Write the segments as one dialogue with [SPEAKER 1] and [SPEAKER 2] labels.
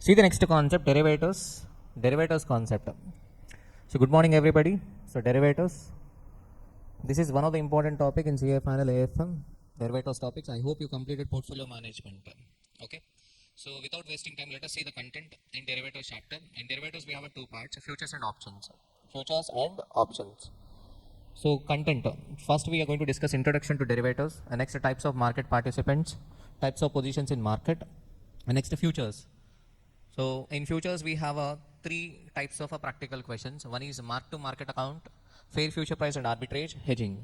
[SPEAKER 1] See the next concept, derivatives concept. So good morning everybody. So derivatives, this is one of the important topic in CA final AFM, derivatives topics. I hope you completed portfolio management. Okay. So without wasting time, let us see the content in derivatives chapter. In derivatives we have two parts, futures and options. Futures and options. So content, first we are going to discuss introduction to derivatives, and next types of market participants, types of positions in market, and next futures. So in futures we have three types of practical questions. One is mark to market account, fair future price and arbitrage, hedging.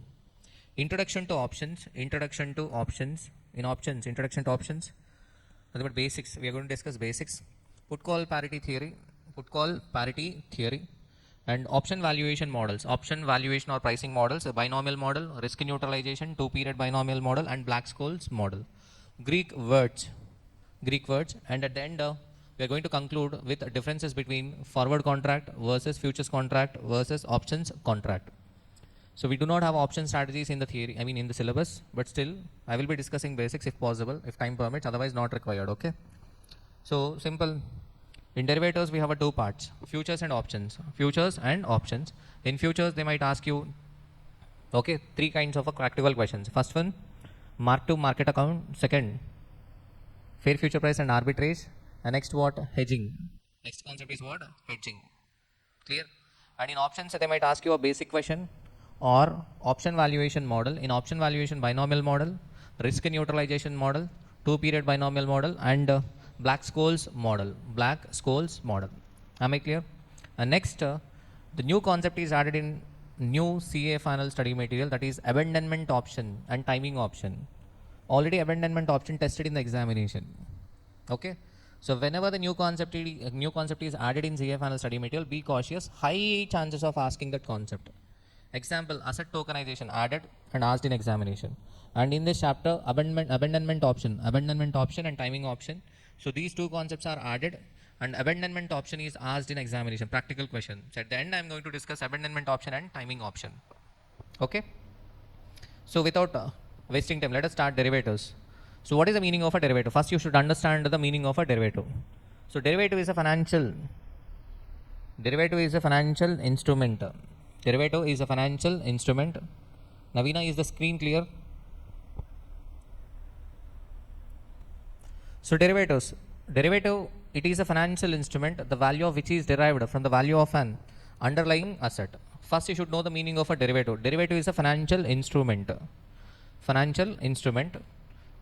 [SPEAKER 1] Introduction to options, introduction to options. In options, introduction to options. Nothing but basics. We are going to discuss basics. Put call parity theory, and option valuation models. Option valuation or pricing models, a binomial model, risk neutralization, 2-period binomial model, and Black-Scholes model. Greek words, and at the end we are going to conclude with differences between forward contract versus futures contract versus options contract. So we do not have option strategies in the theory, in the syllabus, but still I will be discussing basics if possible, if time permits, otherwise not required. Okay. So simple. In derivatives we have two parts, futures and options. Futures and options. In futures they might ask you, okay, three kinds of practical questions. First one, mark to market account. Second, fair future price and arbitrage. And next what? Hedging. Next concept is what? Hedging. Clear? And in options they might ask you a basic question or option valuation model. In option valuation, binomial model, risk neutralization model, 2-period binomial model, and Black-Scholes model. Black-Scholes model. Am I clear? And next, the new concept is added in new CA final study material, that is abandonment option and timing option. Already abandonment option tested in the examination. Okay. So whenever the new concept is added in CA final study material, be cautious. High chances of asking that concept. Example, asset tokenization added and asked in examination. And in this chapter, abandonment option and timing option. So these two concepts are added, and abandonment option is asked in examination, practical question. So at the end I am going to discuss abandonment option and timing option. Okay. So without wasting time, let us start derivatives. So what is the meaning of a derivative? First you should understand the meaning of a derivative. So derivative is a financial instrument. Derivative is a financial instrument. Navina, is the screen clear? So derivative, it is a financial instrument, the value of which is derived from the value of an underlying asset. First you should know the meaning of a derivative. Derivative is a financial instrument,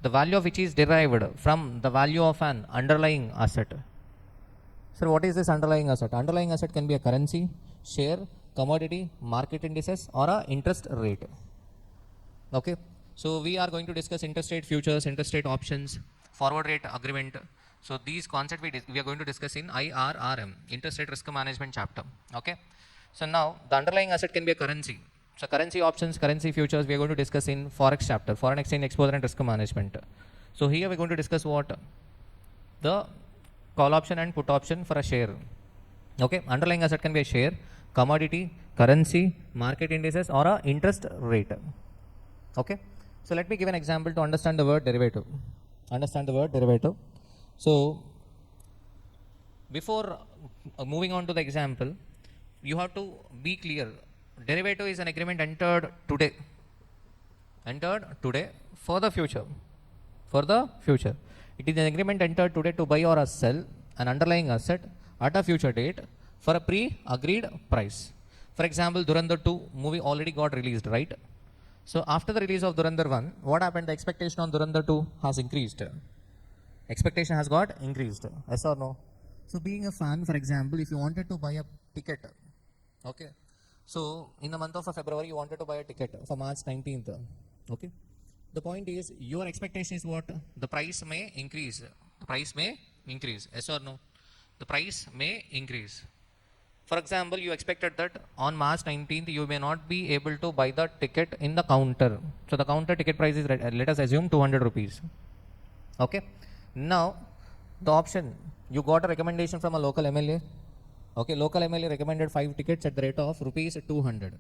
[SPEAKER 1] the value of which is derived from the value of an underlying asset. So what is this underlying asset? Underlying asset can be a currency, share, commodity, market indices, or a interest rate. Okay. So we are going to discuss interest rate futures, interest rate options, forward rate agreement. So these concepts we are going to discuss in IRRM, interest rate risk management chapter. Okay. So now the underlying asset can be a currency. So currency options, currency futures we are going to discuss in forex chapter, foreign exchange exposure and risk management. So here we are going to discuss what? The call option and put option for a share. Okay. Underlying asset can be a share, commodity, currency, market indices, or a interest rate. Okay. So let me give an example to understand the word derivative. So before moving on to the example, you have to be clear. Derivative is an agreement entered today for the future. It is an agreement entered today to buy or sell an underlying asset at a future date for a pre-agreed price. For example, Dhurandhar 2 movie already got released, right? So after the release of Dhurandhar 1, what happened? The expectation on Dhurandhar 2 has increased. Expectation has got increased. Yes or no? So being a fan, for example, if you wanted to buy a ticket, okay. So in the month of February, you wanted to buy a ticket for March 19th. Okay. The point is, your expectation is what? The price may increase. Yes or no? The price may increase. For example, you expected that on March 19th, you may not be able to buy the ticket in the counter. So the counter ticket price is, let us assume 200 rupees. Okay. Now, the option, you got a recommendation from a local MLA. Okay, local MLA recommended 5 tickets at the rate of rupees 200.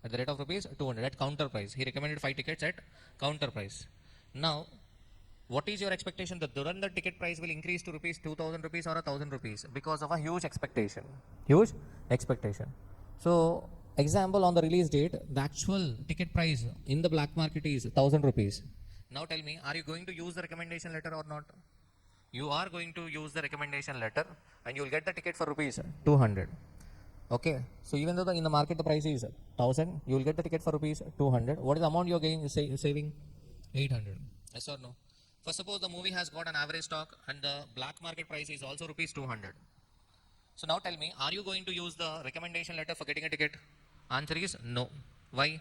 [SPEAKER 1] At counter price. He recommended 5 tickets at counter price. Now, What is your expectation that the ticket price will increase to rupees 2000 rupees or 1000 rupees because of a huge expectation? Huge expectation. So, example on the release date, the actual ticket price in the black market is 1000 rupees. Now tell me, are you going to use the recommendation letter or not? You are going to use the recommendation letter and you will get the ticket for rupees 200. Okay, so even though in the market the price is 1000, you will get the ticket for rupees 200. What is the amount you are getting, saving? 800. Yes or no? For suppose the movie has got an average stock and the black market price is also rupees 200. So now tell me, are you going to use the recommendation letter for getting a ticket? Answer is no. Why?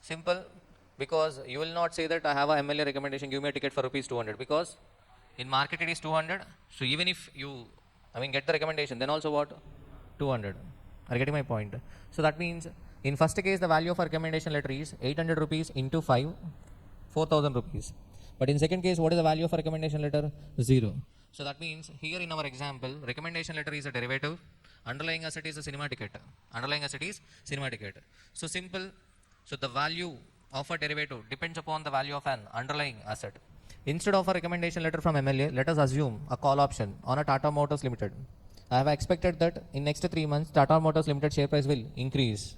[SPEAKER 1] Simple, because you will not say that I have a MLA recommendation, give me a ticket for rupees 200, because in market it is 200. So even if you, get the recommendation, then also what? 200. Are you getting my point? So that means in first case the value of a recommendation letter is 800 rupees into 5, 4000 rupees. But in second case, what is the value of a recommendation letter? 0. So that means here in our example, recommendation letter is a derivative, underlying asset is a cinema ticket. Underlying asset is cinema ticket. So simple. So the value of a derivative depends upon the value of an underlying asset. Instead of a recommendation letter from MLA, let us assume a call option on a Tata Motors Limited. I have expected that in next 3 months, Tata Motors Limited share price will increase.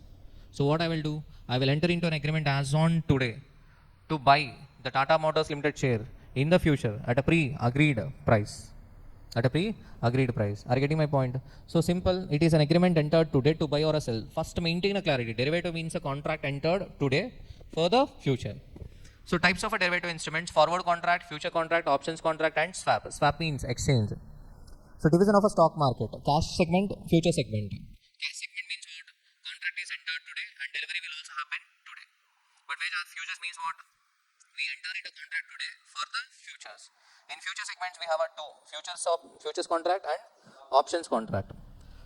[SPEAKER 1] So what I will do? I will enter into an agreement as on today to buy the Tata Motors Limited share in the future at a pre-agreed price. At a pre-agreed price. Are you getting my point? So simple, it is an agreement entered today to buy or sell. First, maintain a clarity. Derivative means a contract entered today for the future. So types of a derivative instruments: forward contract, future contract, options contract, and swap. Swap means exchange. So division of a stock market: cash segment, future segment. Cash segment means what? Contract is entered today and delivery will also happen today. But whereas futures means what? We enter into contract today for the futures. In future segments we have a two: futures contract and options contract.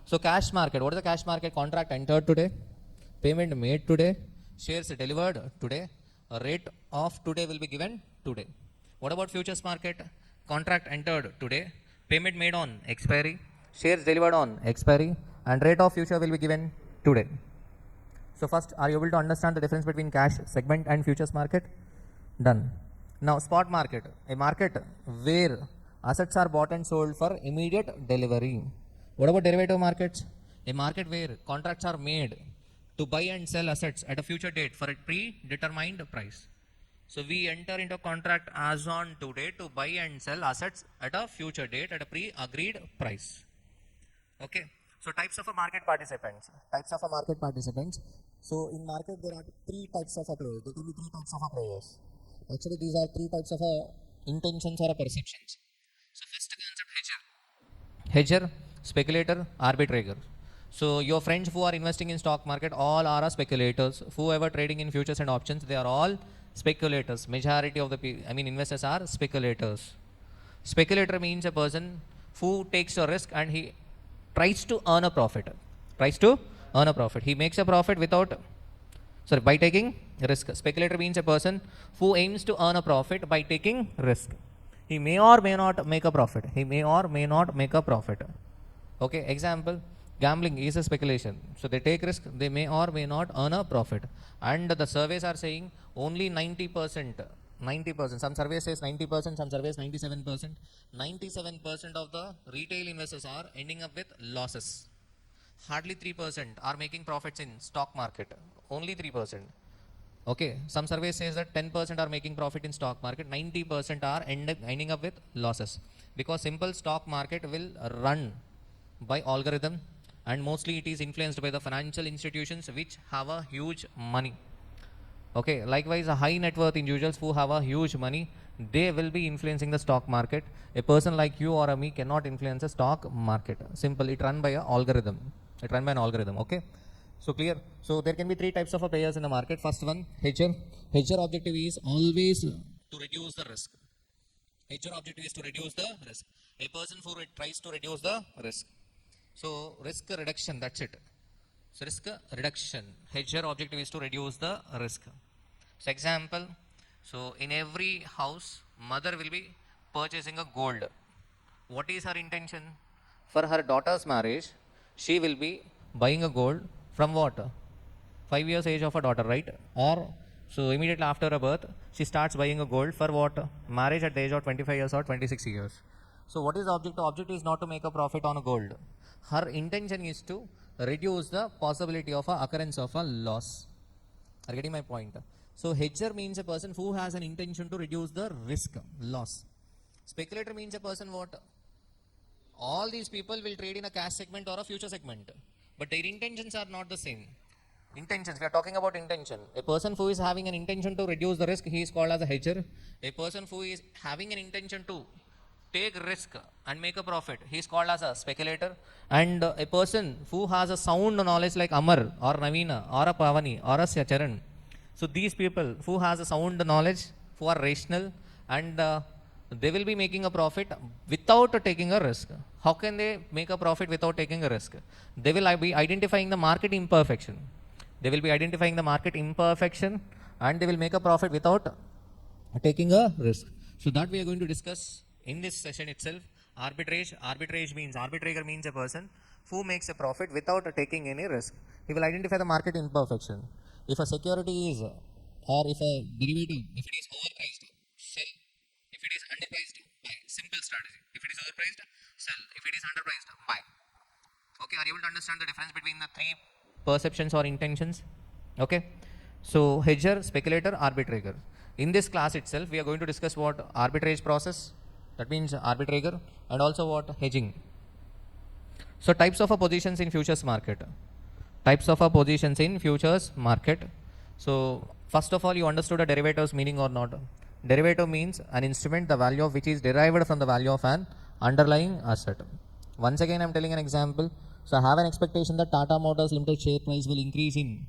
[SPEAKER 1] So cash market, what is the cash market? Contract entered today, payment made today, shares delivered today, a rate of today will be given today. What about futures market? Contract entered today, payment made on expiry, shares delivered on expiry, and rate of future will be given today. So first, are you able to understand the difference between cash segment and futures market? Done. Now spot market, a market where assets are bought and sold for immediate delivery. What about derivative markets? A market where contracts are made to buy and sell assets at a future date for a predetermined price. So we enter into a contract as on today to buy and sell assets at a future date at a pre-agreed price. Okay. So types of a market participants. Types of a market participants. So in market there are 3 types of a player. There will be 3 types of a players. Actually these are 3 types of a intentions or a perceptions. So first concept: hedger, speculator, arbitrator. So your friends who are investing in stock market all are speculators. Whoever trading in futures and options, they are all speculators. Majority of the investors are speculators. Speculator means a person who takes a risk and he tries to earn a profit. He makes a profit by taking risk. Speculator means a person who aims to earn a profit by taking risk. He may or may not make a profit. Okay, example, gambling is a speculation. So they take risk, they may or may not earn a profit. And the surveys are saying only 90%. Some surveys says 90%, some surveys 97%. 97% of the retail investors are ending up with losses. Hardly 3% are making profits in stock market. Only 3%. Okay, some survey says that 10% are making profit in stock market, 90% are ending up with losses. Because simple, stock market will run by algorithm and mostly it is influenced by the financial institutions which have a huge money. Okay, likewise high net worth individuals who have a huge money, they will be influencing the stock market. A person like you or me cannot influence the stock market. Simple, it run by an algorithm. Okay. So clear. So there can be 3 types of players in the market. First one, hedger. Hedger objective is always to reduce the risk. A person who tries to reduce the risk. So risk reduction, that's it. So risk reduction. Hedger objective is to reduce the risk. So example, so in every house, mother will be purchasing a gold. What is her intention? For her daughter's marriage, she will be buying a gold from what? 5 years age of a daughter, right? Or So immediately after her birth, she starts buying a gold for what? Marriage at the age of 25 years or 26 years. So what is the object? The object is not to make a profit on a gold. Her intention is to reduce the possibility of a occurrence of a loss. Are you getting my point? So hedger means a person who has an intention to reduce the risk, loss. Speculator means a person what? All these people will trade in a cash segment or a future segment, but their intentions are not the same. Intentions, we are talking about intention. A person who is having an intention to reduce the risk, he is called as a hedger. A person who is having an intention to take risk and make a profit, he is called as a speculator. And a person who has a sound knowledge like Amar or Navina or a Pavani or a Charan. So these people who has a sound knowledge, who are rational, and they will be making a profit without taking a risk. How can they make a profit without taking a risk? They will be identifying the market imperfection. They will be identifying the market imperfection and they will make a profit without taking a risk. So that we are going to discuss in this session itself. Arbitrage. Arbitrage means, arbitrator means a person who makes a profit without taking any risk. He will identify the market imperfection. If a security is, or if a derivative, if it is overpriced, sell. If it is underpriced, buy. Simple strategy. If it is overpriced, sell. If it is underpriced, buy. Okay, are you able to understand the difference between the three perceptions or intentions? Okay, so hedger, speculator, arbitrator. In this class itself, we are going to discuss what arbitrage process, that means arbitrator, and also what hedging. So types of positions in futures market. Types of positions in futures market. So first of all, you understood a derivative's meaning or not? Derivative means an instrument the value of which is derived from the value of an underlying asset. Once again, I am telling an example. So I have an expectation that Tata Motors Limited share price will increase in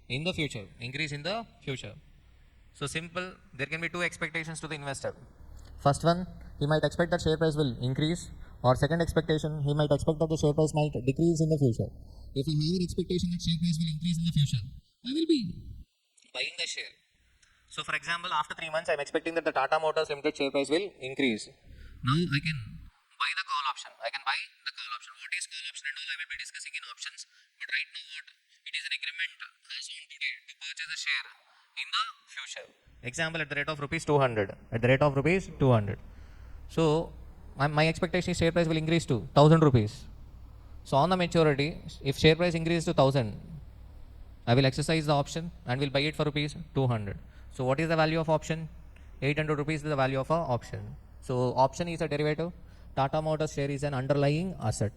[SPEAKER 1] the future. Increase in the future. So simple, there can be two expectations to the investor. First one, he might expect that share price will increase, or second expectation, he might expect that the share price might decrease in the future. If I have an expectation that share price will increase in the future, I will be buying the share. So for example, after 3 months, I am expecting that the Tata Motors Limited share price will increase. Now I can buy the call option. I can buy the call option. What is call option and all I will be discussing in options. But right now what? It is an agreement as on today to purchase a share in the future. Example, at the rate of rupees 200. At the rate of rupees 200. So my expectation is share price will increase to 1000 rupees. So on the maturity, if share price increases to 1000, I will exercise the option and will buy it for rupees 200. So what is the value of option? 800 rupees is the value of a option. So option is a derivative. Tata Motors share is an underlying asset.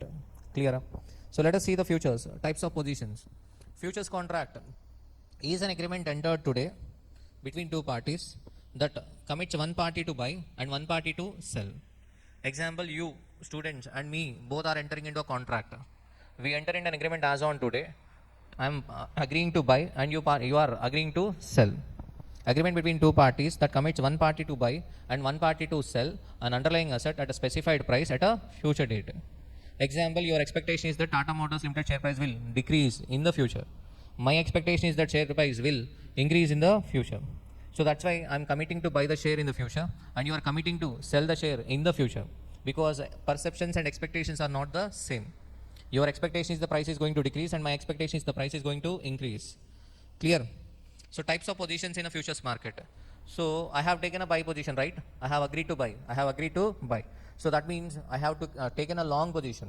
[SPEAKER 1] Clear? So let us see the futures. Types of positions. Futures contract is an agreement entered today between two parties that commits one party to buy and one party to sell. Example, you students and me both are entering into a contract. We enter into an agreement as on today. I am agreeing to buy and you are agreeing to sell. Agreement between two parties that commits one party to buy and one party to sell an underlying asset at a specified price at a future date. Example, your expectation is that Tata Motors Limited share price will decrease in the future. My expectation is that share price will increase in the future. So that's why I'm committing to buy the share in the future and you are committing to sell the share in the future, because perceptions and expectations are not the same. Your expectation is the price is going to decrease and my expectation is the price is going to increase. Clear? So types of positions in a futures market. So I have taken a buy position, right? I have agreed to buy. I have agreed to buy. So that means I have to taken a long position.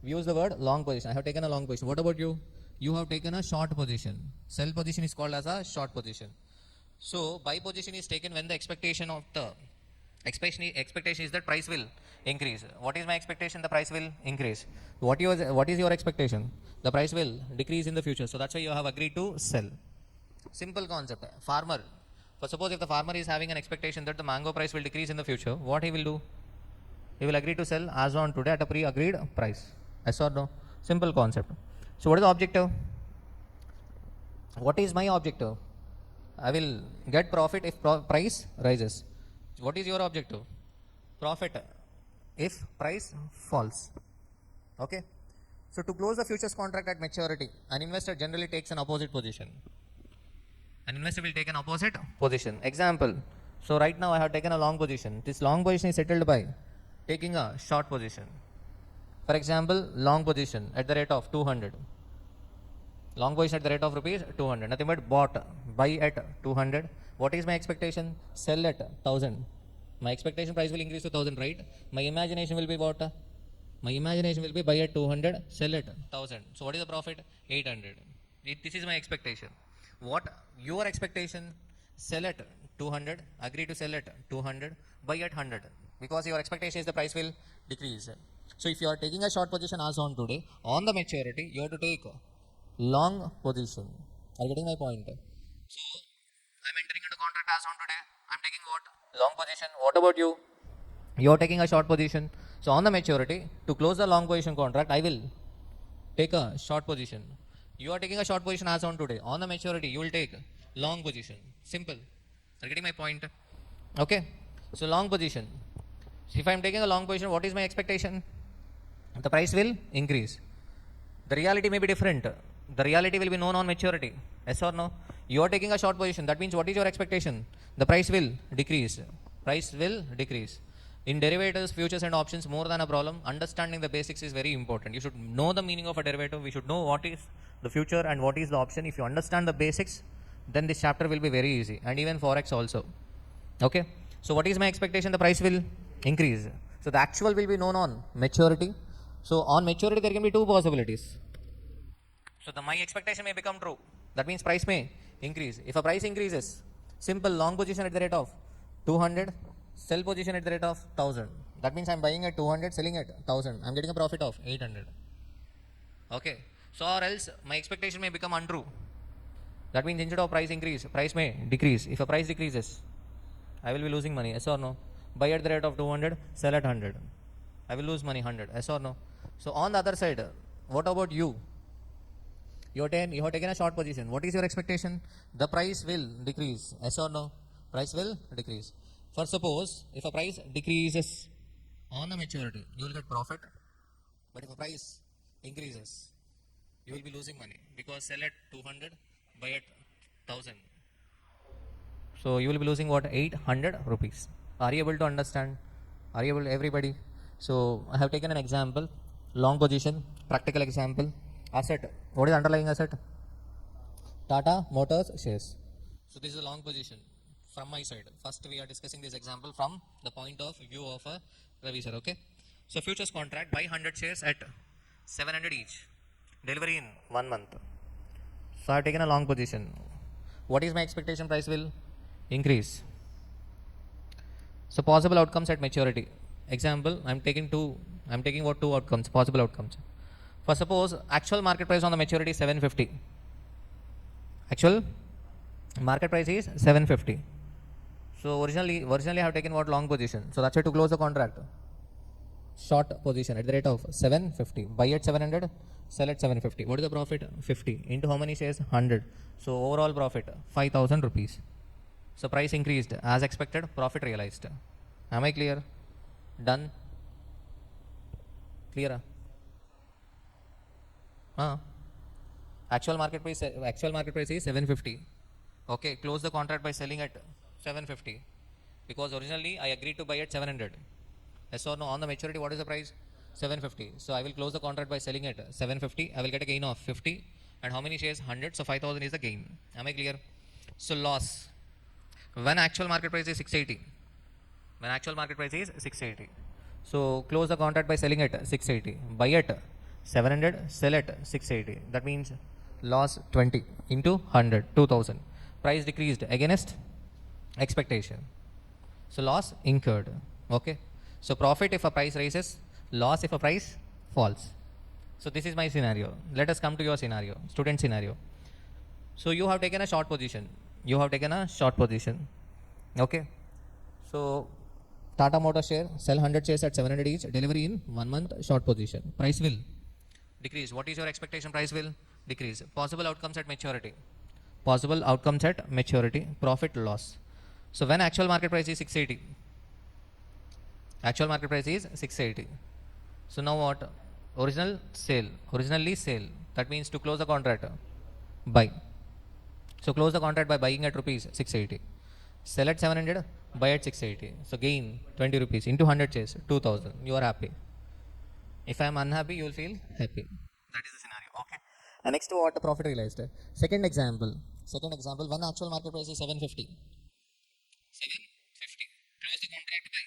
[SPEAKER 1] We use the word long position. I have taken a long position. What about you? You have taken a short position. Sell position is called as a short position. So buy position is taken when the expectation is that price will increase. What is my expectation? The price will increase. What is your expectation? The price will decrease in the future. So that's why you have agreed to sell. Simple concept. Farmer. For suppose if the farmer is having an expectation that the mango price will decrease in the future, what he will do? He will agree to sell as on today at a pre-agreed price. Yes or no? Simple concept. So what is the objective? What is my objective? I will get profit if price rises. What is your objective? Profit if price falls. Okay. So to close the futures contract at maturity, an investor generally takes an opposite position. An investor will take an opposite position. Example. So right now I have taken a long position. This long position is settled by taking a short position. For example, long position at the rate of 200. Long position at the rate of rupees 200. Nothing but bought, buy at 200. What is my expectation? Sell at 1000. My expectation price will increase to 1000, right? My imagination will be what? My imagination will be buy at 200, sell at 1000. So what is the profit? 800. This is my expectation. What your expectation? Sell at 200, agree to sell at 200, buy at 100. Because your expectation is the price will decrease. So if you are taking a short position as on today, on the maturity, you have to take long position. Are you getting my point? So I'm entering into contract as on today. I'm taking what? Long position. What about you? You're taking a short position. So on the maturity, to close the long position contract, I will take a short position. You are taking a short position as on today. On the maturity, you will take long position. Simple. Are you getting my point? Okay. So long position. So if I am taking a long position, what is my expectation? The price will increase. The reality may be different. The reality will be known on maturity. Yes or no? You are taking a short position. That means what is your expectation? The price will decrease. Price will decrease. In derivatives, futures and options, more than a problem, understanding the basics is very important. You should know the meaning of a derivative. We should know what is the future and what is the option. If you understand the basics, then this chapter will be very easy. And even Forex also. Okay. So what is my expectation? The price will increase. So the actual will be known on maturity. So on maturity, there can be two possibilities. So my expectation may become true. That means price may increase. If a price increases, simple long position at the rate of 200, sell position at the rate of 1000. That means I'm buying at 200, selling at 1000. I'm getting a profit of 800. Okay. So or else my expectation may become untrue. That means instead of price increase, price may decrease. If a price decreases, I will be losing money. Yes or no? Buy at the rate of 200, sell at 100. I will lose money 100. Yes or no? So on the other side, what about you? You have taken a short position. What is your expectation? The price will decrease. Yes or no? Price will decrease. For suppose, if a price decreases on the maturity, you will get profit. But if a price increases, you will be losing money. Because sell at 200, buy at 1000. So you will be losing what? 800 rupees. Are you able to understand? Are you able, everybody? So I have taken an example. Long position, practical example. Asset. What is underlying asset? Tata Motors shares. So this is a long position from my side. First we are discussing this example from the point of view of a Ravi sir. Okay. So futures contract, buy 100 shares at 700 each. Delivery in 1 month. So I have taken a long position. What is my expectation? Price will increase. So possible outcomes at maturity. Example, I'm taking two outcomes, possible outcomes. For suppose actual market price on the maturity is 750. Actual market price is 750. So originally I have taken what? Long position. So that's why to close the contract, short position at the rate of 750. Buy at 700, sell at 750. What is the profit? 50 into how many shares? 100. So overall profit 5000 rupees. So price increased as expected, profit realized. Am I clear? Done? Clear? Actual market price is 750. Okay, close the contract by selling at 750 because originally I agreed to buy at 700. Yes or no? On the maturity, what is the price? 750. So I will close the contract by selling at 750. I will get a gain of 50. And how many shares? 100. So 5000 is the gain. Am I clear? So loss. When actual market price is 680. When actual market price is 680. So close the contract by selling at 680. Buy at 700, sell at 680. That means loss 20 into 100, 2000. Price decreased against expectation. So loss incurred. Okay. So profit if a price rises, loss if a price falls. So this is my scenario. Let us come to your scenario, student scenario. So you have taken a short position. Okay. So Tata Motors share, sell 100 shares at 700 each, delivery in 1 month, short position. Price will decrease. What is your expectation? Price will decrease. Possible outcomes at maturity. Profit loss. So when actual market price is 680. So now what? Originally sale. That means to close the contract, buy. So close the contract by buying at rupees 680. Sell at 700, buy at 680. So gain 20 rupees into 100 shares, 2000. You are happy. If I am unhappy, you will feel happy. That is the scenario. Okay. And next what profit realized. Second example, when actual market price is 750. 750. Close the contract by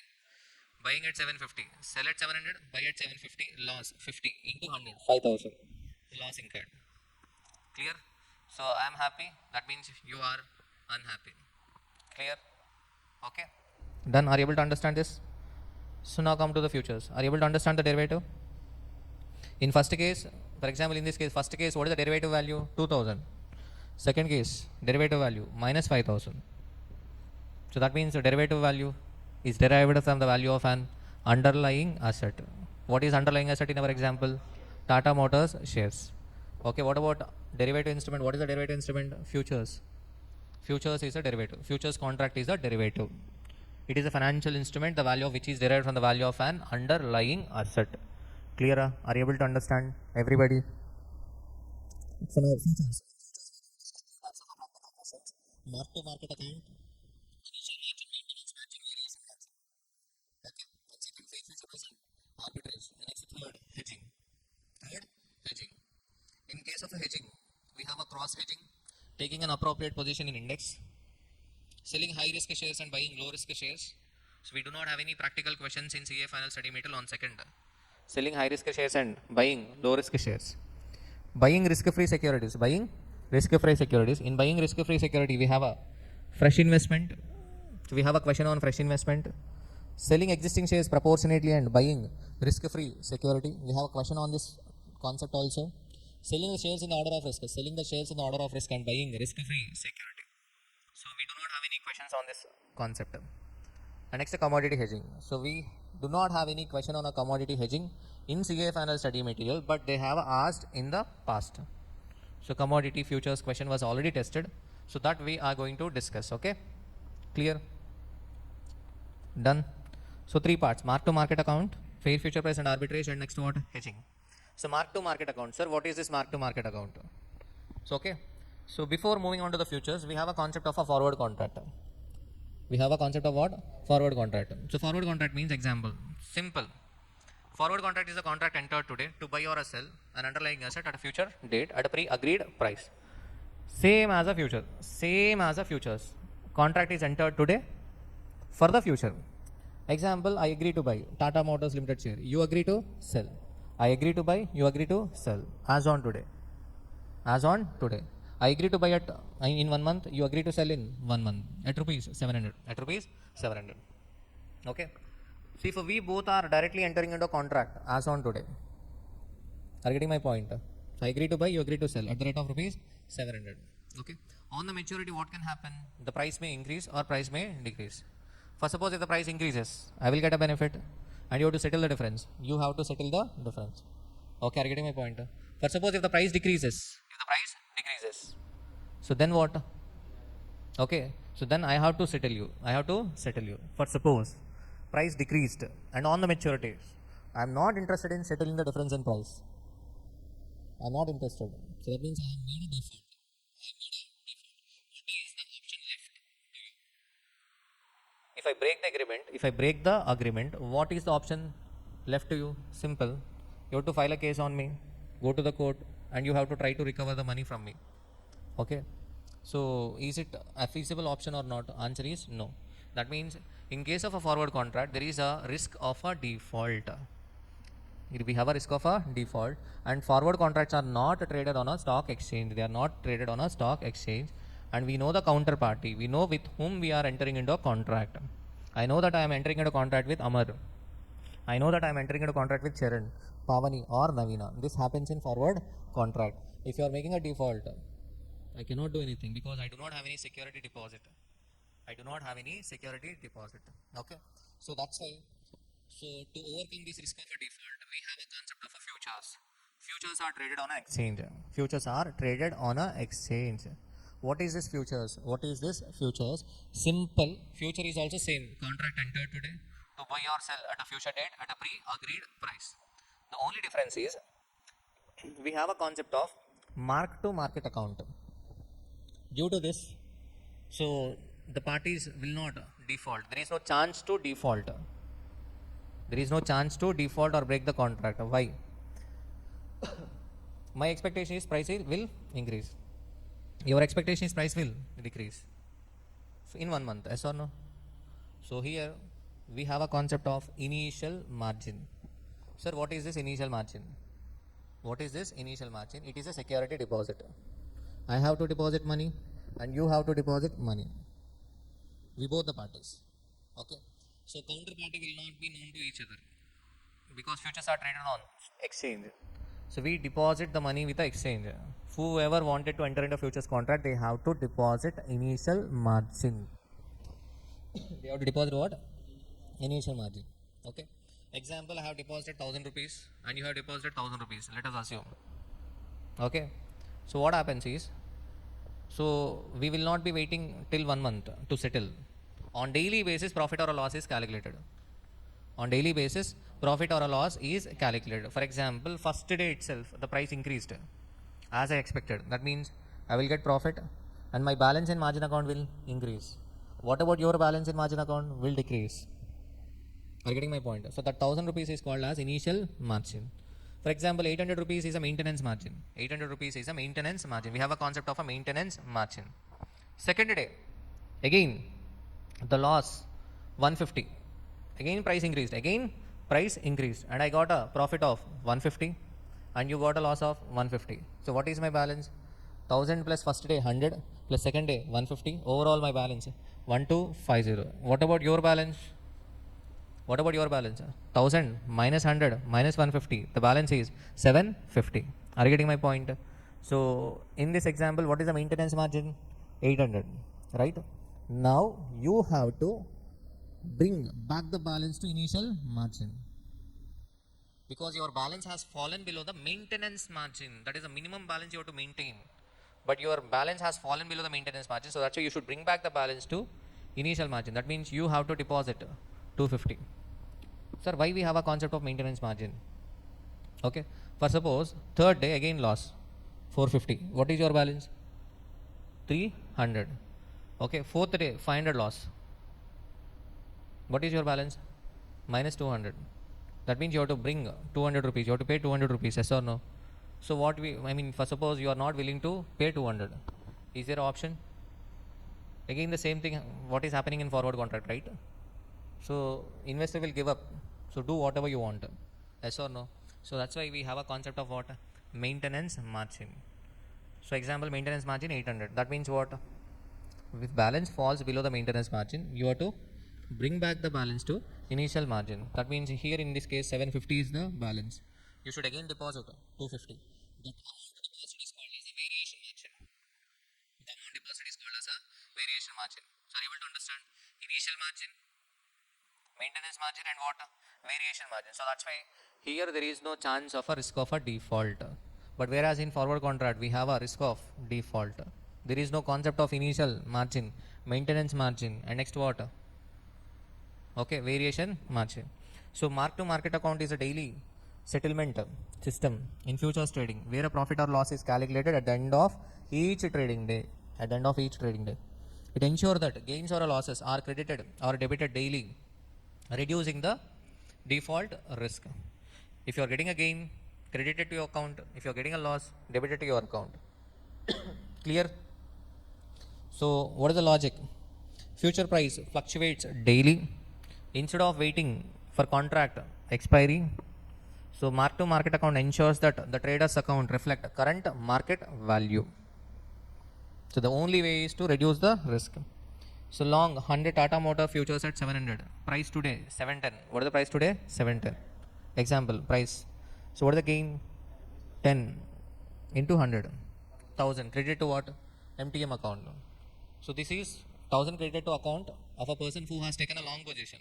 [SPEAKER 1] buying at 750. Sell at 700, buy at 750, loss 50 into 100, 5,000. Loss incurred. Clear? So I am happy, that means you are unhappy. Clear? Okay. Done. Are you able to understand this? So now come to the futures. Are you able to understand the derivative? In first case, for example, in this case, first case, what is the derivative value? 2000. Second case, derivative value minus 5000. So that means the derivative value is derived from the value of an underlying asset. What is underlying asset in our example? Tata Motors shares. Okay, what about derivative instrument? What is the derivative instrument? Futures. Futures is a derivative. Futures contract is a derivative. It is a financial instrument, the value of which is derived from the value of an underlying asset. Clear? Are you able to understand, everybody? So now futures. Mark to market account. Arbitrage. Next, third, hedging. Third, hedging. In case of a hedging, we have a cross hedging, taking an appropriate position in index, selling high risk shares and buying low risk shares. So we do not have any practical questions in CA final study metal on second. Selling high risk shares and buying low risk shares. Buying risk free securities. Buying risk free securities. In buying risk free security, we have a fresh investment. So we have a question on fresh investment. Selling existing shares proportionately and buying risk free security. We have a question on this concept also. Selling the shares in the order of risk. Selling the shares in the order of risk and buying risk free security. So we do not have any questions on this concept. And next, commodity hedging. So we do not have any question on a commodity hedging in CA final study material, but they have asked in the past. So commodity futures question was already tested, so that we are going to discuss. Okay, clear? Done. So three parts: mark to market account, fair future price and arbitrage, and next what? Hedging. So mark to market account, sir. What is this mark to market account? So okay. So before moving on to the futures, we have a concept of a forward contract. We have a concept of what? Forward contract. So forward contract means, example, simple. Forward contract is a contract entered today to buy or sell an underlying asset at a future date at a pre-agreed price. Same as a future. Same as a futures. Contract is entered today for the future. Example, I agree to buy Tata Motors Limited share. You agree to sell. I agree to buy. You agree to sell. As on today. As on today. I agree to buy at in 1 month. You agree to sell in 1 month at rupees 700. At rupees 700. Okay. See, if we both are directly entering into a contract as on today. Are you getting my point? So I agree to buy. You agree to sell at the rate of rupees 700. Okay. On the maturity, what can happen? The price may increase or price may decrease. For suppose if the price increases, I will get a benefit, and you have to settle the difference. You have to settle the difference. Okay, are you getting my point? For suppose if the price decreases, so then what? Okay, so then I have to settle you. For suppose price decreased, and on the maturity, I am not interested in settling the difference in price. I am not interested. So that means I have made a default. If I break the agreement, what is the option left to you? Simple. You have to file a case on me, go to the court, and you have to try to recover the money from me. Okay. So is it a feasible option or not? Answer is no. That means in case of a forward contract, there is a risk of a default. We have a risk of a default, and forward contracts are not traded on a stock exchange. They are not traded on a stock exchange, and we know the counterparty. We know with whom we are entering into a contract. I know that I am entering into a contract with Amar. I know that I am entering into a contract with Charan, Pavani, or Navina. This happens in forward contract. If you are making a default, I cannot do anything because I do not have any security deposit. Okay. So that's why. So to overcome this risk of a default, we have a concept of a futures. Futures are traded on an exchange. What is this futures? Simple. Future is also same. Contract entered today to buy or sell at a future date at a pre-agreed price. The only difference is we have a concept of mark to market account. Due to this, so the parties will not default. There is no chance to default. Or break the contract. Why? My expectation is price will increase. Your expectation is price will decrease. So in 1 month, yes or no? So here we have a concept of initial margin. Sir, what is this initial margin? What is this initial margin? It is a security deposit. I have to deposit money and you have to deposit money. We both the parties. Okay. So counterparty will not be known to each other because futures are traded on exchange. So we deposit the money with the exchange. Whoever wanted to enter into futures contract, they have to deposit initial margin. They have to deposit what? Initial margin. Okay. Example, I have deposited 1000 rupees and you have deposited 1000 rupees. Let us assume. Okay. So what happens is, so we will not be waiting till 1 month to settle. On daily basis, profit or a loss is calculated. On daily basis, profit or a loss is calculated. For example, first day itself, the price increased as I expected. That means I will get profit and my balance in margin account will increase. What about your balance in margin account will decrease? Are you getting my point? So that 1000 rupees is called as initial margin. For example, 800 rupees is a maintenance margin. 800 rupees is a maintenance margin. We have a concept of a maintenance margin. Second day, again, the loss 150. Again price increased. Again price increased. And I got a profit of 150 and you got a loss of 150. So what is my balance? 1000 plus first day 100 plus second day 150. Overall my balance 1250. What about your balance? What about your balance? 1000 minus 100 minus 150. The balance is 750. Are you getting my point? So in this example, what is the maintenance margin? 800. Right? Now you have to bring back the balance to initial margin. Because your balance has fallen below the maintenance margin. That is the minimum balance you have to maintain. But your balance has fallen below the maintenance margin. So that's why you should bring back the balance to initial margin. That means you have to deposit 250. Sir, why we have a concept of maintenance margin? Okay. For suppose third day again loss 450. What is your balance? 300. Okay. Fourth day 500 loss. What is your balance? Minus 200. That means you have to bring 200 rupees. You have to pay 200 rupees. Yes or no? So what for suppose you are not willing to pay 200. Is there an option? Again the same thing what is happening in forward contract, right? So investor will give up. So do whatever you want. Yes or no? So that's why we have a concept of what? Maintenance margin. So example, maintenance margin 800. That means what? If balance falls below the maintenance margin, you have to bring back the balance to initial margin. That means here in this case 750 is the balance. You should again deposit 250. The amount deposit is called as a variation margin. The amount deposit is called as a variation margin. So are you able to understand? Initial margin, maintenance margin and what? Variation margin. So that's why here there is no chance of a risk of a default. But whereas in forward contract we have a risk of default. There is no concept of initial margin, maintenance margin and next what? Okay, variation margin. So mark to market account is a daily settlement system in futures trading where a profit or loss is calculated at the end of each trading day. At the end of each trading day. It ensures that gains or losses are credited or debited daily, reducing the default risk. If you are getting a gain, credited to your account. If you are getting a loss, debited to your account. Clear? So what is the logic? Future price fluctuates daily. Instead of waiting for contract expiry, so mark to market account ensures that the trader's account reflect current market value. So the only way is to reduce the risk. So long 100 Tata Motor futures at 700. Price today 710. What is the price today? 710. Example price. So what is the gain? 10 into 100. 1000 credit to what? MTM account. So this is 1000 credit to account of a person who has taken a long position.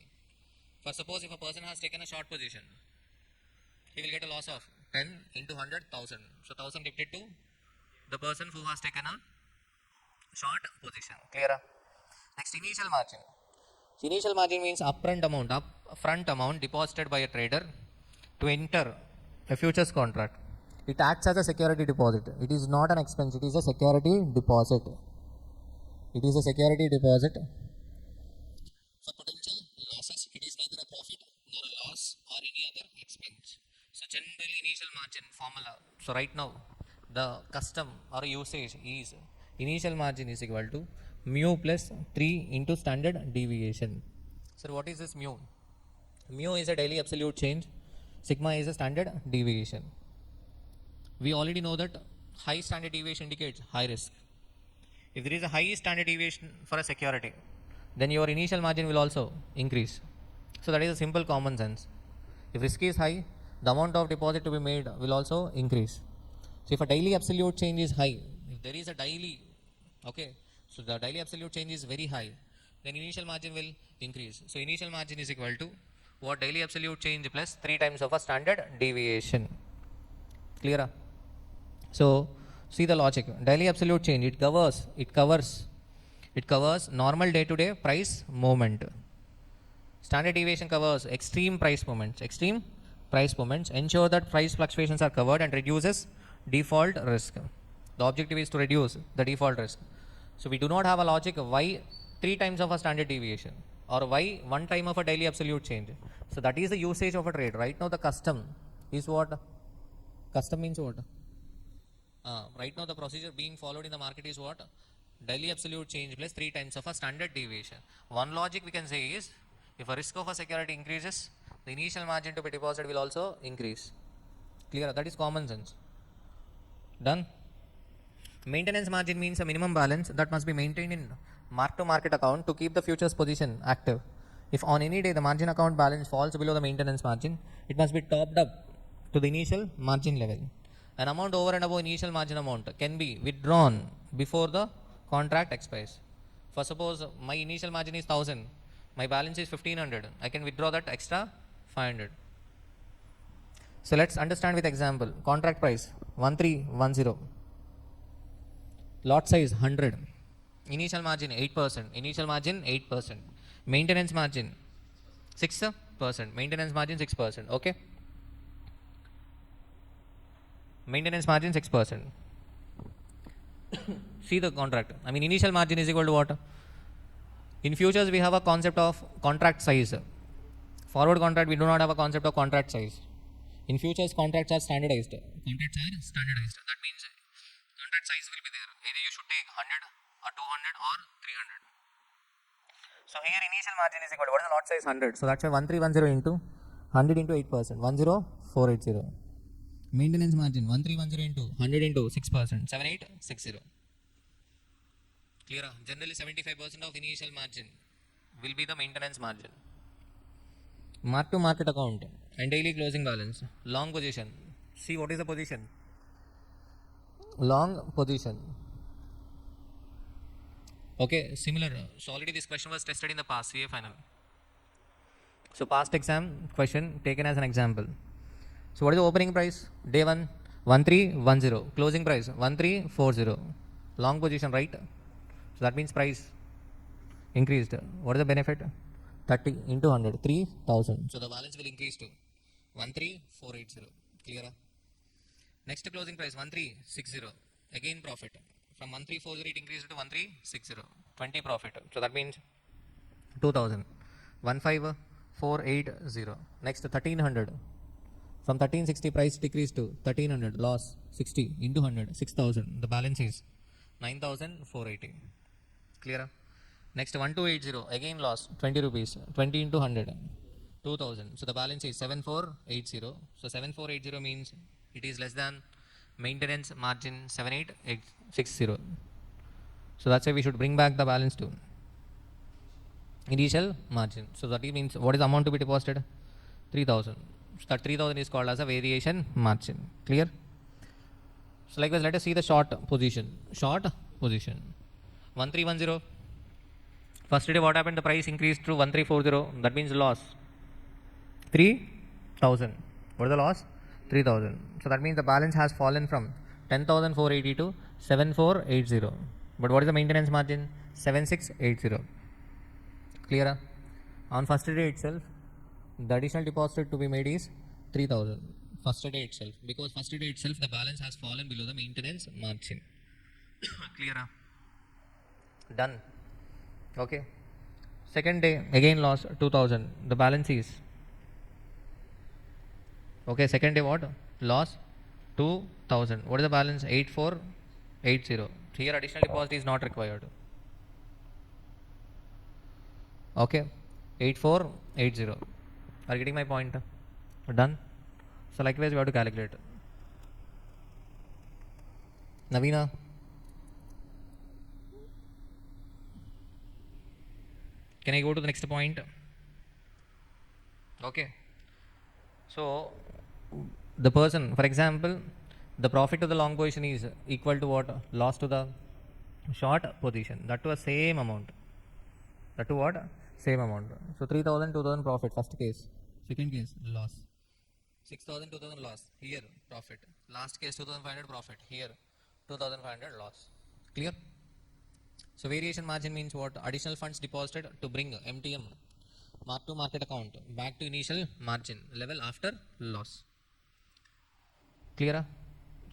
[SPEAKER 1] For suppose if a person has taken a short position, he will get a loss of 10 into 100, 1000. So 1000 debited to the person who has taken a short position. Clear? Next, initial margin. Initial margin means upfront amount deposited by a trader to enter a futures contract. It acts as a security deposit. It is not an expense. It is a security deposit. It is a security deposit. For potential losses, it is neither a profit nor a loss or any other expense. So generally initial margin formula. So right now the custom or usage is initial margin is equal to mu plus 3 into standard deviation. So what is this mu? Mu is a daily absolute change, sigma is a standard deviation. We already know that high standard deviation indicates high risk. If there is a high standard deviation for a security, then your initial margin will also increase. So that is a simple common sense. If risk is high, the amount of deposit to be made will also increase. So if a daily absolute change is high, if there is a daily, okay, so the daily absolute change is very high, then initial margin will increase. So initial margin is equal to what? Daily absolute change plus 3 times of a standard deviation. Clear? So see the logic. Daily absolute change, it covers normal day-to-day price movement. Standard deviation covers extreme price movements. Extreme price movements ensure that price fluctuations are covered and reduces default risk. The objective is to reduce the default risk. So we do not have a logic why 3 times of a standard deviation or why 1 time of a daily absolute change. So that is the usage of a trade. Right now the custom is what? Custom means what? Right now the procedure being followed in the market is what? Daily absolute change plus 3 times of a standard deviation. One logic we can say is, if a risk of a security increases, the initial margin to be deposited will also increase. Clear? That is common sense. Done? Maintenance margin means a minimum balance that must be maintained in mark-to-market account to keep the futures position active. If on any day the margin account balance falls below the maintenance margin, it must be topped up to the initial margin level. An amount over and above initial margin amount can be withdrawn before the contract expires. For suppose my initial margin is 1000, my balance is 1500, I can withdraw that extra 500. So let's understand with example. Contract price 1310, lot size 100, initial margin 8%, initial margin 8%, maintenance margin 6%, maintenance margin 6%. Okay, maintenance margin 6%. See the contract. I mean, initial margin is equal to what? In futures we have a concept of contract size. Forward contract we do not have a concept of contract size. In futures contracts are standardized. That means contract size will be there. Either you should take 100 or 200 or 300. So here initial margin is equal to, what is the lot size? 100. So that's why 1310 into 100 into 8%, 10480. Maintenance margin 1310 into 100 into 6%, 7860. Clear? Generally 75% of initial margin will be the maintenance margin. Mark to market account and daily closing balance. Long position. See what is the position? Long position. Okay, similar. So already this question was tested in the past, CA final. So past exam question taken as an example. So what is the opening price? Day 1, 1310. Closing price 1340. Long position, right? So that means price increased. What is the benefit? 30 into 100, 3000. So the balance will increase to 13480. Clear? Next closing price 1360. Again profit. From 1340 it increased to 1360. 20 profit. So that means 2000. 15480. Next 1300. From 1360 price decreased to 1300. Loss 60 into 100, 6000. The balance is 9480. Clear? Next 1280. Again loss 20 rupees. 20 into 100, 2000. So the balance is 7480. So 7480 means it is less than maintenance margin 78860. So that's why we should bring back the balance to initial margin. So that means what is the amount to be deposited? 3000. So that 3000 is called as a variation margin. Clear? So likewise, let us see the short position. Short position 1310. First day what happened? The price increased to 1340. That means loss 3000. What is the loss? 3000. So that means the balance has fallen from 10,480 to 7480. But what is the maintenance margin? 7680. Clear? On first day itself, the additional deposit to be made is 3000. First day itself, because first day itself the balance has fallen below the maintenance margin. Clear? Done. Okay. Second day again loss 2000. The balance is, okay, second day what? Loss 2000. What is the balance? 8480. Here additional deposit is not required. Okay, 8480. Are you getting my point? Done. So likewise we have to calculate. Navina, can I go to the next point? Okay. So the person, for example, the profit to the long position is equal to what? Loss to the short position. That to a same amount. That to what? Same amount. So 3000, 2000 profit, first case. Second case, loss. 6000, 2000 loss. Here, profit. Last case, 2500 profit. Here, 2500 loss. Clear? So variation margin means what? Additional funds deposited to bring MTM, mark to market account, back to initial margin level after loss. Clear?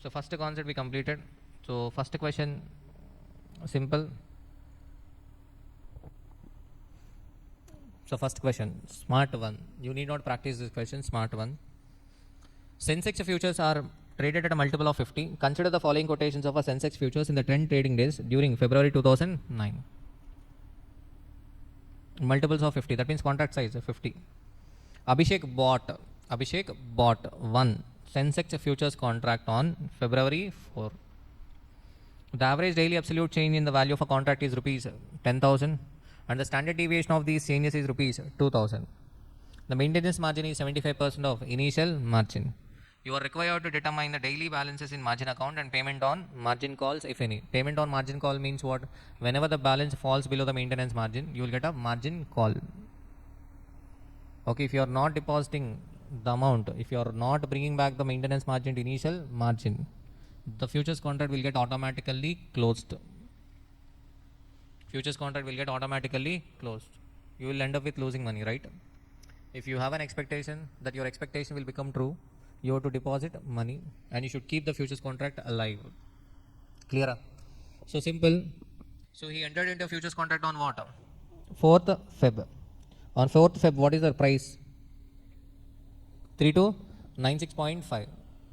[SPEAKER 1] So first concept we completed. So first question, simple. So first question, smart one. You need not practice this question, smart one. Sensex futures are traded at a multiple of 50. Consider the following quotations of a Sensex futures in the 10 trading days during February 2009. Multiples of 50. That means contract size 50. Abhishek bought one Sensex futures contract on February 4. The average daily absolute change in the value of a contract is rupees 10,000 and the standard deviation of these changes is rupees 2,000. The maintenance margin is 75% of initial margin. You are required to determine the daily balances in margin account and payment on margin calls, if any. Payment on margin call means what? Whenever the balance falls below the maintenance margin, you will get a margin call. Okay, if you are not depositing the amount, if you are not bringing back the maintenance margin to initial margin, the futures contract will get automatically closed. Futures contract will get automatically closed. You will end up with losing money, right? If you have an expectation that your expectation will become true, you have to deposit money and you should keep the futures contract alive. Clear? So simple. So he entered into a futures contract on what? 4th Feb. On 4th Feb, what is the price? 3296.5.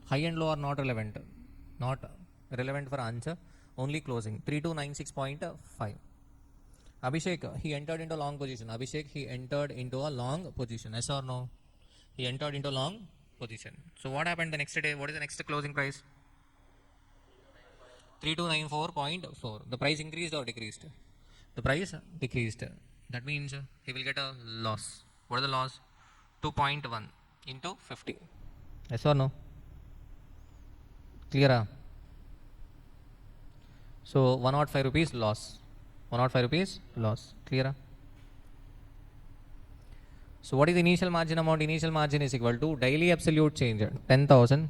[SPEAKER 1] High and low are not relevant. Not relevant for answer. Only closing. 3296.5. Abhishek, he entered into a long position. Abhishek, he entered into a long position. Yes or no? He entered into a long position. So what happened the next day? What is the next closing price? 3294.4. The price increased or decreased? The price decreased. That means he will get a loss. What is the loss? 2.1 into 50. Yes or no? Clear? So 105 rupees loss. 105 rupees loss. Clear? So what is the initial margin amount? Initial margin is equal to daily absolute change 10,000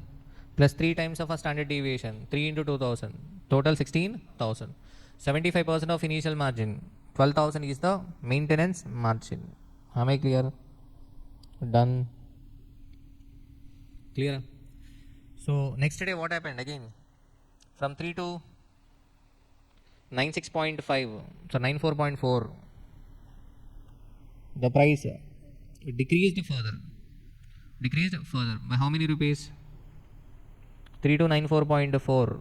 [SPEAKER 1] plus 3 times of a standard deviation 3 into 2,000, total 16,000. 75% of initial margin 12,000 is the maintenance margin. Am I clear? Done. Clear? So next day what happened again? From 3 to 96.5, so 94.4, the price decreased further. By how many rupees? 3294.4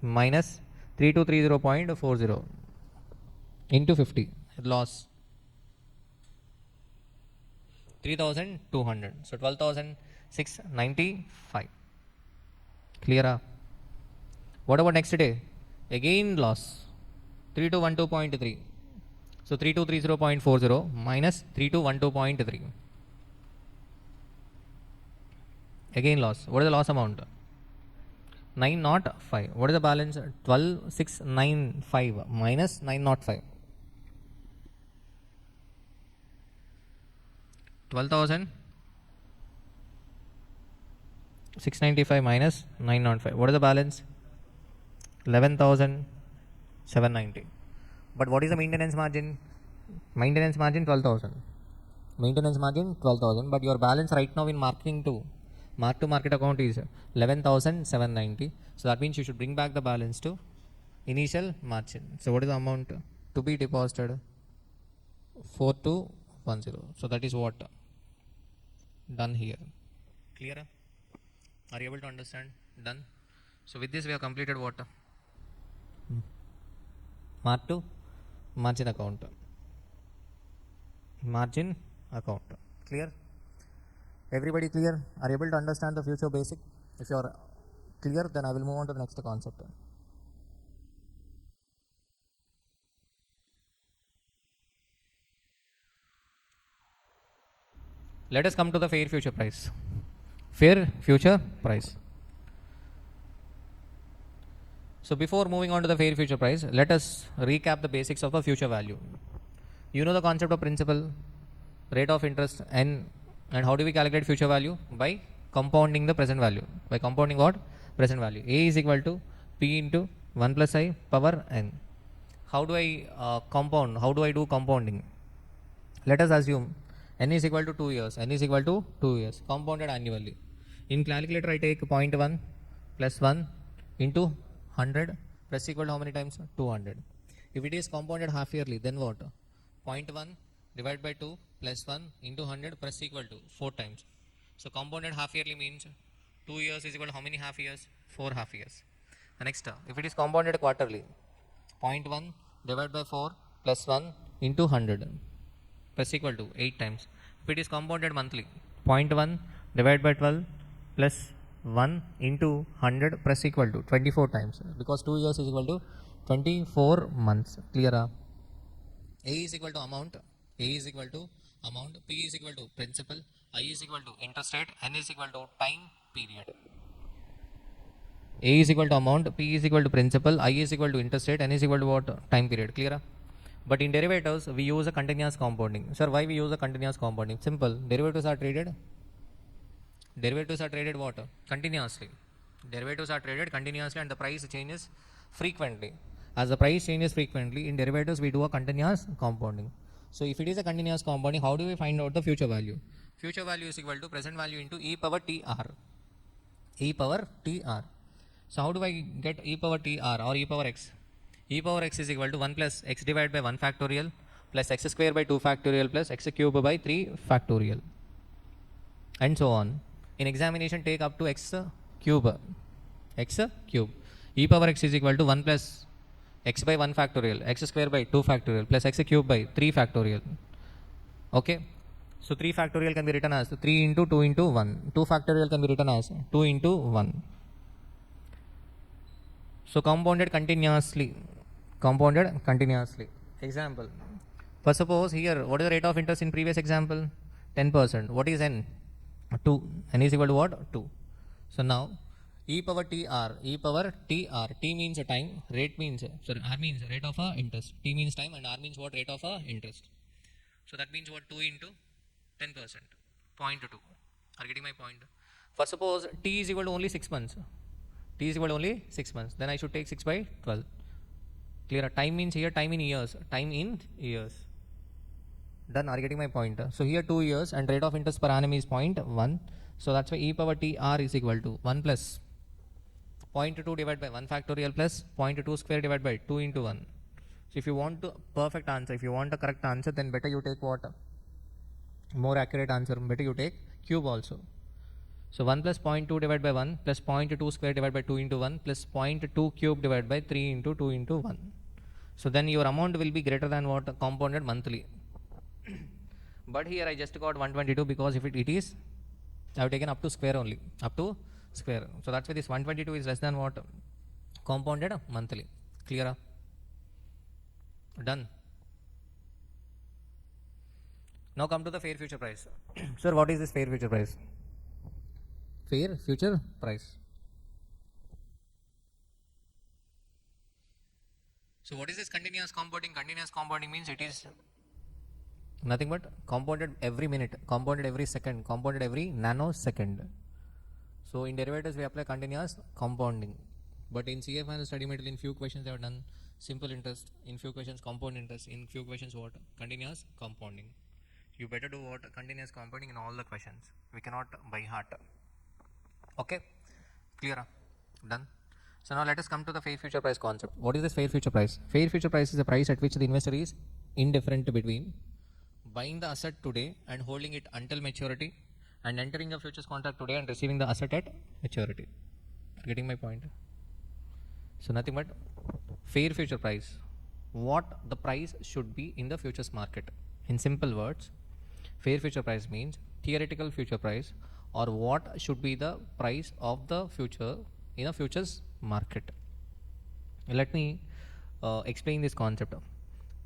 [SPEAKER 1] minus 3230.40 into 50. Loss 3200. So 12,695. Clear? What about next day? Again loss 3212.3. So 3230.40 minus 3212.3. Again loss. What is the loss amount? 905. What is the balance? 12695 minus 905. 12,695 minus 905. What is the balance? 11,790. But what is the maintenance margin? Maintenance margin 12,000. Maintenance margin 12,000. But your balance right now in marking to mark to market account is 11,790. So that means you should bring back the balance to initial margin. So what is the amount to be deposited? 4210. So that is what done here. Clear? Are you able to understand? Done. So with this we have completed what? Mark to margin account. Margin account. Clear? Everybody clear? Are you able to understand the future basic? If you are clear, then I will move on to the next concept. Let us come to the fair future price. Fair future price. So before moving on to the fair future price, let us recap the basics of the future value. You know the concept of principal, rate of interest, and how do we calculate future value? By compounding the present value. By compounding what? Present value. A is equal to P into 1 plus I power n. How do I compound? How do I do compounding? Let us assume n is equal to 2 years. N is equal to 2 years. Compounded annually. In calculator, I take 0.1 plus 1 into 100 plus equal to how many times? 200. If it is compounded half yearly, then what? 0.1 divided by 2 plus 1 into 100 plus equal to 4 times. So compounded half yearly means 2 years is equal to how many half years? 4 half years. The next, if it is compounded quarterly, 0.1 divided by 4 plus 1 into 100 plus equal to 8 times. If it is compounded monthly, 0.1 divided by 12 plus 1 into 100 plus equal to 24 times, because 2 years is equal to 24 months. Clear? A is equal to amount, A is equal to amount, P is equal to principal, I is equal to interest rate, N is equal to time period. A is equal to amount, P is equal to principal, I is equal to interest rate, N is equal to what? Time period. Clear? But in derivatives, we use a continuous compounding. Sir, why we use a continuous compounding? Simple. Derivatives are traded what? Continuously. Derivatives are traded continuously and the price changes frequently. As the price changes frequently, in derivatives we do a continuous compounding. So if it is a continuous compounding, how do we find out the future value? Future value is equal to present value into e power tr. E power tr. So how do I get e power tr or e power x? E power x is equal to 1 plus x divided by 1 factorial plus x square by 2 factorial plus x cube by 3 factorial, and so on. In examination, take up to x cube. E power x is equal to 1 plus x by 1 factorial, x square by 2 factorial plus x cube by 3 factorial. Okay. So 3 factorial can be written as 3 into 2 into 1. 2 factorial can be written as 2 into 1. So compounded continuously. Example. First suppose here, what is the rate of interest in previous example? 10%. What is n? 2. N is equal to what? 2. So now e power tr, t means time, rate means, r means rate of interest, t means time, and r means what? Rate of interest. So that means what? 2 into 10%, 0.2. Are you getting my point? First suppose t is equal to only 6 months. Then I should take 6 by 12. Clear? Time means here time in years. Done. Are you getting my point? So here 2 years and rate of interest per annum is 0.1. So that's why e power tr is equal to 1 plus 0.2 divided by 1 factorial plus 0.2 square divided by 2 into 1. So if you want a perfect answer, if you want a correct answer, then better you take what? More accurate answer, better you take cube also. So 1 plus 0.2 divided by 1 plus 0.2 square divided by 2 into 1 plus 0.2 cube divided by 3 into 2 into 1. So then your amount will be greater than what? Compounded monthly. But here I just got 122 because if it is, I have taken up to square only. So that's why this 122 is less than what? Compounded monthly. Clear? Done. Now come to the fair future price. Sir, what is this fair future price? Fair future price. So what is this continuous compounding? Continuous compounding means it is nothing but compounded every minute, compounded every second, compounded every nanosecond. So in derivatives we apply continuous compounding. But in CFA and study material, in few questions they have done simple interest, in few questions compound interest, in few questions what? Continuous compounding. You better do what? Continuous compounding in all the questions. We cannot by heart. Okay? Clear? Done. So now let us come to the fair future price concept. What is this fair future price? Fair future price is a price at which the investor is indifferent between buying the asset today and holding it until maturity and entering a futures contract today and receiving the asset at maturity. Getting my point? So nothing but fair future price, what the price should be in the futures market. In simple words, fair future price means theoretical future price, or what should be the price of the future in a futures market. Let me explain this concept.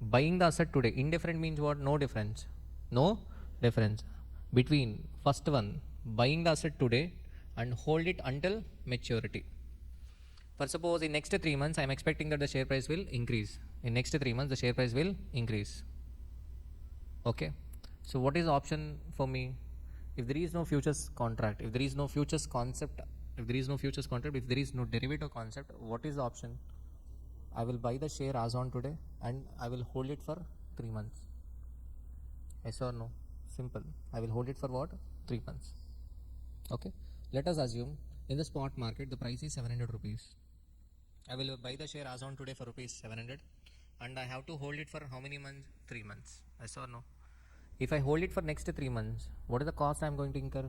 [SPEAKER 1] Buying the asset today, indifferent means what? No difference. No difference between first one, buying the asset today and hold it until maturity. For suppose in next 3 months, I am expecting that the share price will increase. In next 3 months, the share price will increase. Okay. So what is the option for me? If there is no futures contract, if there is no futures concept, if there is no futures contract, if there is no derivative concept, what is the option? I will buy the share as on today and I will hold it for 3 months. Yes or no? Simple. I will hold it for what? 3 months. Okay. Let us assume in the spot market the price is 700 rupees. I will buy the share as on today for rupees 700 and I have to hold it for how many months? 3 months. Yes or no? If I hold it for next 3 months, what is the cost I am going to incur?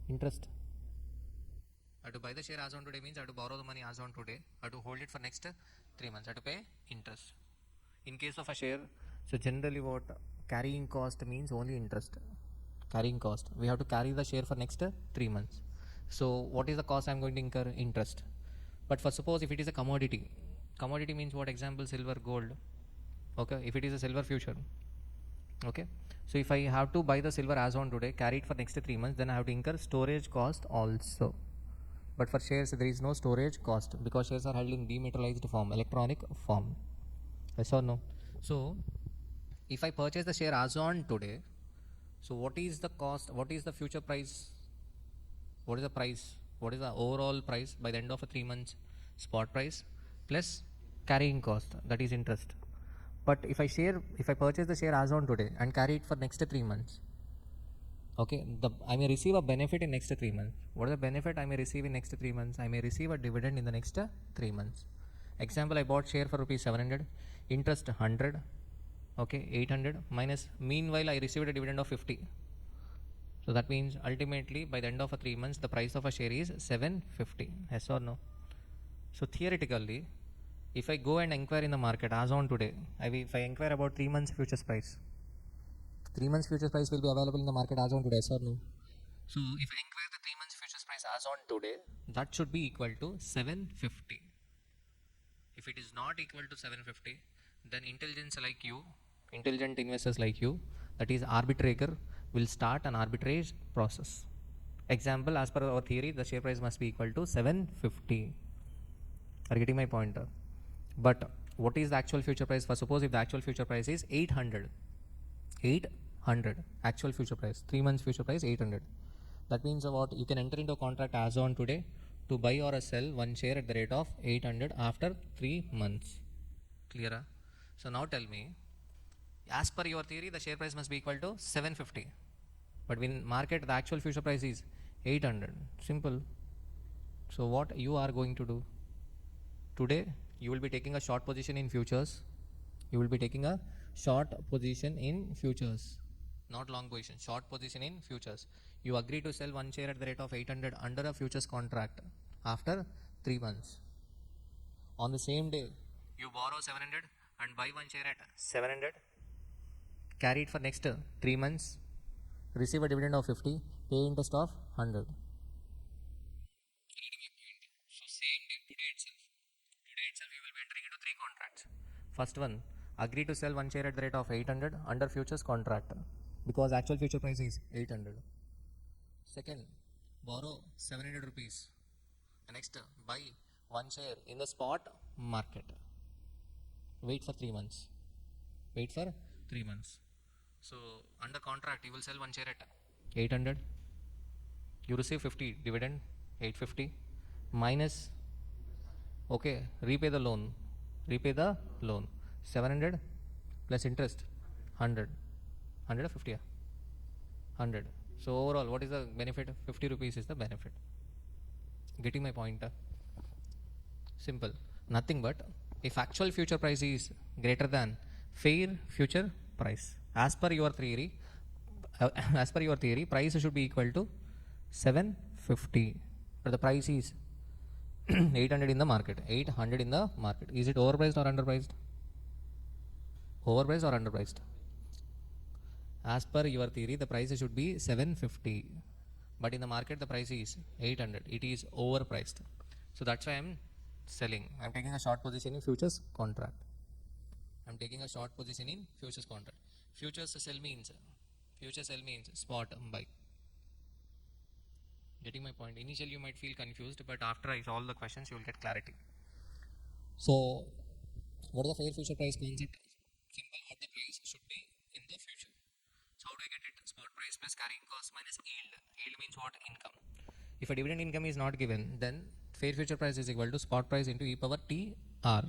[SPEAKER 1] Interest. I have to buy the share as on today means I have to borrow the money as on today. I have to hold it for next 3 months. I have to pay interest. In case of a share, so generally what carrying cost means only interest. Carrying cost. We have to carry the share for next 3 months. So what is the cost I am going to incur? Interest. But for suppose if it is a commodity, commodity means what? Example, silver, gold. Okay, if it is a silver future. Okay, so if I have to buy the silver as on today, carry it for next 3 months, then I have to incur storage cost also. But for shares, there is no storage cost because shares are held in dematerialized form, electronic form. Yes or no? So if I purchase the share as on today, so what is the cost? What is the future price? What is the price? What is the overall price by the end of a 3 months? Spot price plus carrying cost, that is interest. But if I purchase the share as on today and carry it for next 3 months, okay, I may receive a benefit in next 3 months. What is the benefit I may receive in next 3 months? I may receive a dividend in the next 3 months. Example, I bought share for rupees 700, interest 100, okay, 800 minus, meanwhile I received a dividend of 50. So that means ultimately by the end of a 3 months, the price of a share is 750. Yes or no? So theoretically, if I go and inquire in the market as on today, if I inquire about 3 months futures price, 3 months futures price will be available in the market as on today, yes or no? So if I inquire the 3 months futures price as on today, that should be equal to 750. If it is not equal to 750, then intelligent investors like you, that is arbitrator, will start an arbitrage process. Example, as per our theory, the share price must be equal to 750. Are you getting my point? But what is the actual future price? For suppose if the actual future price is 800, actual future price, 3 months future price 800. That means what? You can enter into a contract as on today to buy or sell one share at the rate of 800 after 3 months. Clear? So now tell me, as per your theory, the share price must be equal to 750. But in market, the actual future price is 800. Simple. So what you are going to do? Today, you will be taking a short position in futures. You will be taking a short position in futures. Not long position, short position in futures. You agree to sell one share at the rate of 800 under a futures contract after 3 months. On the same day, you borrow 700 and buy one share at 700. Carry it for next 3 months. Receive a dividend of 50. Pay interest of 100. So same day, today itself you will be entering into 3 contracts. First one, agree to sell one share at the rate of 800 under futures contract because actual future price is 800. Second, borrow 700 rupees. Next, buy one share in the spot market. Wait for 3 months. Wait for 3 months. So under contract, you will sell one share at 800. You receive 50 dividend, 850 minus, okay, repay the loan. 700 plus interest 100. 100 or 50? 100. So overall, what is the benefit? 50 rupees is the benefit. Getting my point? Simple. Nothing but if actual future price is greater than fair future price, as per your theory, As per your theory, price should be equal to 750, but the price is 800 in the market. 800 in the market. Is it overpriced or underpriced? Overpriced or underpriced? As per your theory, the price should be 750, but in the market the price is 800. It is overpriced. So that's why I'm selling. I'm taking a short position in futures contract. I'm taking a short position in futures contract. Futures sell means spot buy. Getting my point? Initially you might feel confused, but after I solve the questions you will get clarity. So what is the fair future price concept? Simple, what the price should be in the future. So how do I get it? Spot price plus carrying cost minus yield. Yield means what? Income. If a dividend income is not given, then fair future price is equal to spot price into e power t r.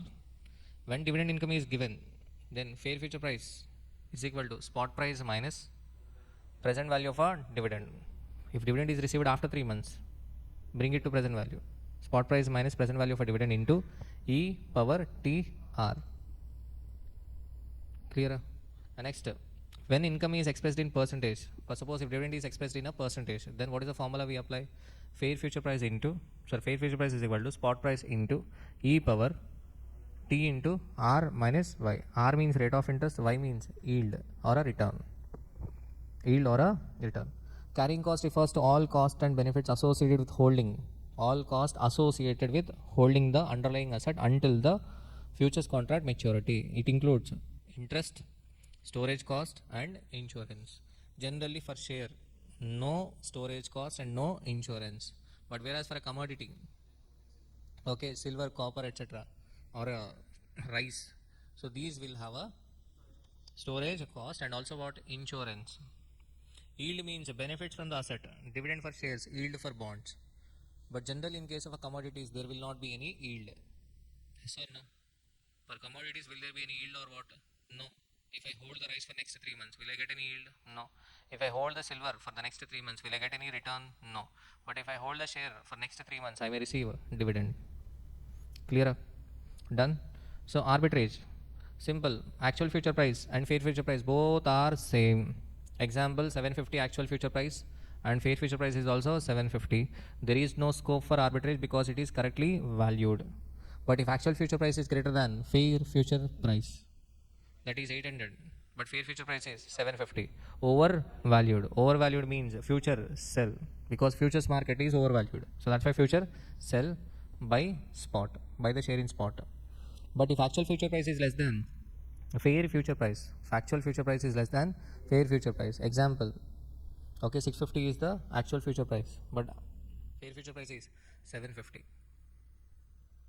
[SPEAKER 1] When dividend income is given, then fair future price is equal to spot price minus present value of a dividend. If dividend is received after 3 months, bring it to present value. Spot price minus present value of a dividend into e power t r. Clear? Next, when income is expressed in percentage, suppose if dividend is expressed in a percentage, then what is the formula we apply? Fair future price is equal to spot price into e power t into r minus y. R means rate of interest, y means yield or a return. Carrying cost refers to all cost and benefits associated with holding. All cost associated with holding the underlying asset until the futures contract maturity. It includes interest, storage cost and insurance. Generally for share, no storage cost and no insurance. But whereas for a commodity, okay, silver, copper, etc., or rice, so these will have a storage cost and also what? Insurance. Yield means benefits from the asset, dividend for shares, yield for bonds. But generally in case of a commodities, there will not be any yield. Yes or no? For commodities, will there be any yield or what? No. If I hold the rice for next 3 months, will I get any yield? No. If I hold the silver for the next 3 months, will I get any return? No. But if I hold the share for next 3 months, I may receive dividend. Clear? Done? So arbitrage. Simple. Actual future price and fair future price both are same. Example, 750 actual future price and fair future price is also 750. There is no scope for arbitrage because it is correctly valued. But if actual future price is greater than fair future price, that is 800, but fair future price is 750, overvalued means future sell, because futures market is overvalued. So that's why future sell by the share in spot. But if actual future price is less than fair future price, actual future price is less than fair future price. Example, okay, 650 is the actual future price, but fair future price is 750.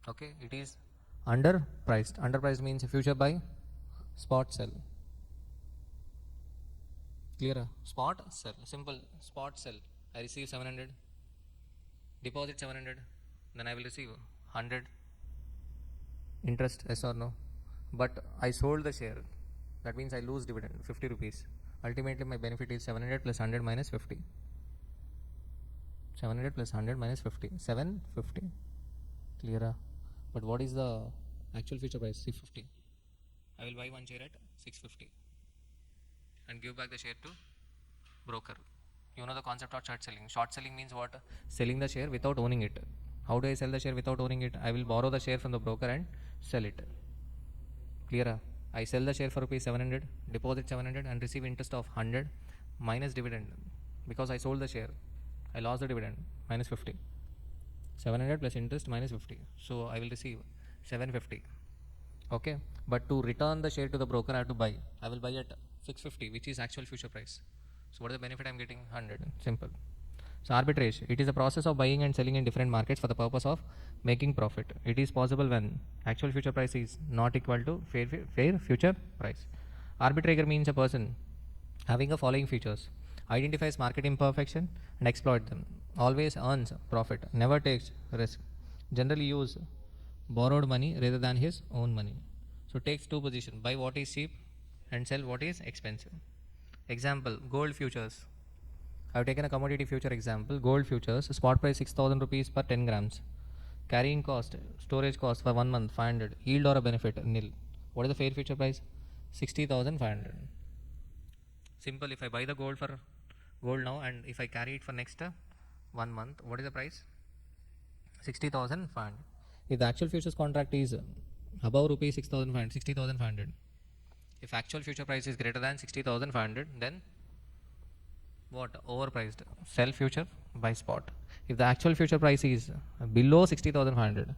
[SPEAKER 1] Okay, it is underpriced. Underpriced means future buy, spot sell. Clear? Spot sell. Simple. Spot sell. I receive 700, deposit 700, then I will receive 100 interest, yes or no? But I sold the share, that means I lose dividend 50 rupees. Ultimately my benefit is 700 plus 100 minus 50. 700 plus 100 minus 50, 750. Clear? But what is the actual future price? 650. I will buy one share at 650 and give back the share to broker. You know the concept of short selling. Short selling means what? Selling the share without owning it. How do I sell the share without owning it? I will borrow the share from the broker and sell it. Clear? I sell the share for rupees 700, deposit 700 and receive interest of 100 minus dividend. Because I sold the share, I lost the dividend, minus 50. 700 plus interest minus 50. So I will receive 750. Okay, but to return the share to the broker, I have to buy. I will buy at 650, which is actual future price. So what is the benefit I am getting? 100. Simple. So arbitrage, it is a process of buying and selling in different markets for the purpose of making profit. It is possible when actual future price is not equal to fair future price. Arbitrator means a person having the following features: identifies market imperfection and exploit them, always earns profit, never takes risk, generally use borrowed money rather than his own money. So takes two positions: buy what is cheap and sell what is expensive. Example, gold futures. I have taken a commodity future example. Gold futures, spot price 6,000 rupees per 10 grams. Carrying cost, storage cost for 1 month 500. Yield or a benefit nil. What is the fair future price? 60,500. Simple. If I buy the gold for gold now, and if I carry it for next 1 month, what is the price? 60,500. If the actual futures contract is above rupees 6,500, 60,500, if actual future price is greater than 60,500, then what? Overpriced. Sell future, buy spot. If the actual future price is below 60,500,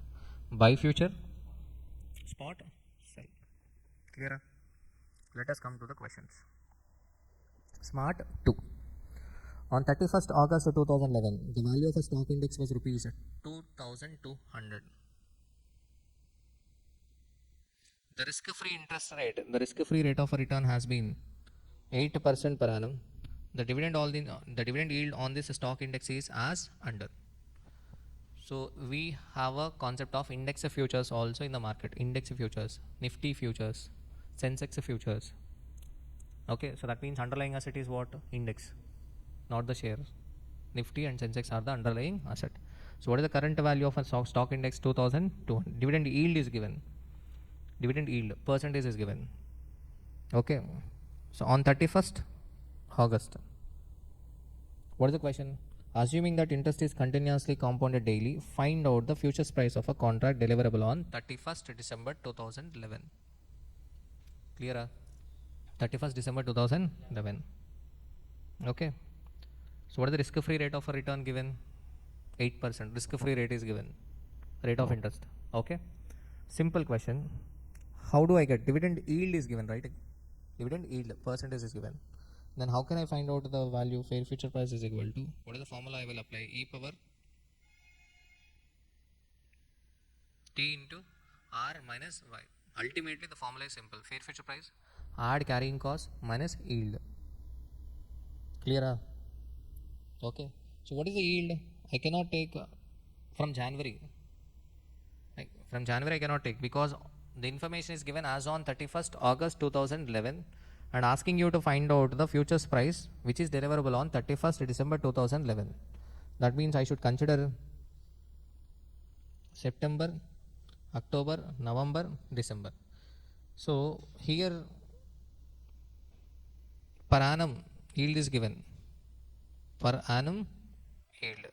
[SPEAKER 1] buy future, spot, sell. Clear? Let us come to the questions. Smart 2. On 31st August 2011, the value of a stock index was rupees 2,200. The risk-free rate of a return has been 8% per annum. The dividend yield on this stock index is as under. So we have a concept of index futures also in the market. Index futures, Nifty futures, Sensex futures. Okay, so that means underlying asset is what? Index, not the share. Nifty and Sensex are the underlying asset. So what is the current value of a stock index? 2,200. Dividend yield is given. Dividend yield percentage is given. Okay, so on 31st August, what is the question? Assuming that interest is continuously compounded daily, find out the futures price of a contract deliverable on 31st December 2011. Clear? 31st December 2011. Okay. So what is the risk-free rate of a return given? 8%. Risk-free rate is given. Rate of interest. Okay. Simple question. How do I get? Dividend yield is given, right? Dividend yield percentage is given. Then how can I find out the value? Fair future price is equal to, what is the formula I will apply? E power T into R minus Y. Ultimately the formula is simple. Fair future price, add carrying cost minus yield. Clear? Okay. So what is the yield? I cannot take from January. From January I cannot take, because the information is given as on 31st August 2011 and asking you to find out the futures price which is deliverable on 31st December 2011. That means I should consider September, October, November, December. So here per annum yield is given. Per annum yield.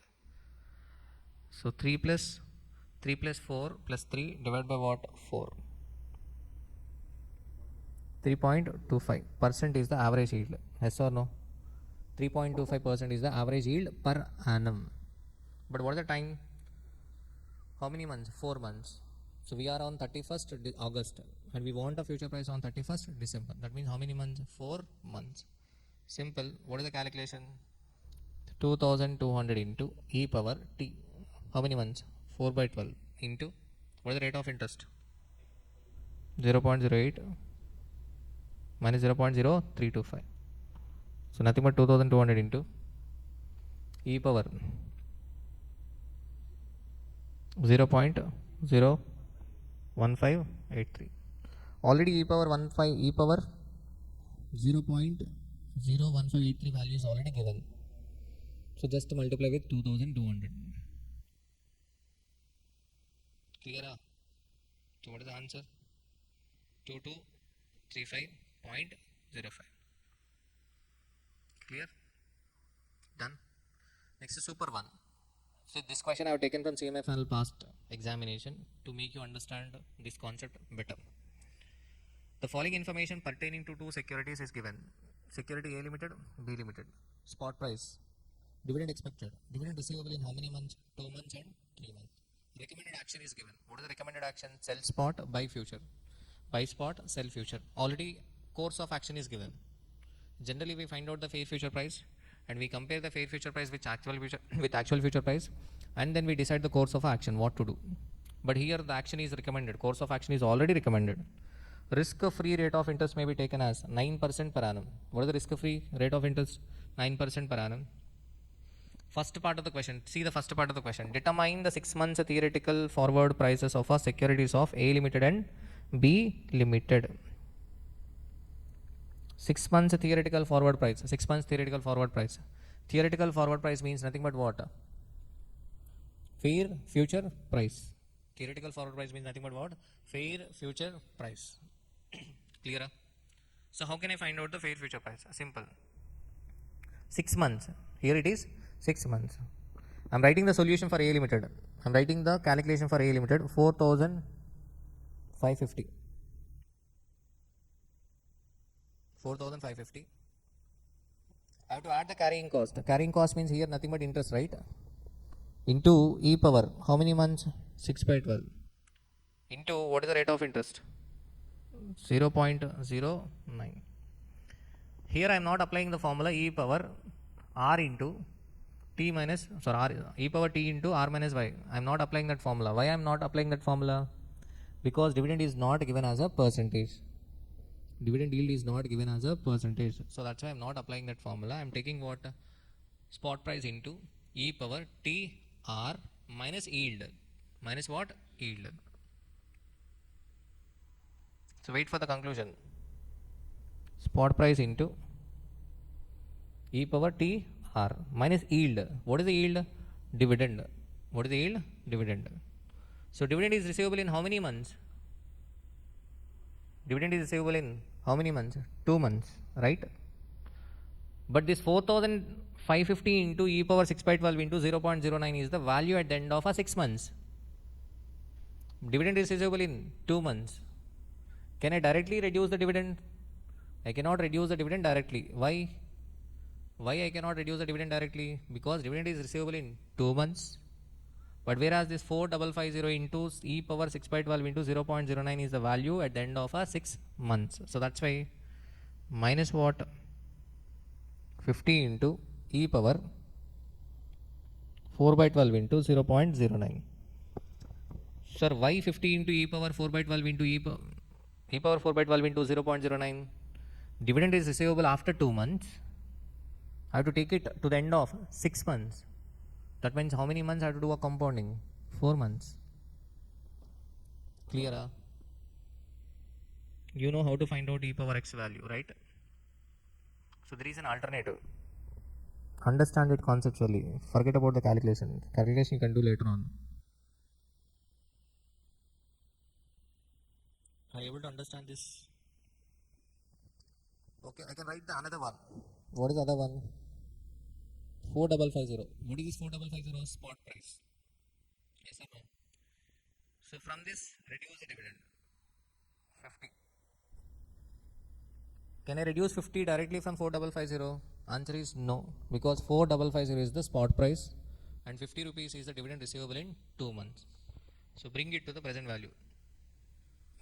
[SPEAKER 1] So 3 plus 4 plus 3 divided by what? 4. 3.25% is the average yield. Yes or no? 3.25% is the average yield per annum. But what is the time? How many months? 4 months. So we are on 31st August and we want a future price on 31st December. That means how many months? 4 months. Simple. What is the calculation? 2200 into e power t. How many months? 4 by 12 into, what is the rate of interest? 0.08 minus 0.0325. So nothing but 2200 into e power 0.01583. Already e power 0.01583 value is already given. So just multiply with 2200. Clear? So what is the answer? 2235.05. Clear? Done. Next is super 1. So this question I have taken from CMA final past examination to make you understand this concept better. The following information pertaining to two securities is given. Security A limited, B limited. Spot price. Dividend expected. Dividend receivable in how many months? 2 months and 3 months. Recommended action is given. What is the recommended action? Sell spot, buy future. Buy spot, sell future. Already course of action is given. Generally we find out the fair future price and we compare the fair future price with actual future price, and then we decide the course of action, what to do. But here the action is recommended. Course of action is already recommended. Risk-free rate of interest may be taken as 9% per annum. What is the risk-free rate of interest? 9% per annum. First part of the question, see the first part of the question. Determine the 6 months theoretical forward prices of a securities of A limited and B limited. 6 months theoretical forward price. 6 months theoretical forward price. Theoretical forward price means nothing but what? Fair future price. Theoretical forward price means nothing but what? Fair future price. Clear? So how can I find out the fair future price? Simple. 6 months. Here it is 6 months. I'm writing the solution for A limited. I'm writing the calculation for A limited 4,550. 4,550. I have to add the carrying cost. The carrying cost means here nothing but interest, right? Into e power. How many months? 6 by 12. Into what is the rate of interest? 0.09. Here I am not applying the formula e power r into t minus, sorry, r, e power t into r minus y. I am not applying that formula. Why I am not applying that formula? Because dividend is not given as a percentage. Dividend yield is not given as a percentage. So that's why I am not applying that formula. I am taking what? Spot price into e power t r minus yield. Minus what? Yield. So wait for the conclusion. Spot price into e power t r minus yield. What is the yield? Dividend. What is the yield? Dividend. So dividend is receivable in how many months? Dividend is receivable in how many months? 2 months, right? But this 4,550 into e power 6 by 12 into 0.09 is the value at the end of 6 months. Dividend is receivable in 2 months. Can I directly reduce the dividend? I cannot reduce the dividend directly. Why? Why I cannot reduce the dividend directly? Because dividend is receivable in 2 months. But whereas this 4,550 into e power 6 by 12 into 0.09 is the value at the end of 6 months. So that's why minus what? 50 into e power 4 by 12 into 0.09. Sir, why 50 into e power 4 by 12 into e power 4 by 12 into 0.09? Dividend is receivable after 2 months. I have to take it to the end of 6 months. That means how many months I have to do a compounding? 4 months. Clear? You know how to find out e power x value, right? So there is an alternative. Understand it conceptually. Forget about the calculation. Calculation you can do later on. Are you able to understand this? Okay, I can write the another one. What is the other one? 4,550. What is this 4,550? Spot price. Yes or no? So from this, reduce the dividend. 50. Can I reduce 50 directly from 4,550? Answer is no, because 4,550 is the spot price and 50 rupees is the dividend receivable in 2 months. So bring it to the present value.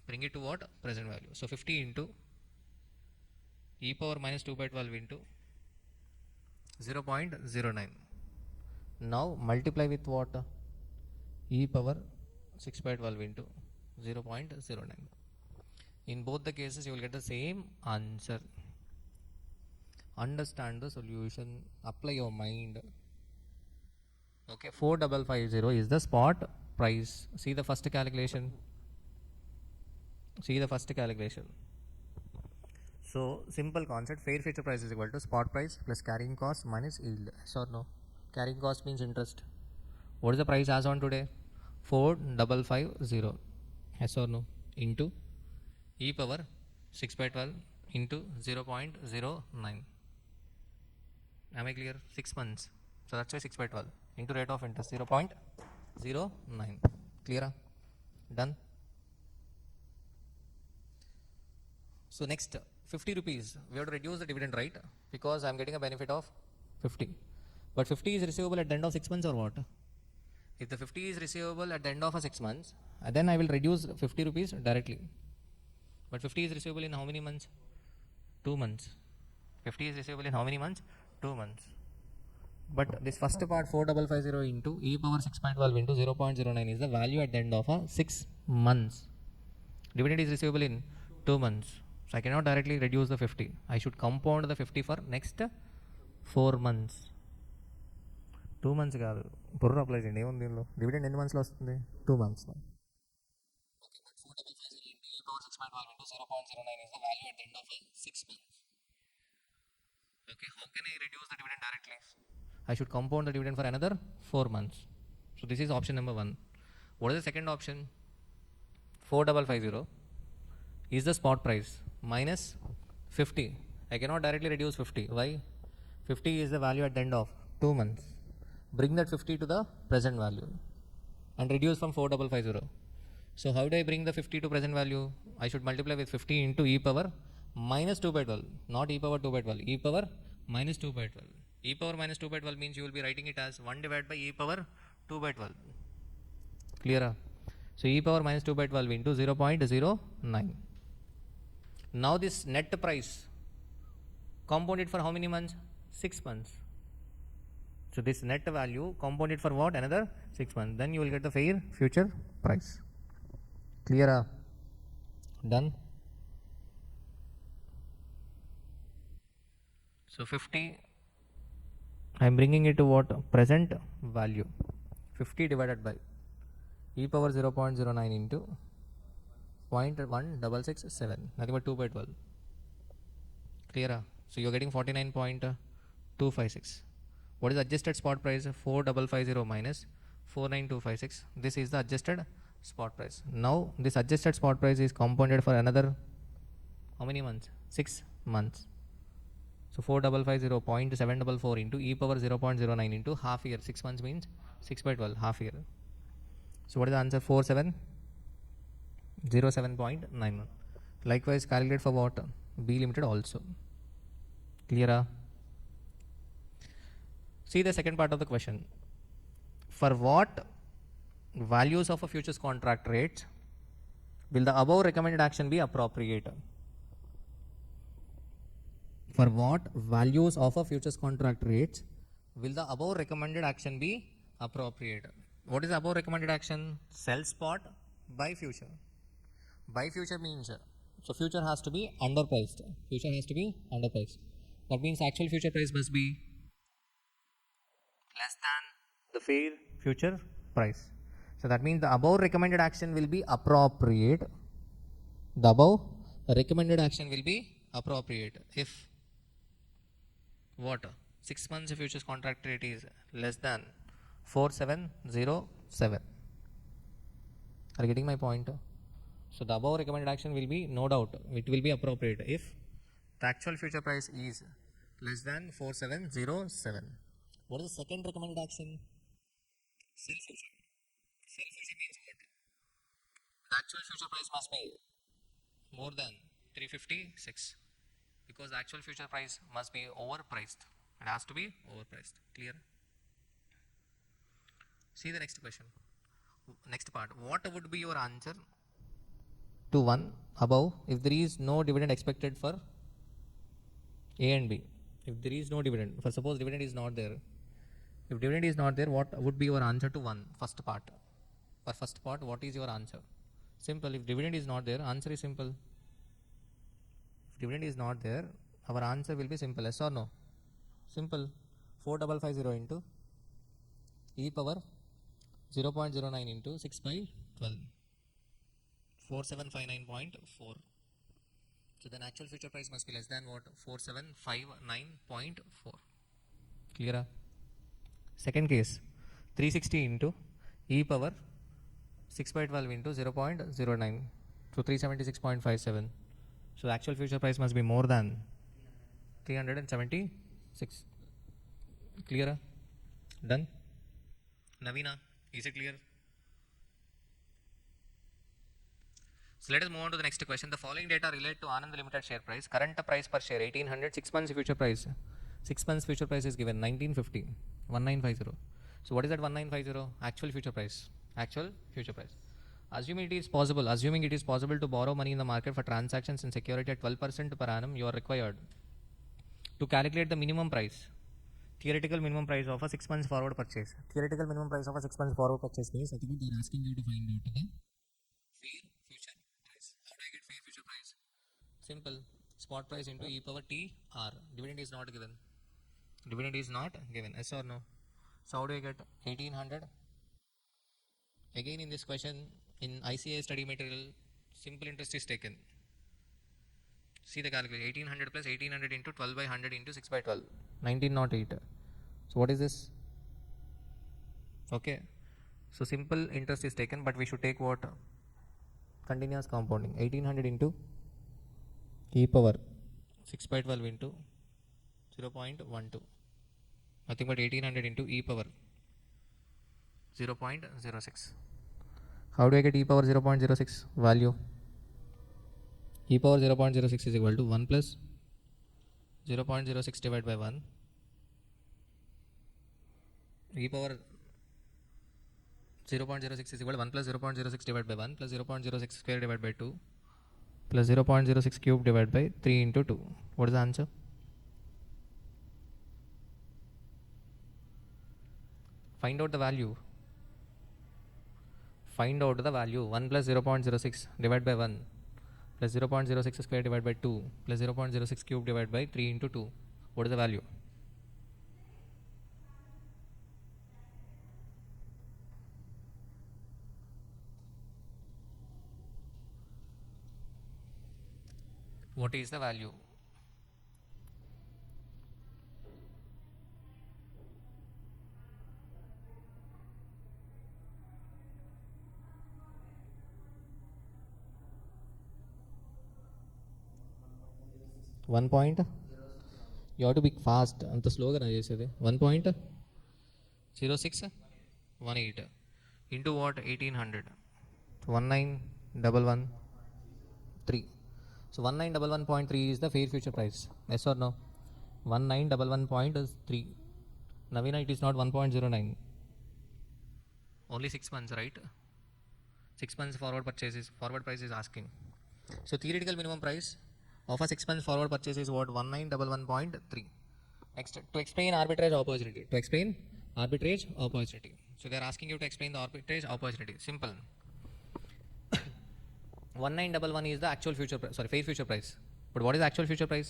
[SPEAKER 1] Bring it to what? Present value. So 50 into e power minus 2 by 12 into 0.09. Now multiply with what? E power 6 by 12 into 0.09. In both the cases you will get the same answer. Understand the solution, apply your mind. Okay, 4,550 is the spot price. See the first calculation. So simple concept, fair future price is equal to spot price plus carrying cost minus yield. Yes or no? Carrying cost means interest. What is the price as on today? 4,550. Yes or no? Into e power 6 by 12 into 0.09. Am I clear? 6 months. So that's why 6 by 12 into rate of interest 0.09. Clear? Done? So next 50 rupees. We have to reduce the dividend, right? Because I am getting a benefit of 50. But 50 is receivable at the end of 6 months or what? If the 50 is receivable at the end of 6 months, then I will reduce 50 rupees directly. But 50 is receivable in how many months? 2 months. 50 is receivable in how many months? 2 months. But this first part 4,550 into e power 6.12 into 0.09 is the value at the end of 6 months. Dividend is receivable in 2 months. So I cannot directly reduce the 50. I should compound the 50 for next 4 months. 2 months కాదు బుర్ర apply చేయండి ఏముంది దీనిలో dividend ఎన్ని మంత్స్లో వస్తుంది 2 మంత్స్లో okay how can I reduce the dividend directly I should compound the dividend for another 4 months so this is option number 1 what is the second option 4,550 is the spot price minus 50 I cannot directly reduce 50 why 50 is the value at the end of 2 months. Bring that 50 to the present value and reduce from 4550. So how do I bring the 50 to present value? I should multiply with 50 into e power minus 2 by 12, not e power 2 by 12, e power minus 2 by 12. E power minus 2 by 12 means you will be writing it as 1 divided by e power 2 by 12. Clear? So e power minus 2 by 12 into 0.09. Now this net price compounded for how many months? 6 months. So this net value compounded for what? Another 6 months. Then you will get the fair future price. Clear? Done? So 50, I am bringing it to what? Present value. 50 divided by e power 0.09 into 0.1667, nothing but 2 by 12. Clear? So you are getting 49.256. What is the adjusted spot price? 4550 minus 49256. This is the adjusted spot price. Now this adjusted spot price is compounded for another how many months? 6 months. So 4550.744 into e power 0.09 into half year. 6 months means 6 by 12, half year. So what is the answer? 4707.91. Likewise calculate for what? B limited also. Clear? See the second part of the question. For what values of a futures contract rate will the above recommended action be appropriate? For what values of a futures contract rate will the above recommended action be appropriate? What is the above recommended action? Sell spot, buy future. Buy future means, so future has to be underpriced. Future has to be underpriced. That means actual future price must be less than the fair future price. So that means the above recommended action will be appropriate. The above recommended action will be appropriate if what? 6 months futures contract rate is less than 4707. Are you getting my point? So the above recommended action will be, no doubt, it will be appropriate if the actual future price is less than 4707. What is the second recommended action? Sell future. Sell future means what? The actual future price must be more than 356 because the actual future price must be overpriced. It has to be overpriced. Clear? See the next question. Next part. What would be your answer to 1 above if there is no dividend expected for A and B? If there is no dividend, for suppose dividend is not there. If dividend is not there, what would be your answer to 1? First part. For first part, what is your answer? Simple. If dividend is not there, answer is simple. If dividend is not there, our answer will be simple. Yes or no? Simple. 4550 into e power 0.09 into 6 by 12. 4759.4. So then actual future price must be less than what? 4759.4. Clear? Second case, 360 into e power 6 by 12 into 0.09. So 376.57. So the actual future price must be more than 376. Clear? Done? Navina, is it clear? So let us move on to the next question. The following data relate to Anand Limited share price. Current price per share 1800. 6 months future price. 6 months future price is given 1950. 1950. So what is that 1950? Actual future price. Actual future price. Assuming it is possible to borrow money in the market for transactions in security at 12% per annum, you are required to calculate the minimum price. Theoretical minimum price of a 6 months forward purchase. Theoretical minimum price of a 6 months forward purchase means they are asking you to find out the fair future price. How do I get fair future price? Simple. Spot price into e power t r. Dividend is not given. Dividend is not given. Yes or no? So how do I get 1800? Again in this question, in ICA study material, simple interest is taken. See the calculation. 1800 plus 1800 into 12 by 100 into 6 by 12. 1908. So what is this? Okay. So simple interest is taken, but we should take what? Continuous compounding. 1800 into e power 6 by 12 into 0.12. nothing but 1800 into e power 0.06. How do I get e power 0.06 value? E power 0.06 is equal to 1 plus 0.06 divided by 1. E power 0.06 is equal to 1 plus 0.06 divided by 1 plus 0.06 square divided by 2 plus 0.06 cube divided by 3 into 2. What is the answer? Find out the value. Find out the value. 1 plus 0.06 divided by 1 plus 0.06 square divided by 2 plus 0.06 cube divided by 3 into 2. What is the value? What is the value? One point. You have to be fast. అంత స్లోగా చేసేది 1.0618 into what? 1800. 19113. So 19113 is the fair future price. Yes or no? 19113. Navina, it is not 1.09. Only 6 months, right? 6 months forward price is asking. So theoretical minimum price of a 6 months forward purchase is what? 19113. Next, to explain arbitrage opportunity. So they are asking you to explain the arbitrage opportunity. Simple. 1911 is the actual future price, fair future price. But what is the actual future price?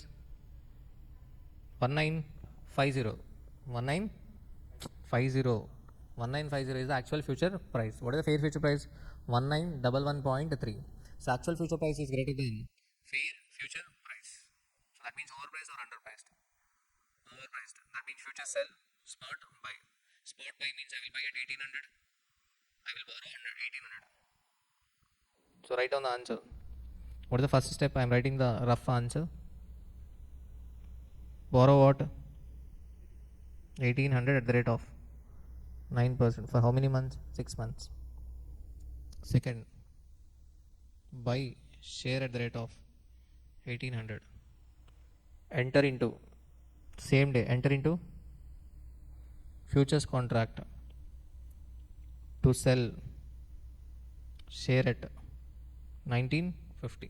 [SPEAKER 1] 1950. 1950 is the actual future price. What is the fair future price? 1911.3. So actual future price is greater than fair future price. So that means overpriced or underpriced? Overpriced. That means future sell, spot buy. Spot buy means I will buy at 1800. I will borrow under 1800. So write down the answer. What is the first step? I am writing the rough answer. Borrow what? 1800 at the rate of 9%. For how many months? 6 months. Second, buy share at the rate of 1800. Enter into same day. Enter into futures contract to sell share at 1950.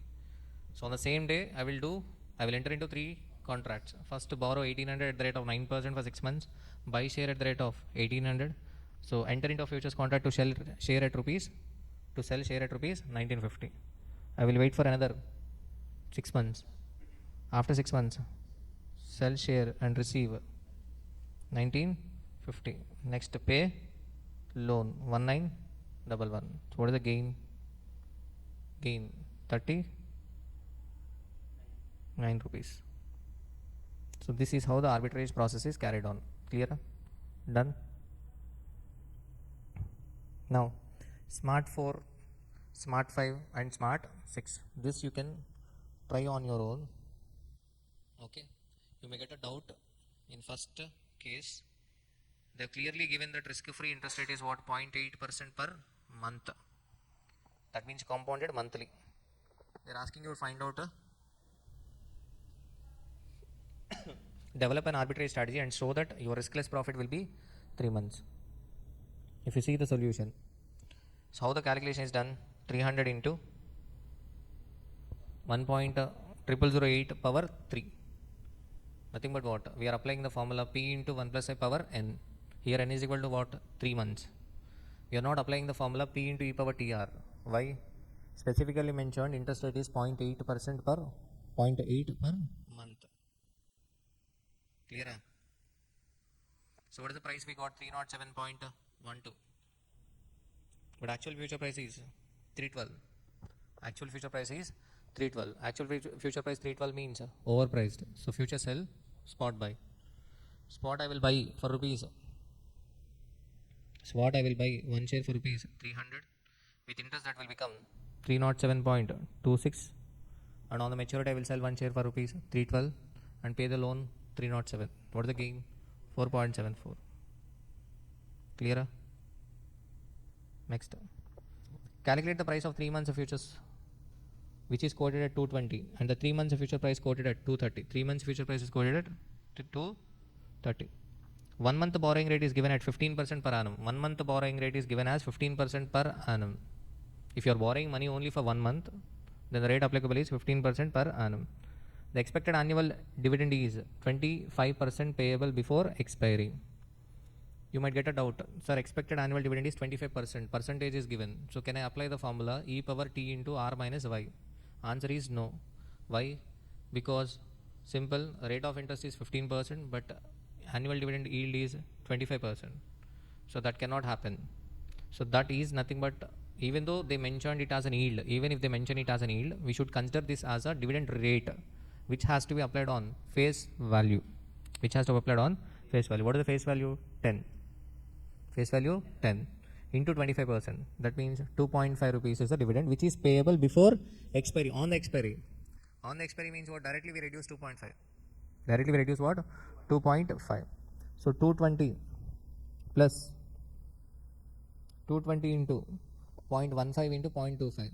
[SPEAKER 1] So on the same day, I will enter into 3 contracts. First, borrow 1800 at the rate of 9% for 6 months. Buy share at the rate of 1800. So enter into a futures contract to sell share at rupees 1950. I will wait for another 6 months. After 6 months, sell share and receive 1950. Next, pay loan 1911. So what is the gain? Gain 39 rupees. So this is how the arbitrage process is carried on. Clear? Done? Now, Smart 4, Smart 5 and Smart 6. This you can try on your own. Okay. You may get a doubt in first case. They have clearly given that risk-free interest rate is what? 0.8% per month. That means compounded monthly. They are asking you to find out develop an arbitrage strategy and show that your riskless profit will be 3 months. If you see the solution, so how the calculation is done? 300 into 1.0008 power 3. Nothing but what? We are applying the formula P into 1 plus I power n. Here n is equal to what? 3 months. We are not applying the formula P into e power tr. Why? Specifically mentioned interest rate is 0.8% per 0.8 per month. Clear? So what is the price we got? 307.12. But actual future price is 312. Actual future price is 312. Actual future price 312 means overpriced. So future sell, spot buy. Spot I will buy for rupees. Spot I will buy 1 share for rupees 300. With interest that will become 307.26. And on the maturity I will sell 1 share for rupees 312 and pay the loan 307. What is the gain? 4.74. Clear? Next. Calculate the price of 3 months of futures which is quoted at 220 and the 3 months of future price quoted at 230. 3 months future price is quoted at 230. 1 month borrowing rate is given at 15% per annum. 1 month borrowing rate is given as 15% per annum. If you are borrowing money only for 1 month, then the rate applicable is 15% per annum. The expected annual dividend is 25% payable before expiry. You might get a doubt, sir, expected annual dividend is 25%, percentage is given. So can I apply the formula e power t into r minus y? Answer is no. Why? Because simple, rate of interest is 15%, but annual dividend yield is 25%. So that cannot happen. So that is nothing but, even though they mentioned it as an yield, even if they mention it as an yield, we should consider this as a dividend rate, which has to be applied on face value. Which has to be applied on face value. What is the face value? 10. Face value 10 into 25%. That means 2.5 rupees is the dividend which is payable before expiry. On the expiry. On the expiry means what? Directly we reduce 2.5. Directly we reduce what? 2.5. So 220 plus 220 into 0.15 into 0.25.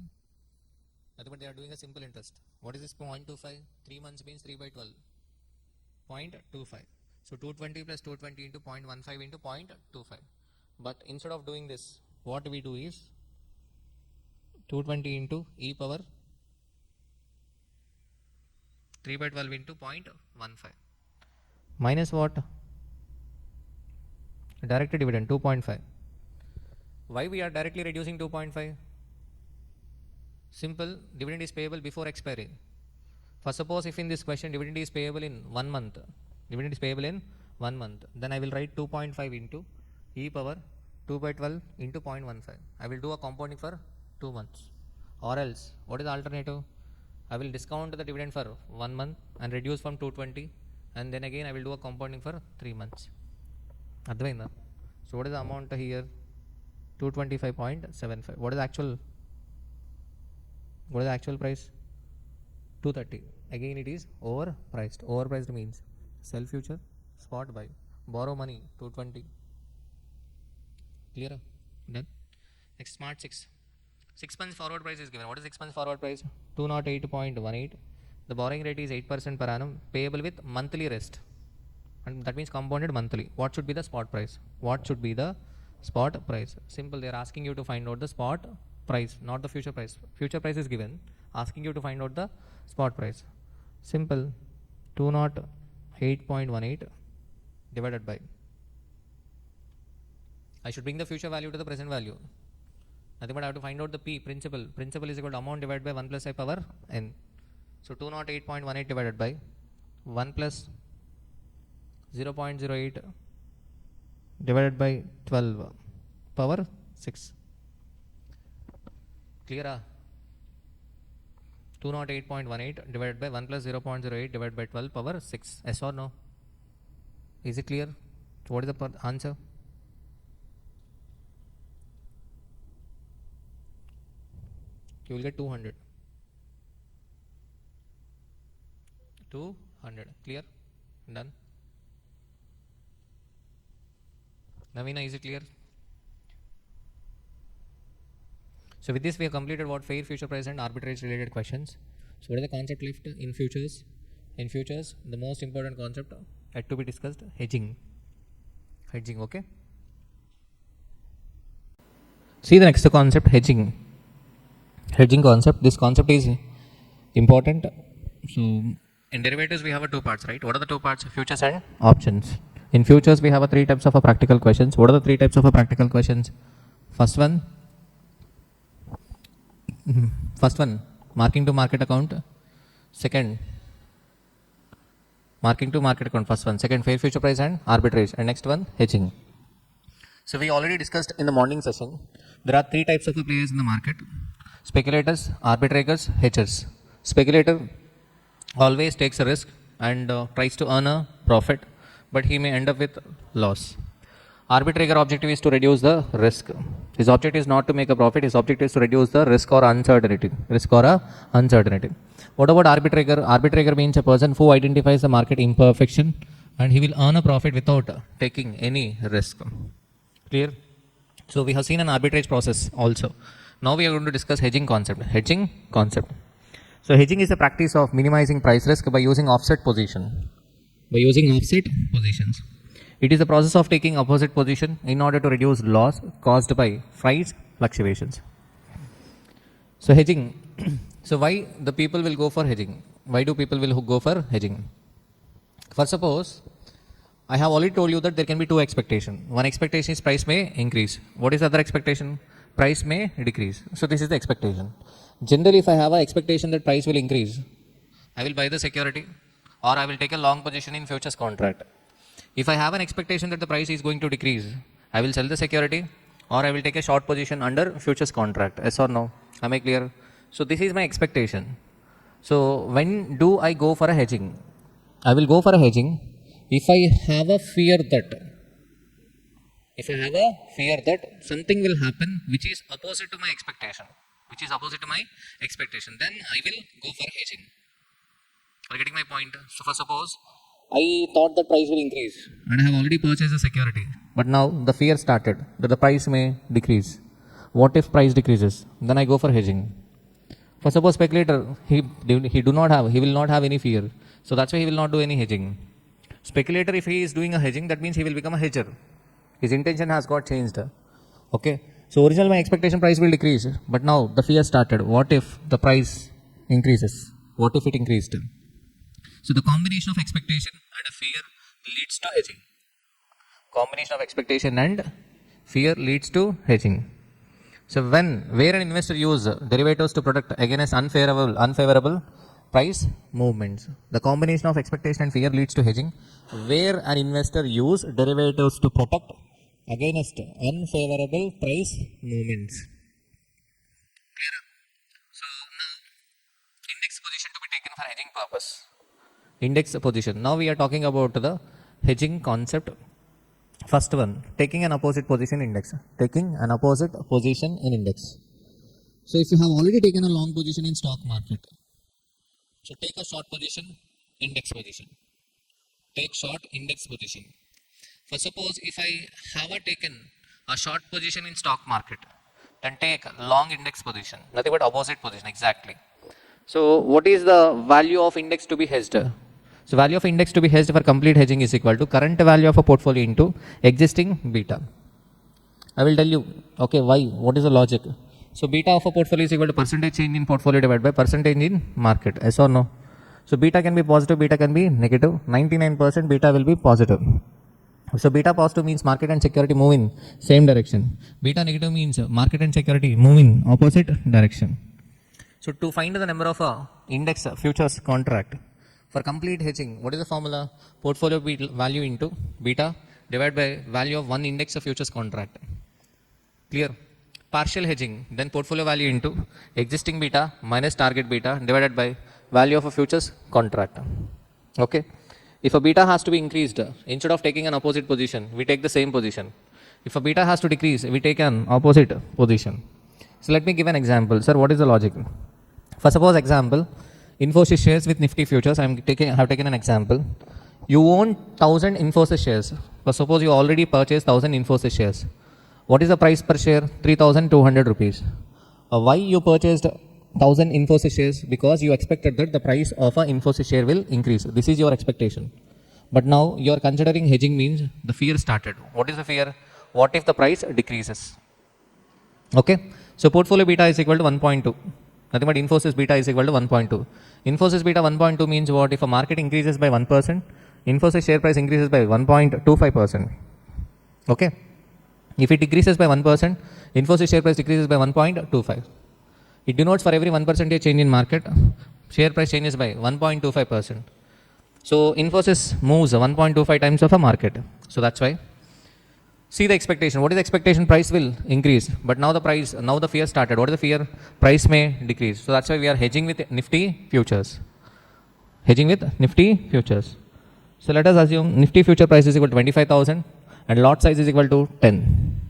[SPEAKER 1] Nothing but they are doing a simple interest. What is this 0.25? 3 months means 3 by 12. 0.25. So 220 plus 220 into 0.15 into 0.25. But instead of doing this, what we do is 220 into e power 3 by 12 into 0.15 minus what? Direct dividend 2.5. Why we are directly reducing 2.5? Simple, dividend is payable before expiry. For suppose if in this question dividend is payable in 1 month, dividend is payable in 1 month, then I will write 2.5 into e power 2 by 12 into 0.15. I will do a compounding for 2 months. Or else, what is the alternative? I will discount the dividend for 1 month and reduce from 220, and then again I will do a compounding for 3 months. Advaina. So what is the amount here? 225.75. What is the actual? What is the actual price? 230. Again it is overpriced. Overpriced means sell future, spot buy, borrow money 220. Clear? Done. Next, smart 6. 6 months forward price is given. What is 6 months forward price? 208.18. The borrowing rate is 8% per annum, payable with monthly rest, and that means compounded monthly. What should be the spot price? What should be the spot price? Simple, they are asking you to find out the spot price, not the future price. Future price is given, asking you to find out the spot price. Simple, 208.18 divided by, I should bring the future value to the present value. Nothing but I have to find out the P, principal. Principal is equal to amount divided by 1 plus I power n. So 208.18 divided by 1 plus 0.08 divided by 12 power 6. Clear? 208.18 divided by 1 plus 0.08 divided by 12 power 6. Yes or no? Is it clear? So what is the answer? You will get 200. 200. Clear? Done. Navina, is it clear? So with this we have completed what fair future price and arbitrage related questions. So what is the concept left in futures? In futures, the most important concept had to be discussed, hedging. Hedging, okay? See the next concept, hedging. Hedging concept. This concept is important. So in derivatives we have two parts, right? What are the two parts? Futures and options. In futures we have three types of practical questions. What are the three types of practical questions? First one, marking to market account. Second, marking to market account. First one. Second, fair future price and arbitrage. And next one, hedging. So we already discussed in the morning session, there are three types of players in the market: speculators, arbitrators, hedgers. Speculator always takes a risk and tries to earn a profit, but he may end up with loss. Arbitrator objective is to reduce the risk. His objective is not to make a profit. His objective is to reduce the risk or uncertainty. What about arbitrator? Arbitrator means a person who identifies the market imperfection and he will earn a profit without taking any risk. Clear? So we have seen an arbitrage process also. Now we are going to discuss hedging concept. Hedging concept. So hedging is the practice of minimizing price risk by using offset position. By using offset positions. It is the process of taking opposite position in order to reduce loss caused by price fluctuations. So hedging. So why the people will go for hedging? Why do people will go for hedging? First, suppose I have already told you that there can be two expectations. One expectation is price may increase. What is the other expectation? Price may decrease. So this is the expectation. Generally, if I have an expectation that price will increase, I will buy the security or I will take a long position in futures contract. If I have an expectation that the price is going to decrease, I will sell the security or I will take a short position under futures contract. Yes or no? Am I clear? So this is my expectation. So when do I go for a hedging? I will go for a hedging if I have a fear that something will happen which is opposite to my expectation, then I will go for hedging. Are you getting my point? So for suppose I thought the price will increase and I have already purchased the security, but now the fear started that the price may decrease. What if price decreases? Then I go for hedging. For suppose speculator, he will not have any fear. So that's why he will not do any hedging. Speculator, if he is doing a hedging, that means he will become a hedger. His intention has got changed. Okay. So originally my expectation price will decrease, but now the fear started. What if the price increases? What if it increased? So the combination of expectation and a fear leads to hedging. Combination of expectation and fear leads to hedging. So where an investor uses derivatives to protect against unfavorable price movements. The combination of expectation and fear leads to hedging, where an investor uses derivatives to protect against unfavorable price movements. Clear? So now, index position to be taken for hedging purpose. Index position. Now we are talking about the hedging concept. First one, taking an opposite position index. Taking an opposite position in index. So if you have already taken a long position in stock market, so take a short position, index position. Take short index position. For suppose if I have taken a short position in stock market, then take long index position. Nothing but opposite position, exactly. So what is the value of index to be hedged? So value of index to be hedged for complete hedging is equal to current value of a portfolio into existing beta. I will tell you, okay, why? What is the logic? So beta of a portfolio is equal to percentage change in portfolio divided by percentage in market. Yes or no? So beta can be positive, beta can be negative. 99% beta will be positive. So beta positive means market and security move in same direction. Beta negative means market and security move in opposite direction. So to find the number of a index futures contract for complete hedging, what is the formula? Portfolio value into beta divided by value of one index of futures contract. Clear? Partial hedging, then portfolio value into existing beta minus target beta divided by value of a futures contract. Okay. If a beta has to be increased, instead of taking an opposite position, we take the same position. If a beta has to decrease, we take an opposite position. So let me give an example. Sir, what is the logic? For suppose example, Infosys shares with Nifty futures. I have taken an example. You own 1000 Infosys shares. For suppose you already purchased 1000 Infosys shares. What is the price per share? 3,200 rupees. Why you purchased 1000 Infosys shares? Because you expected that the price of an Infosys share will increase. This is your expectation. But now you are considering hedging means the fear started. What is the fear? What if the price decreases? Okay. So portfolio beta is equal to 1.2. Nothing but Infosys beta is equal to 1.2. Infosys beta 1.2 means what? If a market increases by 1%, Infosys share price increases by 1.25%. Okay. If it decreases by 1%, Infosys share price decreases by 1.25. It denotes for every 1% change in market, share price changes by 1.25%. So Infosys moves 1.25 times of a market. So that's why. See the expectation. What is the expectation? Price will increase. But now the fear started. What is the fear? Price may decrease. So that's why we are hedging with Nifty futures. Hedging with Nifty futures. So let us assume Nifty future price is equal to 25,000 and lot size is equal to 10.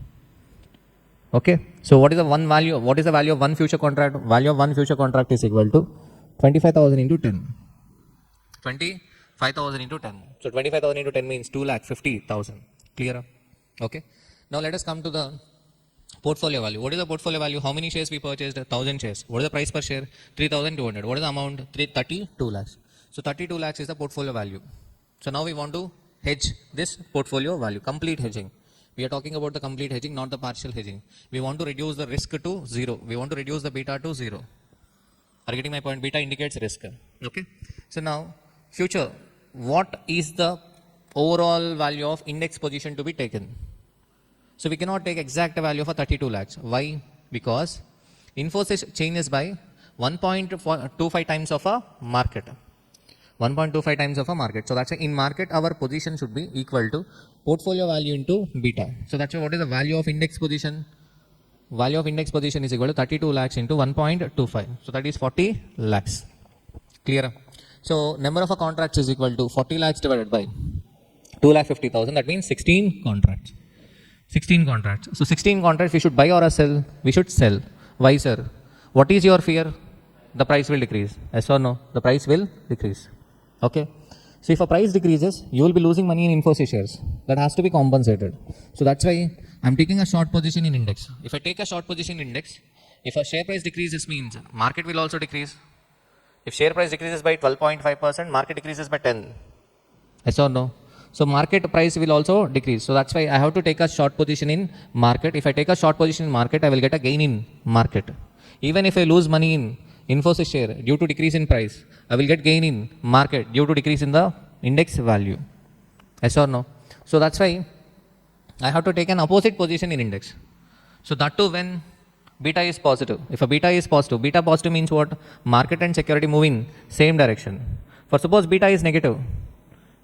[SPEAKER 1] Okay. So what is the value of one future contract? Value of one future contract is equal to 25,000 into 10. 5,000 into 10. So 25,000 into 10 means 2,50,000. Clear? Okay. Now let us come to the portfolio value. What is the portfolio value? How many shares we purchased? 1,000 shares. What is the price per share? 3,200. What is the amount? 32 lakhs. So 32 lakhs is the portfolio value. So now we want to hedge this portfolio value. Complete hedging. We are talking about the complete hedging, not the partial hedging. We want to reduce the risk to 0. We want to reduce the beta to 0. Are you getting my point? Beta indicates risk. Okay. So now, future, what is the overall value of index position to be taken? So we cannot take exact value of a 32 lakhs. Why? Because Infosys changes by 1.25 times of a market. 1.25 times of a market. So that's why in market our position should be equal to portfolio value into beta. So that's why what is the value of index position? Value of index position is equal to 32 lakhs into 1.25. So that is 40 lakhs. Clear? So number of contracts is equal to 40 lakhs divided by 2,50,000. That means 16 contracts. 16 contracts. So 16 contracts we should buy or sell? We should sell. Why, sir? What is your fear? The price will decrease. Yes or no? The price will decrease. Okay. So if a price decreases, you will be losing money in Infosys shares. That has to be compensated. So that's why I'm taking a short position in index. If I take a short position in index, if a share price decreases means market will also decrease. If share price decreases by 12.5%, market decreases by 10. Yes or no? So market price will also decrease. So that's why I have to take a short position in market. If I take a short position in market, I will get a gain in market. Even if I lose money in Infosys share due to decrease in price, I will get gain in market due to decrease in the index value. Yes or no? So that's why I have to take an opposite position in index. So that too when beta is positive. If a beta is positive, beta positive means what? Market and security move in same direction. For suppose beta is negative,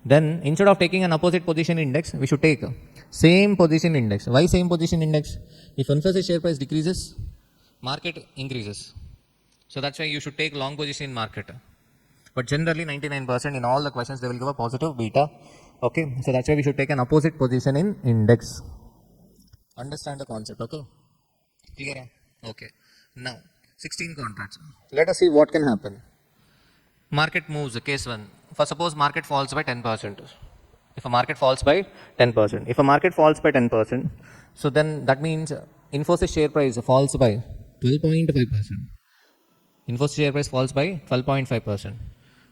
[SPEAKER 1] then instead of taking an opposite position index, we should take same position index. Why same position index? If Infosys share price decreases, market increases. So that's why you should take long position in market. But generally 99% in all the questions they will give a positive beta. Okay, so that's why we should take an opposite position in index. Understand the concept, okay? Clear? Okay. Now, 16 contracts. Let us see what can happen. Market moves, case 1. For suppose market falls by 10%. If a market falls by 10%. If a market falls by 10%, so then that means Infosys share price falls by 12.5%. Infosys share price falls by 12.5%.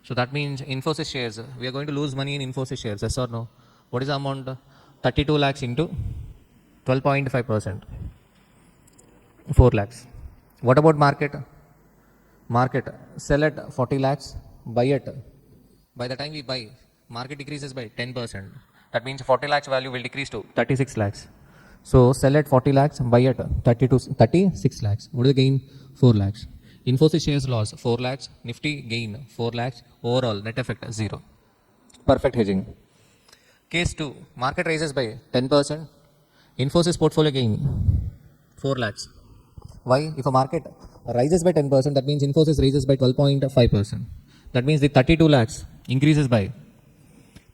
[SPEAKER 1] So that means Infosys shares, we are going to lose money in Infosys shares, yes or no? What is the amount? 32 lakhs into 12.5%. 4 lakhs. What about market? Market, sell at 40 lakhs, buy at. By the time we buy, market decreases by 10%. That means 40 lakhs value will decrease to 36 lakhs. So sell at 40 lakhs, buy at 36 lakhs. What is the gain? 4 lakhs. Infosys shares loss 4 lakhs, Nifty gain 4 lakhs, overall net effect 0. Perfect hedging. Case 2, market rises by 10%, Infosys portfolio gain 4 lakhs. Why? If a market rises by 10%, that means Infosys raises by 12.5%. That means the 32 lakhs increases by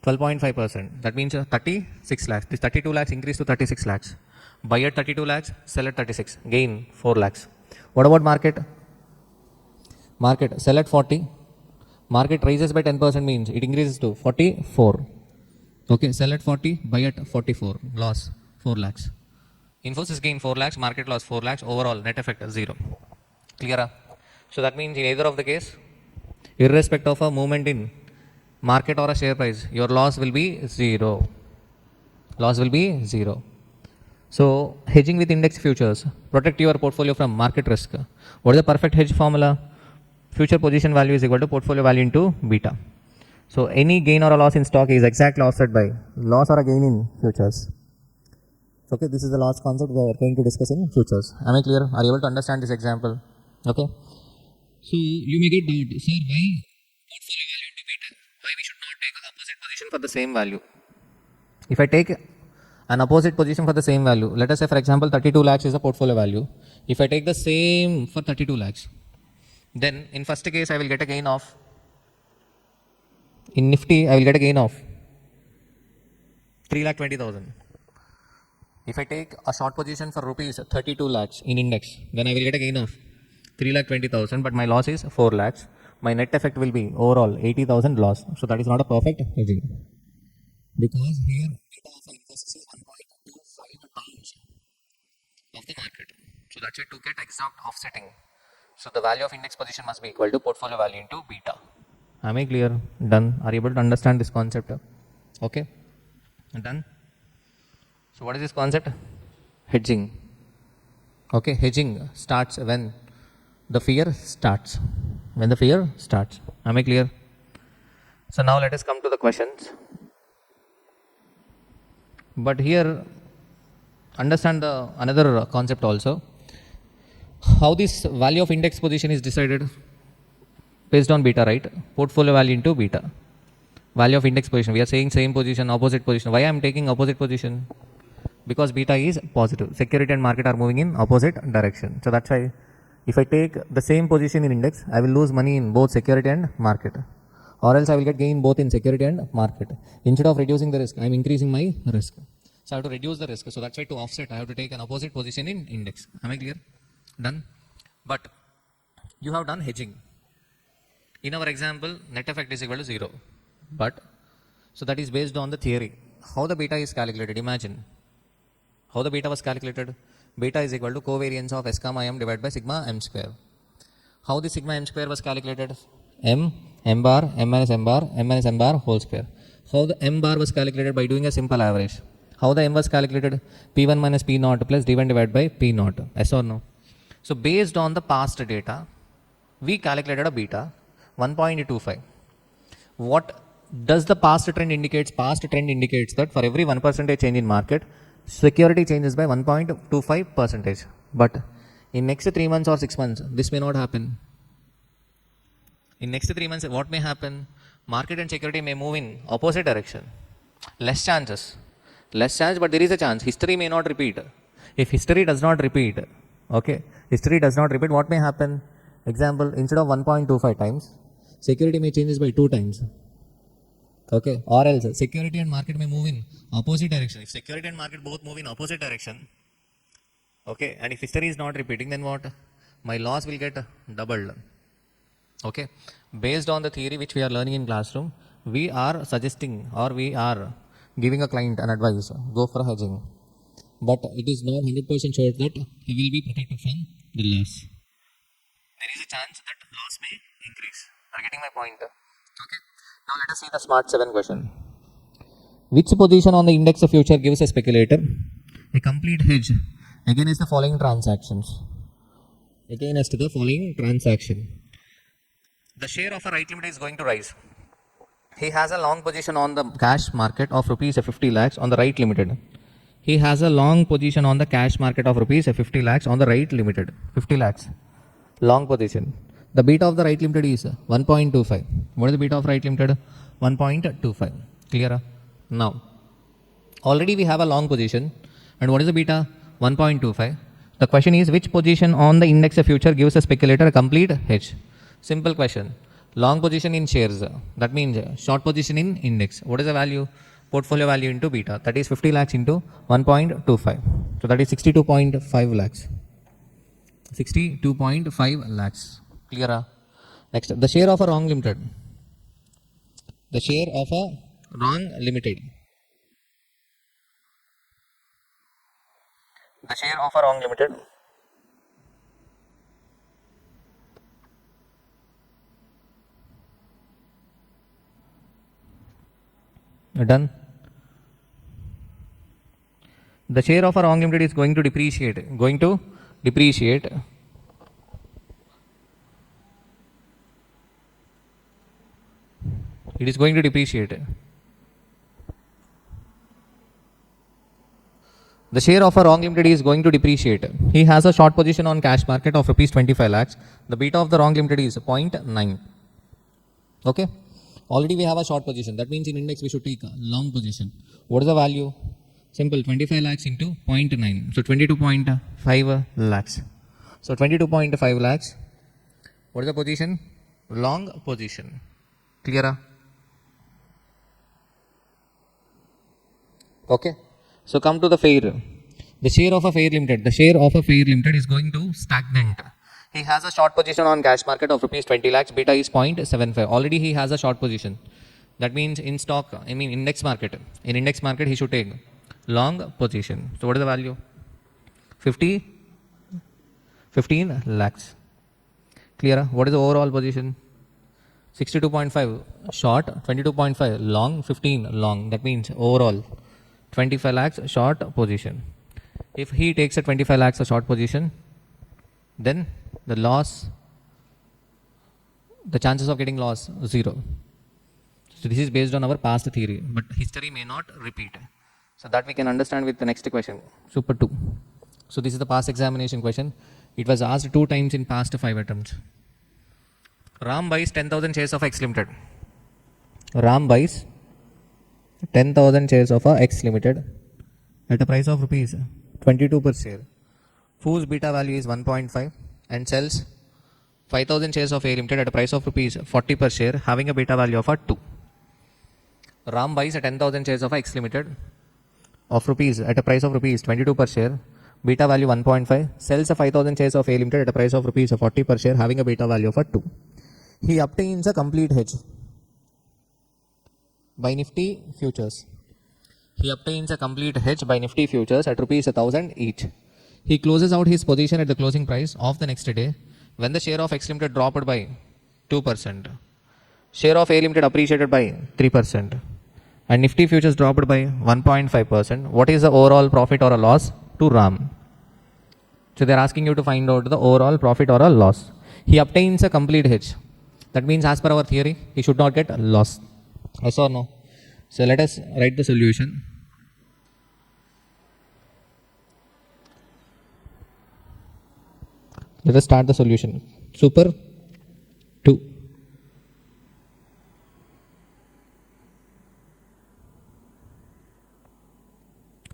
[SPEAKER 1] 12.5%. That means 36 lakhs. This 32 lakhs increase to 36 lakhs. Buy at 32 lakhs, sell at 36. Gain 4 lakhs. What about market? Market, sell at 40. Market rises by 10% means it increases to 44. Okay, sell at 40, buy at 44. Loss 4 lakhs. Infosys gain 4 lakhs, market loss 4 lakhs, overall net effect 0. Clear? So that means in either of the case, irrespective of a movement in market or a share price, your loss will be 0. Loss will be 0. So hedging with index futures, protect your portfolio from market risk. What is the perfect hedge formula? Future position value is equal to portfolio value into beta. So any gain or a loss in stock is exactly offset by loss or a gain in futures. Okay, this is the last concept we are going to discuss in futures. Am I clear? Are you able to understand this example? Okay. So you may get doubt, sir, why portfolio value into beta? Why we should not take an opposite position for the same value? If I take an opposite position for the same value, let us say for example 32 lakhs is the portfolio value. If I take the same for 32 lakhs, then in first case I will get a gain of, in Nifty I will get a gain of 3,20,000. If I take a short position for rupees 32 lakhs in index, then I will get a gain of 3,20,000, but my loss is 4 lakhs. my net effect will be overall 80,000 loss. So that is not a perfect hedging. Because here beta of interest is 1.25 times of the market. So that's why to get exact offsetting. So the value of index position must be equal to portfolio value into beta. Am I clear? Done. Are you able to understand this concept? Okay. Done. So what is this concept? Hedging. Okay, hedging starts when the fear starts. When the fear starts. Am I clear? So now let us come to the questions. But here understand the another concept also. How this value of index position is decided? Based on beta, right? Portfolio value into beta. Value of index position. We are saying same position, opposite position. Why I am taking opposite position? Because beta is positive. Security and market are moving in opposite direction. So that's why if I take the same position in index, I will lose money in both security and market. Or else I will get gain both in security and market. Instead of reducing the risk, I am increasing my risk. So I have to reduce the risk. So that's why to offset, I have to take an opposite position in index. Am I clear? Done. But you have done hedging. In our example, net effect is equal to 0. But so that is based on the theory. How the beta is calculated? Imagine how the beta was calculated. Beta is equal to covariance of s comma m divided by sigma m square. How the sigma m square was calculated? M bar, m minus m bar, m minus m bar whole square. How the m bar was calculated? By doing a simple average. How the m was calculated? P1 minus P naught plus D1 divided by P naught. Yes or no? So based on the past data, we calculated a beta 1.25. What does the past trend indicates? Past trend indicates that for every 1% change in market, security changes by 1.25%. But in next 3 months or 6 months, this may not happen. In next 3 months, what may happen? Market and security may move in opposite direction. Less chances. Less chance, but there is a chance. History may not repeat. If history does not repeat, okay, history does not repeat, what may happen? Example, instead of 1.25 times, security may changes by 2 times. Okay, or else security and market may move in opposite direction. If security and market both move in opposite direction, okay, and if history is not repeating, then what? My loss will get doubled. Okay, based on the theory which we are learning in classroom, we are suggesting or we are giving a client an advice, go for hedging. But it is not 100% sure that he will be protected from the loss. There is a chance that loss may increase. Are you getting my point? Okay. Now let us see the smart 7 question. Which position on the index of future gives a speculator a complete hedge against the following transactions? Against the following transaction. The share of a right limit is going to rise. He has a long position on the cash market of rupees 50 lakhs on the right limited. He has a long position on the cash market of rupees 50 lakhs on the right limited. 50 lakhs. Long position. The beta of the right limited is 1.25. What is the beta of right limited? 1.25. Clear? Now, already we have a long position. And what is the beta? 1.25. The question is, which position on the index of future gives a speculator a complete hedge? Simple question. Long position in shares. That means short position in index. What is the value? Portfolio value into beta. That is 50 lakhs into 1.25. So that is 62.5 lakhs. 62.5 lakhs. Clear? Next, the share of a wrong limited. The share of a wrong limited. The share of a wrong limited. Done. The share of a wrong limited is going to depreciate. Going to depreciate. It is going to depreciate. The share of a wrong limited is going to depreciate. He has a short position on cash market of rupees 25 lakhs. The beta of the wrong limited is 0.9. Okay. Already we have a short position. That means in index we should take a long position. What is the value? Simple, 25 lakhs into 0.9. So 22.5 lakhs. So 22.5 lakhs. What is the position? Long position. Clear? Okay. So come to the fair. The share of a fair limited. The share of a fair limited is going to stagnant. He has a short position on cash market of rupees 20 lakhs. Beta is 0.75. Already he has a short position. That means in stock, index market. In index market, he should take long position. So what is the value? 15 lakhs. Clear? What is the overall position? 62.5 short, 22.5 long, 15 long. That means overall 25 lakhs short position. If he takes a 25 lakhs a short position, then the loss, the chances of getting loss, 0. So this is based on our past theory, but history may not repeat. So that we can understand with the next question, Super 2. So this is the past examination question. It was asked 2 times in past 5 attempts. Ram buys 10,000 shares of X Limited. Ram buys 10,000 shares of X Limited at a price of rupees 22 per share, whose beta value is 1.5, and sells 5,000 shares of A Limited at a price of rupees 40 per share, having a beta value of 2. Ram buys 10,000 shares of X Limited of rupees at a price of rupees 22 per share, beta value 1.5, sells 5,000 shares of A Limited at a price of rupees 40 per share, having a beta value of 2. He obtains a complete hedge by Nifty futures. He obtains a complete hedge by Nifty futures at rupees 1,000 each. He closes out his position at the closing price of the next day when the share of X Limited dropped by 2%. Share of A Limited appreciated by 3%. And Nifty futures dropped by 1.5%. What is the overall profit or a loss to Ram? So they are asking you to find out the overall profit or a loss. He obtains a complete hedge. That means as per our theory, he should not get a loss. Yes or no? So let us write the solution. Let us start the solution. Super 2.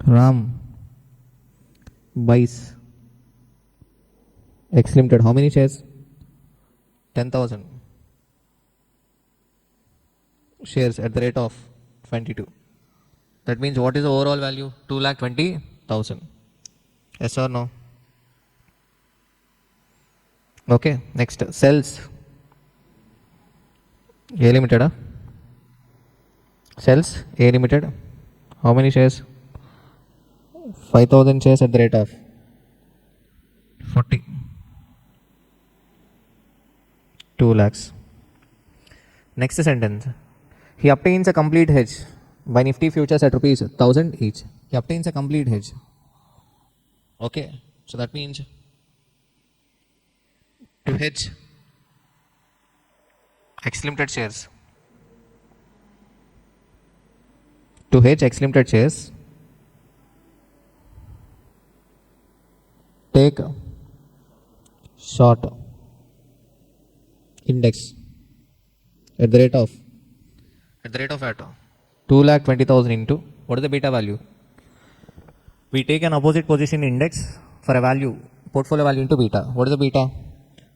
[SPEAKER 1] Ram buys X Limited. How many shares? 10,000 shares at the rate of 22. That means what is the overall value? 2,20,000. Yes or no? Okay. Next, sells A Limited. Sells A Limited. How many shares? 5,000 shares at the rate of 40. 2 lakhs. Next sentence. He obtains a complete hedge by Nifty futures at rupees 1,000 each. He obtains a complete hedge. Okay. So that means to hedge X Limited shares. To hedge X Limited shares, take short index at the rate of 2,20,000 into what is the beta value? We take an opposite position index for a value, portfolio value into beta. What is the beta?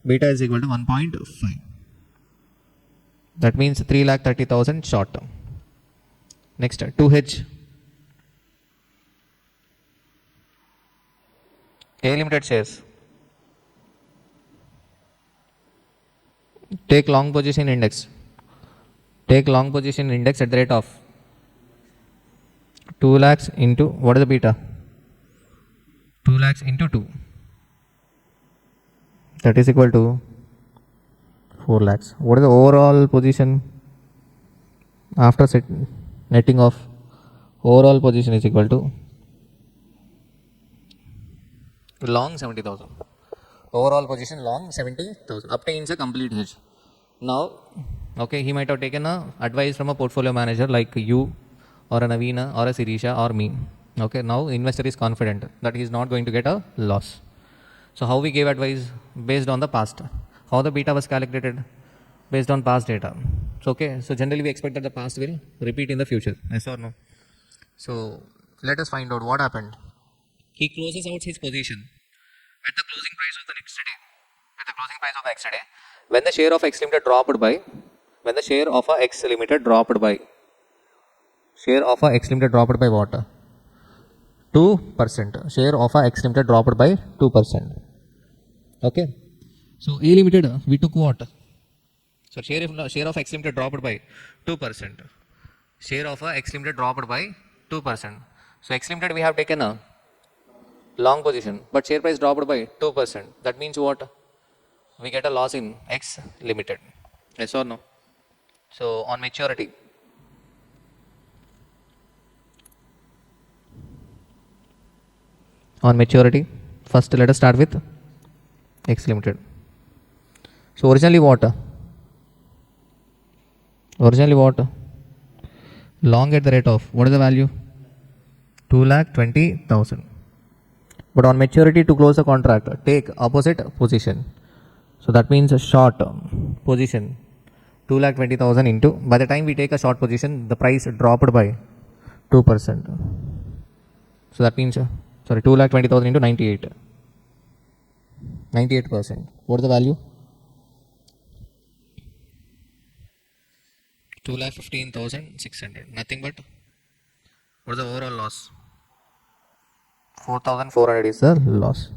[SPEAKER 1] Beta is equal to 1.5. That means 3,30,000 short. Next, to hedge A Limited shares, take long position index. Take long position index at the rate of 2 lakhs into what is the beta? 2 lakhs into 2. That is equal to 4 lakhs. What is the overall position after netting off? Overall position is equal to long 70,000. Overall position long 70,000. Obtains a complete hedge. Now, okay, he might have taken a advice from a portfolio manager like you or a Navina or a Sirisha or me. Okay, now investor is confident that he is not going to get a loss. So how we gave advice? Based on the past. How the beta was calculated? Based on past data. So okay, so generally we expect that the past will repeat in the future. Yes or no? So let us find out what happened. He closes out his position at the closing price of the next day. At the closing price of the next day, when the share of X Limited dropped by, share of X Limited dropped by what? 2%. Share of X Limited dropped by 2%. Okay. So A limited, we took what? So share of X limited dropped by 2%. Share of X limited dropped by 2%. So X limited we have taken a long position, but share price dropped by 2%. That means what? We get a loss in X limited. Yes or no? So on maturity, first let us start with X limited. So originally what? Long at the rate of, what is the value? 2,20,000. But on maturity, to close the contract, take opposite position. So that means a short position, 2,20,000 into, by the time we take a short position, the price dropped by 2%. So that means, 2,20,000 into 98%. What is the value? 2,15,600. Nothing but, what is the overall loss? 4,400 is the loss.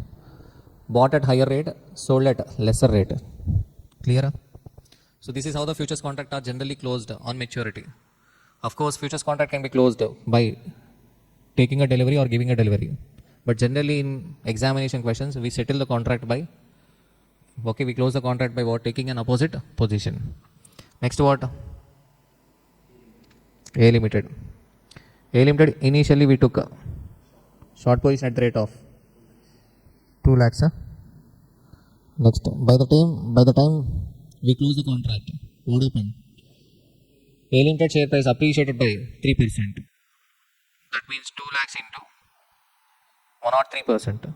[SPEAKER 1] Bought at higher rate, sold at lesser rate. Clear? So this is how the futures contract are generally closed on maturity. Of course, futures contract can be closed by taking a delivery or giving a delivery. But generally in examination questions, we settle the contract by, we close the contract by what? Taking an opposite position. Next what? A limited. Initially we took a short position at the rate of 2 lakhs. Next, by the time we close the contract, what happened? A limited share price appreciated by 3%. That means 2 lakhs into 103%.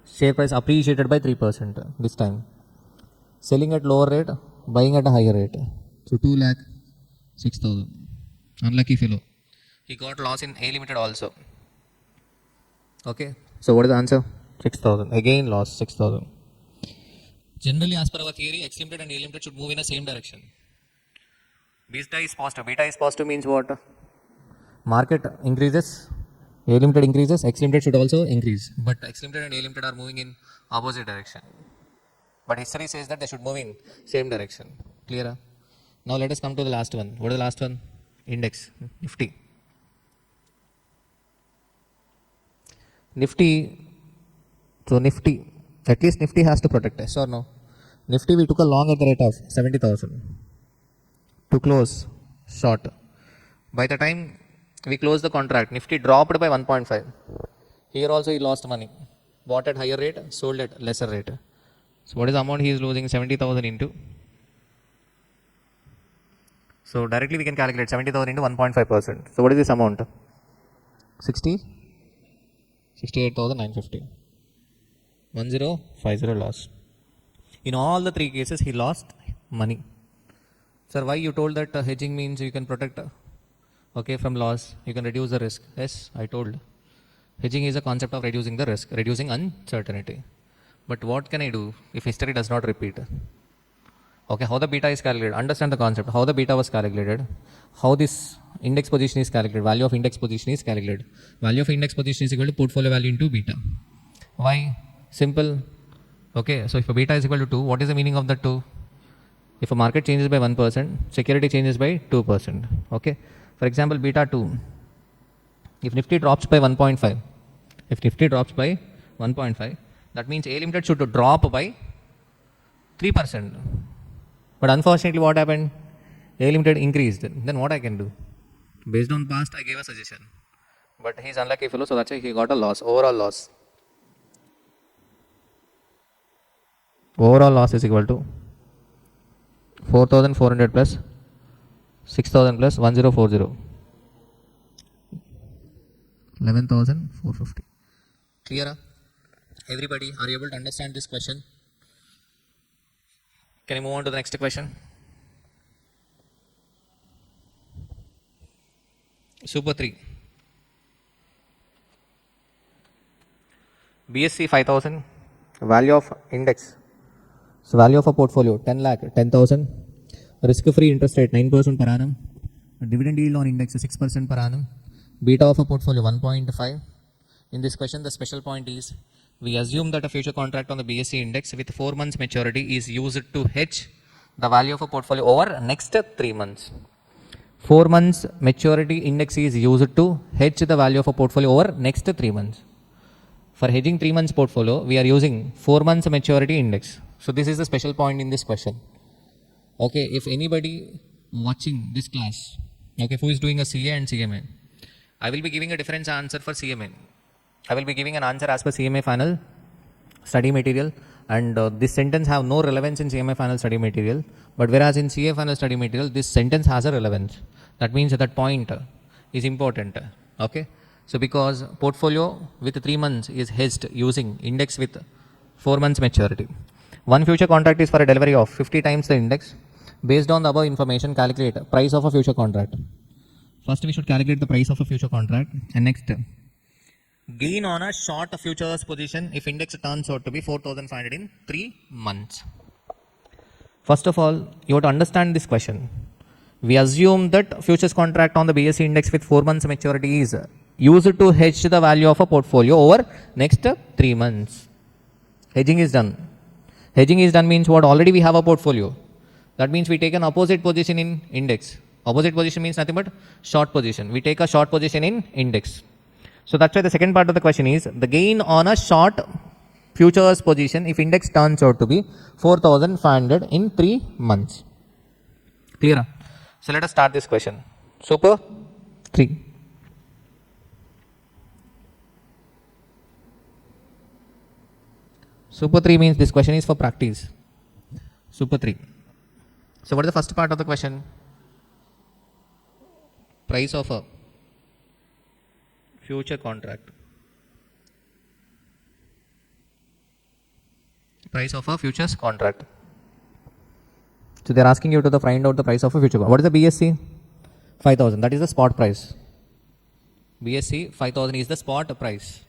[SPEAKER 1] Share price appreciated by 3% this time. Selling at lower rate, buying at a higher rate. So 2,06,000. Unlucky fellow. He got loss in A limited also. Okay. So what is the answer? 6,000. Again loss 6,000. Generally, as per our theory, X limited and A limited should move in the same direction. Beta is positive. Beta is positive means what? Market increases, A limited increases, X limited should also increase. But X limited and A limited are moving in opposite direction. But history says that they should move in same direction. Clear? Now let us come to the last one. What is the last one? Index, Nifty. So Nifty, at least Nifty has to protect us, or no? Nifty we took a long at the rate of 70,000 to close short. By the time we closed the contract, Nifty dropped by 1.5. Here also he lost money. Bought at higher rate, sold at lesser rate. So what is the amount he is losing? 70,000 into. So directly we can calculate 70,000 into 1.5%. So what is this amount? 68,950. 1050 loss. In all the three cases, he lost money. Sir, why you told that hedging means you can protect from loss, you can reduce the risk? Yes, I told. Hedging is a concept of reducing the risk, reducing uncertainty. But what can I do if history does not repeat? How the beta is calculated? Understand the concept. How the beta was calculated? How this index position is calculated? Value of index position is calculated. Value of index position is equal to portfolio value into beta. Why? Simple. So if a beta is equal to 2, what is the meaning of the 2? If a market changes by 1%, security changes by 2%. For example, beta 2. If Nifty drops by 1.5, that means A limited should drop by 3%. But unfortunately, what happened? A limited increased. Then what I can do? Based on past, I gave a suggestion. But he's unlucky fellow, so that's why he got a loss, overall loss. Overall loss is equal to 4,400 plus 6,000 plus 1040. 11,450. Clear? Everybody, are you able to understand this question? Can you move on to the next question? Super 3. BSC 5,000. Value of index. So value of a portfolio 10 lakh, 10,000. Risk-free interest rate 9% per annum. Dividend yield on index 6% per annum. Beta of a portfolio 1.5. In this question, the special point is We assume that a future contract on the BSE index with 4 months maturity is used to hedge the value of a portfolio over next 3 months. 4 months maturity index is used to hedge the value of a portfolio over next 3 months. For hedging 3 months portfolio, we are using 4 months maturity index. So this is the special point in this question. Okay, if anybody watching this class, okay, who is doing a CA and CMA, I will be giving a different answer for CMA. I will be giving an answer as per CMA final study material, and this sentence have no relevance in CMA final study material, but whereas in CA final study material, this sentence has a relevance. That means that point is important. Okay, so because portfolio with 3 months is hedged using index with 4 months maturity. One future contract is for a delivery of 50 times the index. Based on the above information, calculate price of a future contract. First, we should calculate the price of a future contract, and next, gain on a short futures position if index turns out to be 4,500 in 3 months. First of all, you have to understand this question. We assume that futures contract on the BSE index with 4 months maturity is used to hedge the value of a portfolio over next 3 months. Hedging is done. Hedging is done means what? Already we have a portfolio. That means we take an opposite position in index. Opposite position means nothing but short position. We take a short position in index. So that's why the second part of the question is the gain on a short futures position if index turns out to be 4,500 in 3 months. Clear? So let us start this question. Super 3. Super 3 means this question is for practice. Super 3. So what is the first part of the question? Price of a future contract. Price of a futures contract. So they are asking you to find out the price of a future contract. What is the BSC? 5,000. That is the spot price. BSC 5,000 is the spot price.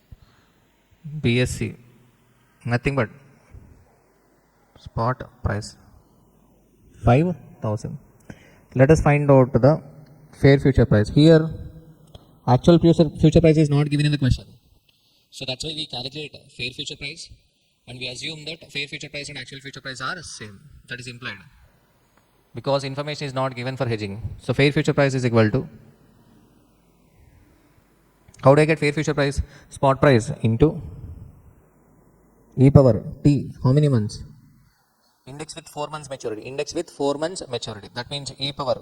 [SPEAKER 1] BSC. Nothing but spot price. 5,000. Let us find out the fair future price. Here, actual future price is not given in the question. So that's why we calculate fair future price, and we assume that fair future price and actual future price are same. That is implied. Because information is not given for hedging. So fair future price is equal to, how do I get fair future price? Spot price into e power t. How many months? Index with 4 months maturity. Index with 4 months maturity. That means e power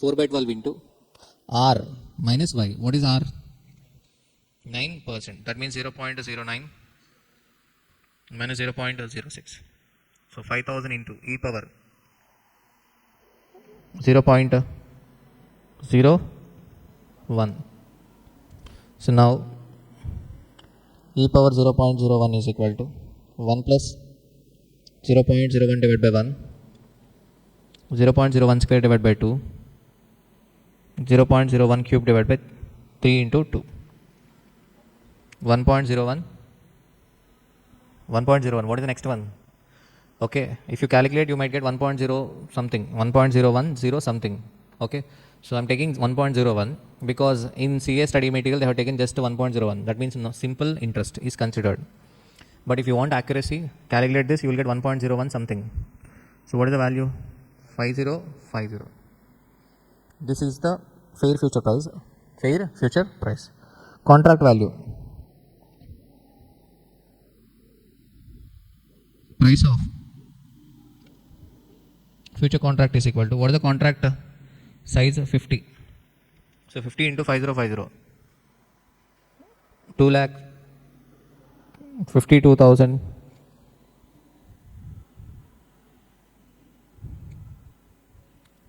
[SPEAKER 1] 4 by 12 into r minus y. What is r? 9%. That means 0.09 minus 0.06. So 5,000 into e power 0.01. So now e power 0.01 is equal to 1 plus 0.01 divided by 1, 0.01 square divided by 2, 0.01 cube divided by 3 into 2. 1.01. 1.01. What is the next one? Okay, if you calculate, you might get 1.0 something, 1.010 something. Okay, so I'm taking 1.01 because in CA study material they have taken just 1.01. That means no, simple interest is considered. But if you want accuracy, calculate this, you will get 1.01 something. So what is the value? 5050. This is the fair future price. Fair future price. Contract value. Price of future contract is equal to, what is the contract size? 50. So 50 into 5050. 2 lakh 52,000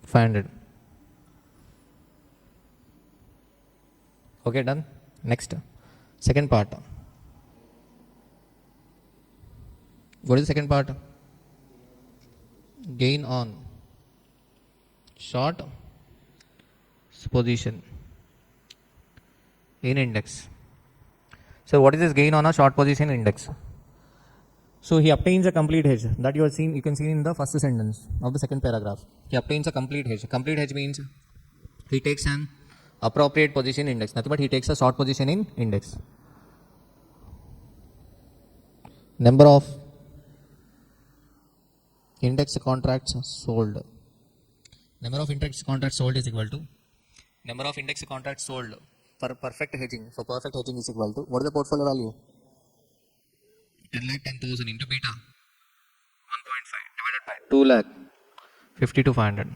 [SPEAKER 1] 500. Okay, done. Next, second part. What is the second part? Gain on short position in index. So what is this gain on a short position index? So he obtains a complete hedge. That you can see in the first sentence of the second paragraph. He obtains a complete hedge. Complete hedge means he takes an appropriate position index. Nothing but he takes a short position in index. number of index contracts sold. Number of index contracts sold is equal to number of index contracts sold for perfect hedging. For perfect hedging is equal to, what is the portfolio value? 10,10,000 into beta 1.5 divided by 2 lakh 50 to 500.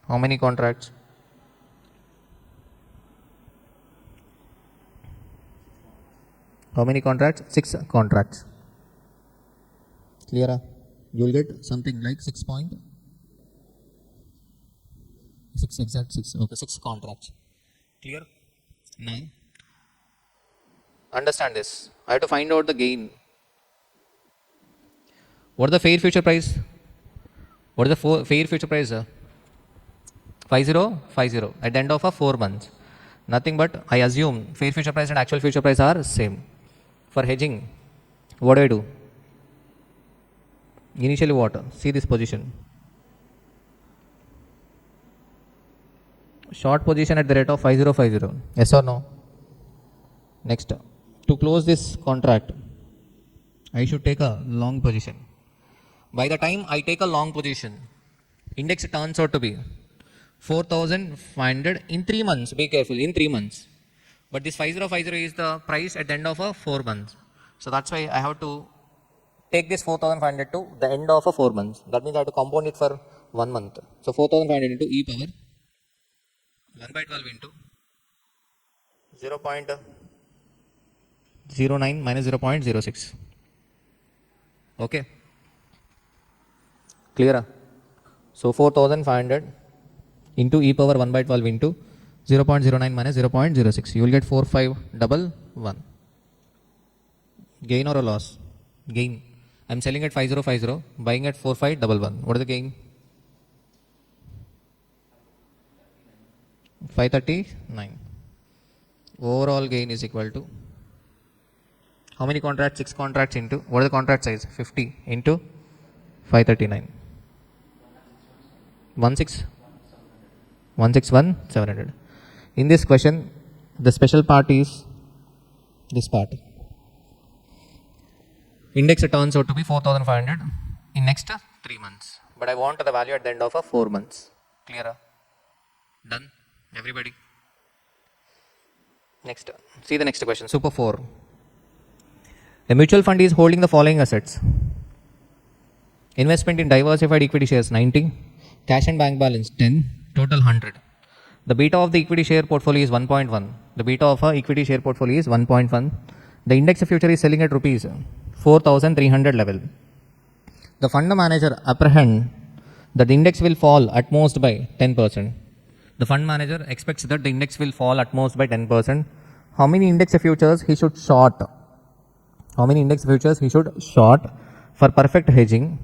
[SPEAKER 1] How many contracts? How many contracts? 6 contracts. Clear? You will get something like 6.6 exact 6. Okay, 6 contracts. Clear? Now, understand this. I have to find out the gain. What is the fair future price? What is the fair future price? 5050 at the end of 4 months. Nothing but I assume fair future price and actual future price are same. For hedging, what do? Initially what? See this position. Short position at the rate of 5050. Yes or no? Next, to close this contract, I should take a long position. By the time I take a long position, index turns out to be 4,500 in 3 months. Be careful, in 3 months. But this 5050 is the price at the end of 4 months. So that's why I have to take this 4,500 to the end of 4 months. That means I have to compound it for 1 month. So 4,500 into e power 1 by 12 into 0.09 minus 0.06. Okay. Clear? So 4,500 into e power 1 by 12 into 0.09 minus 0.06. You will get 4511. Gain or a loss? Gain. I am selling at 5050, buying at 4511. What is the gain? 539. Overall gain is equal to how many contracts? 6 contracts into, what is the contract size? 50 into 539. 161,700. In this question, the special part is this part. Index turns out to be 4,500 in next 3 months. But I want the value at the end of 4 months. Clear? Done? Everybody? Next. See the next question. Super 4. A mutual fund is holding the following assets. Investment in diversified equity shares 90. Cash and bank balance 10. Total 100. The beta of the equity share portfolio is 1.1. The beta of a equity share portfolio is 1.1. The index future is selling at rupees 4,300 level. The fund manager apprehend that the index will fall at most by 10%. The fund manager expects that the index will fall at most by 10%. How many index futures he should short? How many index futures he should short for perfect hedging?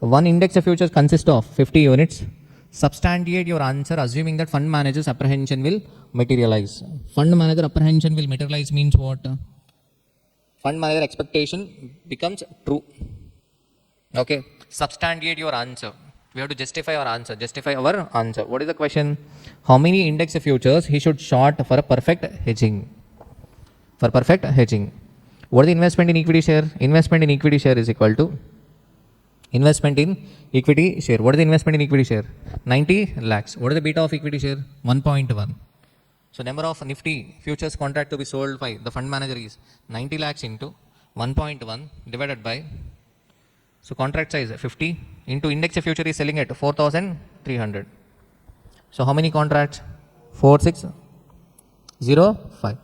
[SPEAKER 1] One index futures consists of 50 units. Substantiate your answer assuming that fund manager's apprehension will materialize. Fund manager apprehension will materialize means what? Fund manager expectation becomes true. Okay. Substantiate your answer. We have to justify our answer. Justify our answer. What is the question? How many index futures he should short for a perfect hedging? For perfect hedging. What is the investment in equity share? Investment in equity share is equal to investment in equity share. What is the investment in equity share? 90 lakhs. What is the beta of equity share? 1.1. So number of Nifty futures contract to be sold by the fund manager is 90 lakhs into 1.1 divided by, so contract size 50 into index future is selling at 4,300. So how many contracts? 4605.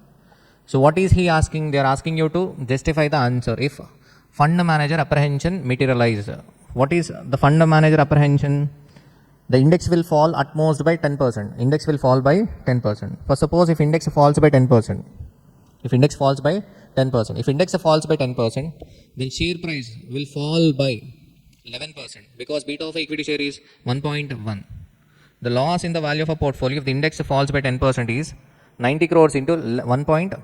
[SPEAKER 1] So what is he asking? They are asking you to justify the answer. If fund manager apprehension materialize, what is the fund manager apprehension? The index will fall at most by 10%. Index will fall by 10%. For suppose if index falls by 10%, if index falls by 10%, if index falls by 10%, then share price will fall by 11% because beta of equity share is 1.1. The loss in the value of a portfolio if the index falls by 10% is 90 crores into 1.1.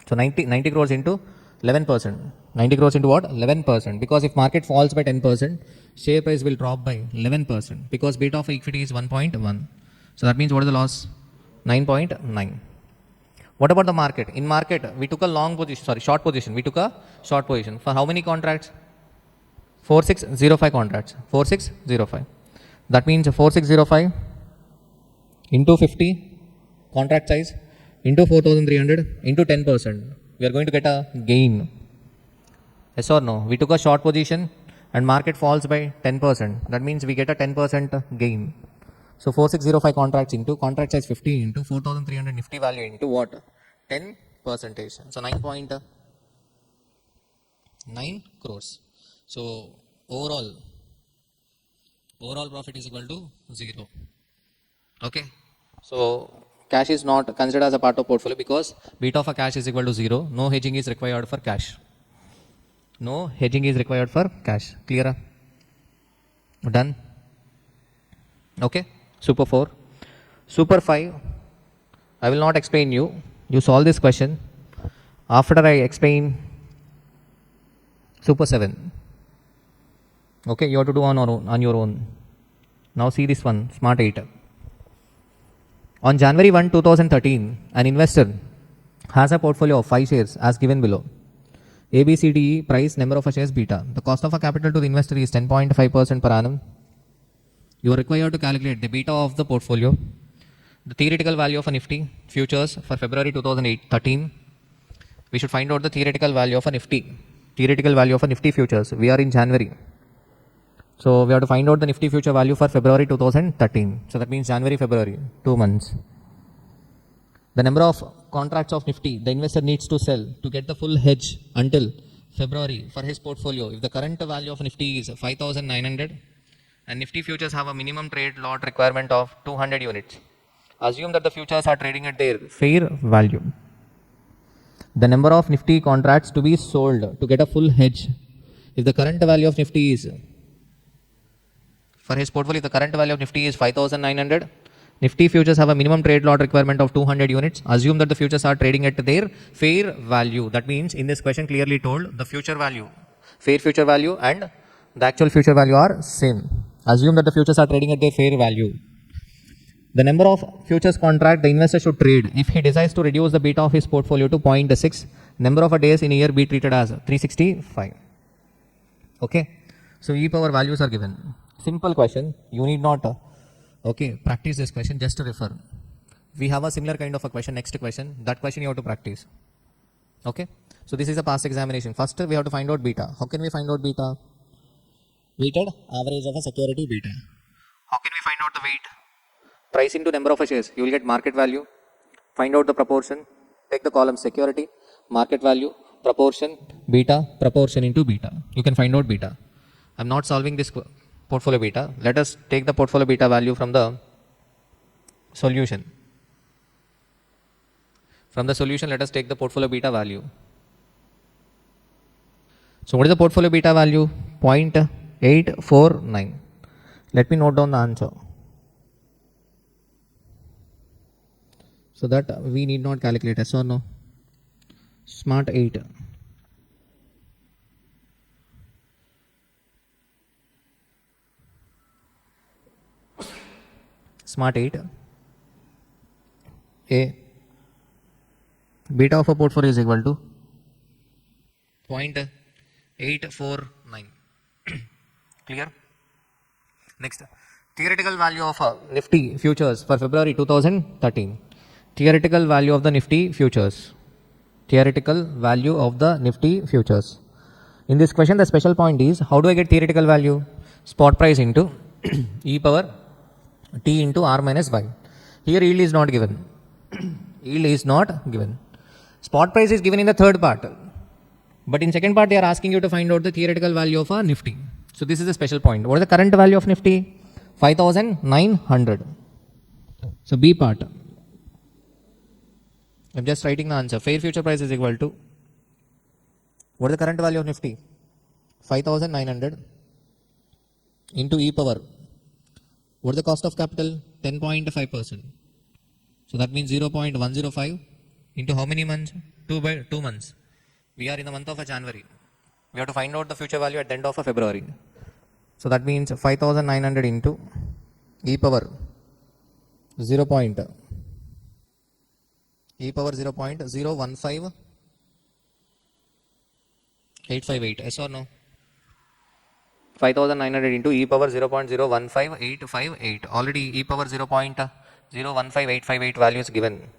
[SPEAKER 1] So 90 crores into 11%. 90 crores into what? 11%. Because if market falls by 10%, share price will drop by 11% because beta of equity is 1.1. So that means what is the loss? 9.9. What about the market? In market, we took a short position. We took a short position. For how many contracts? 4605 contracts. 4605. That means 4605 into 50 contract size into 4300 into 10%. We are going to get a gain. Yes or no? We took a short position and market falls by 10%. That means we get a 10% gain. So 4605 contracts into contract size 50 into 4300 Nifty value into what? 10 percentage. So 9.9 crores. So overall profit is equal to 0. Okay. So cash is not considered as a part of portfolio because beta of a cash is equal to 0. No hedging is required for cash. No hedging is required for cash. Clear? Done? Okay. Super 4. Super 5. I will not explain you. You solve this question. After I explain Super 7. Okay, you have to do on your own. Now see this one, Smart 8. On January 1, 2013, an investor has a portfolio of 5 shares as given below. A, B, C, D, E, price, number of shares, beta. The cost of a capital to the investor is 10.5% per annum. You are required to calculate the beta of the portfolio, the theoretical value of a Nifty futures for February 2013. We should find out the theoretical value of a Nifty futures. We are in January. So we have to find out the Nifty future value for February 2013. So that means January, February, 2 months. The number of contracts of Nifty the investor needs to sell to get the full hedge until February for his portfolio. If the current value of Nifty is 5,900 and Nifty futures have a minimum trade lot requirement of 200 units. Assume that the futures are trading at their fair value. The number of Nifty contracts to be sold to get a full hedge. If the current value of Nifty is, for his portfolio, if the current value of Nifty is 5,900, Nifty futures have a minimum trade lot requirement of 200 units. Assume that the futures are trading at their fair value. That means in this question clearly told the future value, fair future value and the actual future value are same. Assume that the futures are trading at their fair value. The number of futures contract the investor should trade if he decides to reduce the beta of his portfolio to 0.6, number of days in a year be treated as 365. Okay. So E power values are given. Simple question. You need not practice this question, just to refer. We have a similar kind of a question, next question. That question you have to practice. Okay. So this is a past examination. First we have to find out beta. How can we find out beta? Weighted average of a security beta. How can we find out the weight? Price into number of shares. You will get market value. Find out the proportion. Take the column security, market value, proportion, beta, proportion into beta. You can find out beta. I am not solving this portfolio beta. Let us take the portfolio beta value from the solution. From the solution, let us take the portfolio beta value. So what is the portfolio beta value? 0.849. Let me note down the answer, so that we need not calculate, yes or no? Smart 8. Smart 8. A. Beta of a portfolio is equal to 0.849. Clear? Next, theoretical value of a Nifty futures for February 2013. Theoretical value of the Nifty futures. Theoretical value of the Nifty futures. In this question, the special point is, how do I get theoretical value? Spot price into e power t into r minus y. Here yield is not given. Yield is not given. Spot price is given in the third part. But in second part, they are asking you to find out the theoretical value of a Nifty. So this is a special point. What is the current value of Nifty? 5,900. So B part. I am just writing the answer. Fair future price is equal to, what is the current value of Nifty? 5,900 into e power. What is the cost of capital? 10.5%. So that means 0.105 into how many months? 2 months. We are in the month of January. We have to find out the future value at the end of February. So that means 5,900 into e power 0.105 e power 0.015858. Yes or no? 5900 into e power 0.015858. Already e power 0.015858 value is given.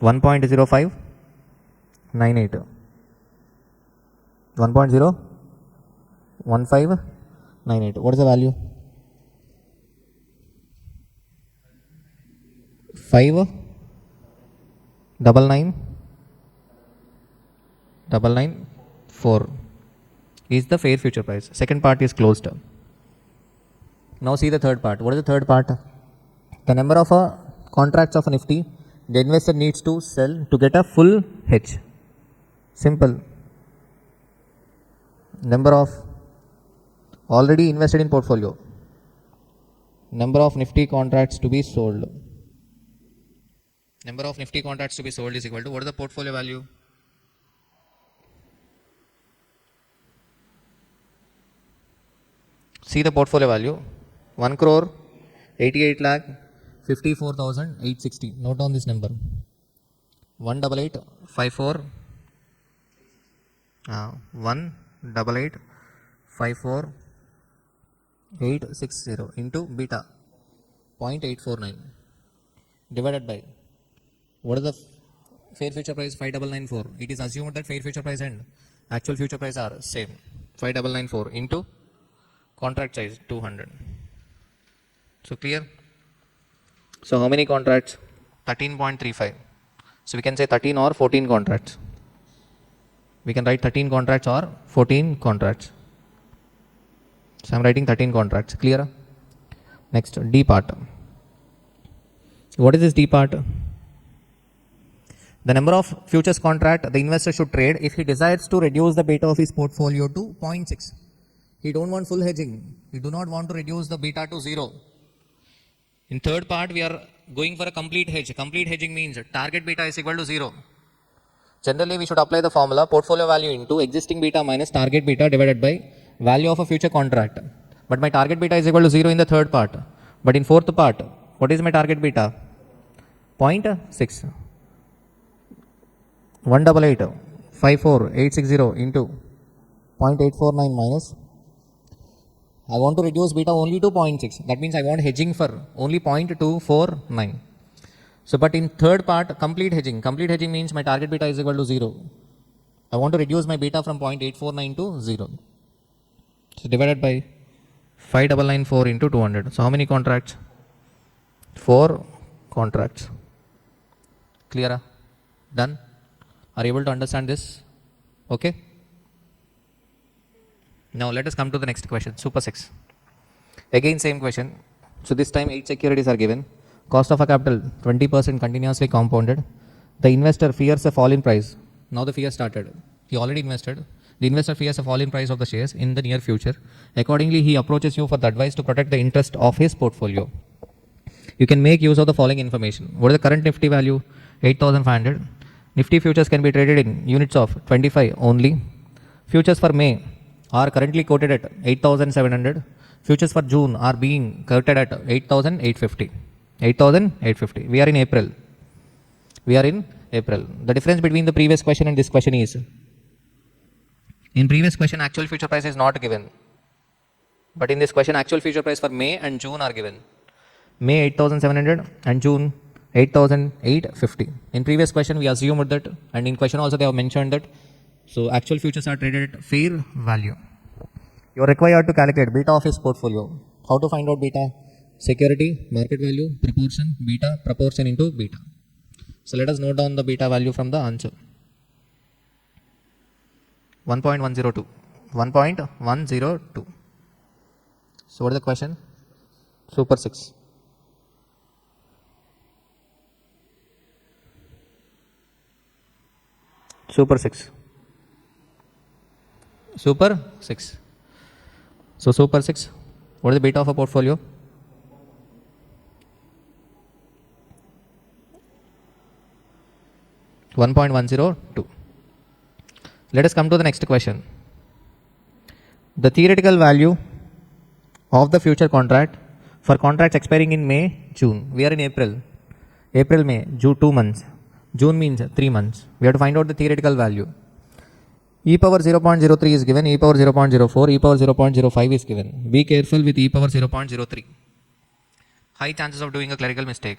[SPEAKER 1] 1.0598. 1.01598. What is the value? 599,994 is the fair future price. Second part is closed. Now see the third part. What is the third part? The number of contracts of Nifty the investor needs to sell to get a full hedge. Simple. Number of already invested in portfolio. Number of Nifty contracts to be sold. Number of Nifty contracts to be sold is equal to what is the portfolio value? See the portfolio value. 1 crore 88 lakh 54,860. Note down this number. 18854 18854,860 into beta 0.849 divided by what is the fair future price? 5994. It is assumed that fair future price and actual future price are same. 5994 into contract size 200. So clear? So how many contracts? 13.35. So we can say 13 or 14 contracts. We can write 13 contracts or 14 contracts. So I am writing 13 contracts. Clear? Next, D part. What is this D part? The number of futures contract the investor should trade if he desires to reduce the beta of his portfolio to 0.6. He don't want full hedging. He do not want to reduce the beta to 0. In third part, we are going for a complete hedge. Complete hedging means target beta is equal to 0. Generally, we should apply the formula portfolio value into existing beta minus target beta divided by value of a future contract. But my target beta is equal to 0 in the third part. But in fourth part, what is my target beta? 0.6. 188,54,860 into 0.849 minus. I want to reduce beta only to 0.6. That means I want hedging for only 0.249. So, but in third part, complete hedging. Complete hedging means my target beta is equal to 0. I want to reduce my beta from 0.849 to 0. So, divided by 5994 into 200. So, how many contracts? 4 contracts. Clear? Done? Are you able to understand this? Okay. Now let us come to the next question. Super 6. Again same question. So this time 8 securities are given. Cost of a capital 20% continuously compounded. The investor fears a fall in price. Now the fear started. He already invested. The investor fears a fall in price of the shares in the near future. Accordingly, he approaches you for the advice to protect the interest of his portfolio. You can make use of the following information. What is the current Nifty value? 8,500. Nifty futures can be traded in units of 25 only. Futures for May are currently quoted at 8,700. Futures for June are being quoted at 8,850. 8,850. We are in April. The difference between the previous question and this question is, in previous question actual future price is not given. But in this question actual future price for May and June are given. May 8,700 and June 8,850. In previous question we assumed that, and in question also they have mentioned that. So actual futures are traded at fair value. You are required to calculate beta of his portfolio. How to find out beta? Security, market value, proportion, beta, proportion into beta. So let us note down the beta value from the answer. 1.102. 1.102. So what is the question? Super 6. Super 6. Super 6. So Super 6. What is the beta of a portfolio? (1.102). Let us come to the next question. The theoretical value of the future contract for contracts expiring in May, June. We are in April, May, June, 2 months. June means 3 months. We have to find out the theoretical value. E power 0.03 is given, e power 0.04, e power 0.05 is given. Be careful with e power 0.03. High chances of doing a clerical mistake.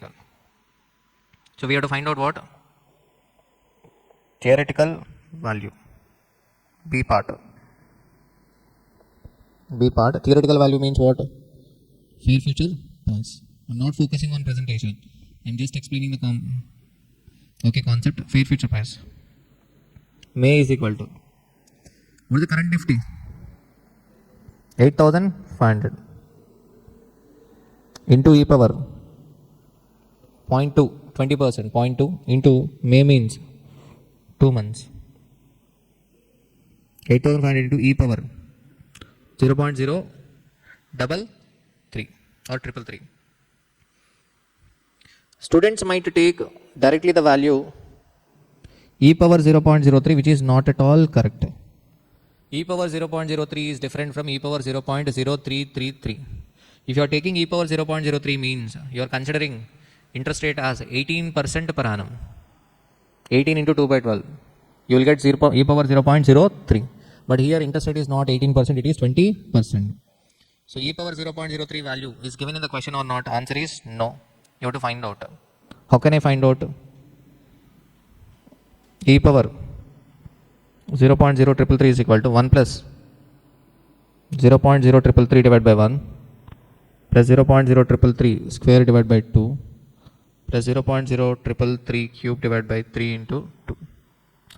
[SPEAKER 1] So we have to find out what? Theoretical value. B part. B part. Theoretical value means what? Fair future price. I'm not focusing on presentation. I'm just explaining the concept. Fair future price. May is equal to. What is the current Nifty? 8,500 into e power 0.2, 20%, 0.2 into May means 2 months. 8,500 into e power 0.033 or 333. Students might take directly the value e power 0.03, which is not at all correct. E power 0.03 is different from e power 0.0333. If you are taking e power 0.03 means you are considering interest rate as 18% per annum. 18 into 2 by 12. You will get e power 0.03. But here interest rate is not 18%, it is 20%. So e power 0.03 value is given in the question or not? Answer is no. You have to find out. How can I find out? E power 0.0333 is equal to 1 plus 0.0333 divided by 1 plus 0.0333 square divided by 2 plus 0.0333 cube divided by 3 into 2.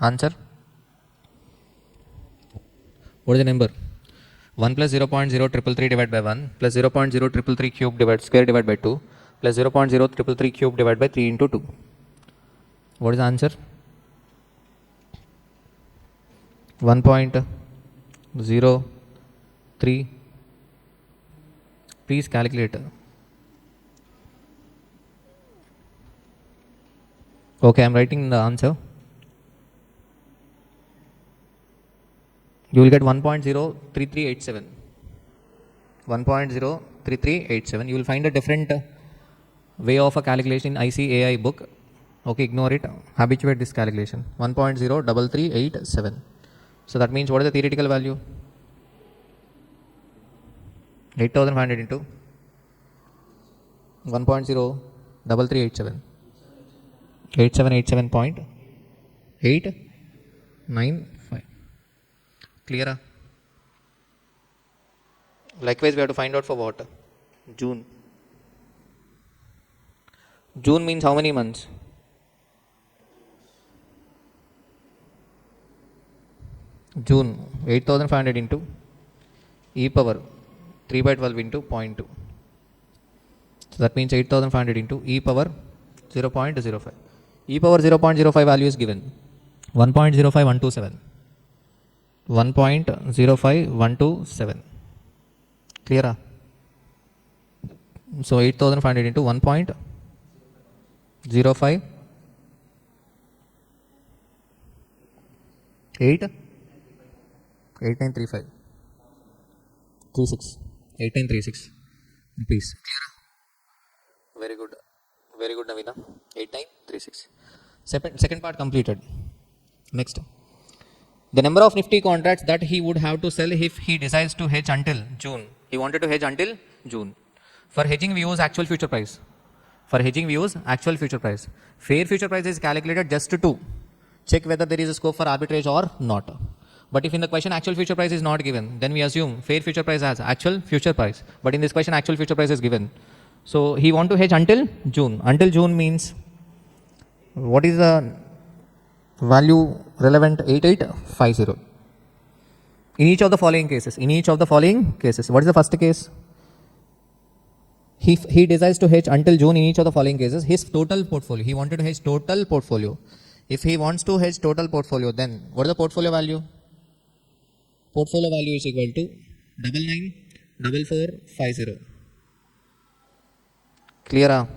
[SPEAKER 1] Answer? What is the number? 1 plus 0.0333 divided by 1 plus 0.0333 cube square divided by 2 plus 0.0333 cube divided by 3 into 2. What is the answer? 1.03. Please calculate. Okay, I am writing the answer. You will get 1.03387. 1.03387. You will find a different way of a calculation in ICAI book. Okay, ignore it. Habituate this calculation. 1.03387. So that means what is the theoretical value? 8,500 into 1.03387. 8787.895. Clear? Likewise, we have to find out for what? June. June means how many months? June 8,500 into e power 3 by 12 into 0.2. So that means 8,500 into e power 0.05. E power 0.05 value is given 1.05127. 1.05127. Clear? So 8,500 into 1.05 8935 36 8936 rupees. Clear? Very good. Very good, Navina. 8936. Second part completed. Next. The number of Nifty contracts that he would have to sell if he decides to hedge until June. He wanted to hedge until June. For hedging, we use actual future price. Fair future price is calculated just to check whether there is a scope for arbitrage or not. But if in the question actual future price is not given, then we assume fair future price as actual future price. But in this question, actual future price is given. So he want to hedge until June. Until June means what is the value relevant? 8850. In each of the following cases, what is the first case? He decides to hedge until June in each of the following cases. His total portfolio, he wanted to hedge total portfolio. If he wants to hedge total portfolio, then what is the portfolio value? Portfolio value is equal to 994450. Clear?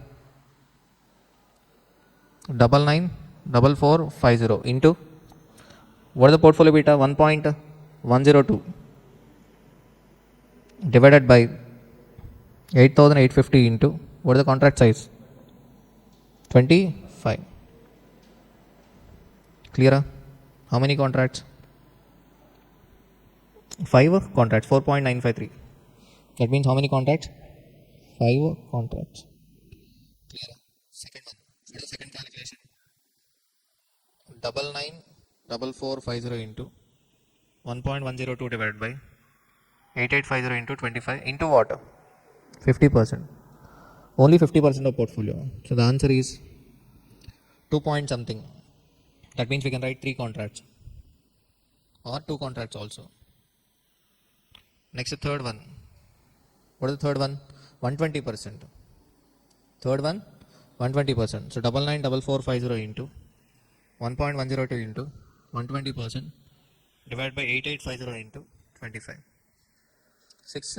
[SPEAKER 1] 994450 into what is the portfolio beta? 1.102 divided by 8,850 into what is the contract size? 25. Clear? How many contracts? 5 contracts, 4.953. That means how many contracts? 5 contracts. Clear? Second one. What is the second calculation? 994450 into 1.102 divided by 8850 into 25 into what? 50%. Only 50% of portfolio. So the answer is 2 point something. That means we can write 3 contracts or 2 contracts also. Next, the third one. What is the third one? 120%. Third one, 120%. So 994450 into 1.102 into 120% divided by 8850 into 25. 6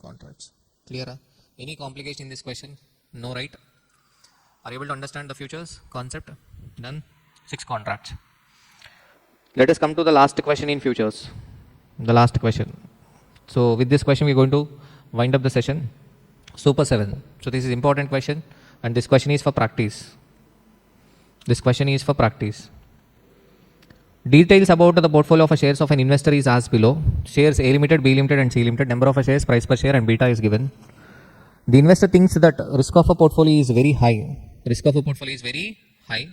[SPEAKER 1] contracts. Clear? Any complication in this question? No, right? Are you able to understand the futures concept? Done. 6 contracts. Let us come to the last question in futures. The last question. So with this question we are going to wind up the session. Super 7. So this is important question and this question is for practice. This question is for practice. Details about the portfolio of shares of an investor is as below. Shares A limited, B limited and C limited. Number of shares, price per share and beta is given. The investor thinks that risk of a portfolio is very high. Risk of a portfolio is very high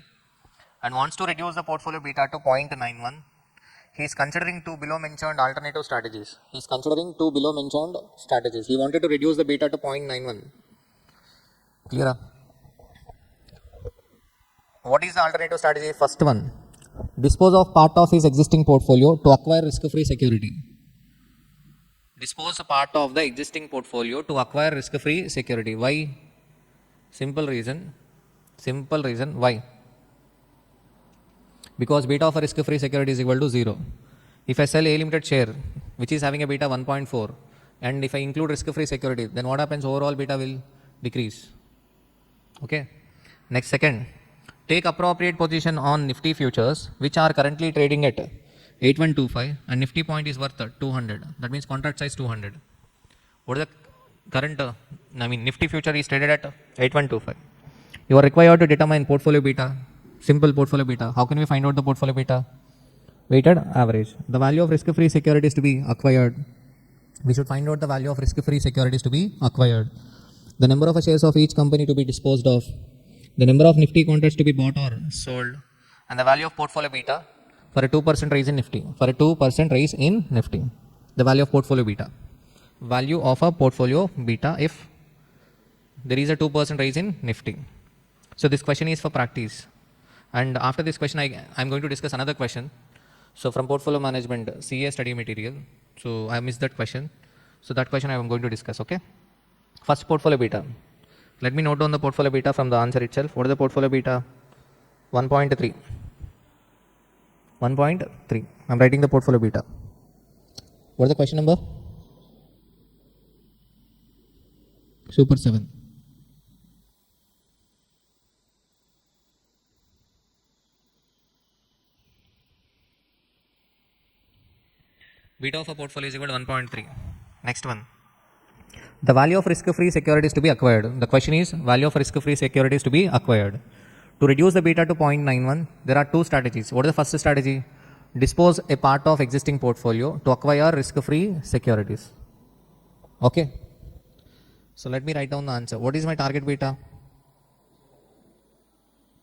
[SPEAKER 1] and wants to reduce the portfolio beta to 0.91. He is considering 2 below mentioned alternative strategies. He is considering 2 below mentioned strategies. He wanted to reduce the beta to 0.91. Clear? What is the alternative strategy? First one, dispose of part of his existing portfolio to acquire risk-free security. Dispose a part of the existing portfolio to acquire risk-free security. Why? Simple reason. Simple reason. Why? Because beta of a risk-free security is equal to 0. If I sell A limited share, which is having a beta 1.4, and if I include risk-free security, then what happens? Overall beta will decrease. Okay. Next, second, take appropriate position on Nifty futures, which are currently trading at 8125 and Nifty point is worth 200. That means contract size 200. What is the current, Nifty future is traded at 8125. You are required to determine portfolio beta. Simple portfolio beta. How can we find out the portfolio beta? Weighted average. The value of risk-free securities to be acquired. We should find out the value of risk-free securities to be acquired. The number of shares of each company to be disposed of. The number of Nifty contracts to be bought or sold. And the value of portfolio beta for a 2% rise in Nifty. For a 2% rise in Nifty. The value of portfolio beta. Value of a portfolio beta if there is a 2% rise in Nifty. So this question is for practice. And after this question, I'm going to discuss another question. So from portfolio management, CA study material. So I missed that question. So that question I am going to discuss, okay? First, portfolio beta. Let me note down the portfolio beta from the answer itself. What is the portfolio beta? 1.3. 1.3. I'm writing the portfolio beta. What is the question number? Super 7. Beta of a portfolio is equal to 1.3. Next one. The value of risk-free securities to be acquired. The question is value of risk-free securities to be acquired. To reduce the beta to 0.91, there are 2 strategies. What is the first strategy? Dispose a part of existing portfolio to acquire risk-free securities. Okay. So let me write down the answer. What is my target beta?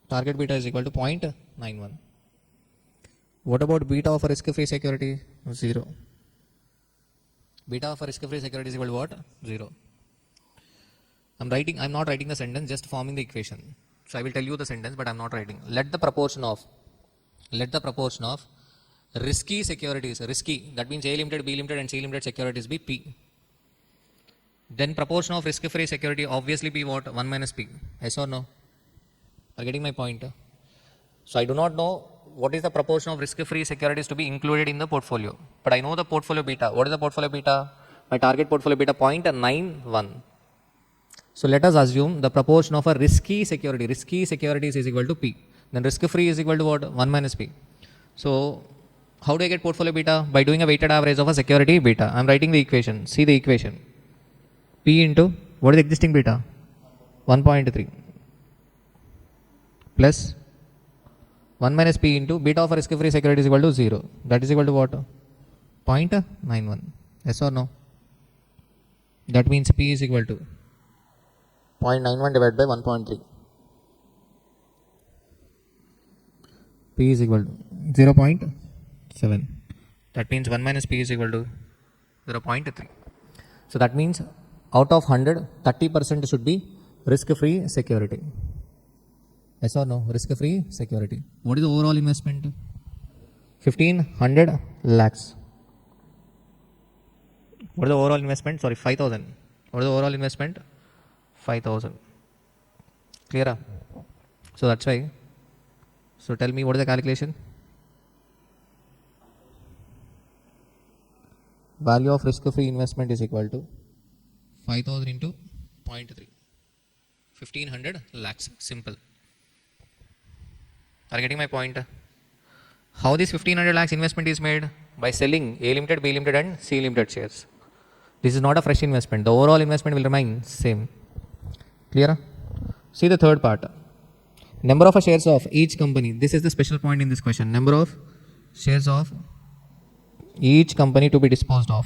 [SPEAKER 1] Target beta is equal to 0.91. What about beta of a risk-free security? 0. Beta of a risk-free security is equal to what? 0. I'm not writing the sentence, just forming the equation. So I will tell you the sentence, but I'm not writing. Let the proportion of risky securities, risky, that means A limited, B limited and C limited securities be P. Then proportion of risk-free security obviously be what? 1 minus P. Yes or no? Are you getting my point? So I do not know what is the proportion of risk-free securities to be included in the portfolio. But I know the portfolio beta. What is the portfolio beta? My target portfolio beta 0.91. So let us assume the proportion of a risky securities is equal to P. Then risk-free is equal to what? 1 minus P. So how do I get portfolio beta? By doing a weighted average of a security beta. I am writing the equation. See the equation. P into, what is the existing beta? 1.3 plus 1 minus P into beta of a risk-free security is equal to 0. That is equal to what? 0.91. Yes or no? That means P is equal to 0.91 divided by 1.3. P is equal to 0.7. That means 1 minus P is equal to 0.3. So that means out of 100, 30% should be risk-free security. Yes or no? Risk-free security. What is the overall investment? 1500 lakhs. What is the overall investment? Sorry, 5000. What is the overall investment? 5000. Clear? So that's why. So tell me what is the calculation? Value of risk-free investment is equal to 5000 into 0.3. 1500 lakhs. Simple. Are you getting my point? How this 1500 lakhs investment is made? By selling A limited, B limited and C limited shares. This is not a fresh investment. The overall investment will remain same. Clear? See the third part. Number of shares of each company. This is the special point in this question. Number of shares of each company to be disposed of.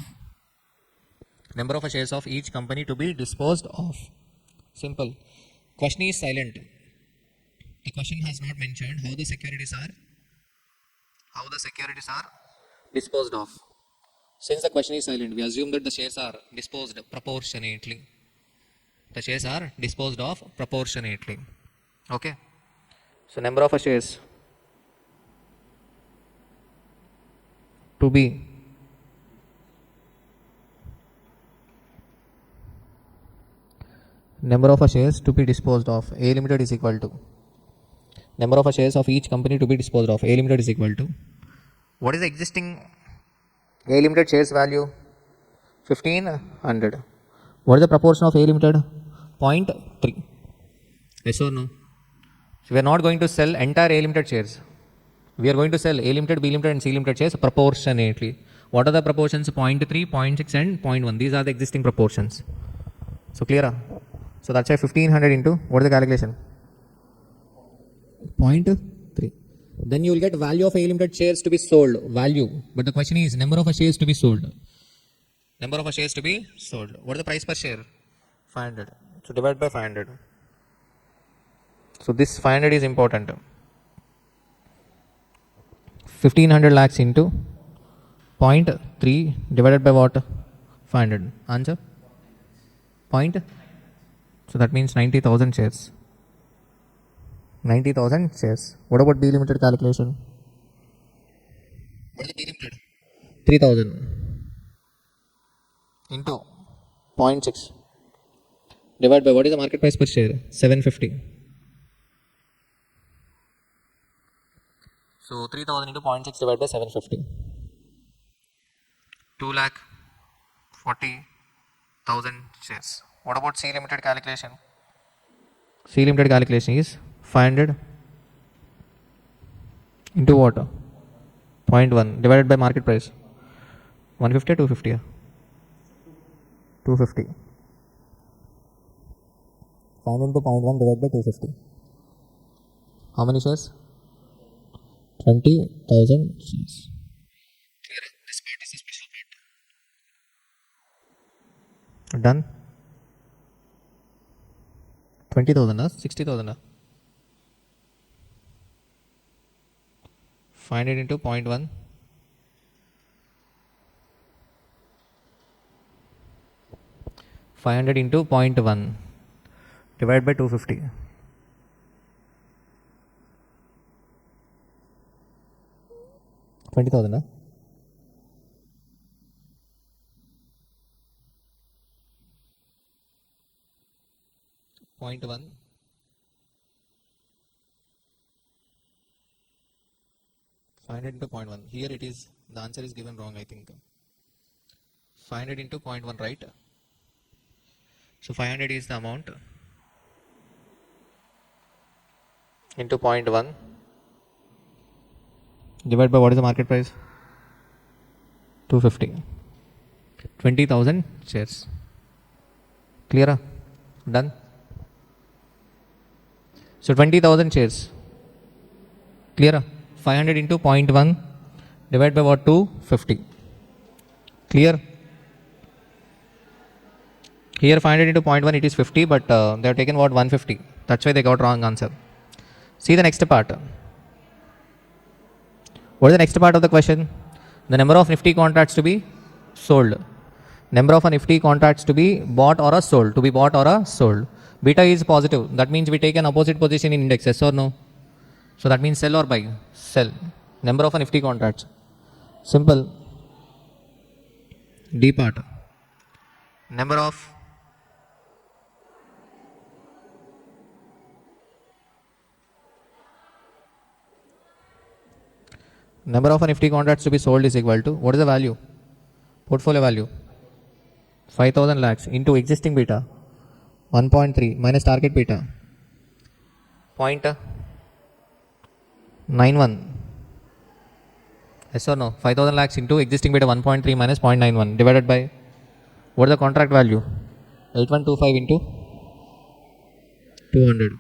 [SPEAKER 1] Number of shares of each company to be disposed of. Simple. Question is silent. The question has not mentioned how the securities are disposed of. Since the question is silent, we assume that the shares are disposed proportionately. The shares are disposed of proportionately. Okay. So number of shares to be disposed of A limited is equal to number of shares of each company to be disposed of A limited is equal to what is the existing A limited shares value? 1500. What is the proportion of A limited? 0.3. Yes or no? So we are not going to sell entire A limited shares. We are going to sell A limited, B limited and C limited shares proportionately. What are the proportions? 0.3, 0.6 and 0.1. These are the existing proportions. So clear? So that's why 1500 into what is the calculation? 0.3. Then you will get value of A limited shares to be sold. Value. But the question is number of shares to be sold. Number of shares to be sold. What is the price per share? 500. So divide by 500. So this 500 is important. 1500 lakhs into 0.3 divided by what? 500. Answer? Point. So that means 90,000 shares. 90,000 shares. What about B limited calculation? What is B limited? 3,000 into 0.6 divided by what is the market price per share? 750. So 3,000 into 0.6 divided by 750. 2,40,000 shares. What about C limited calculation? C limited calculation is 500 into what? 0.1 divided by market price. 150 or 250? 250. 500 into 0.1 divided by 250. How many shares? 20,000 shares. Clear? This part is a special part. Done? 20,000 or 60,000? 500 into 0.1. 500 into 0.1 divided by 250. 20,000. 0.1 500 into 0.1. Here it is, the answer is given wrong, I think. 500 into 0.1, right? So 500 is the amount into 0.1 divided by what is the market price? 250. 20,000 shares. Clear? Done? So 20,000 shares. Clear? 500 into 0.1 divided by what? 250. Clear? Here 500 into 0.1 it is 50, but they have taken what? 150. That's why they got wrong answer. See the next part. What is the next part of the question? The number of Nifty contracts to be sold. Number of a Nifty contracts to be bought or a sold. To be bought or a sold. Beta is positive. That means we take an opposite position in index. Yes or no? So that means sell or buy? Sell. Number of a Nifty contracts. Simple. D part. Number of a Nifty contracts to be sold is equal to, what is the value? Portfolio value. 5,000 lakhs into existing beta. 1.3 minus target beta. 0.91. Yes or no? 5,000 lakhs into existing beta 1.3 minus 0.91 divided by, what is the contract value? 8125 into 200.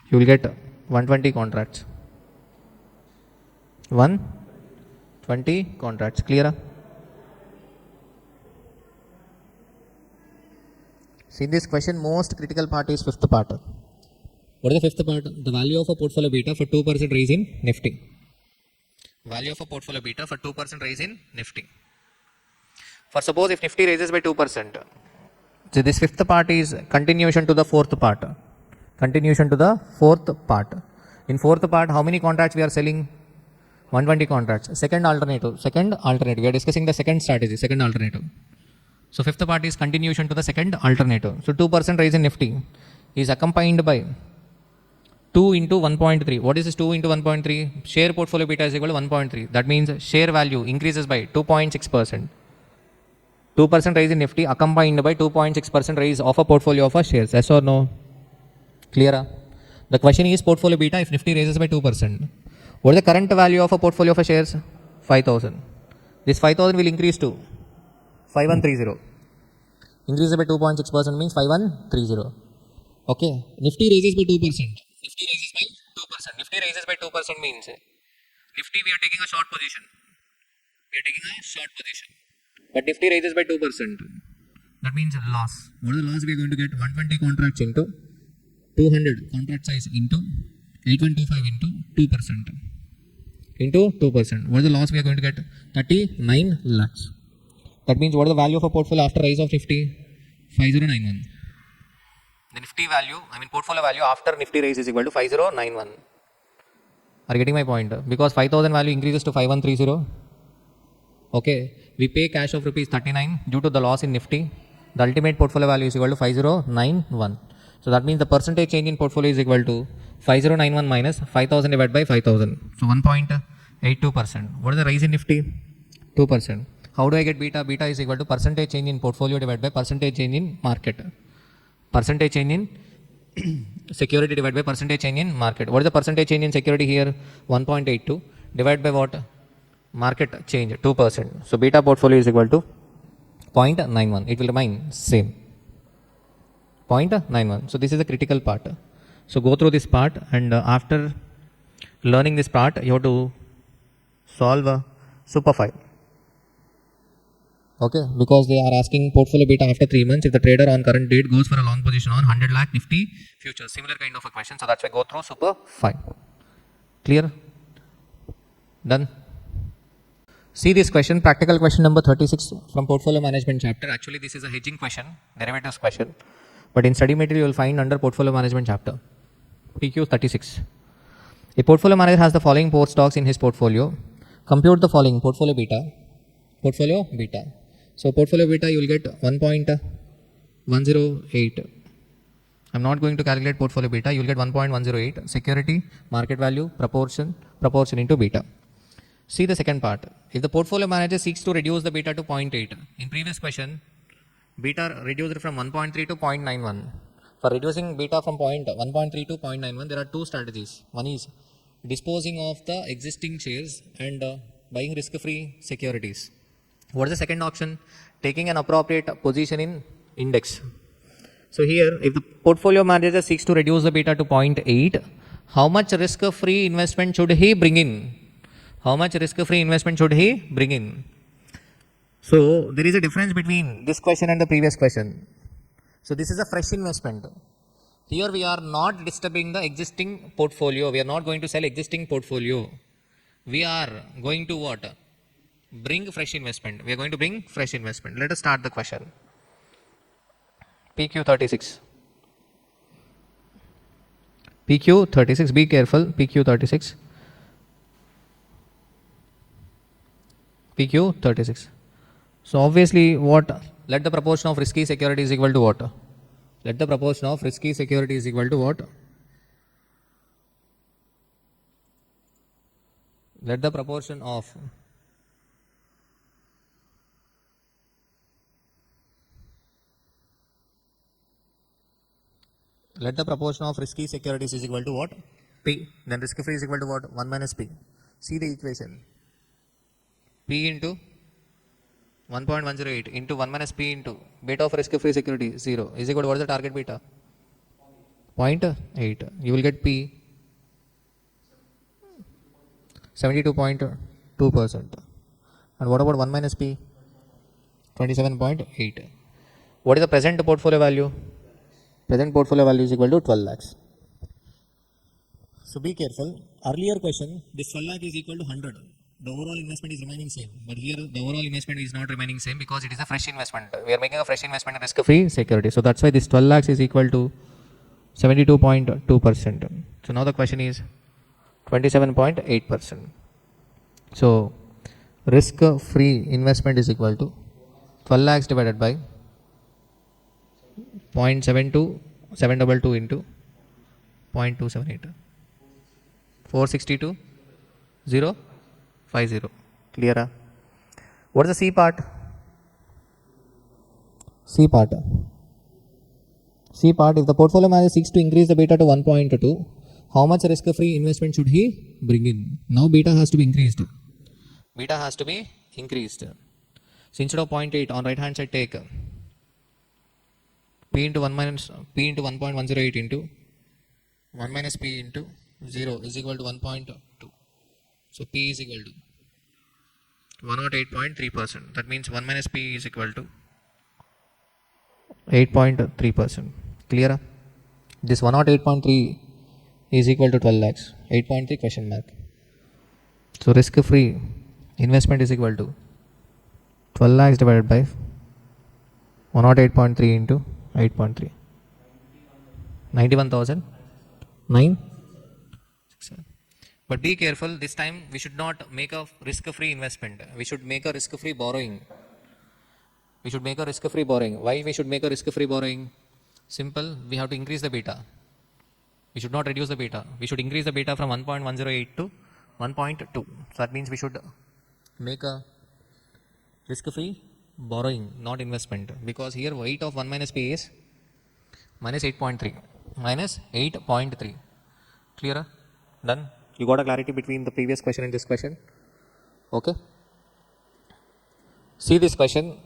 [SPEAKER 1] You will get 120 contracts. 120 contracts. Clear? See, in this question, most critical part is fifth part. What is the fifth part? The value of a portfolio beta for 2% raise in Nifty. Value of a portfolio beta for 2% raise in Nifty. For suppose if Nifty raises by 2%, so this fifth part is continuation to the fourth part. Continuation to the fourth part. In fourth part, how many contracts we are selling? 120 contracts. Second alternative. We are discussing the second strategy, second alternative. So fifth part is continuation to the second alternative. So 2% raise in Nifty is accompanied by 2 into 1.3. What is this 2 into 1.3? Share portfolio beta is equal to 1.3. That means share value increases by 2.6%. 2% raise in Nifty accompanied by 2.6% raise of a portfolio of a shares. Yes or no? Clear? The question is portfolio beta if Nifty raises by 2%. What is the current value of a portfolio of a shares? 5,000. This 5,000 will increase to 5130. Increase by 2.6% means 5130. Okay. Nifty raises by 2%. Nifty raises by 2%. Nifty raises by 2% means Nifty we are taking a short position. But Nifty raises by 2%. That means loss. What is the loss we are going to get? 120 contracts into 200 contract size into 8125 into 2%. Into 2%. What is the loss we are going to get? 39 lakhs. That means what is the value of a portfolio after rise of Nifty? 5091. The Nifty value, portfolio value after Nifty raise is equal to 5091. Are you getting my point? Because 5,000 value increases to 5130. Okay. We pay cash of rupees 39 due to the loss in Nifty. The ultimate portfolio value is equal to 5091. So that means the percentage change in portfolio is equal to 5091 minus 5,000 divided by 5,000. So 1.82%. What is the rise in Nifty? 2%. How do I get beta? Beta is equal to percentage change in portfolio divided by percentage change in market. Percentage change in security divided by percentage change in market. What is the percentage change in security here? 1.82 divided by what? Market change 2%. So beta portfolio is equal to 0.91. It will remain same. 0.91. So this is the critical part. So go through this part, and after learning this part, you have to solve a super file. Okay, because they are asking portfolio beta after 3 months if the trader on current date goes for a long position on 100 lakh Nifty futures. Similar kind of a question. So that's why go through super file. Clear? Done? See this question, practical question number 36 from portfolio management chapter. Actually, this is a hedging question, derivatives question. But in study material, you will find under portfolio management chapter. PQ 36. A portfolio manager has the following 4 stocks in his portfolio. Compute the following portfolio beta. So portfolio beta you will get 1.108. I'm not going to calculate portfolio beta. You will get 1.108. Security, market value, proportion into beta. See the second part. If the portfolio manager seeks to reduce the beta to 0.8. In previous question, beta reduced from 1.3 to 0.91. For reducing beta from 1.3 to 0.91, there are 2 strategies. One is disposing of the existing shares and buying risk-free securities. What is the second option? Taking an appropriate position in index. So here, if the portfolio manager seeks to reduce the beta to 0.8, How much risk-free investment should he bring in? How much risk-free investment should he bring in? So there is a difference between this question and the previous question. So this is a fresh investment. Here we are not disturbing the existing portfolio. We are not going to sell existing portfolio. We are going to what? Bring fresh investment. We are going to bring fresh investment. Let us start the question. PQ36. PQ36. Be careful. PQ36. PQ36. So obviously what? Let the proportion of risky security is equal to what? Let the proportion of risky security is equal to what? Let the proportion of risky securities is equal to what? P. Then risk free is equal to what? 1 minus P. See the equation. P into 1.108 into 1 minus P into beta of risk free security 0 is equal to what is the target beta? 0.8. You will get P 72.2%. And what about 1 minus P? 27.8. What is the present portfolio value? Present portfolio value is equal to 12 lakhs. So be careful. Earlier question, this 12 lakh is equal to 100. The overall investment is remaining same. But here the overall investment is not remaining same because it is a fresh investment. We are making a fresh investment in risk-free security. So that's why this 12 lakhs is equal to 72.2%. So now the question is 27.8%. So risk-free investment is equal to 12 lakhs divided by 0.722 into 0.278. 462,050. Clear? What is the C part? C part. If the portfolio manager seeks to increase the beta to 1.2, how much risk-free investment should he bring in? Now beta has to be increased. So instead of 0.8 on right hand side take P into 1 minus P into 1.108 into 1 minus P into 0 is equal to 1.2. So P is equal to 108.3%. That means 1 minus P is equal to 8.3%. Clear? This 108.3 is equal to 12 lakhs. 8.3 question mark. So risk-free investment is equal to 12 lakhs divided by 108.3 into 8.3. 91,009. But be careful, this time we should not make a risk-free investment. We should make a risk-free borrowing. Why we should make a risk-free borrowing? Simple, we have to increase the beta. We should not reduce the beta. We should increase the beta from 1.108 to 1.2. So that means we should make a risk-free borrowing, not investment. Because here weight of 1 minus P is minus 8.3. Minus 8.3. Clear? Done? You got a clarity between the previous question and this question? Okay. See this question.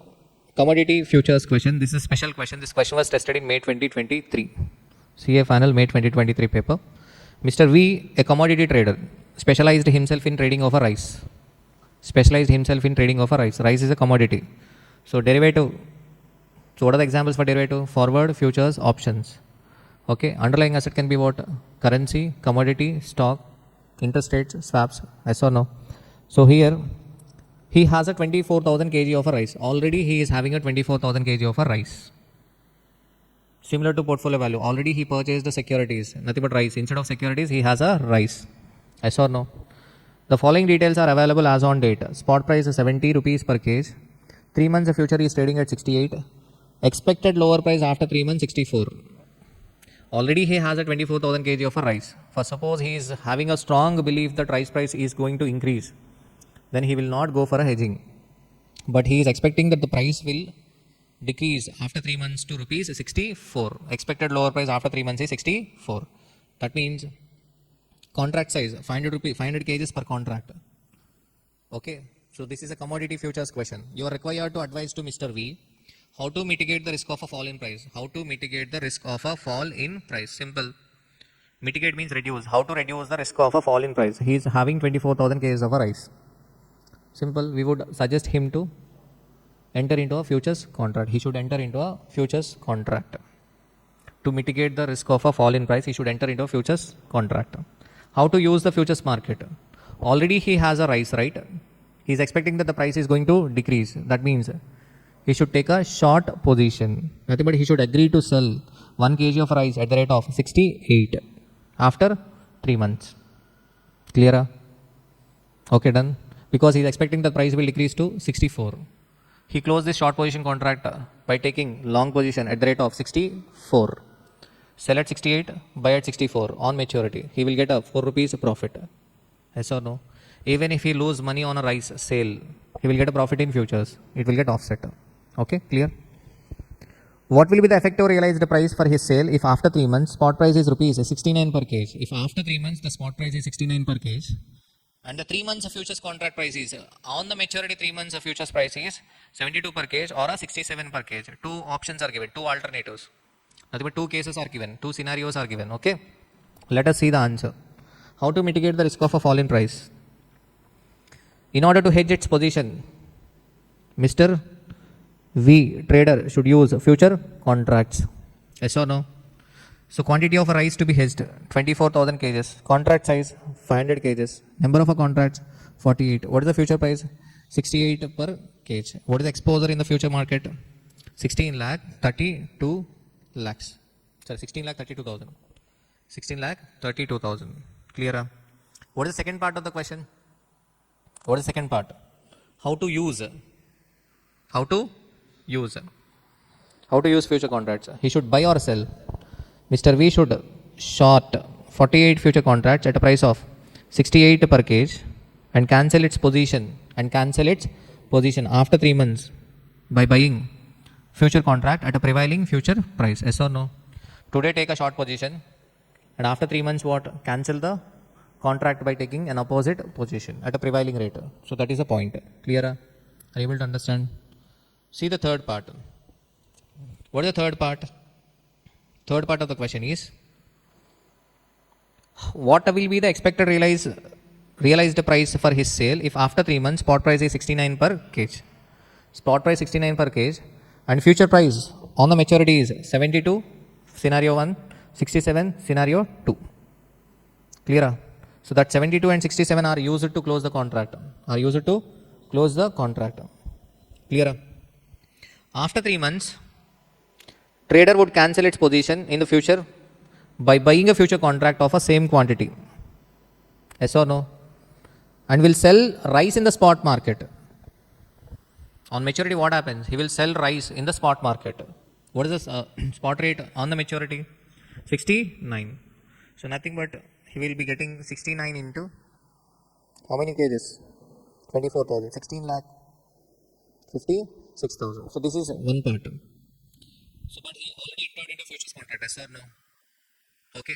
[SPEAKER 1] Commodity futures question. This is a special question. This question was tested in May 2023. CA final May 2023 paper. Mr. V, a commodity trader, specialized himself in trading of a rice. Rice is a commodity. So derivative. So what are the examples for derivative? Forward, futures, options. Okay. Underlying asset can be what? Currency, commodity, stock, interest rates, swaps. Yes or no? So here he has a 24,000 kg of a rice. Already he is having a 24,000 kg of a rice. Similar to portfolio value. Already he purchased the securities. Nothing but rice. Instead of securities he has a rice. Yes or no? The following details are available as on date. Spot price is 70 rupees per kg. 3 months the future is trading at 68. Expected lower price after 3 months 64. Already he has a 24,000 kg of a rice. For suppose he is having a strong belief that rice price is going to increase, then he will not go for a hedging. But he is expecting that the price will decrease after 3 months to rupees 64. Expected lower price after 3 months is 64. That means contract size 500 kgs per contract. Okay. So this is a commodity futures question. You are required to advise to Mr. V how to mitigate the risk of a fall in price. Simple. Mitigate means reduce. How to reduce the risk of a fall in price? He is having 24,000 kgs of a rice. Simple. We would suggest him to enter into a futures contract. He should enter into a futures contract. To mitigate the risk of a fall in price, he should enter into a futures contract. How to use the futures market? Already he has a rice, right? He is expecting that the price is going to decrease. That means he should take a short position. Nothing but he should agree to sell 1 kg of rice at the rate of 68 after 3 months. Clear? Okay, done. Because he is expecting the price will decrease to 64. He closed this short position contract by taking long position at the rate of 64. Sell at 68, buy at 64 on maturity. He will get a 4 rupees profit. Yes or no? Even if he lose money on a rice sale, he will get a profit in futures. It will get offset. Okay, clear? What will be the effective realized price for his sale if after 3 months spot price is rupees 69 per kg? If after 3 months the spot price is 69 per kg and the 3 months of futures contract price is on the maturity 3 months of futures price is 72 per kg or a 67 per kg. Two options are given, two alternatives. Nothing but two cases are given, two scenarios are given. Okay, let us see the answer. How to mitigate the risk of a fall in price? In order to hedge its position, Mr. V trader should use future contracts. Yes or no? So quantity of rice to be hedged 24,000 kgs. Contract size 500 kgs. Number of contracts 48. What is the future price? 68 per kg. What is the exposure in the future market? 16 lakh 32 lakhs. Sorry, 16 lakh 32,000. 16 lakh 32,000. Clear? What is the second part of the question? What is the second part? How to use? How to use? How to use future contracts? He should buy or sell. Mr. V should short 48 future contracts at a price of 68 per kg and cancel its position after 3 months by buying future contract at a prevailing future price. Yes or no? Today take a short position and after 3 months what? Cancel the contract by taking an opposite position at a prevailing rate. So that is the point. Clear? Are you able to understand? See the third part. What is the third part? Third part of the question is, what will be the expected realized price for his sale if after 3 months spot price is 69 per kg? Spot price 69 per kg and future price on the maturity is 72 scenario 1, 67 scenario 2. Clear? So that 72 and 67 are used to close the contract. Clear? After 3 months, trader would cancel its position in the future by buying a future contract of a same quantity. Yes or no? And will sell rice in the spot market. On maturity, what happens? He will sell rice in the spot market. What is the spot rate on the maturity? 69. So nothing but he will be getting 69 into how many kgs? 24,000. 16 lakh 56,000. So this is one part. So but he already entered into futures contract. Yes or no? Okay.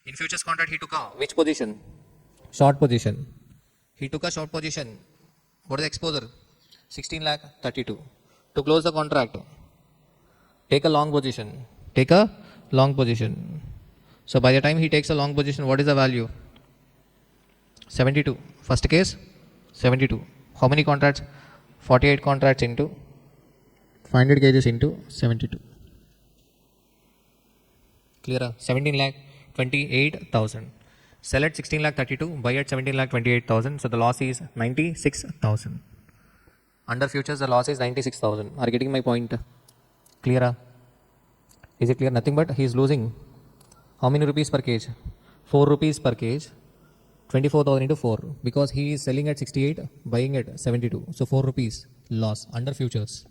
[SPEAKER 1] In futures contract he took a which position? Short position. He took a short position. What is the exposure? 16 lakh 32. To close the contract, take a long position. So by the time he takes a long position, what is the value? 72. First case, 72. How many contracts? 48 contracts into 500 kgs into 72. Clear? 17 lakh 28,000. Sell at 16 lakh 32, buy at 17 lakh 28,000. So the loss is 96,000. Under futures, the loss is 96,000. Are you getting my point? Clear? Is it clear? Nothing but he is losing how many rupees per kg? 4 rupees per kg. 24,000 into 4 because he is selling at 68, buying at 72. So 4 rupees loss under futures.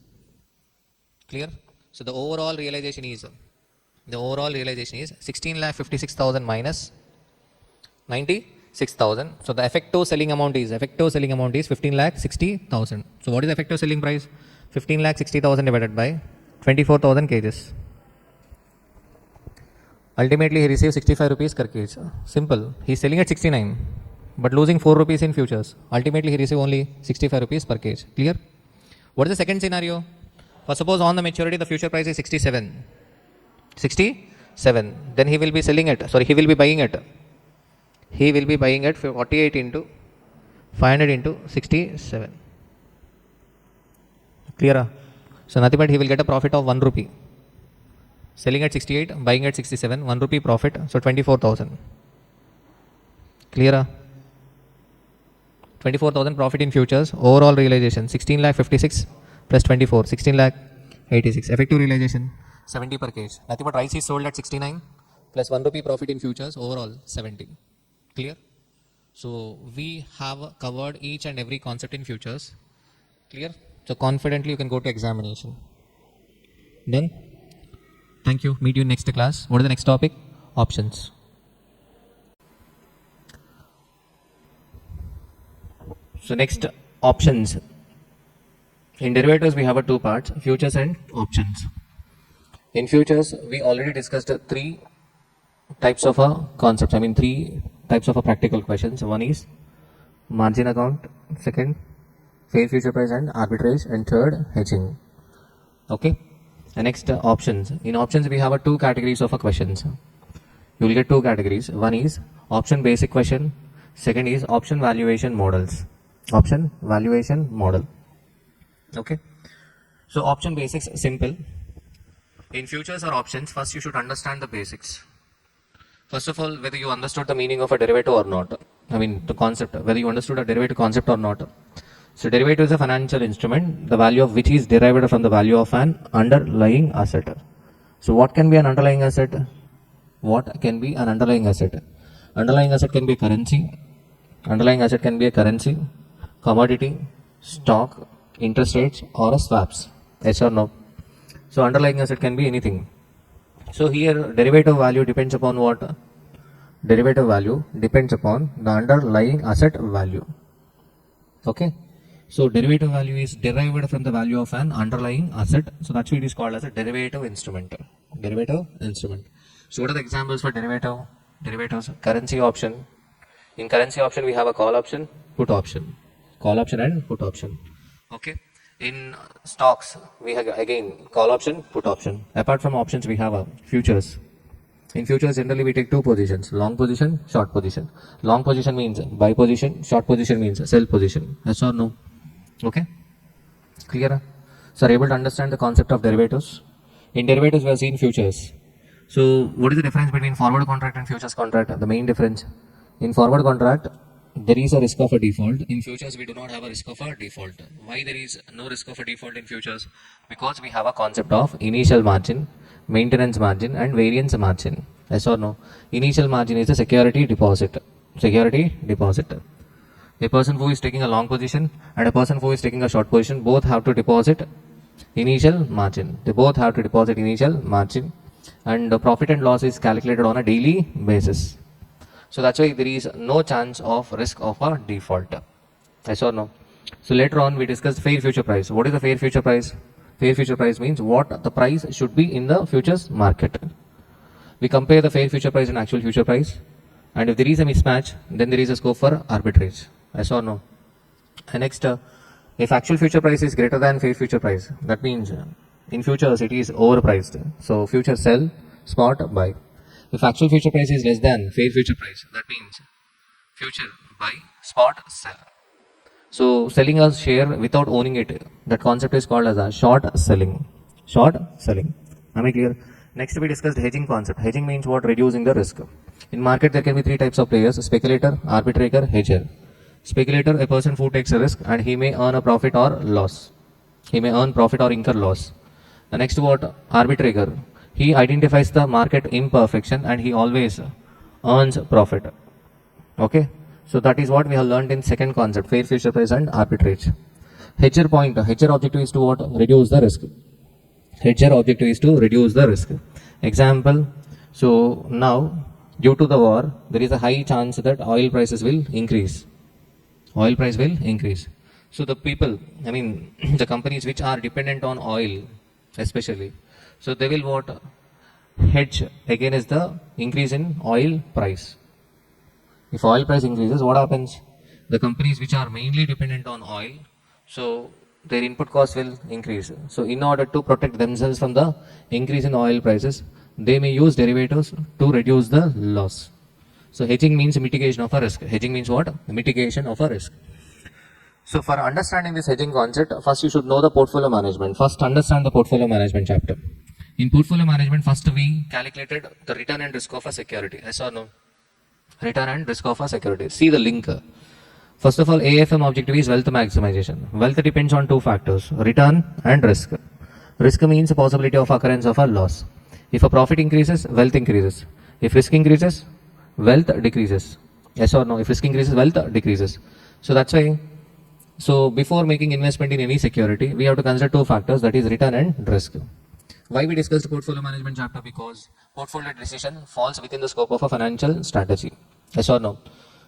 [SPEAKER 1] Clear? So the overall realization is 16 lakh 56,000 minus 96,000. So the effective selling amount is 15 lakh 60,000. So what is the effective selling price? 15 lakh 60,000 divided by 24,000 kgs. Ultimately he receives 65 rupees per kg. Simple. He is selling at 69 but losing 4 rupees in futures. Ultimately he receives only 65 rupees per kg. Clear? What is the second scenario? For suppose on the maturity the future price is 67. 7. Then he will be selling it. Sorry, he will be buying it. He will be buying it for 48 into 500 into 67. Clear? So nothing but he will get a profit of 1 rupee. Selling at 68, buying at 67, 1 rupee profit. So 24,000. Clear? 24,000 profit in futures. Overall realization 16 lakh 56 plus 24, 16 lakh 86. Effective realization 70 per case. Nothing but rice is sold at 69 plus 1 rupee profit in futures. Overall 70. Clear? So we have covered each and every concept in futures. Clear? So confidently you can go to examination. Done? Thank you. Meet you in next class. What is the next topic? Options. So next, options. In derivatives we have two parts, futures and options. In futures we already discussed three types of concepts. I mean three types of practical questions. One is margin account, second fair future price and arbitrage, and third hedging. Okay. And next, options. In options we have two categories of questions. You will get two categories. One is option basic question. Second is option valuation models. Option valuation model. Okay. So option basics simple. In futures or options, first you should understand the basics. First of all, whether you understood the meaning of a derivative or not. I mean the concept, whether you understood a derivative concept or not. So derivative is a financial instrument, the value of which is derived from the value of an underlying asset. So what can be an underlying asset? What can be an underlying asset? Underlying asset can be a currency. Underlying asset can be a currency, commodity, stock, interest rates, or a swaps. Yes or no? So underlying asset can be anything. So here derivative value depends upon what? Derivative value depends upon the underlying asset value. Okay. So derivative value is derived from the value of an underlying asset. So that's why it is called as a derivative instrument. Derivative instrument. So what are the examples for derivative? Derivatives, currency option. In currency option we have a call option, put option. Call option and put option. Okay. In stocks we have again call option, put option. Apart from options we have futures. In futures generally we take two positions, long position, short position. Long position means buy position, short position means sell position. Yes or no? Okay, clear? So are able to understand the concept of derivatives? In derivatives we have seen futures. So what is the difference between forward contract and futures contract? The main difference, in forward contract there is a risk of a default. In futures we do not have a risk of a default. Why there is no risk of a default in futures? Because we have a concept of initial margin, maintenance margin and variance margin. Yes or no? Initial margin is a security deposit. Security deposit. A person who is taking a long position and a person who is taking a short position both have to deposit initial margin. They both have to deposit initial margin, and the profit and loss is calculated on a daily basis. So that's why there is no chance of risk of a default. Yes or no? So later on we discussed fair future price. What is the fair future price? Fair future price means what the price should be in the futures market. We compare the fair future price and actual future price, and if there is a mismatch then there is a scope for arbitrage. Yes or no? And next, if actual future price is greater than fair future price, that means in futures it is overpriced. So future sell, spot buy. If actual future price is less than fair future price, that means future buy, spot sell. So selling a share without owning it, that concept is called as a short selling. Short selling. Am I clear? Next we discussed hedging concept. Hedging means what? Reducing the risk. In market there can be three types of players: speculator, arbitrator, hedger. Speculator, a person who takes a risk and he may earn a profit or loss. He may earn profit or incur loss. The next what? Arbitrator. He identifies the market imperfection and he always earns profit. Okay. So that is what we have learned in second concept, fair future price and arbitrage. Hedger point. Hedger objective is to what? Reduce the risk. Hedger objective is to reduce the risk. Example. So now due to the war there is a high chance that oil prices will increase. Oil price will increase. So the people, I mean the companies which are dependent on oil especially, so they will what? Hedge against the increase in oil price. If oil price increases, what happens? The companies which are mainly dependent on oil, so their input cost will increase. So in order to protect themselves from the increase in oil prices, they may use derivatives to reduce the loss. So hedging means mitigation of a risk. Hedging means what? Mitigation of a risk. So for understanding this hedging concept, first you should know the portfolio management. First understand the portfolio management chapter. In portfolio management, first we calculated the return and risk of a security. Yes or no? Return and risk of a security. See the link. First of all, AFM objective is wealth maximization. Wealth depends on two factors, return and risk. Risk means possibility of occurrence of a loss. If a profit increases, wealth increases. If risk increases, wealth decreases. Yes or no? If risk increases, wealth decreases. So that's why, so before making investment in any security, we have to consider two factors, that is return and risk. Why we discussed portfolio management chapter? Because portfolio decision falls within the scope of a financial strategy. Yes or no?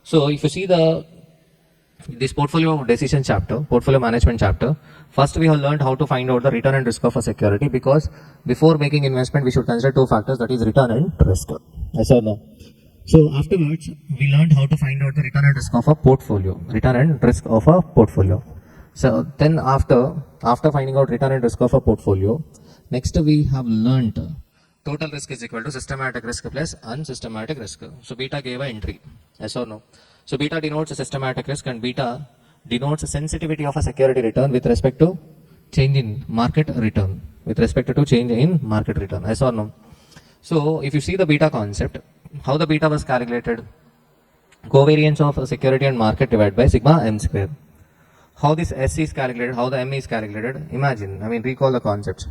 [SPEAKER 1] So if you see this portfolio decision chapter, portfolio management chapter, first we have learned how to find out the return and risk of a security, because before making investment we should consider two factors, that is return and risk. Yes or no? So afterwards we learned how to find out the return and risk of a portfolio, return and risk of a portfolio. So then after finding out return and risk of a portfolio, next we have learned total risk is equal to systematic risk plus unsystematic risk. So beta gave an entry. Yes or no? So beta denotes a systematic risk and beta denotes a sensitivity of a security return with respect to change in market return. With respect to change in market return. Yes or no? So if you see the beta concept, how the beta was calculated? Covariance of security and market divided by sigma m square. How this S is calculated, how the M is calculated? Imagine, recall the concepts.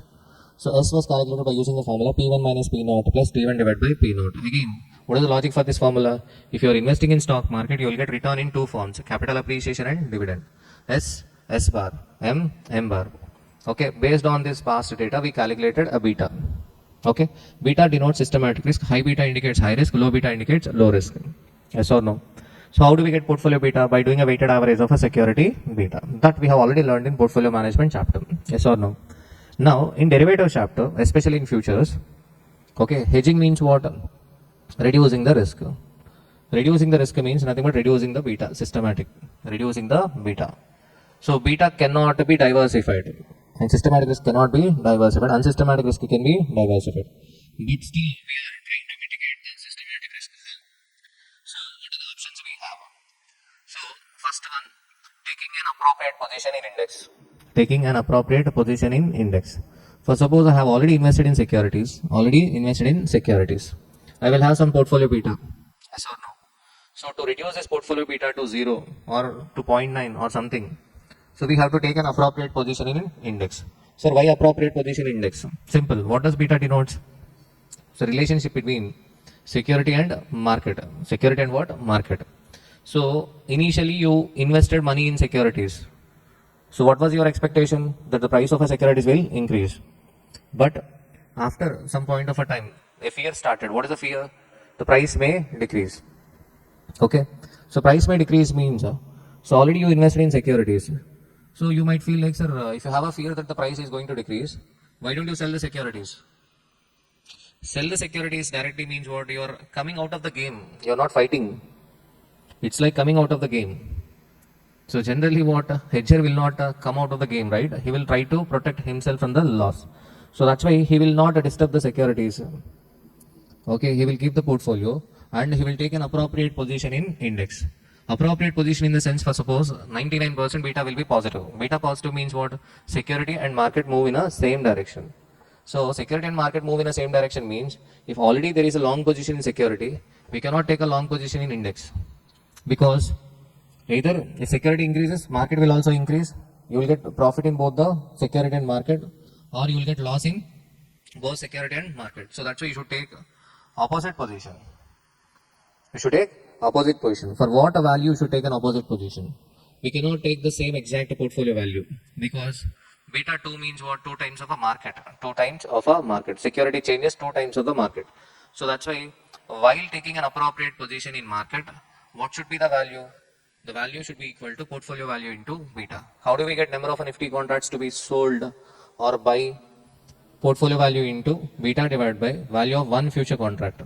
[SPEAKER 1] So S was calculated by using the formula P1 minus P0 plus T1 divided by P0. Again, what is the logic for this formula? If you are investing in stock market, you will get return in two forms, capital appreciation and dividend. S bar, M bar. Okay, based on this past data, we calculated a beta. Okay, beta denotes systematic risk. High beta indicates high risk, low beta indicates low risk. Yes or no? So how do we get portfolio beta? By doing a weighted average of a security beta. That we have already learned in portfolio management chapter. Yes or no? Now in derivative chapter, especially in futures, okay, hedging means what? Reducing the risk. Reducing the risk means nothing but reducing the beta, systematic. Reducing the beta. So beta cannot be diversified. And systematic risk cannot be diversified. Unsystematic risk can be diversified. But still we are trying to mitigate the systematic risk. So what are the options we have? So first one, taking an appropriate position in index. Taking an appropriate position in index. For suppose I have already invested in securities. I will have some portfolio beta. Yes or no? So to reduce this portfolio beta to 0 or to 0.9 or something, so we have to take an appropriate position in index. So why appropriate position index? Simple. What does beta denotes? So relationship between security and market. Security and what? Market. So initially you invested money in securities. So what was your expectation? That the price of a securities will increase. But after some point of a time, a fear started. What is the fear? The price may decrease. Okay. So price may decrease means, so already you invested in securities. So you might feel like, sir, if you have a fear that the price is going to decrease, why don't you sell the securities? Sell the securities directly means what? You are coming out of the game. You are not fighting. It's like coming out of the game. So generally what? Hedger will not come out of the game, right? He will try to protect himself from the loss. So that's why he will not disturb the securities. Okay, he will keep the portfolio and he will take an appropriate position in index. Appropriate position in the sense, for suppose 99% beta will be positive. Beta positive means what? Security and market move in a same direction. So security and market move in a same direction means if already there is a long position in security, we cannot take a long position in index. Because either if security increases, market will also increase. You will get profit in both the security and market, or you will get loss in both security and market. So that's why you should take opposite position. You should take opposite position. For what a value you should take an opposite position? We cannot take the same exact portfolio value because beta 2 means what? 2 times of a market. 2 times of a market. Security changes 2 times of the market. So that's why while taking an appropriate position in market, what should be the value? The value should be equal to portfolio value into beta. How do we get number of Nifty contracts to be sold or buy? Portfolio value into beta divided by value of one future contract.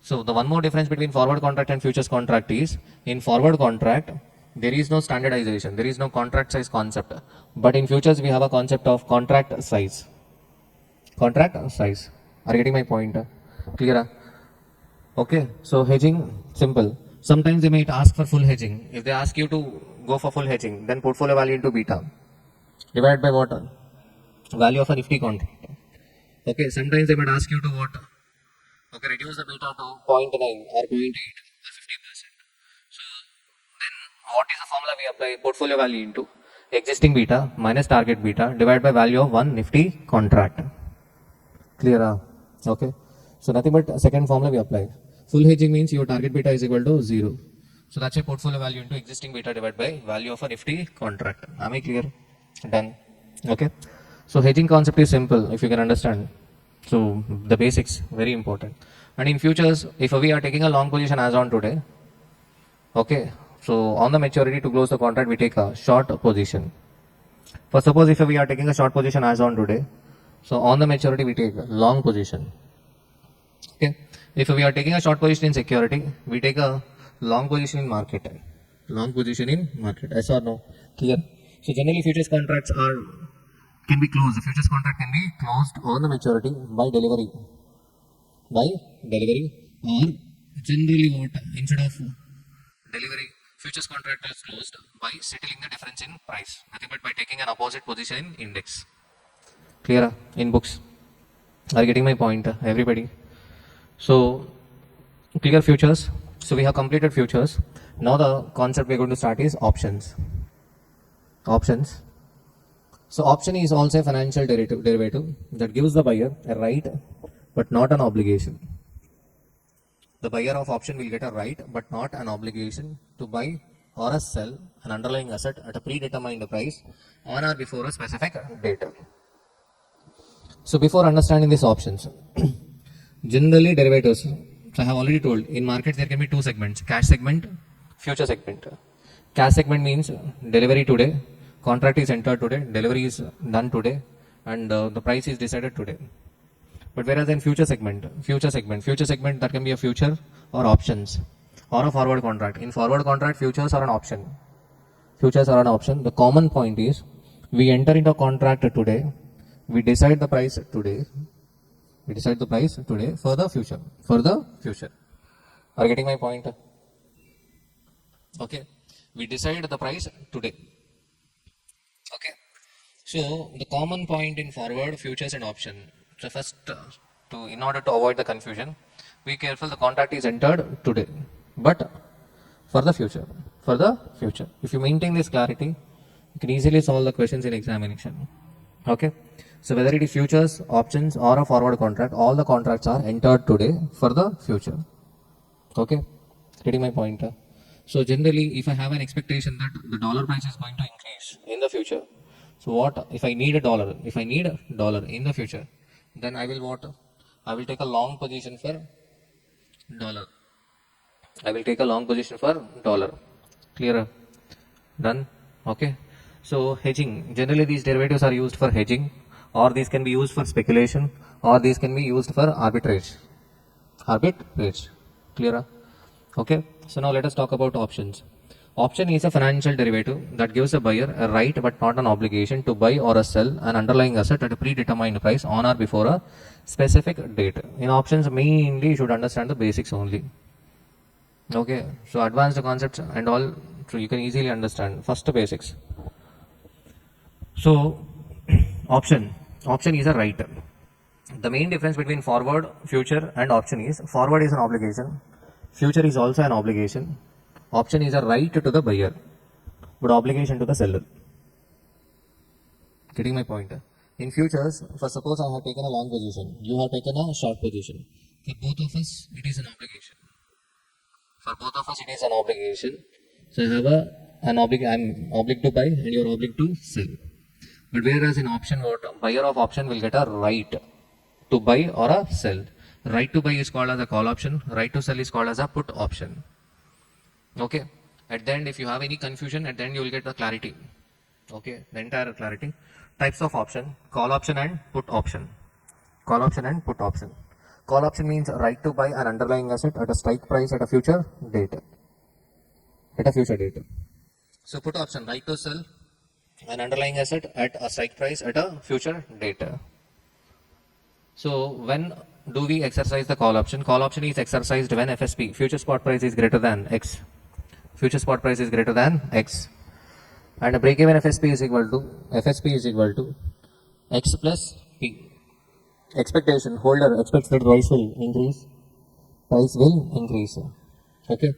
[SPEAKER 1] So the one more difference between forward contract and futures contract is, in forward contract there is no standardization, there is no contract size concept, but in futures we have a concept of contract size. Contract size. Are you getting my point? Clear? Okay, so hedging, simple. Sometimes they might ask for full hedging. If they ask you to go for full hedging, then portfolio value into beta divided by what? Value of a Nifty contract. Okay, sometimes they might ask you to what? Okay, reduce the beta to zero point 0.9 or 0.8 or 50%. So then what is the formula we apply? Portfolio value into existing beta minus target beta divided by value of one Nifty contract. Clear? Okay. So nothing but second formula we apply. Full hedging means your target beta is equal to 0. So that's a portfolio value into existing beta divided by value of a Nifty contract. Am I clear? Done. Okay. So hedging concept is simple if you can understand. So the basics very important. And in futures, if we are taking a long position as on today, okay. So on the maturity to close the contract, we take a short position. For suppose if we are taking a short position as on today, so on the maturity we take a long position. Okay. If we are taking a short position in security, we take a long position in market. Long position in market. Yes or no? Clear? So generally futures contracts can be closed. The futures contract can be closed on the maturity by delivery. By delivery, or generally what? Instead of delivery, futures contract is closed by settling the difference in price. Nothing but by taking an opposite position in index. Clear? In books. Are you getting my point, everybody? So clear futures. So we have completed futures. Now the concept we are going to start is options. Options. So option is also a financial derivative that gives the buyer a right but not an obligation. The buyer of option will get a right but not an obligation to buy or sell an underlying asset at a predetermined price on or before a specific date. So before understanding these options, generally derivatives, so I have already told, in markets there can be two segments, cash segment, future segment. Cash segment means delivery today, contract is entered today, delivery is done today, and the price is decided today. But whereas in future segment that can be a future or options or a forward contract. In forward contract, futures are an option. Futures are an option. The common point is we enter into a contract today, we decide the price today. We decide the price today for the future. For the future. Are you getting my point? Okay. We decide the price today. Okay. So the common point in forward, futures and option. So first, in order to avoid the confusion, be careful the contract is entered today. But for the future. For the future. If you maintain this clarity, you can easily solve the questions in examination. Okay. So whether it is futures, options or a forward contract, all the contracts are entered today for the future. Okay, getting my point? So generally, if I have an expectation that the dollar price is going to increase in the future, so what if I need a dollar? If I need a dollar in the future, then I will what? I will take a long position for dollar. I will take a long position for dollar. Clear? Done? Okay. So hedging. Generally, these derivatives are used for hedging, or these can be used for speculation, or these can be used for arbitrage. Arbitrage. Clear? Okay. So now let us talk about options. Option is a financial derivative that gives a buyer a right but not an obligation to buy or sell an underlying asset at a predetermined price on or before a specific date. In options, mainly you should understand the basics only. Okay. So advanced concepts and all, so you can easily understand. First the basics. So option is a right. The main difference between forward, future and option is forward is an obligation, future is also an obligation. Option is a right to the buyer but obligation to the seller. Getting my point? In futures, for suppose I have taken a long position, you have taken a short position. For both of us it is an obligation. For both of us it is an obligation. So I have I'm obliged to buy and you are obliged to sell. But whereas in option, what buyer of option will get a right to buy or a sell. Right to buy is called as a call option. Right to sell is called as a put option. Okay. At the end, if you have any confusion, at the end you will get the clarity. Okay. The entire clarity. Types of option: call option and put option. Call option and put option. Call option means right to buy an underlying asset at a strike price at a future date. At a future date. So put option, right to sell an underlying asset at a strike price at a future date. So when do we exercise the call option? Call option is exercised when FSP, future spot price, is greater than X. Future spot price is greater than X. And a break even FSP is equal to X plus P. Expectation, holder expects that price will increase. Okay.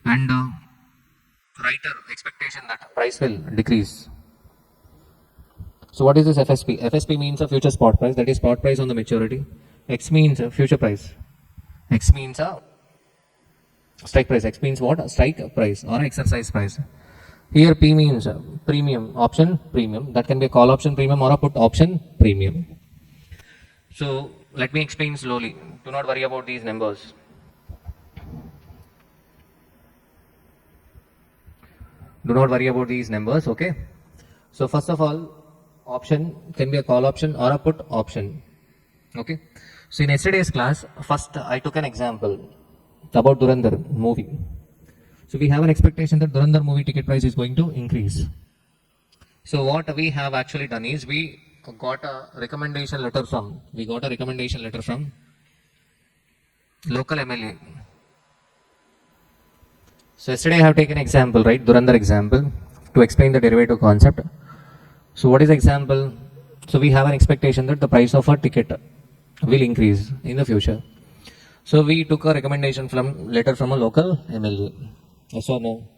[SPEAKER 1] And writer expectation that price will decrease. So what is this FSP? FSP means a future spot price, that is spot price on the maturity. X means a future price. X means a strike price. X means what? A strike price or exercise price. Here P means premium, option premium. That can be a call option premium or a put option premium. So let me explain slowly. Do not worry about these numbers. Okay. So first of all, option can be a call option or a put option. Okay. So in yesterday's class, first I took an example about Dhurandhar movie. So we have an expectation that Dhurandhar movie ticket price is going to increase. So what we have actually done is we got a recommendation letter from local MLA. So yesterday I have taken example, right? Dhurandhar example to explain the derivative concept. So what is the example? So we have an expectation that the price of a ticket will increase in the future. So we took a recommendation letter from a local MLA. Yes or no?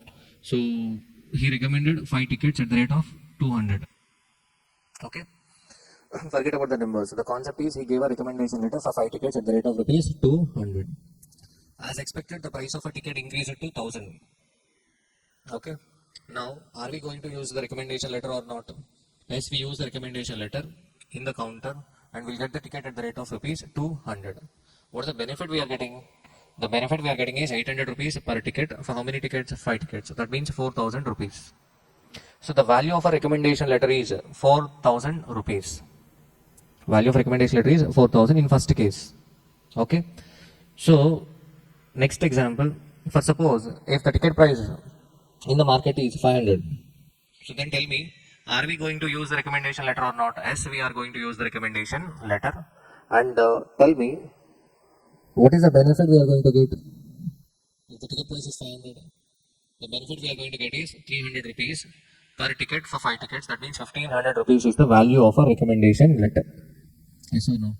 [SPEAKER 1] So he recommended 5 tickets at the rate of 200. Okay. Forget about the numbers. The concept is he gave a recommendation letter for 5 tickets at the rate of rupees 200. As expected, the price of a ticket increased to 1000. Okay. Now, are we going to use the recommendation letter or not? Yes, we use the recommendation letter in the counter and we'll get the ticket at the rate of rupees 200. What is the benefit we are getting? The benefit we are getting is 800 rupees per ticket. For how many tickets? 5 tickets. So that means 4000 rupees. So the value of a recommendation letter is 4000 rupees. Value of recommendation letter is 4000 in first case. Okay. So next example, for suppose if the ticket price in the market is 500. So then tell me, are we going to use the recommendation letter or not? Yes, we are going to use the recommendation letter. And tell me, what is the benefit we are going to get? If the ticket price is 500, the benefit we are going to get is 300 rupees per ticket for 5 tickets. That means 1500 rupees is the value of a recommendation letter. Yes or no?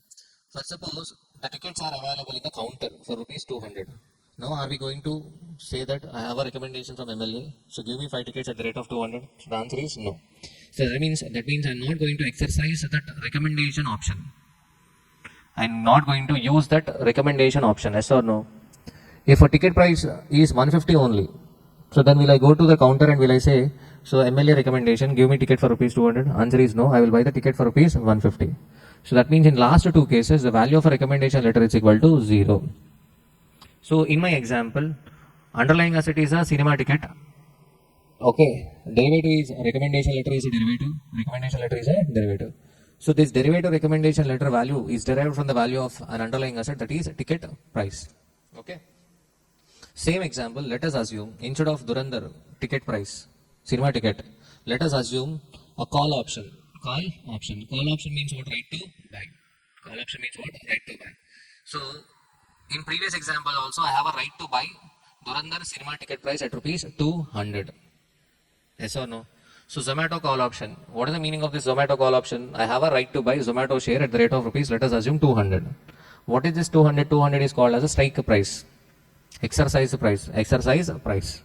[SPEAKER 1] For suppose the tickets are available in the counter for rupees 200. Now are we going to say that I have a recommendation from MLA, so give me 5 tickets at the rate of 200? So the answer is no. So that means I'm not going to exercise that recommendation option. I'm not going to use that recommendation option. Yes or no? If a ticket price is 150 only, so then will I go to the counter and will I say, so MLA recommendation, give me ticket for rupees 200? Answer is no. I will buy the ticket for rupees 150. So that means in last 2 cases, the value of a recommendation letter is equal to 0. So in my example, underlying asset is a cinema ticket. Okay, derivative is recommendation letter is a derivative. Recommendation letter is a derivative. So this derivative recommendation letter value is derived from the value of an underlying asset, that is ticket price. Okay. Same example, let us assume instead of Dhurandhar ticket price, cinema ticket, let us assume a call option. Call option. Call option means what? Right to buy. Call option means what? Right to buy. So in previous example also I have a right to buy Dhurandhar cinema ticket price at rupees 200. Yes or no? So Zomato call option. What is the meaning of this Zomato call option? I have a right to buy Zomato share at the rate of rupees, let us assume 200. What is this 200? 200 is called as a strike price. Exercise price.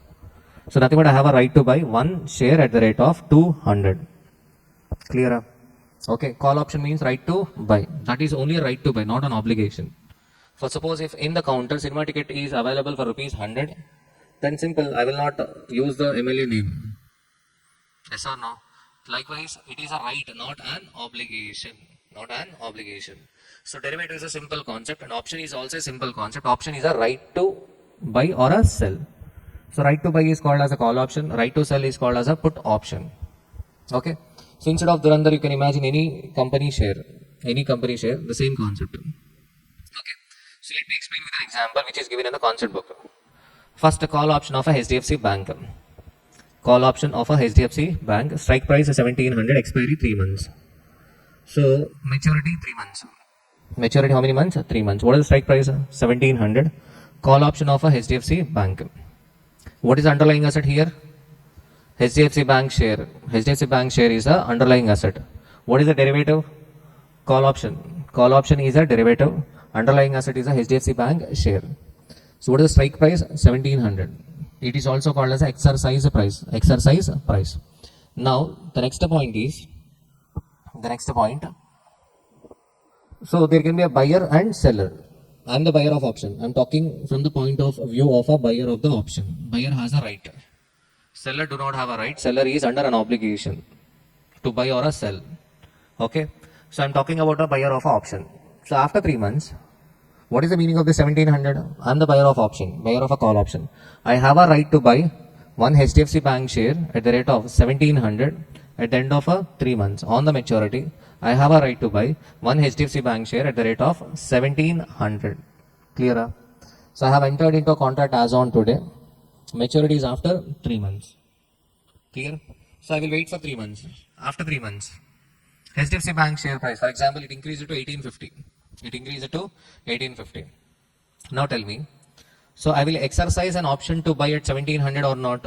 [SPEAKER 1] So nothing but I have a right to buy 1 share at the rate of 200. Clear? Okay. Call option means right to buy. That is only a right to buy, not an obligation. For suppose if in the counter cinema ticket is available for rupees 100, then simple, I will not use the MLA name. Yes or no? Likewise, it is a right, not an obligation. So derivative is a simple concept and option is also a simple concept. Option is a right to buy or a sell. So right to buy is called as a call option. Right to sell is called as a put option. Okay. So instead of Dhurandhar, you can imagine any company share, the same concept. Okay. So let me explain with an example which is given in the concept book. First, a call option of a HDFC bank. Call option of a HDFC bank. Strike price is 1700, expiry 3 months. So maturity 3 months. Maturity how many months? 3 months. What is the strike price? 1700. Call option of a HDFC bank. What is the underlying asset here? HDFC bank share. HDFC bank share is the underlying asset. What is the derivative? Call option. Call option is a derivative. Underlying asset is a HDFC bank share. So what is the strike price? 1700. It is also called as exercise price. Exercise price. Now the next point is so there can be a buyer and seller. I am the buyer of option. I am talking from the point of view of a buyer of the option. Buyer has a right. Seller do not have a right. Seller is under an obligation to buy or a sell. Okay. So I am talking about a buyer of an option. So after 3 months, what is the meaning of the 1700? I am the buyer of option, buyer of a call option. I have a right to buy one HDFC bank share at the rate of 1700 at the end of 3 months. On the maturity, I have a right to buy one HDFC bank share at the rate of 1700. Clear? So I have entered into a contract as on today. Maturity is after 3 months. Clear? So I will wait for 3 months. After 3 months, HDFC bank share price, for example, it increased to 1850. It increased to 1850. Now tell me, so I will exercise an option to buy at 1700 or not?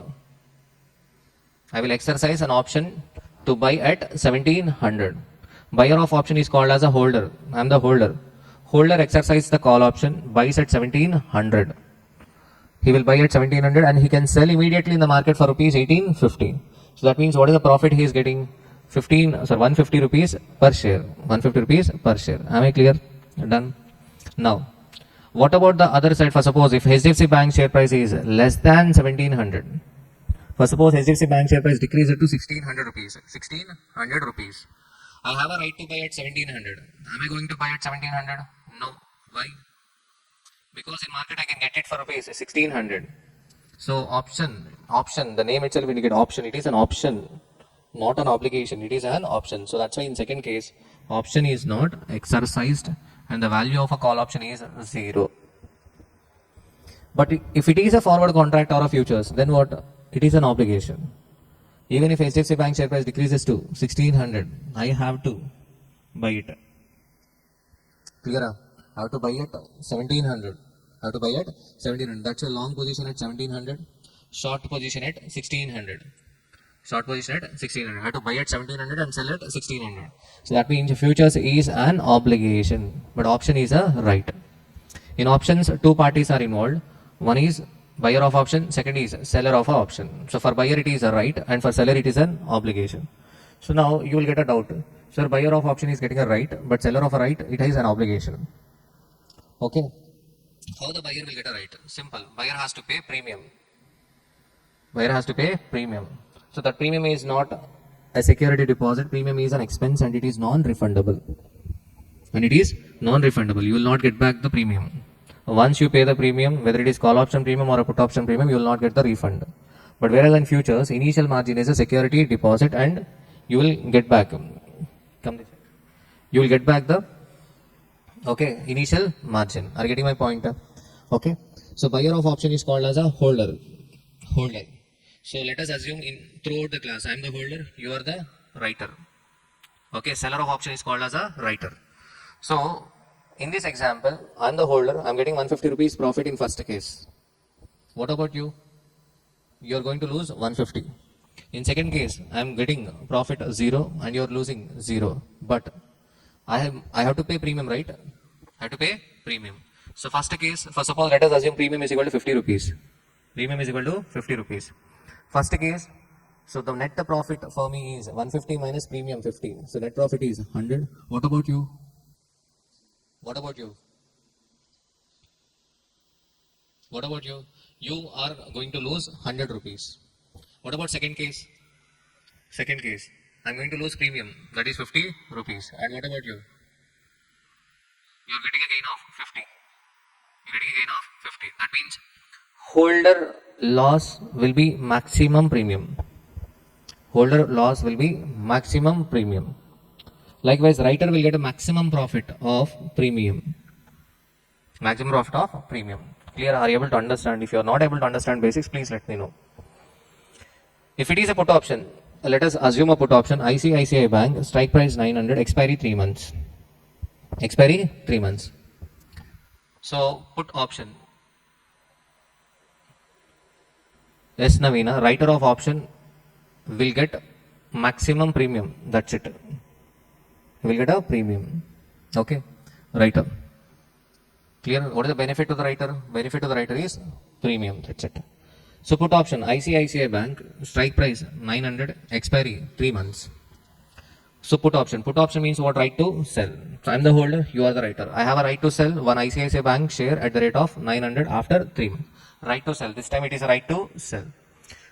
[SPEAKER 1] I will exercise an option to buy at 1700. Buyer of option is called as a holder. I am the holder. Holder exercises the call option, buys at 1700. He will buy at 1700 and he can sell immediately in the market for rupees 1850. So that means what is the profit he is getting? 150 rupees per share. 150 rupees per share. Am I clear? Done. Now, what about the other side? For suppose if HDFC bank share price is less than 1700. For suppose HDFC bank share price decreases to 1600 rupees. 1600 rupees. I have a right to buy at 1700. Am I going to buy at 1700? No. Why? Because in market I can get it for rupees 1600. So option, the name itself indicates option. It is an option, not an obligation. It is an option. So that's why in second case, option is not exercised and the value of a call option is 0. But if it is a forward contract or a futures, then what? It is an obligation. Even if HDFC bank share price decreases to 1600, I have to buy it. Clear? I have to buy it 1700. I have to buy it 1700. That's a long position at 1700, short position at 1600. Short position at 1600. I have to buy at 1700 and sell at 1600. So that means futures is an obligation, but option is a right. In options, two parties are involved. One is buyer of option, second is seller of a option. So for buyer it is a right and for seller it is an obligation. So now you will get a doubt. Sir, buyer of option is getting a right, but seller of a right, it is an obligation. Okay. How the buyer will get a right? Simple. Buyer has to pay premium. Buyer has to pay premium. So that premium is not a security deposit. Premium is an expense and it is non-refundable. And it is non-refundable. You will not get back the premium. Once you pay the premium, whether it is call option premium or a put option premium, you will not get the refund. But whereas in futures, initial margin is a security deposit and you will get back. You will get back the initial margin. Are you getting my point? Okay. So buyer of option is called as a holder. So let us assume throughout the class, I am the holder, you are the writer. Okay. Seller of option is called as a writer. So in this example, I am the holder. I am getting 150 rupees profit in first case. What about you? You are going to lose 150. In second case, I am getting profit 0 and you are losing 0. But I have to pay premium, right? I have to pay premium. So first case, for suppose let us assume premium is equal to 50 rupees. Premium is equal to 50 rupees. First case, so the net profit for me is 150 minus premium 50. So net profit is 100. What about you? What about you? What about you? You are going to lose 100 rupees. What about second case? Second case, I am going to lose premium, that is 50 rupees. And what about you? You are getting a gain of 50. You are getting a gain of 50. That means holder loss will be maximum premium. Holder loss will be maximum premium. Likewise, writer will get a maximum profit of premium. Maximum profit of premium. Clear? Are you able to understand? If you are not able to understand basics, please let me know. If it is a put option, let us assume a put option. ICICI Bank, strike price 900, expiry 3 months. Expiry 3 months. So put option. Yes, Navina, writer of option will get maximum premium. That's it. He will get a premium. Okay, writer. Clear? What is the benefit to the writer? Benefit to the writer is premium. That's it. So put option ICICI Bank, strike price 900, expiry 3 months. So put option. Put option means what? Right to sell. So I am the holder, you are the writer. I have a right to sell one ICICI Bank share at the rate of 900 after 3 months. Right to sell. This time it is a right to sell.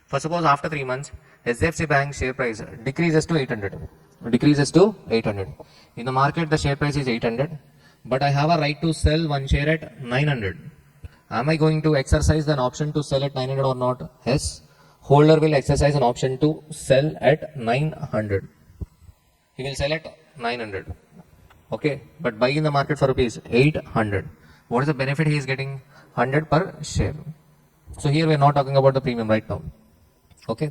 [SPEAKER 1] For suppose after 3 months, HDFC Bank share price decreases to 800. Decreases to 800. In the market, the share price is 800. But I have a right to sell one share at 900. Am I going to exercise an option to sell at 900 or not? Yes. Holder will exercise an option to sell at 900. He will sell at 900. Okay. But buy in the market for rupees 800. What is the benefit he is getting? 100 per share. So here we are not talking about the premium right now. Okay.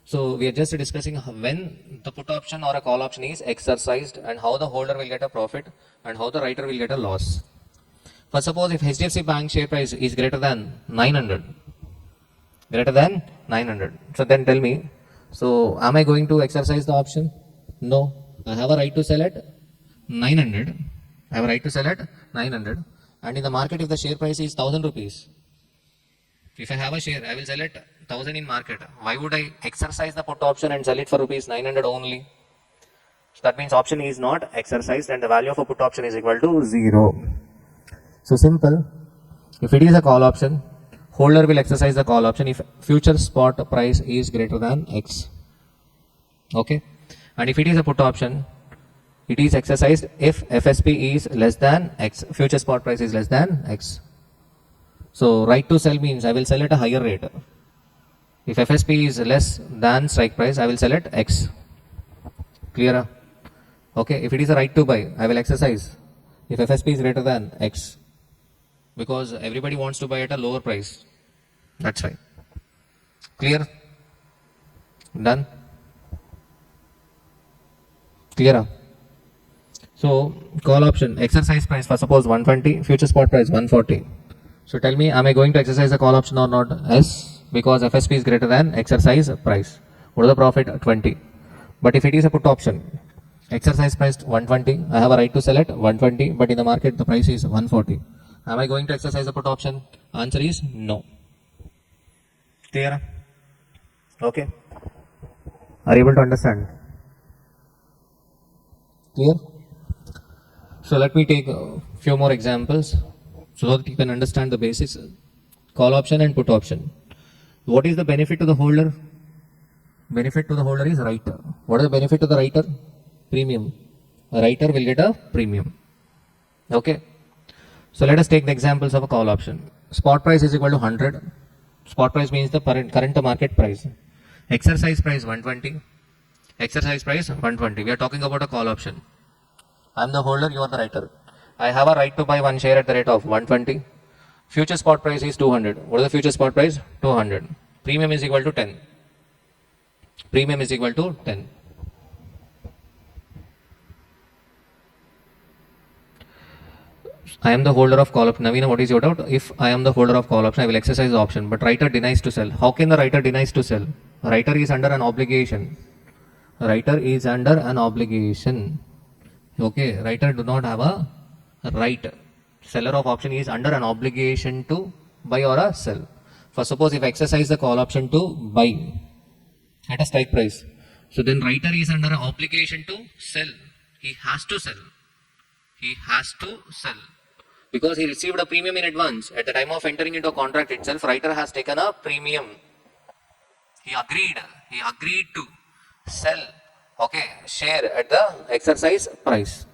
[SPEAKER 1] So we are just discussing when the put option or a call option is exercised and how the holder will get a profit and how the writer will get a loss. For suppose if HDFC Bank share price is greater than 900, so then tell me, so am I going to exercise the option? No, I have a right to sell at 900. I have a right to sell at 900, and in the market if the share price is 1000 rupees, if I have a share, I will sell at 1000 in market. Why would I exercise the put option and sell it for rupees 900 only? So that means option is not exercised and the value of a put option is equal to 0. So simple. If it is a call option, holder will exercise the call option if future spot price is greater than X. Okay. And if it is a put option, it is exercised if FSP is less than X, future spot price is less than X. So right to sell means I will sell at a higher rate. If FSP is less than strike price, I will sell at X. Clear? Okay. If it is a right to buy, I will exercise if FSP is greater than X. Because everybody wants to buy at a lower price. That's right. Clear? Done? Clear? So call option, exercise price for suppose 120, future spot price 140. So tell me, am I going to exercise the call option or not? Yes, because FSP is greater than exercise price. What is the profit? 20. But if it is a put option, exercise price 120, I have a right to sell at 120, but in the market the price is 140. Am I going to exercise the put option? Answer is no. Clear? Okay. Are you able to understand? Clear? So let me take a few more examples so that you can understand the basics. Call option and put option. What is the benefit to the holder? Benefit to the holder is writer. What is the benefit to the writer? Premium. A writer will get a premium. Okay. So let us take the examples of a call option. Spot price is equal to 100. Spot price means the current market price. Exercise price 120. Exercise price 120. We are talking about a call option. I am the holder, you are the writer. I have a right to buy one share at the rate of 120. Future spot price is 200. What is the future spot price? 200. Premium is equal to 10. Premium is equal to 10. I am the holder of call option. Navina, what is your doubt? If I am the holder of call option, I will exercise the option. But writer denies to sell. How can the writer denies to sell? Writer is under an obligation. Writer is under an obligation. Okay, writer do not have a right. Seller of option is under an obligation to buy or a sell. For suppose if I exercise the call option to buy at a strike price, so then writer is under an obligation to sell. He has to sell. He has to sell. Because he received a premium in advance. At the time of entering into a contract itself, writer has taken a premium. He agreed to sell, okay, share at the exercise price.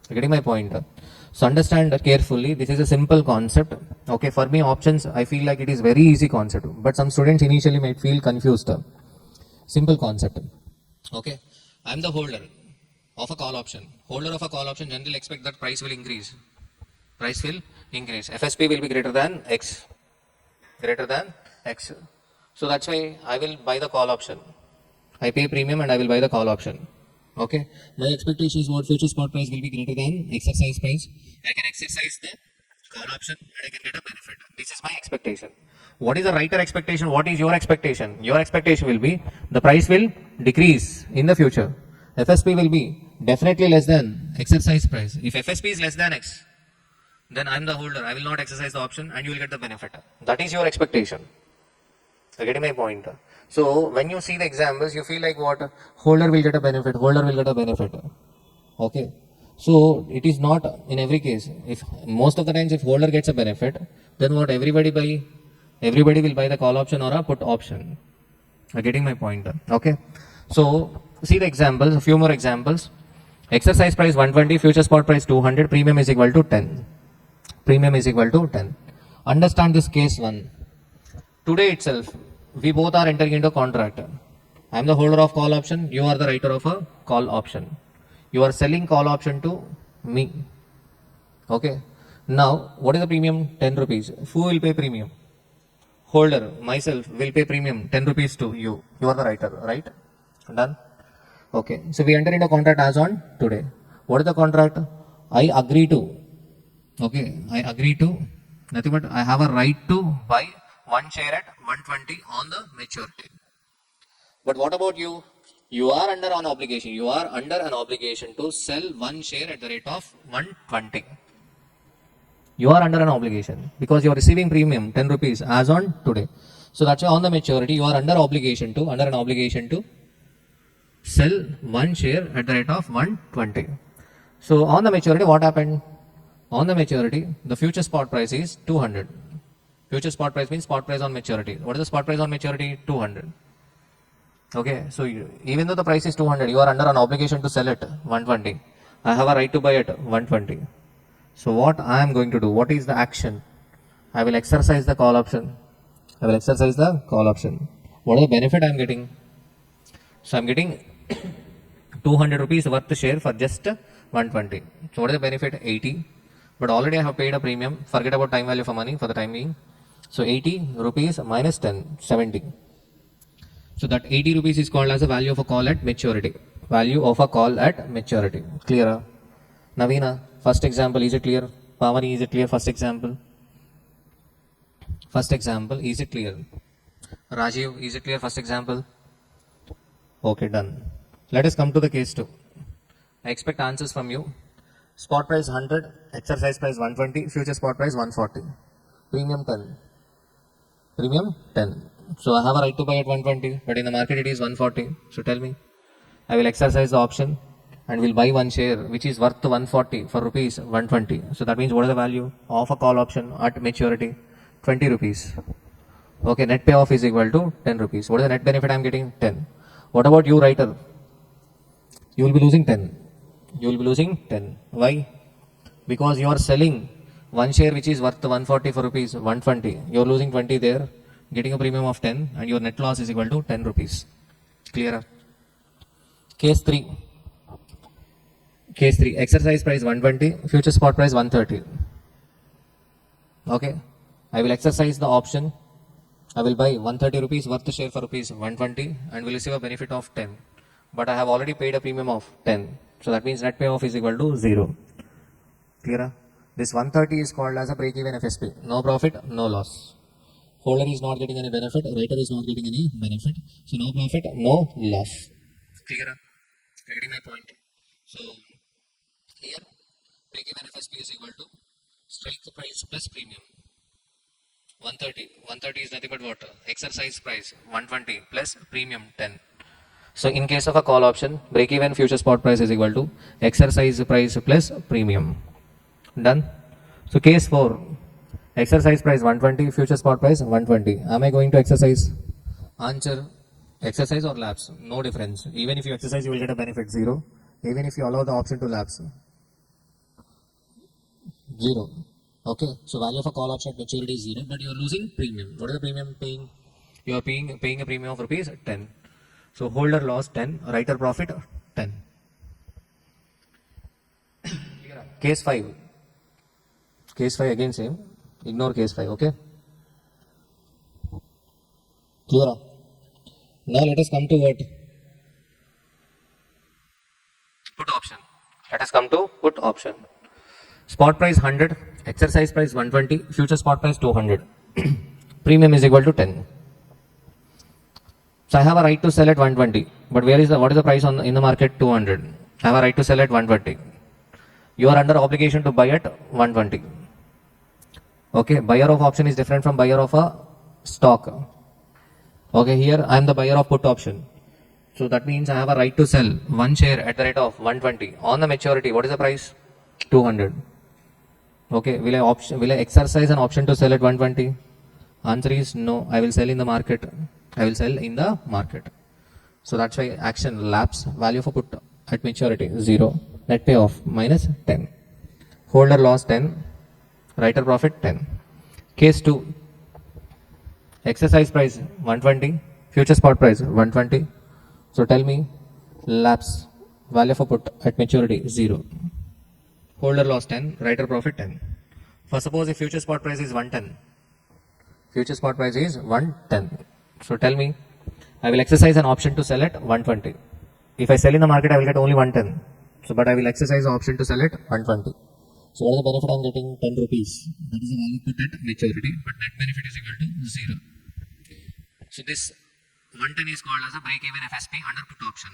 [SPEAKER 1] You're getting my point? So understand carefully, this is a simple concept. Okay, for me options, I feel like it is very easy concept. But some students initially might feel confused. Simple concept. Okay, I am the holder of a call option. Holder of a call option generally expect that price will increase. Price will increase. FSP will be greater than X. Greater than X. So that's why I will buy the call option. I pay premium and I will buy the call option. Okay, my expectation is what future spot price will be greater than exercise price. I can exercise the call option and I can get a benefit. This is my expectation. What is the writer expectation? What is your expectation? Your expectation will be the price will decrease in the future. FSP will be definitely less than exercise price. If FSP is less than X, then I'm the holder. I will not exercise the option and you will get the benefit. That is your expectation. You're getting my point. So when you see the examples, you feel like what holder will get a benefit, holder will get a benefit. Okay. So it is not in every case. If most of the times if holder gets a benefit, then what everybody buy? Everybody will buy the call option or a put option. You're getting my point. Okay. So see the examples, a few more examples. Exercise price 120, future spot price 200, premium is equal to 10. Premium is equal to 10. Understand this case 1. Today itself, we both are entering into a contract. I am the holder of call option, you are the writer of a call option. You are selling call option to me. Okay. Now, what is the premium? 10 rupees. Who will pay premium? Holder, myself, will pay premium 10 rupees to you. You are the writer, right? Done? Okay. So we enter into a contract as on today. What is the contract? I agree to. Okay. I agree to. Nothing but I have a right to buy one share at 120 on the maturity. But what about you? You are under an obligation. You are under an obligation to sell one share at the rate of 120. You are under an obligation because you are receiving premium 10 rupees as on today. So that's why on the maturity you are under an obligation to sell one share at the rate of 120. So on the maturity, what happened? On the maturity, the future spot price is 200. Future spot price means spot price on maturity. What is the spot price on maturity? 200. Okay, so even though the price is 200, you are under an obligation to sell it 120. I have a right to buy it 120. So what I am going to do? What is the action? I will exercise the call option. I will exercise the call option. What is the benefit I am getting? So I am getting 200 rupees worth share for just 120. So what is the benefit? 80. But already I have paid a premium. Forget about time value for money for the time being. So 80 rupees minus 10, 70. So that 80 rupees is called as a value of a call at maturity. Value of a call at maturity. Clear? Navina, first example, is it clear? Pavani, is it clear? First example. First example, is it clear? Rajiv, is it clear? First example. Okay, done. Let us come to the case 2. I expect answers from you. Spot price 100, exercise price 120, future spot price 140. Premium 10. Premium 10. So I have a right to buy at 120, but in the market it is 140. So tell me, I will exercise the option and will buy one share which is worth 140 for rupees 120. So that means what is the value of a call option at maturity? 20 rupees. Okay, net payoff is equal to 10 rupees. What is the net benefit I am getting? 10. What about you, writer? You will be losing 10. You will be losing 10. Why? Because you are selling one share which is worth 140 for rupees 120. You are losing 20 there, getting a premium of 10, and your net loss is equal to 10 rupees. Clear? Case 3. Case 3. Exercise price 120, future spot price 130. Okay. I will exercise the option. I will buy 130 rupees worth share for rupees 120 and will receive a benefit of 10. But I have already paid a premium of 10. So that means net payoff is equal to 0. Clear? This 130 is called as a break-even FSP. No profit, no loss. Holder is not getting any benefit, writer is not getting any benefit. So no profit, no loss. Clear? Getting my point. So here, break-even FSP is equal to strike price plus premium. 130. 130 is nothing but what? Exercise price 120 plus premium 10. So in case of a call option, break-even future spot price is equal to exercise price plus premium. Done. So case 4, exercise price 120, future spot price 120. Am I going to exercise? Answer, exercise or lapse? No difference. Even if you exercise, you will get a benefit 0. Even if you allow the option to lapse, 0. Okay. So value of a call option at maturity is 0, but you are losing premium. What is the premium paying? You are paying a premium of rupees 10. So holder loss 10, writer profit 10. Case 5. Case 5 again same. Ignore case 5, okay? Clear? Now let us come to what? That has come to put option. Spot price 100, exercise price 120, future spot price 200. Premium is equal to 10. So I have a right to sell at 120, but what is the price in the market? 200. I have a right to sell at 120. You are under obligation to buy at 120. Okay, buyer of option is different from buyer of a stock. Okay, here I am the buyer of put option. So that means I have a right to sell one share at the rate of 120. On the maturity, what is the price? 200. Okay, will I exercise an option to sell at 120? Answer is no. I will sell in the market. So that's why action lapse, value for put at maturity 0, net payoff minus 10. Holder loss 10, writer profit 10. Case 2, exercise price 120, future spot price 120. So tell me, lapse, value for put at maturity 0. Holder loss 10, writer profit 10. For suppose if future spot price is 110. Future spot price is 110. So tell me, I will exercise an option to sell at 120. If I sell in the market, I will get only 110. So, but I will exercise the option to sell at 120. So what is the benefit? I am getting 10 rupees. That is the value put at maturity, but net benefit is equal to 0. So this 110 is called as a break-even FSP under put option.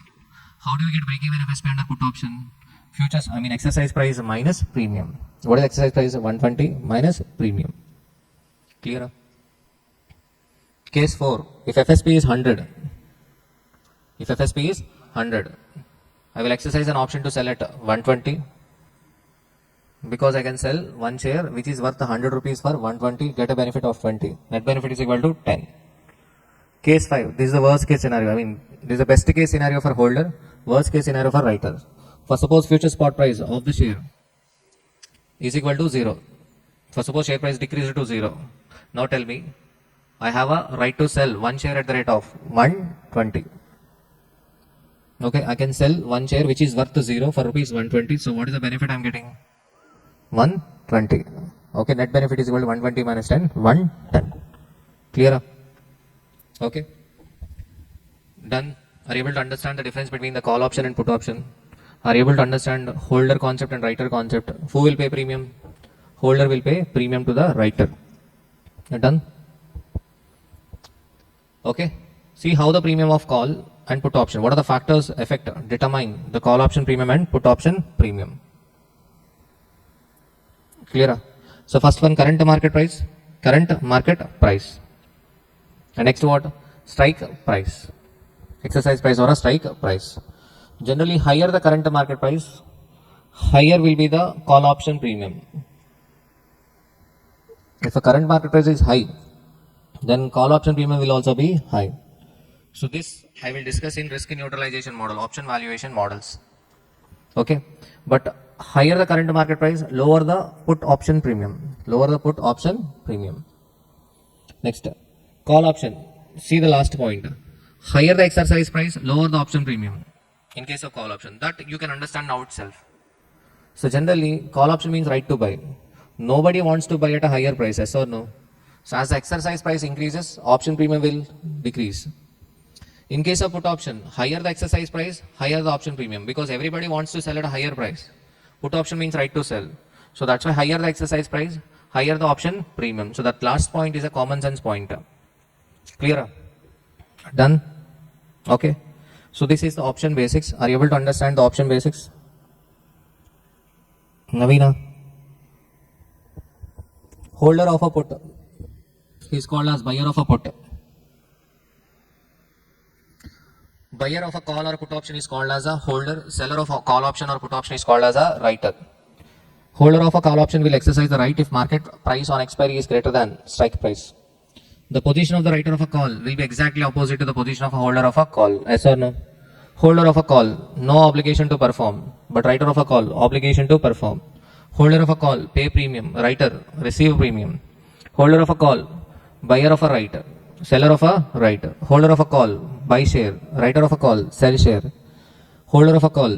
[SPEAKER 1] How do we get break-even FSP under put option? Exercise price minus premium. What is exercise price? 120 minus premium. Clear? Case 4. If FSP is 100, I will exercise an option to sell at 120 because I can sell one share which is worth 100 rupees for 120, get a benefit of 20. Net benefit is equal to 10. Case 5. This is the worst case scenario. This is the best case scenario for holder, worst case scenario for writer. For suppose future spot price of the share is equal to 0. For suppose share price decreases to 0. Now tell me, I have a right to sell one share at the rate of 120. Okay, I can sell one share which is worth 0 for rupees 120. So what is the benefit I am getting? 120. Okay, net benefit is equal to 120 minus 10, 110. Clear? Okay. Done. Are you able to understand the difference between the call option and put option? Are you able to understand holder concept and writer concept? Who will pay premium? Holder will pay premium to the writer. Done? Okay. See how the premium of call and put option. What are the factors determine the call option premium and put option premium? Clear? So first one, current market price. And next what? Strike price. Exercise price or a strike price. Generally higher the current market price, higher will be the call option premium. If the current market price is high, then call option premium will also be high. So this I will discuss in risk neutralization model, option valuation models. Okay, but higher the current market price, lower the put option premium. Next, call option. See the last point. Higher the exercise price, lower the option premium. In case of call option, that you can understand now itself. So generally, call option means right to buy. Nobody wants to buy at a higher price, yes or no? So as the exercise price increases, option premium will decrease. In case of put option, higher the exercise price, higher the option premium, because everybody wants to sell at a higher price. Put option means right to sell. So that's why higher the exercise price, higher the option premium. So that last point is a common sense point. Clear? Done? Okay. So this is the option basics. Are you able to understand the option basics? Navina. Holder of a put is called as buyer of a put. Buyer of a call or put option is called as a holder. Seller of a call option or put option is called as a writer. Holder of a call option will exercise the right if market price on expiry is greater than strike price. The position of the writer of a call will be exactly opposite to the position of a holder of a call. Yes or no? Holder of a call, no obligation to perform, but writer of a call, obligation to perform. Holder of a call, pay premium. Writer, receive premium. Holder of a call, buyer of a right, seller of a right. Holder of a call, buy share. Writer of a call, sell share. Holder of a call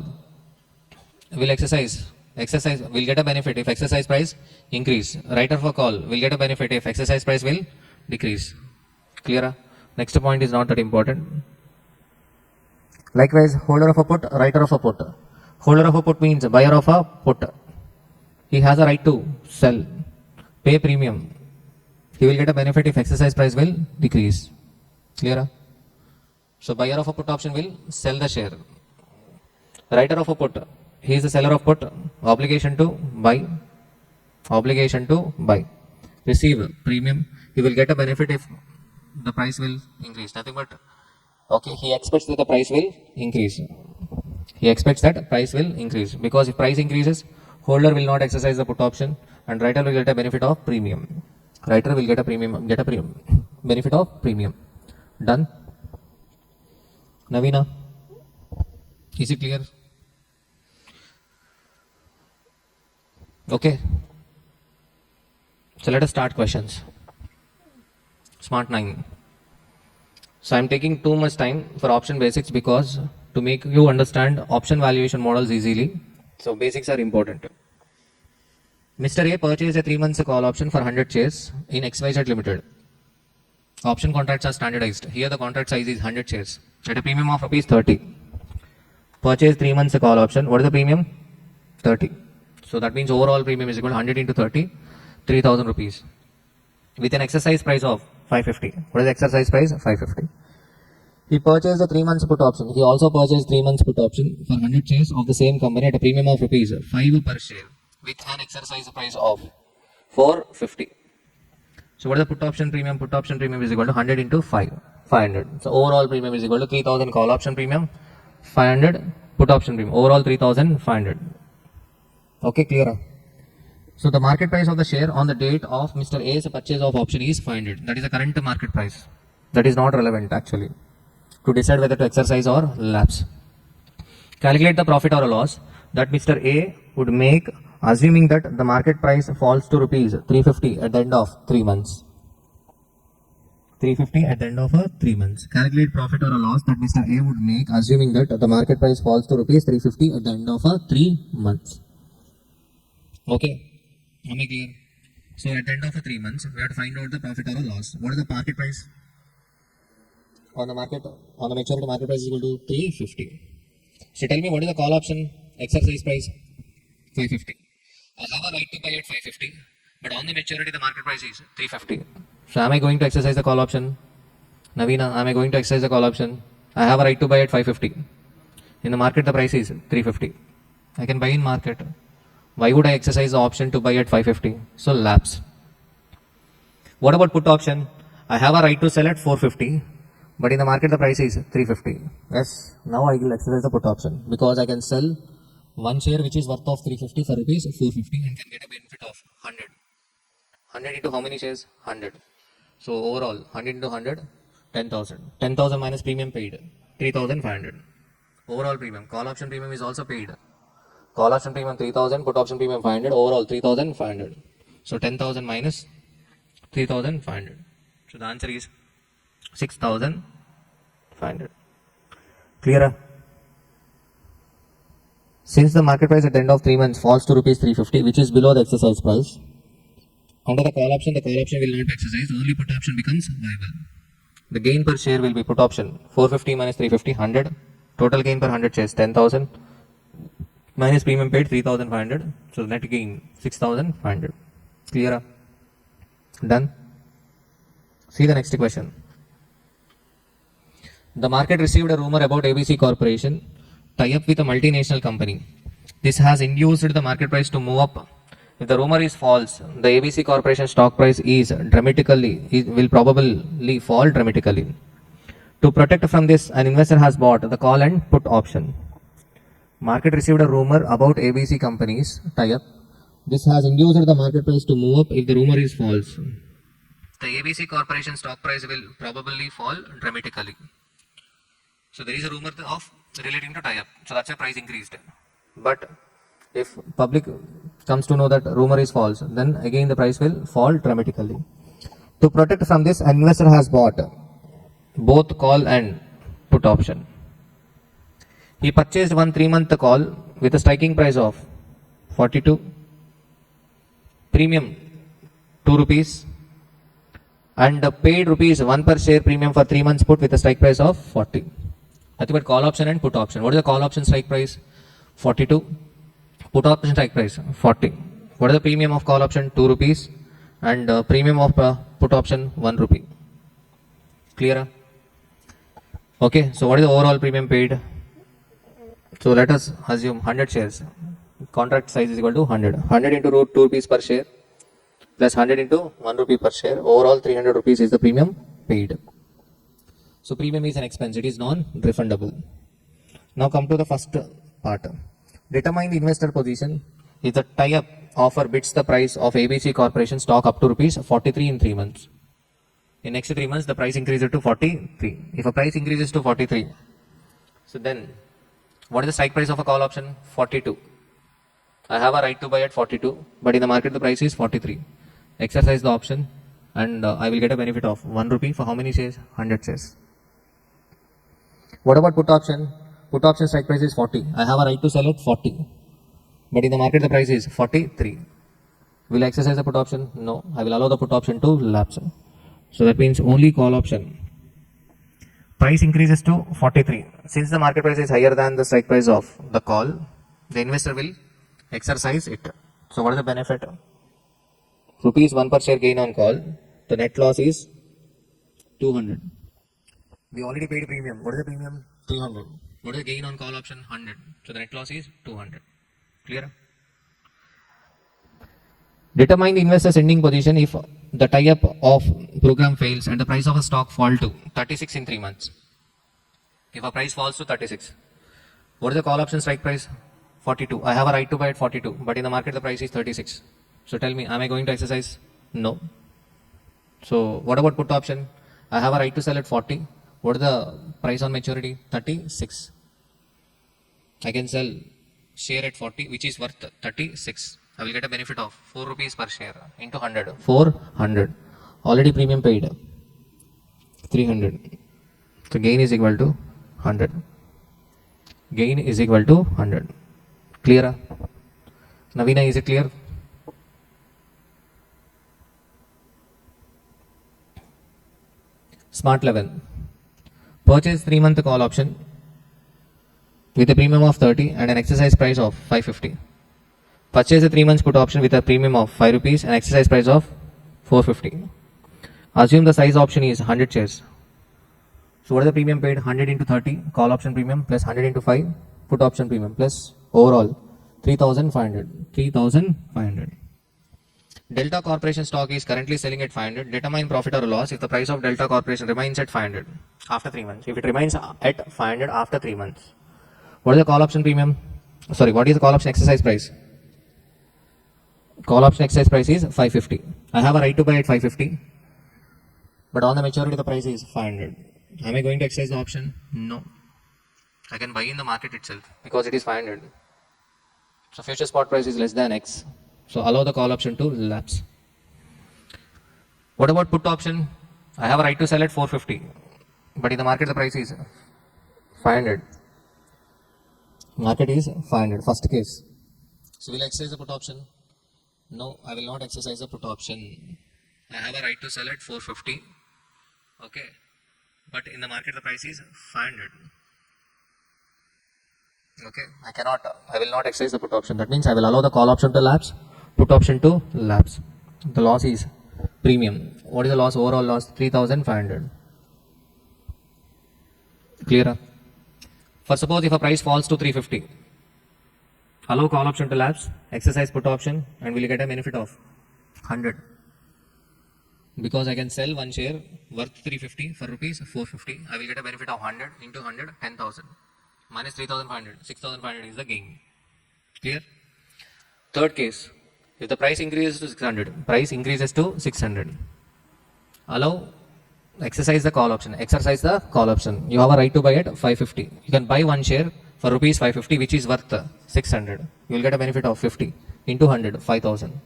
[SPEAKER 1] will will get a benefit if exercise price increase. Writer of a call will get a benefit if exercise price will decrease. Clear? Next point is not that important. Likewise, holder of a put, writer of a put. Holder of a put means buyer of a put. He has a right to sell, pay premium. He will get a benefit if exercise price will decrease. Clear? So buyer of a put option will sell the share. Writer of a put, he is the seller of put, obligation to buy, receive premium. He will get a benefit if the price will increase. Nothing but, okay, he expects that the price will increase. Because if price increases, holder will not exercise the put option and writer will get a benefit of premium. Benefit of premium. Done? Navina, is it clear? Okay. So let us start questions. Smart 9. So I am taking too much time for option basics because to make you understand option valuation models easily. So basics are important. Mr. A purchased a 3 months call option for 100 shares in XYZ Limited. Option contracts are standardized. Here the contract size is 100 shares at a premium of rupees 30. Purchase 3 months call option. What is the premium? 30. So that means overall premium is equal to 100 into 30, 3000 rupees. With an exercise price of 550. What is the exercise price? 550. He purchased a 3 months put option. He also purchased 3 months put option for 100 shares of the same company at a premium of rupees 5 per share with an exercise price of 450. So what is the put option premium? Put option premium is equal to 100 into 5, 500. So overall premium is equal to 3000 call option premium, 500 put option premium. Overall 3500. Okay, clear? So the market price of the share on the date of Mr. A's purchase of option is 500. That is the current market price. That is not relevant actually to decide whether to exercise or lapse. Calculate the profit or a loss that Mr. A would make assuming that the market price falls to rupees 350 at the end of 3 months. 350 at the end of 3 months. Calculate profit or a loss that Mr. A would make assuming that the market price falls to rupees 350 at the end of 3 months. Okay. Am I clear? So at the end of 3 months, we have to find out the profit or a loss. What is the market price? On the maturity market price is equal to 350. So tell me what is the call option exercise price? 550. I have a right to buy at 550, but on the maturity the market price is 350. So am I going to exercise the call option? Navina, am I going to exercise the call option? I have a right to buy at 550. In the market the price is 350. I can buy in market. Why would I exercise the option to buy at 550? So lapse. What about put option? I have a right to sell at 450, but in the market the price is 350. Yes, now I will exercise the put option because I can sell one share which is worth of 350 for rupees 450 and can get a benefit of 100. 100 into how many shares? 100. So overall 100 into 100, 10,000. 10,000 minus premium paid, 3,500. Overall premium. Call option premium is also paid. Call option premium 3,000, put option premium 500, overall 3,500. So 10,000 minus 3,500. So the answer is 6,500. Clear? Since the market price at the end of 3 months falls to rupees 350, which is below the exercise price, under the call option will not be exercised, only put option becomes viable. The gain per share will be put option 450 minus 350, 100. Total gain per 100 shares 10,000 minus premium paid 3,500. So net gain 6,500. Clear? Done? See the next question. The market received a rumor about ABC Corporation tie up with a multinational company. This has induced the market price to move up. If the rumor is false, the ABC Corporation stock price will probably fall dramatically. To protect from this, an investor has bought the call and put option. Market received a rumor about ABC companies tie up. This has induced the market price to move up if the rumor is false. The ABC Corporation stock price will probably fall dramatically. So there is a rumor of relating to tie-up. So that's why price increased. But if public comes to know that rumor is false, then again the price will fall dramatically. To protect from this, an investor has bought both call and put option. He purchased one 3-month call with a striking price of 42, premium 2 rupees, and paid rupees 1 per share premium for 3 months put with a strike price of 40. Nothing but call option and put option. What is the call option strike price? 42. Put option strike price 40. What is the premium of call option? 2 rupees. And premium of put option 1 rupee. Clear? Okay, so what is the overall premium paid? So let us assume 100 shares. Contract size is equal to 100. 100 into 2 rupees per share plus 100 into 1 rupee per share. Overall 300 rupees is the premium paid. So premium is an expense. It is non-refundable. Now come to the first part. Determine the investor position. If the tie-up offer bids the price of ABC Corporation stock up to rupees 43 in 3 months. In next 3 months, the price increases to 43. If a price increases to 43, so then what is the strike price of a call option? 42. I have a right to buy at 42, but in the market the price is 43. Exercise the option and I will get a benefit of 1 rupee for how many shares? 100 shares. What about put option? Put option strike price is 40. I have a right to sell at 40, but in the market the price is 43. Will I exercise the put option? No. I will allow the put option to lapse. So that means only call option. Price increases to 43. Since the market price is higher than the strike price of the call, the investor will exercise it. So what is the benefit? Rupees 1 per share gain on call. The net loss is 200. We already paid premium. What is the premium? 300. What is the gain on call option? 100. So the net loss is 200. Clear? Determine the investor's ending position if the tie-up of program fails and the price of a stock fall to 36 in 3 months. If a price falls to 36, what is the call option strike price? 42. I have a right to buy at 42, but in the market the price is 36. So tell me, am I going to exercise? No. So what about put option? I have a right to sell at 40. What is the price on maturity? 36. I can sell share at 40, which is worth 36. I will get a benefit of 4 rupees per share into 100. 400. Already premium paid. 300. So gain is equal to 100. Gain is equal to 100. Clear? Navina, is it clear? Smart 11. Purchase 3-month call option with a premium of 30 and an exercise price of 550. Purchase a 3 months put option with a premium of 5 rupees and exercise price of 450. Assume the size option is 100 shares. So what is the premium paid? 100 into 30 call option premium plus 100 into 5 put option premium plus overall 3,500. 3,500. Delta Corporation stock is currently selling at 500. Determine profit or loss if the price of Delta Corporation remains at 500 after 3 months. If it remains at 500 after 3 months, what is the call option premium? Sorry, what is the call option exercise price? Call option exercise price is 550. I have a right to buy at 550, but on the maturity the price is 500. Am I going to exercise the option? No. I can buy in the market itself because it is 500. So future spot price is less than X. So allow the call option to lapse. What about put option? I have a right to sell at 450, but in the market the price is 500. Market is 500. First case. So will I exercise the put option? No, I will not exercise the put option. I have a right to sell at 450. Okay. But in the market the price is 500. Okay. I will not exercise the put option. That means I will allow the call option to lapse, put option to lapse. The loss is premium. What is the loss? Overall loss 3,500. Clear? For suppose if a price falls to 350, allow call option to lapse, exercise put option, and we'll get a benefit of 100. Because I can sell one share worth 350 for rupees 450, I will get a benefit of 100 into 100, 10,000. Minus 3,500, 6,500 is the gain. Clear? Third case, if the price increases to 600, allow, exercise the call option. You have a right to buy at 550. You can buy one share for rupees 550, which is worth 600. You will get a benefit of 50 into 100, 5,000.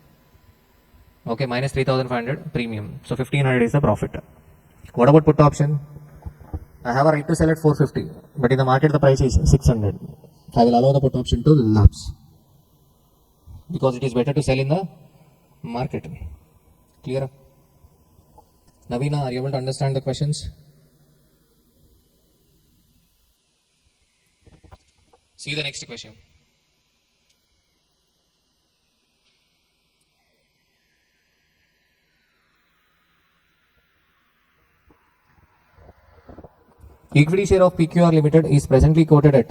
[SPEAKER 1] Okay, minus 3,500 premium. So 1,500 is the profit. What about put option? I have a right to sell at 450, but in the market the price is 600. I will allow the put option to lapse because it is better to sell in the market. Clear? Navina, are you able to understand the questions? See the next question. Equity share of PQR Limited is presently quoted at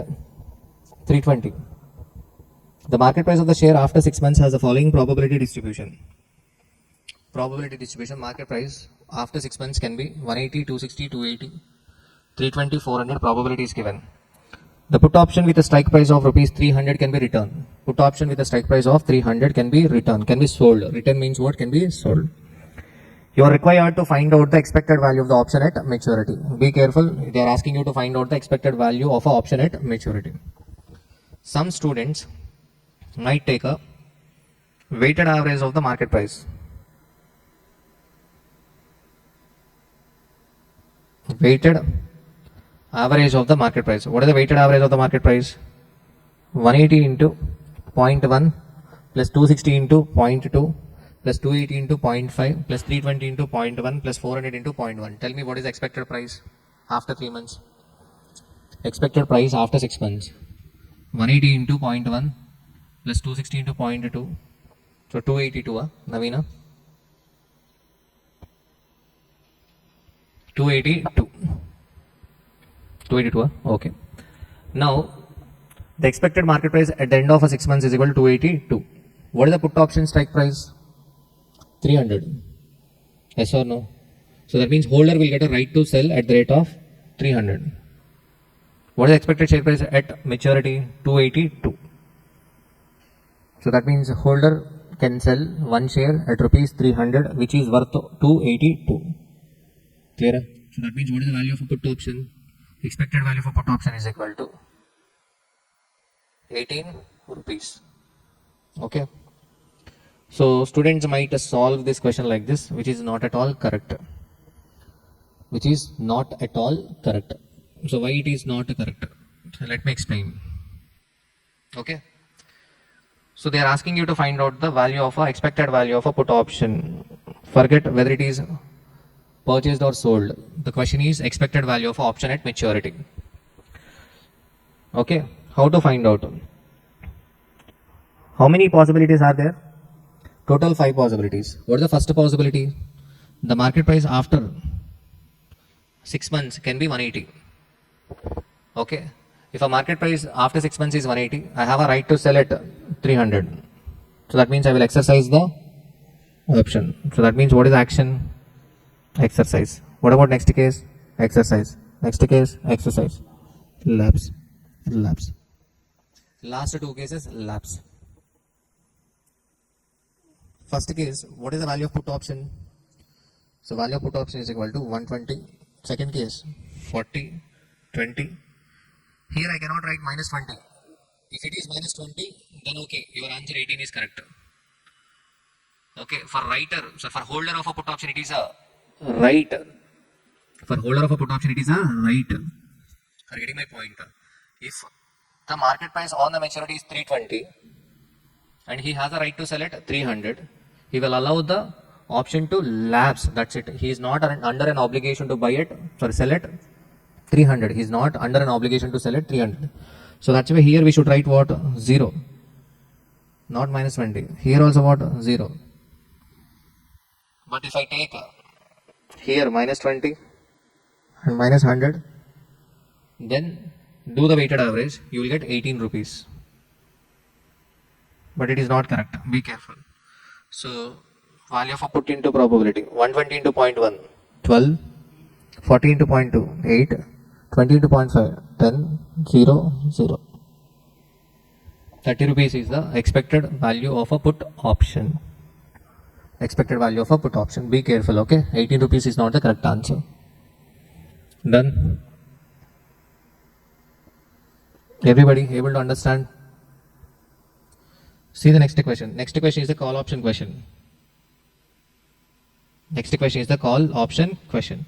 [SPEAKER 1] 320. The market price of the share after 6 months has the following probability distribution. Probability distribution, market price after 6 months can be 180, 260, 280, 320, 400. Probability is given. The put option with a strike price of rupees 300 can be returned. Put option with a strike price of 300 can be returned, can be sold. Return means what? Can be sold. You are required to find out the expected value of the option at maturity. Be careful, they are asking you to find out the expected value of an option at maturity. Some students might take a weighted average of the market price. Weighted average of the market price. What is the weighted average of the market price? 180 into 0.1 plus 260 into 0.2 plus 280 into 0.5 plus 320 into 0.1 plus 400 into 0.1. Tell me what is the expected price after 3 months? Expected price after 6 months. 180 into 0.1 plus 260 into 0.2. So 282, Navina? 282. 282, okay. Now, the expected market price at the end of a 6 months is equal to 282. What is the put option strike price? 300. Yes or no? So that means holder will get a right to sell at the rate of 300. What is the expected share price at maturity? 282. So that means holder can sell one share at rupees 300, which is worth 282. Clear? So that means what is the value of a put option? Expected value for put option is equal to 18 rupees. Okay. So students might solve this question like this, which is not at all correct. Which is not at all correct. So why it is not correct? Let me explain. Okay. So they are asking you to find out the value of a expected value of a put option. Forget whether it is purchased or sold. The question is expected value of option at maturity. Okay, how to find out? How many possibilities are there? Total 5 possibilities. What is the first possibility? The market price after 6 months can be 180. Okay, if a market price after 6 months is 180, I have a right to sell at 300. So that means I will exercise the option. So that means what is action? Exercise. What about next case? Exercise. Next case, exercise. Lapse. Lapse. Last 2 cases, lapse. First case, what is the value of put option? So value of put option is equal to 120. Second case, 40, 20. Here I cannot write minus 20. If it is minus 20, then okay, your answer 18 is correct. Okay, for writer, so for holder of a put option, it is a right. For holder of a put option, it is a right. Are you getting my point? If the market price on the maturity is 320 and he has a right to sell at 300, he will allow the option to lapse. That's it. He is not under an obligation to buy it, sell at 300. He is not under an obligation to sell at 300. So that's why here we should write what? 0. Not minus 20. Here also what? 0. But if I take here minus 20 and minus 100, then do the weighted average, you will get 18 rupees. But it is not correct. Be careful. So value of a put into probability. 120 into 0.1, 12. 40 into 0.2, 8. 20 into 0.5, 10, 0, 0. 30 rupees is the expected value of a put option. Expected value of a put option. Be careful, okay? 18 rupees is not the correct answer. Done. Everybody able to understand? See the next question. Next question is the call option question. Next question is the call option question.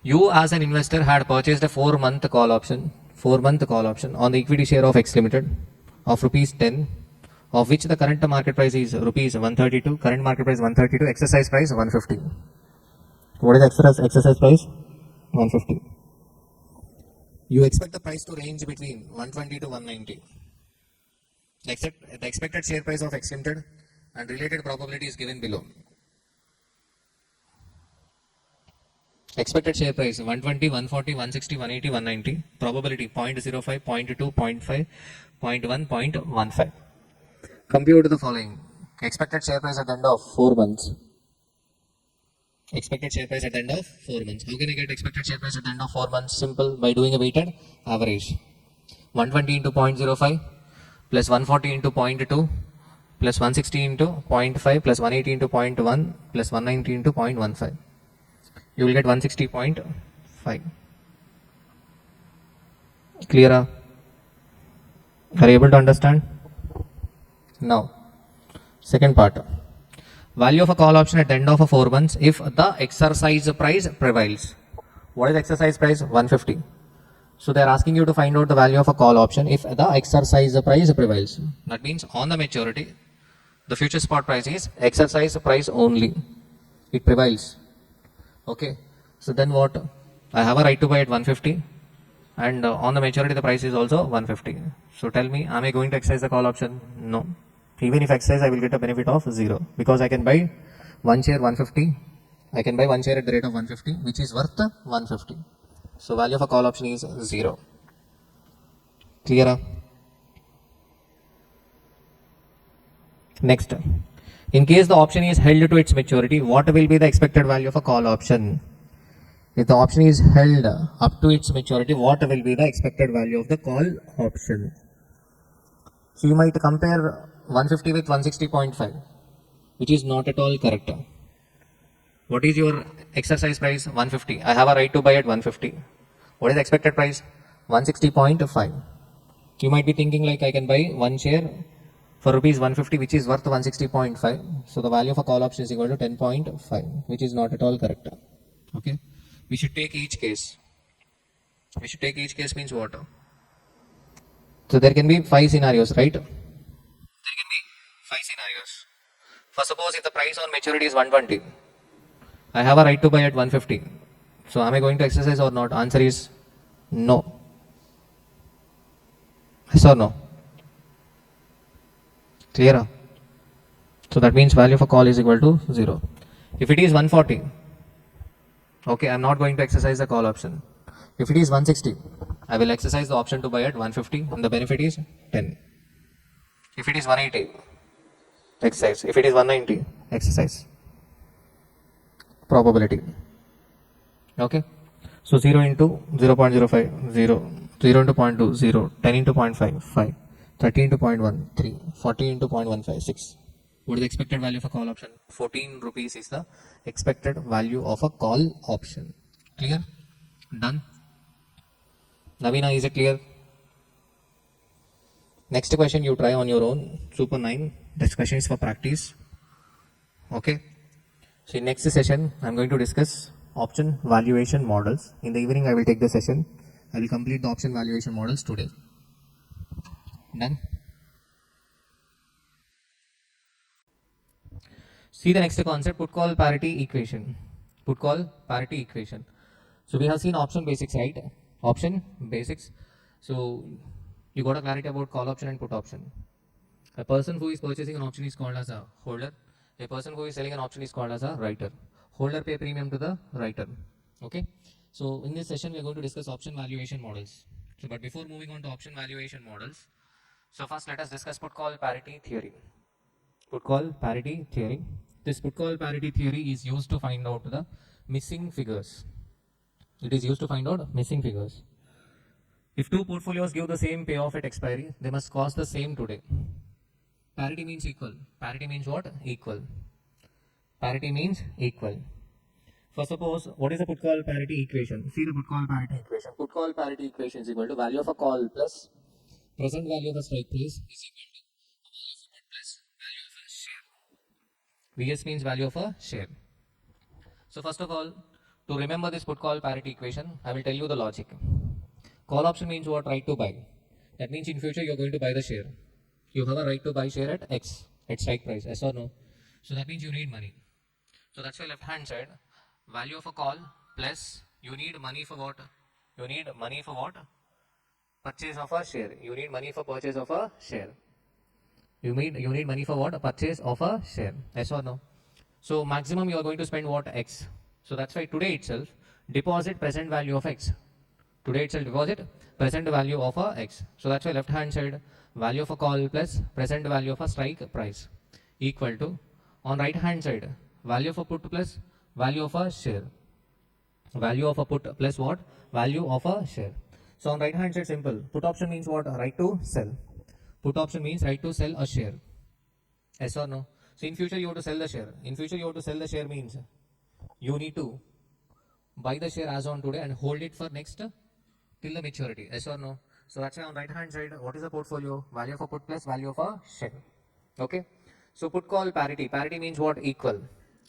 [SPEAKER 1] You as an investor had purchased a 4-month call option. 4-month call option on the equity share of X Limited of rupees 10, of which the current market price is rupees 132. Current market price 132. Exercise price 150. What is exercise price? 150. You expect the price to range between 120 to 190. The expected share price of X Limited and related probability is given below. Expected share price 120, 140, 160, 180, 190. Probability 0.05, 0.2, 0.5, 0.1, 0.15. Compute the following. Expected share price at the end of 4 months. Expected share price at the end of 4 months. How can I get expected share price at the end of 4 months? Simple, by doing a weighted average. 120 into 0.05 plus 140 into 0.2 plus 160 into 0.5 plus 180 into 0.1 plus 190 into 0.15. You will get 160.5. Clear? Are you able to understand? Now, second part. Value of a call option at the end of a 4 months if the exercise price prevails. What is exercise price? 150. So they are asking you to find out the value of a call option if the exercise price prevails. That means on the maturity, the future spot price is exercise price only. It prevails. Okay. So then what? I have a right to buy at 150 and on the maturity the price is also 150. So tell me, am I going to exercise the call option? No. Even if I exercise, I will get a benefit of 0 because I can buy one share 150. I can buy one share at the rate of 150 which is worth 150. So value of a call option is 0. Clear? Next, in case the option is held to its maturity, what will be the expected value of a call option? If the option is held up to its maturity, what will be the expected value of the call option? So you might compare 150 with 160.5, which is not at all correct. What is your exercise price? 150. I have a right to buy at 150. What is the expected price? 160.5. You might be thinking like I can buy one share for rupees 150 which is worth 160.5. So the value of a call option is equal to 10.5, which is not at all correct. Okay. We should take each case. We should take each case means what? So there can be 5 scenarios, right? There can be 5 scenarios. For suppose if the price on maturity is 120, I have a right to buy at 150. So am I going to exercise or not? Answer is no. Yes or no? Clear? So that means value of a call is equal to 0. If it is 140, okay, I am not going to exercise the call option. If it is 160, I will exercise the option to buy at 150 and the benefit is 10. If it is 180, exercise. If it is 190, exercise. Probability. Okay. So 0 into 0.05, 0, 0 into 0.2, 0, 10 into 0.5, 5, 30 into 0.1, 3, 40 into 0.15, 6. What is the expected value of a call option? 14 rupees is the expected value of a call option. Clear? Done? Navina, is it clear? Next question you try on your own. Super 9. This question is for practice. Okay. So in next session, I am going to discuss option valuation models. In the evening, I will take the session. I will complete the option valuation models today. Done? See the next concept, put call parity equation. Put call parity equation. So we have seen option basics, right? Option basics. So you got a clarity about call option and put option. A person who is purchasing an option is called as a holder. A person who is selling an option is called as a writer. Holder pay premium to the writer. Okay. So in this session we are going to discuss option valuation models. So but before moving on to option valuation models, so first let us discuss put call parity theory. Put call parity theory. This put call parity theory is used to find out the missing figures. It is used to find out missing figures. If two portfolios give the same payoff at expiry, they must cost the same today. Parity means equal. Parity means what? Equal. Parity means equal. For suppose, what is the put call parity equation? See the put call parity equation. Put call parity equation is equal to value of a call plus present value of a strike price is equal to value of a put plus value of a share. VS means value of a share. So first of all, to remember this put call parity equation, I will tell you the logic. Call option means what? Right to buy. That means in future you are going to buy the share. You have a right to buy share at X, at strike price, yes or no? So that means you need money. So that's why left hand side, value of a call plus you need money for what? You need money for what? Purchase of a share. You need money for purchase of a share. You need money for what? Purchase of a share, yes or no? So maximum you are going to spend what? X. So that's why today itself deposit present value of x. Today itself deposit present value of a x. So that's why left hand side value of a call plus present value of a strike price equal to, on right hand side, value of a put plus value of a share. Value of a put plus what? Value of a share. So on right hand side, simple. Put option means what? Right to sell. Put option means right to sell a share. Yes or no? So in future you have to sell the share. In future you have to sell the share means you need to buy the share as on today and hold it for next till the maturity. Yes or no? So that's why on right hand side, what is the portfolio? Value of a put plus value of a share. Okay. So put call parity. Parity means what? Equal.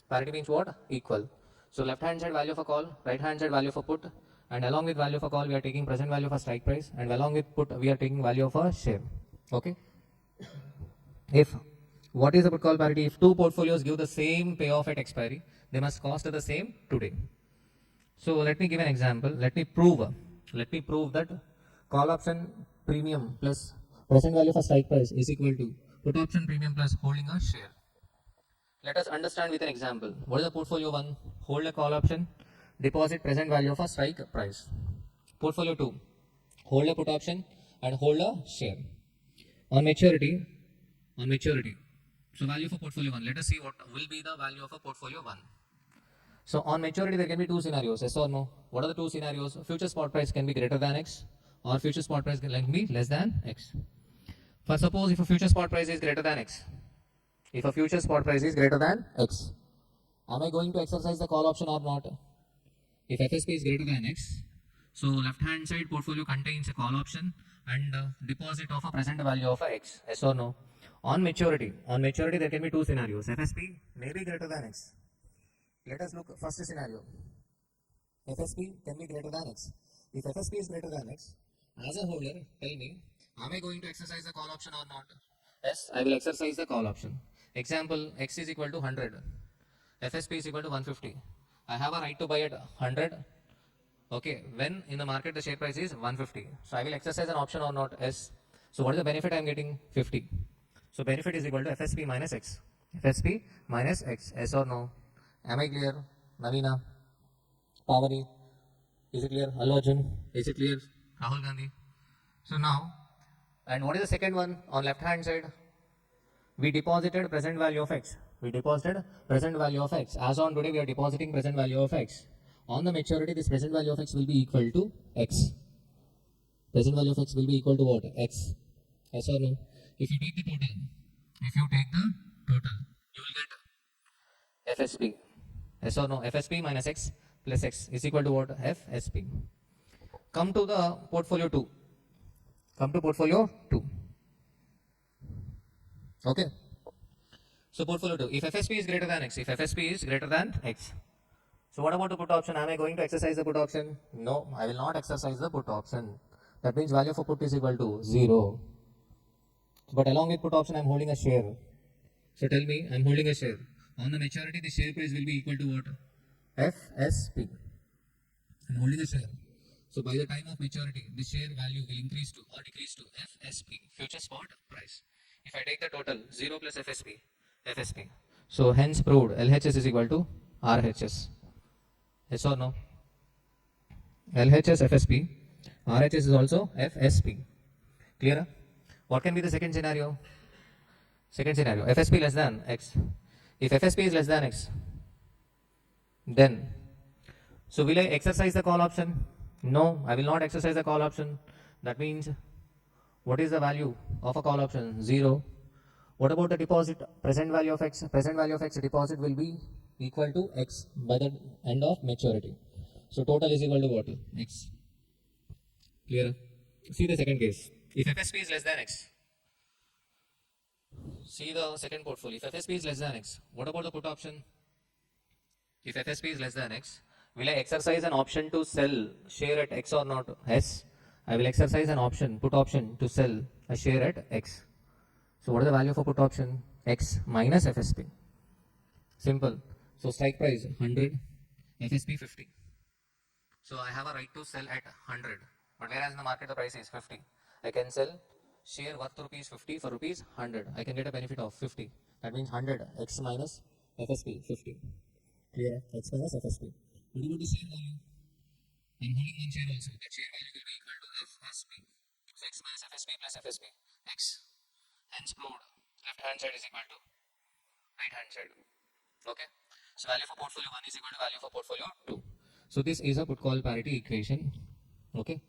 [SPEAKER 1] Parity means what? Equal. So left hand side value of a call, right hand side value of a put, and along with value of a call we are taking present value of a strike price, and along with put we are taking value of a share. Okay. If what is the put call parity? If two portfolios give the same payoff at expiry, they must cost the same today. So let me give an example. Let me prove that call option premium plus present value of a strike price is equal to put option premium plus holding a share. Let us understand with an example. What is the portfolio 1? Hold a call option, deposit present value of a strike price. Portfolio 2, hold a put option and hold a share. On maturity, so value for portfolio 1. Let us see what will be the value of a portfolio 1. So on maturity there can be two scenarios, yes or no? What are the two scenarios? Future spot price can be greater than X or future spot price can be less than X. For suppose if a future spot price is greater than X, if a future spot price is greater than X, am I going to exercise the call option or not? If FSP is greater than X, so left hand side portfolio contains a call option and deposit of a present value of a X, yes or no? On maturity there can be two scenarios. FSP may be greater than X. Let us look first scenario. FSP can be greater than X. If FSP is greater than X, as a holder, tell me, am I going to exercise the call option or not? Yes, I will exercise the call option. Example, X is equal to 100. FSP is equal to 150. I have a right to buy at 100. Okay, when in the market the share price is 150. So I will exercise an option or not? Yes. So what is the benefit I am getting? 50. So benefit is equal to FSP minus X. FSP minus X. Yes or no? Am I clear? Navina? Pavani? Is it clear? Allu Arjun? Is it clear? Rahul Gandhi? So now, and what is the second one on left hand side? We deposited present value of X. We deposited present value of X. As on today, we are depositing present value of X. On the maturity, this present value of X will be equal to X. Present value of X will be equal to what? X. Yes or no? If you take the total, you will get FSP. Yes or no? FSP minus X plus X is equal to what? FSP. Come to the portfolio 2. Okay. So portfolio 2. If FSP is greater than X, so what about the put option? Am I going to exercise the put option? No, I will not exercise the put option. That means value for put is equal to 0. But along with put option, I am holding a share. So tell me, I am holding a share. On the maturity, the share price will be equal to what? FSP. I am holding a share. So by the time of maturity, the share value will increase to or decrease to FSP, future spot price. If I take the total 0 plus FSP. So hence proved LHS is equal to RHS. Yes or no? LHS FSP, RHS is also FSP. Clear? What can be the second scenario? FSP less than X. If FSP is less than X, then, so will I exercise the call option? No, I will not exercise the call option. That means, what is the value of a call option? 0. What about the deposit? Present value of X. Present value of X deposit will be equal to X by the end of maturity. So total is equal to what? X. Clear? See the second case. If FSP is less than X, see the second portfolio. If FSP is less than X, what about the put option? If FSP is less than X, will I exercise an option to sell share at X or not? Yes. I will exercise an option, put option to sell a share at X. So what is the value for put option? X minus FSP. Simple. So strike price 100, FSP 50. So I have a right to sell at 100. But whereas in the market the price is 50. I can sell share worth rupees 50 for rupees 100. I can get a benefit of 50. That means 100 X minus FSP 50. Clear? X minus FSP. What about the share value? I'm holding one share also. That share value will be equal to FSP. So X minus FSP plus FSP. X. Hence proved. Left hand side is equal to right hand side. Okay. So value for portfolio 1 is equal to value for portfolio 2. So this is a put call parity equation. Okay.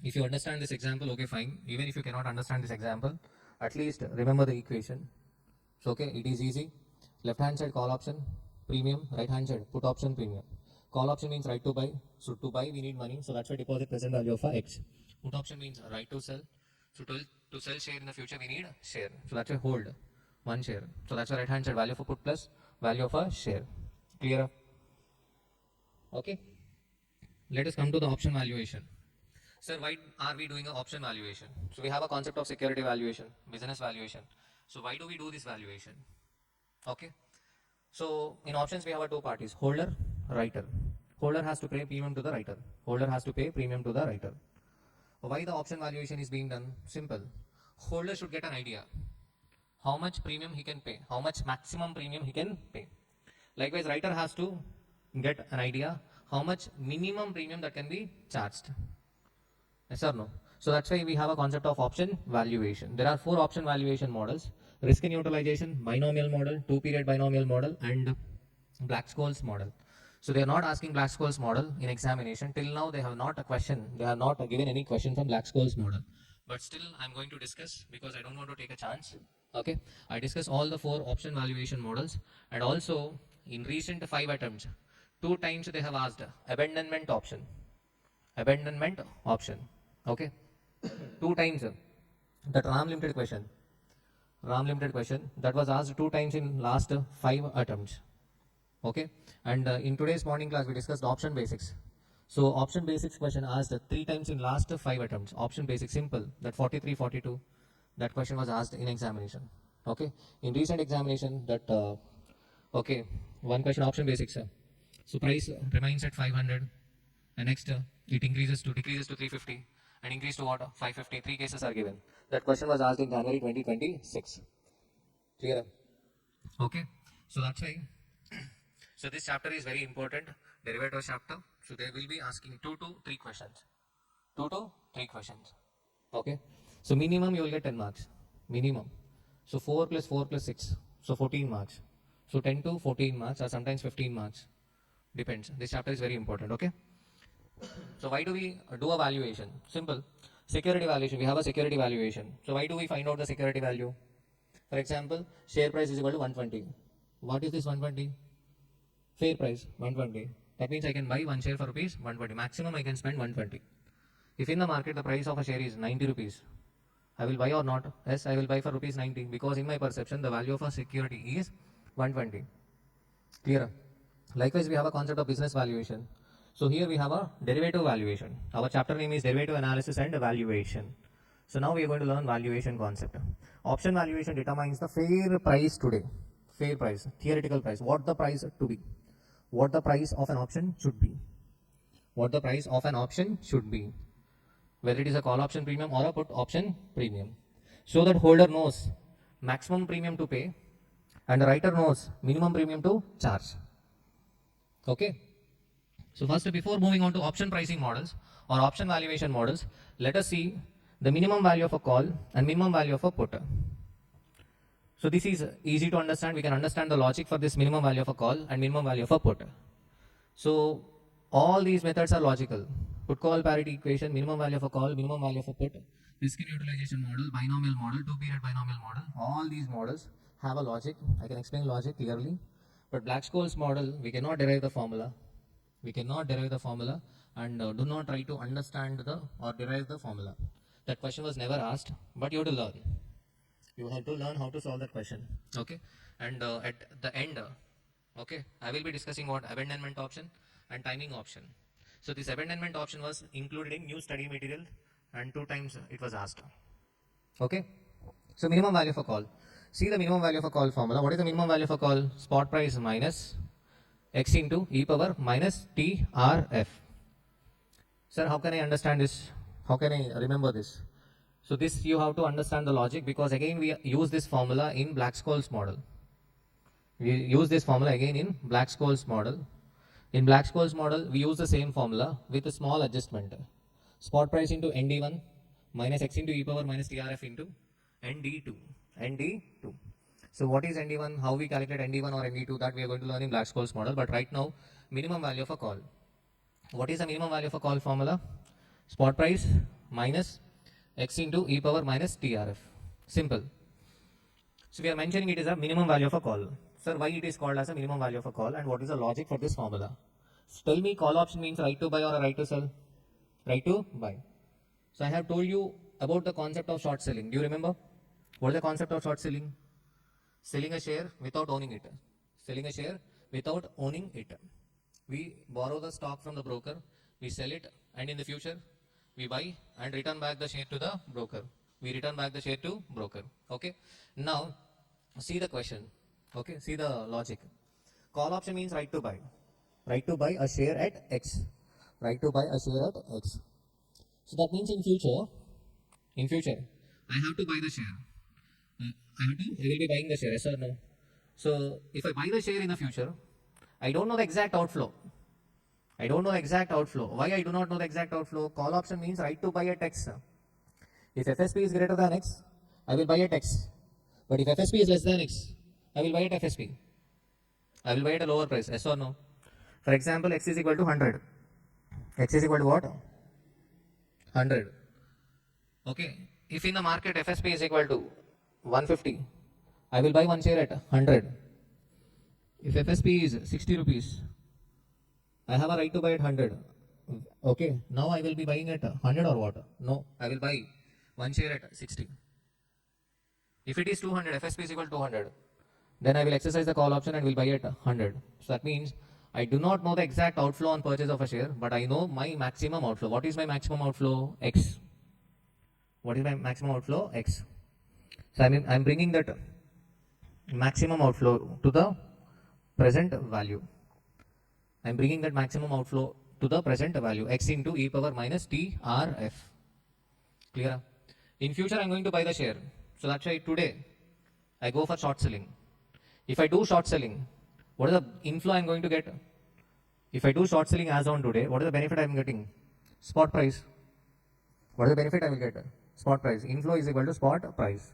[SPEAKER 1] If you understand this example, okay, fine. Even if you cannot understand this example, at least remember the equation. So okay, it is easy. Left hand side call option premium, right hand side put option premium. Call option means right to buy. So to buy we need money. So that's why deposit present value of X. Put option means right to sell. So to sell share in the future we need share. So that's why hold one share. So that's why right hand side value for put plus value of a share. Clear? Okay. Let us come to the option valuation. Sir, why are we doing an option valuation? So we have a concept of security valuation, business valuation. So why do we do this valuation? Okay. So in options we have two parties, holder, writer. Holder has to pay premium to the writer. Holder has to pay premium to the writer. Why the option valuation is being done? Simple. Holder should get an idea how much premium he can pay, how much maximum premium he can pay. Likewise, writer has to get an idea how much minimum premium that can be charged. Yes or no? So that's why we have a concept of option valuation. There are 4 option valuation models: risk neutralization, binomial model, 2-period binomial model, and Black-Scholes model. So they are not asking Black-Scholes model in examination. Till now they have not a question. They have not given any question from Black-Scholes model. But still I'm going to discuss because I don't want to take a chance. Okay. I discuss all the 4 option valuation models, and also in recent 5 attempts, 2 times they have asked abandonment option. Abandonment option. Okay. 2 times that RAM limited question. RAM limited question that was asked 2 times in last 5 attempts. Okay. And in today's morning class we discussed option basics. So option basics question asked 3 times in last 5 attempts. Option basics simple. That 43, 42. That question was asked in examination. Okay. In recent examination that okay, one question option basics. So price remains at 500. And next it decreases to 350 and increase to what? 550. 3 cases are given. That question was asked in January 2026. Clear? Okay. So that's why. So this chapter is very important. Derivative chapter. So they will be asking 2 to 3 questions. 2 to 3 questions. Okay. So minimum you will get 10 marks. Minimum. So 4 plus 4 plus 6. So 14 marks. So 10 to 14 marks or sometimes 15 marks. Depends. This chapter is very important. Okay. So why do we do a valuation? Simple. Security valuation. We have a security valuation. So why do we find out the security value? For example, share price is equal to 120. What is this 120? Fair price 120. That means I can buy one share for rupees 120. Maximum I can spend 120. If in the market the price of a share is 90 rupees, I will buy or not? Yes, I will buy for rupees 90 because in my perception the value of a security is 120. Clear? Likewise, we have a concept of business valuation. So here we have a derivative valuation. Our chapter name is derivative analysis and valuation. So now we are going to learn valuation concept. Option valuation determines the fair price today. Fair price, theoretical price. What the price to be? What the price of an option should be? What the price of an option should be? Whether it is a call option premium or a put option premium. So that holder knows maximum premium to pay and the writer knows minimum premium to charge. Okay. So first, before moving on to option pricing models or option valuation models, let us see the minimum value of a call and minimum value of a put. So this is easy to understand. We can understand the logic for this minimum value of a call and minimum value of a put. So all these methods are logical. Put call parity equation, minimum value of a call, minimum value of a put, risk-neutralization model, binomial model, 2-period binomial model. All these models have a logic. I can explain logic clearly. But Black-Scholes model, we cannot derive the formula. We cannot derive the formula and do not try to understand the or derive the formula. That question was never asked, but you have to learn. You have to learn how to solve that question. Okay. And at the end, okay, I will be discussing what abandonment option and timing option. So this abandonment option was included in new study material and 2 times it was asked. Okay. So minimum value for call. See the minimum value for call formula. What is the minimum value for call? Spot price minus x into e power minus TRF. Sir, how can I understand this? How can I remember this? So this you have to understand the logic because again we use this formula in Black-Scholes model. We use this formula again in Black-Scholes model. In Black-Scholes model, we use the same formula with a small adjustment. Spot price into ND1 minus x into e power minus TRF into ND2. ND2. So what is ND1? How we calculate ND1 or ND2? That we are going to learn in Black-Scholes model. But right now, minimum value of a call. What is the minimum value of a call formula? Spot price minus x into e power minus TRF. Simple. So we are mentioning it is a minimum value of a call. Sir, why it is called as a minimum value of a call and what is the logic for this formula? Tell me, call option means right to buy or a right to sell? Right to buy. So I have told you about the concept of short selling. Do you remember? What is the concept of short selling? Selling a share without owning it. Selling a share without owning it. We borrow the stock from the broker, we sell it, and in the future we buy and return back the share to the broker. We return back the share to broker. Okay. Now see the question. Okay. See the logic. Call option means right to buy. Right to buy a share at X. Right to buy a share at X. So that means in future, I have to buy the share. I will be buying the share, yes or no? So if I buy the share in the future, I don't know the exact outflow. I don't know the exact outflow. Why I do not know the exact outflow? Call option means right to buy at X. If FSP is greater than X, I will buy at X. But if FSP is less than X, I will buy at FSP. I will buy at a lower price, yes or no? For example, X is equal to 100. X is equal to what? 100. Okay. If in the market FSP is equal to 150, I will buy one share at 100. If FSP is 60 rupees, I have a right to buy at 100. Okay, now I will be buying at 100 or what? No, I will buy one share at 60. If it is 200, FSP is equal to 200, then I will exercise the call option and will buy at 100. So that means I do not know the exact outflow on purchase of a share, but I know my maximum outflow. What is my maximum outflow? X. What is my maximum outflow? X. So I'm bringing that maximum outflow to the present value. I'm bringing that maximum outflow to the present value, x into e power minus TRF. Clear? In future, I'm going to buy the share. So that's why today I go for short selling. If I do short selling, what is the inflow I'm going to get? If I do short selling as on today, what is the benefit I'm getting? Spot price. What is the benefit I will get? Spot price. Inflow is equal to spot price.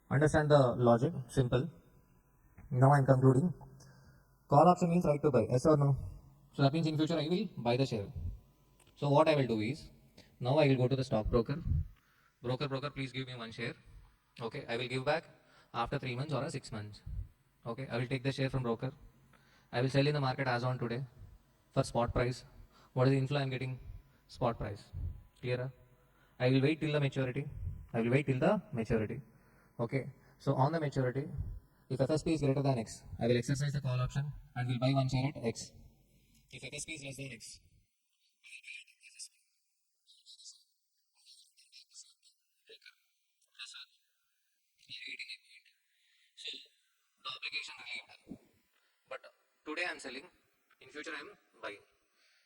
[SPEAKER 1] Understand the logic? Simple. Now I'm concluding. Call option means right to buy, yes or no? So that means in future I will buy the share. So what I will do is, now I will go to the stockbroker. Broker, please give me one share. Okay, I will give back after 3 months or 6 months. Okay, I will take the share from broker. I will sell in the market as on today for spot price. What is the inflow I am getting? Spot price. Clear? I will wait till the maturity. Okay, so on the maturity, if FSP is greater than X, I will exercise the call option and will buy one share at X. If FSP is less than X, so the obligation relieved. But today I am selling, in future I am buying.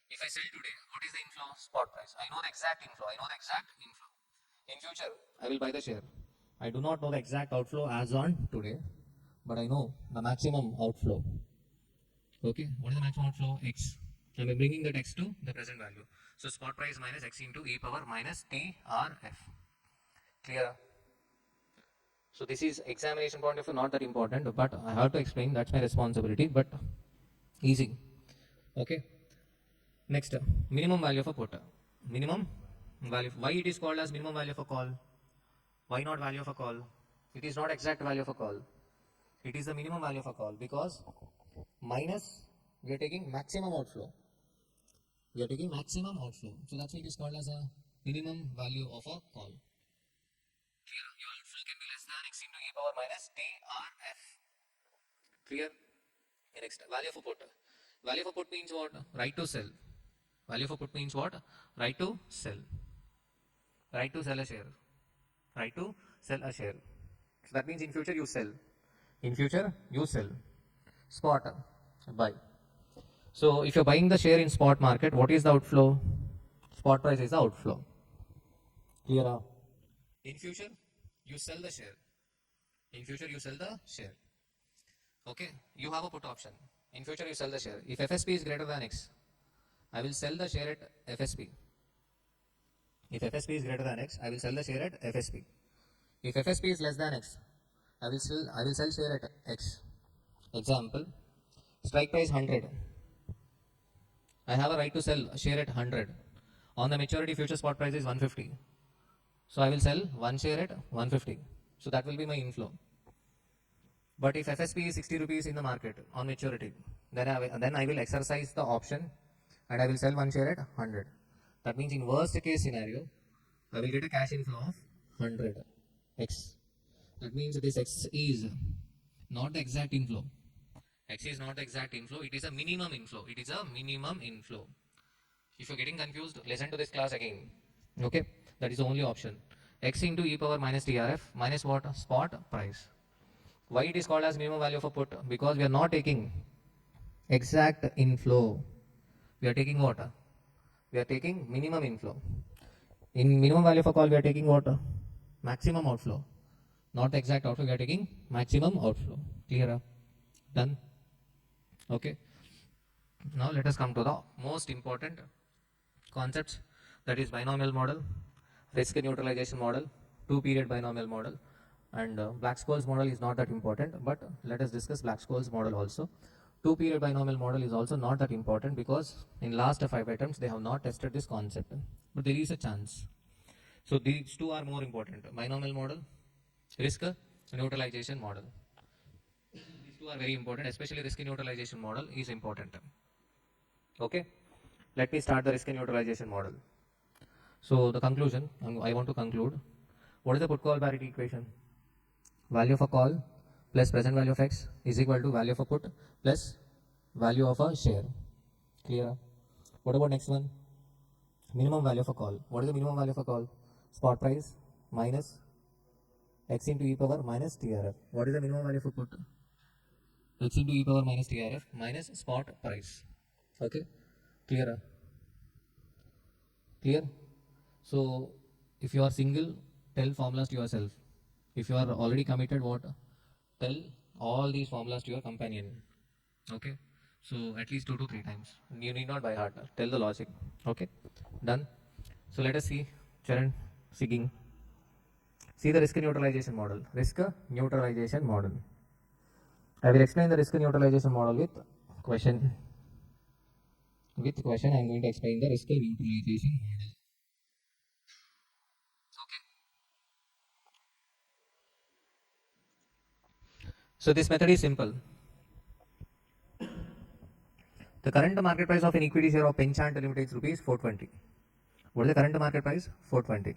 [SPEAKER 1] If I sell today, what is the inflow? Spot price. I know the exact inflow. In future, I will buy the share. I do not know the exact outflow as on today, but I know the maximum outflow. Okay, what is the maximum outflow? X. I am bringing that X to the present value. So spot price minus X into e power minus TRF. Clear? So this is examination point of view, not that important, but I have to explain. That's my responsibility, but easy. Okay. Next, minimum value of a put. Minimum value. Why it is called as minimum value of a call? Why not value of a call? It is not exact value of a call. It is the minimum value of a call because minus we are taking maximum outflow. So that's why it is called as a minimum value of a call. Clear? Your outflow can be less than x into e power minus TRF. Clear? Next, value of a put. Value of a put means what? Right to sell. Value of a put means what? Right to sell. Right to sell a share. Right to sell a share. So that means in future you sell. Spot buy. So if you're buying the share in spot market, what is the outflow? Spot price is the outflow. Clear? In future, you sell the share. Okay, you have a put option. In future you sell the share. If FSP is greater than X, I will sell the share at FSP. If FSP is greater than X, I will sell the share at FSP. If FSP is less than X, I will sell share at X. Example, strike price 100. I have a right to sell a share at 100. On the maturity, future spot price is 150. So I will sell one share at 150. So that will be my inflow. But if FSP is 60 rupees in the market on maturity, then I will exercise the option and I will sell one share at 100. That means in worst case scenario, I will get a cash inflow of 100 X. That means this X is not the exact inflow. X is not the exact inflow, it is a minimum inflow. It is a minimum inflow. If you're getting confused, listen to this class again. Okay, that is the only option. X into e power minus TRF minus what? Spot price. Why it is called as minimum value of a put? Because we are not taking exact inflow. We are taking what? We are taking minimum inflow. In minimum value of a call, we are taking what? Maximum outflow. Not the exact outflow, we are taking maximum outflow. Clear? Done? Okay. Now let us come to the most important concepts, that is binomial model, risk neutralization model, two-period binomial model, and Black-Scholes model is not that important, but let us discuss Black-Scholes model also. Two-period binomial model is also not that important because in last 5 attempts they have not tested this concept, but there is a chance. So these two are more important, binomial model, risk neutralization model. These two are very important, especially risk neutralization model is important. Okay, let me start the risk neutralization model. So the conclusion, I want to conclude. What is the put call parity equation? Value of a call plus present value of X is equal to value of a put plus value of a share. Clear? What about next one? Minimum value of a call. What is the minimum value of a call? Spot price minus X into e power minus TRF. What is the minimum value of a put? X into e power minus TRF minus spot price. Okay, clear? Clear? So if you are single, tell formulas to yourself. If you are already committed, what? Tell all these formulas to your companion. Okay, so at least 2 to 3 times. You need not by heart. Tell the logic. Okay, done. So let us see Charan Siging. See the risk neutralization model. Risk neutralization model. I will explain the risk neutralization model with question. With question, I am going to explain the risk neutralization model. Okay. So this method is simple. The current market price of an equity share of Penchant Limited is rupees 420. What is the current market price? 420.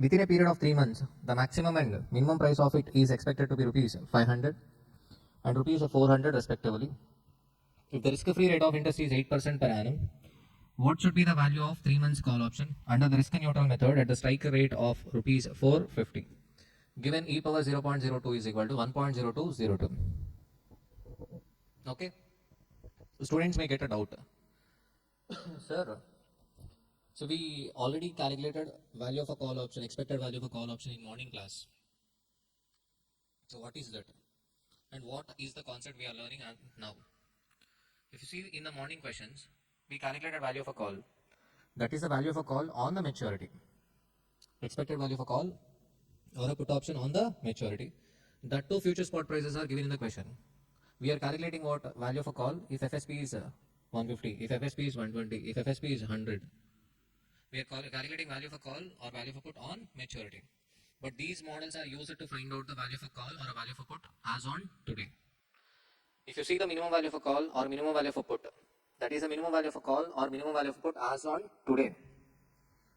[SPEAKER 1] Within a period of 3 months, the maximum and minimum price of it is expected to be rupees 500 and rupees 400 respectively. If the risk-free rate of interest is 8% per annum, what should be the value of 3 months call option under the risk neutral method at the strike rate of rupees 450? Given e power 0.02 is equal to 1.0202. Okay. Students may get a doubt. Sir, so we already calculated value of a call option, expected value of a call option in morning class. So what is that? And what is the concept we are learning now? If you see in the morning questions, we calculated value of a call. That is the value of a call on the maturity. Expected value of a call or a put option on the maturity. That two future spot prices are given in the question. We are calculating what value of a call if FSP is 150, if FSP is 120, if FSP is 100. We are calculating value of a call or value of a put on maturity. But these models are used to find out the value of a call or a value of a put as on today. If you see the minimum value of a call or minimum value of a put, that is the minimum value of a call or minimum value of a put as on today.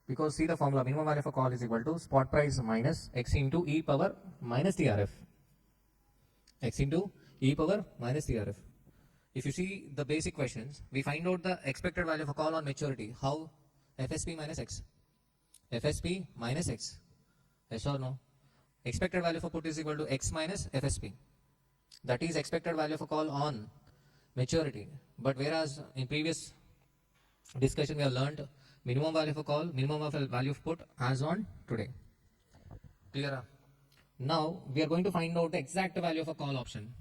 [SPEAKER 1] Because see the formula, minimum value of a call is equal to spot price minus X into e power minus TRF. X into e power minus TRF. If you see the basic questions, we find out the expected value of a call on maturity. How? FSP minus X. FSP minus X. Yes or no? Expected value of a put is equal to X minus FSP. That is expected value of a call on maturity. But whereas in previous discussion we have learned minimum value of a call, minimum of a value of put as on today. Clear? Now we are going to find out the exact value of a call option.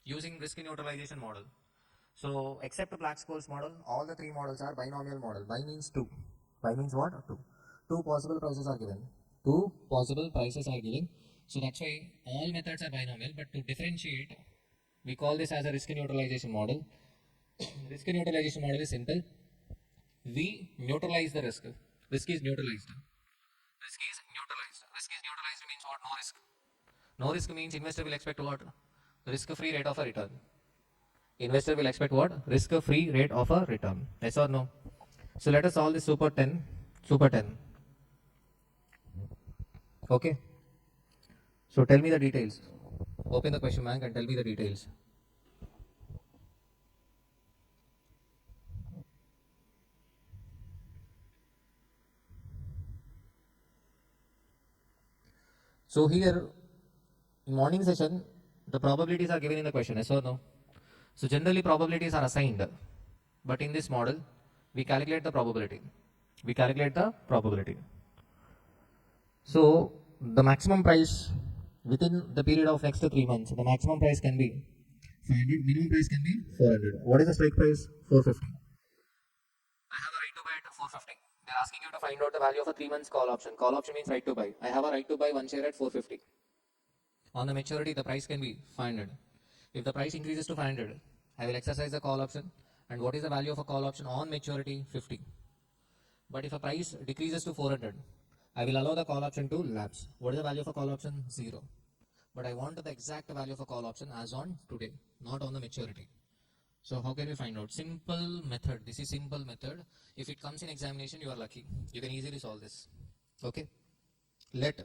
[SPEAKER 1] using risk neutralization model. So except the Black-Scholes model, all the three models are binomial model. By means two. By means what? Two. Two possible prices are given. Two possible prices are given. So that's why all methods are binomial, but to differentiate, we call this as a risk neutralization model. Risk neutralization model is simple. We neutralize the risk. Risk is neutralized. Risk is neutralized. Risk is neutralized means what? No risk. No risk means investor will expect what? Risk-free rate of a return. Investor will expect what? Risk-free rate of a return. Yes or no? So let us solve this super 10. Super 10. Okay. So tell me the details. Open the question bank and tell me the details. So here, in morning session, the probabilities are given in the question. Yes or no? So generally probabilities are assigned. But in this model, we calculate the probability. We calculate the probability. So the maximum price within the period of next 3 months, the maximum price can be 500, minimum price can be 400. What is the strike price? 450. I have a right to buy at 450. They're asking you to find out the value of a 3 months call option. Call option means right to buy. I have a right to buy one share at 450. On the maturity, the price can be 500. If the price increases to 500, I will exercise the call option. And what is the value of a call option on maturity? 50. But if a price decreases to 400, I will allow the call option to lapse. What is the value of a call option? 0. But I want the exact value of a call option as on today, not on the maturity. So how can we find out? Simple method. This is simple method. If it comes in examination, you are lucky. You can easily solve this. Okay. Let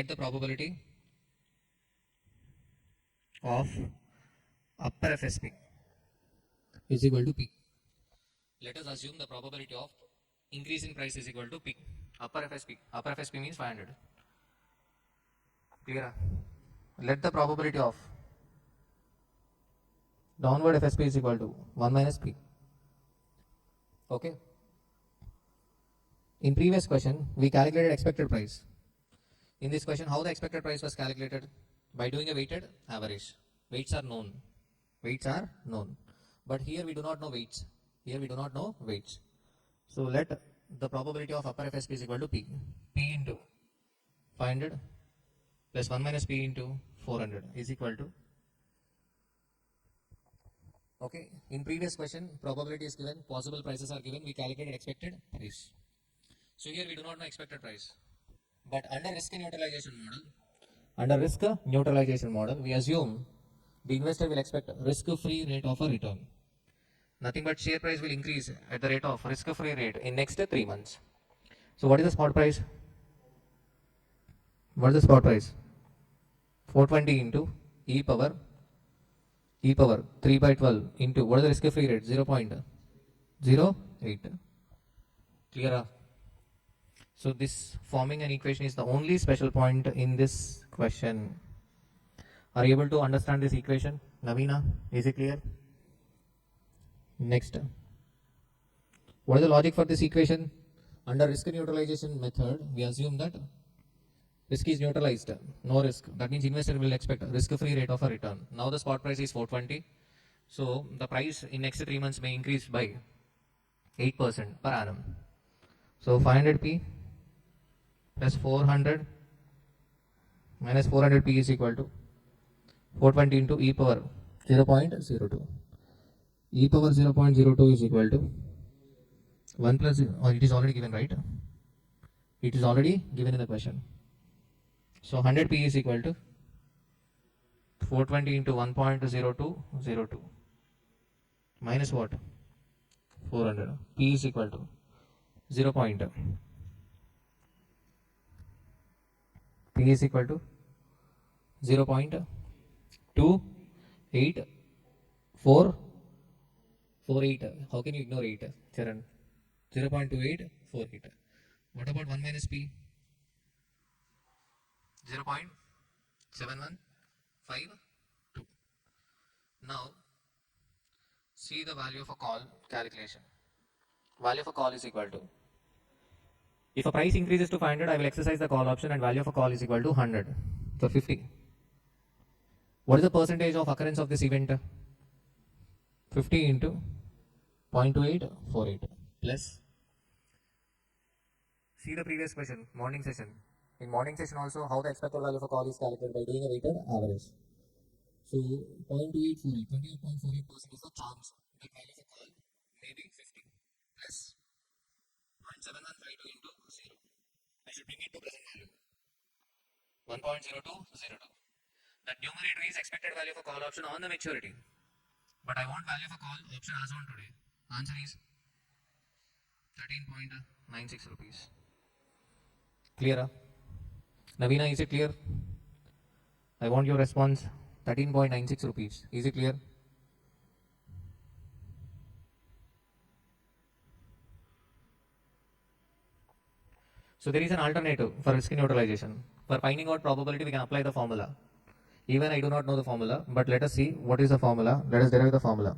[SPEAKER 1] the probability of upper FSP is equal to P. Let us assume the probability of increase in price is equal to P. Upper FSP. Upper FSP means 500. Clear? Let the probability of downward FSP is equal to 1 minus P. Okay. In previous question, we calculated expected price. In this question, how the expected price was calculated? By doing a weighted average. Weights are known. Weights are known. But here we do not know weights. Here we do not know weights. So let the probability of upper FSP is equal to P. P into 500 plus 1 minus P into 400 is equal to. Okay. In previous question, probability is given, possible prices are given, we calculated expected price. So here we do not know expected price. But under risk neutralization model, we assume the investor will expect risk-free rate of a return. Nothing but share price will increase at the rate of risk-free rate in next 3 months. So what is the spot price? What is the spot price? 420 into e power 3 by 12 into what is the risk-free rate? 0.08. Clear? So this forming an equation is the only special point in this question. Are you able to understand this equation? Navina, is it clear? Next. What is the logic for this equation? Under risk neutralization method, we assume that risk is neutralized, no risk. That means investor will expect a risk-free rate of a return. Now the spot price is 420. So the price in next 3 months may increase by 8% per annum. So 500p plus 400 minus 400p is equal to 420 into e power 0.02. E power 0.02 is equal to 1 plus, or it is already given, right? It is already given in the question. So 100p is equal to 420 into 1.0202 minus what? 400. P is equal to 0. P is equal to 0.2848. How can you ignore 8? Charan. 0.2848. What about 1 minus P? 0.7152. Now, see the value of a call calculation. value of a call is equal to, if a price increases to 500, I will exercise the call option and value of a call is equal to 100. So 50. What is the percentage of occurrence of this event? 50 into 0.2848 plus. See the previous question, morning session. In morning session also, how the expected value of a call is calculated by doing a weighted average. So 0.2848, 28.48% is the chance that value of a call may be 50 plus 0.7152 into 0. I should bring it to present value. 1.0202. That numerator is expected value of a call option on the maturity. But I want value of a call option as on today. Answer is 13.96 rupees. Clear? Navina, is it clear? I want your response. 13.96 rupees. Is it clear? So there is an alternative for risk neutralization. For finding out probability, we can apply the formula. Even I do not know the formula, but let us see what is the formula. Let us derive the formula.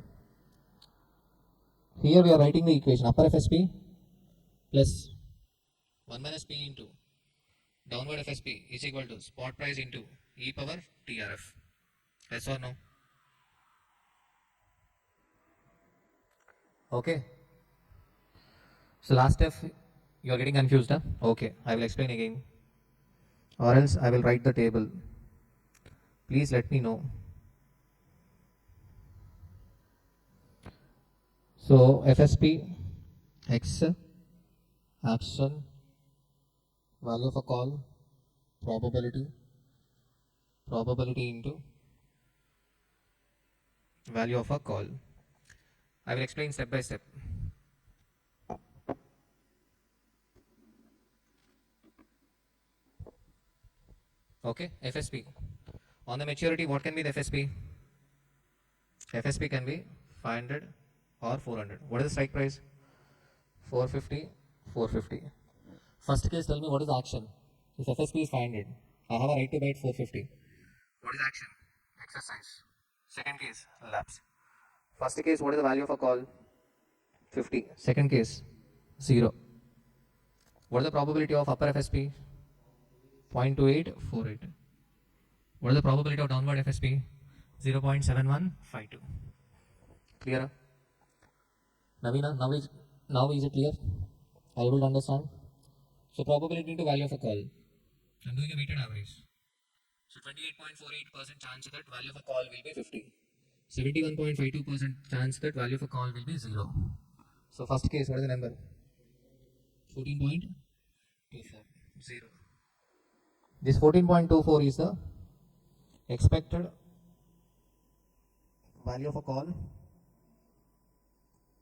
[SPEAKER 1] Here we are writing the equation upper FSP plus 1 minus P into downward FSP is equal to spot price into e power TRF. Yes or no? Okay. So last step, you are getting confused, huh? Okay, I will explain again. Or else I will write the table. Please let me know. So FSP X action value of a call probability into value of a call. I will explain step by step. Okay, FSP. On the maturity, what can be the FSP? FSP can be 500 or 400. What is the strike price? 450, 450. First case, tell me what is the action? If FSP is 500, I have a right to buy at 450. What is action? Exercise. Second case, lapse. First case, what is the value of a call? 50. Second case, 0. What is the probability of upper FSP? 0.2848. What is the probability of downward FSP? 0.7152. Clear? Navina, now is it clear? Are you able to understand? So probability into value of a call. I'm doing a weighted average. So 28.48% chance that value of a call will be 50. 71.52% chance that value of a call will be 0. So first case, what is the number? 14.24. 0. This 14.24 is the expected value of a call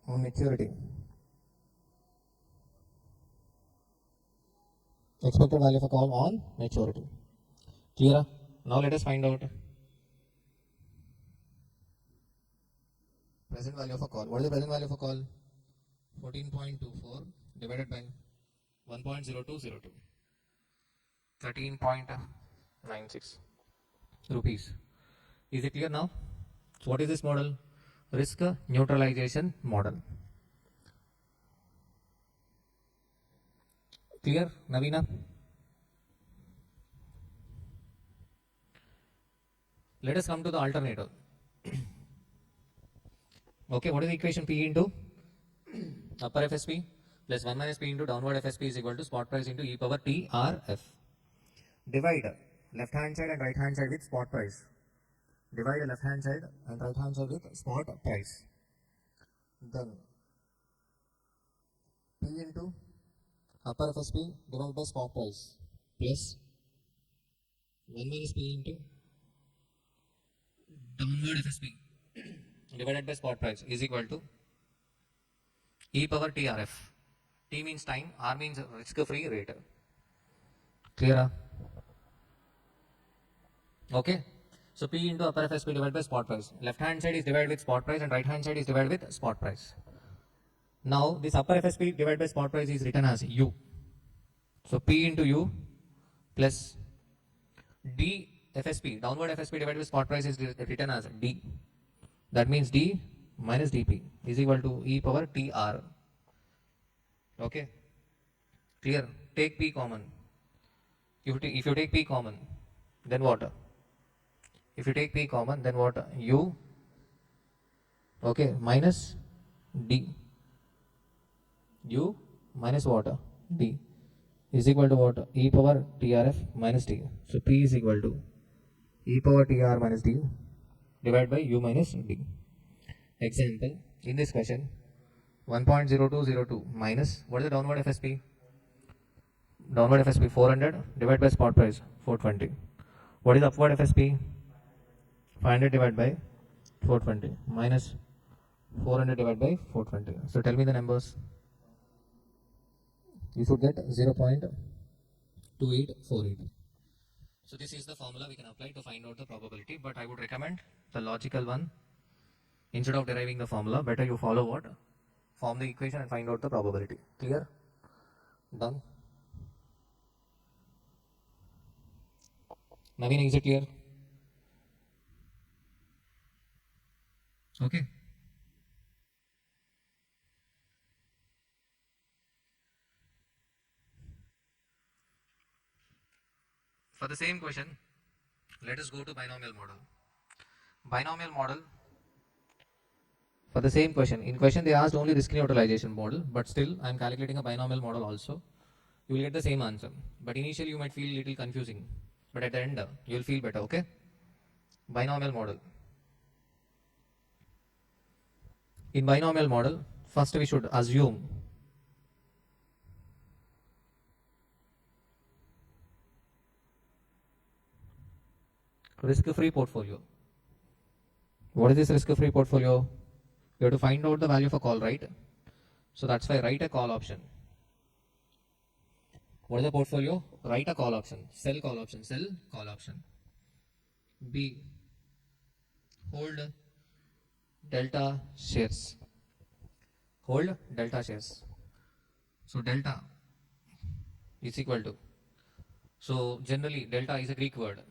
[SPEAKER 1] on maturity. Expected value of a call on maturity. Clear? Now let us find out present value of a call. What is the present value of a call? 14.24 divided by 1.0202. 13.96 rupees. Is it clear now? So what is this model? Risk neutralization model. Clear, Navina? Let us come to the alternative. Okay, what is the equation? P into upper FSP plus 1 minus P into downward FSP is equal to spot price into e power TRF. Divide left hand side and right hand side with spot price. Divide left hand side and right hand side with spot price. Then P into upper FSP divided by spot price plus 1 minus P into downward FSP divided by spot price is equal to e power TRF. T means time, R means risk-free rate. Clear? Okay. So P into upper FSP divided by spot price. Left hand side is divided with spot price and right hand side is divided with spot price. Now this upper FSP divided by spot price is written as U. So P into U plus D FSP, downward FSP divided by spot price is written as D. That means D minus DP is equal to e power TR. Okay, clear? Take P common. If you take P common, then what? If you take P common, then what? U, okay, minus D. U minus what? D is equal to what? E power TRF minus D. So P is equal to E power TR minus D divided by U minus D. Example, in this question, 1.0202 minus, what is the downward FSP? Downward FSP 400 divided by spot price 420. What is the upward FSP? 500 divided by 420 minus 400 divided by 420. So tell me the numbers. You should get 0.2848. So this is the formula we can apply to find out the probability, but I would recommend the logical one. Instead of deriving the formula, better you follow what? Form the equation and find out the probability. Clear? Done? Naveen, is it clear? Okay. For the same question, let us go to binomial model. Binomial model. For the same question, in question they asked only risk neutralization model, but still I am calculating a binomial model also. You will get the same answer, but initially you might feel a little confusing, but at the end you will feel better. Okay? Binomial model. In binomial model, first we should assume risk-free portfolio. What is this risk-free portfolio? You have to find out the value of a call, right? So that's why write a call option. What is the portfolio? Write a call option. Sell call option. Sell call option. B. Hold delta shares. Hold delta shares. So delta is equal to. So generally delta is a Greek word.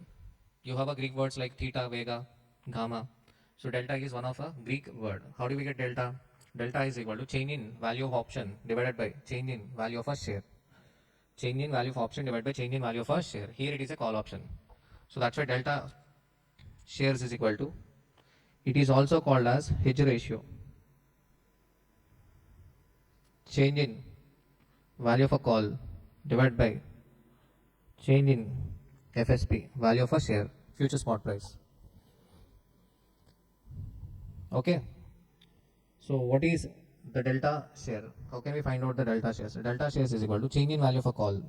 [SPEAKER 1] You have a Greek words like theta, vega, gamma. So delta is one of a Greek word. How do we get delta? Delta is equal to change in value of option divided by change in value of a share. Change in value of option divided by change in value of a share. Here it is a call option. So that's why delta shares is equal to. It is also called as hedge ratio. Change in value of a call divided by change in FSP, value of a share, future spot price. Okay. So what is the delta share? How can we find out the delta shares? Delta shares is equal to change in value of a call.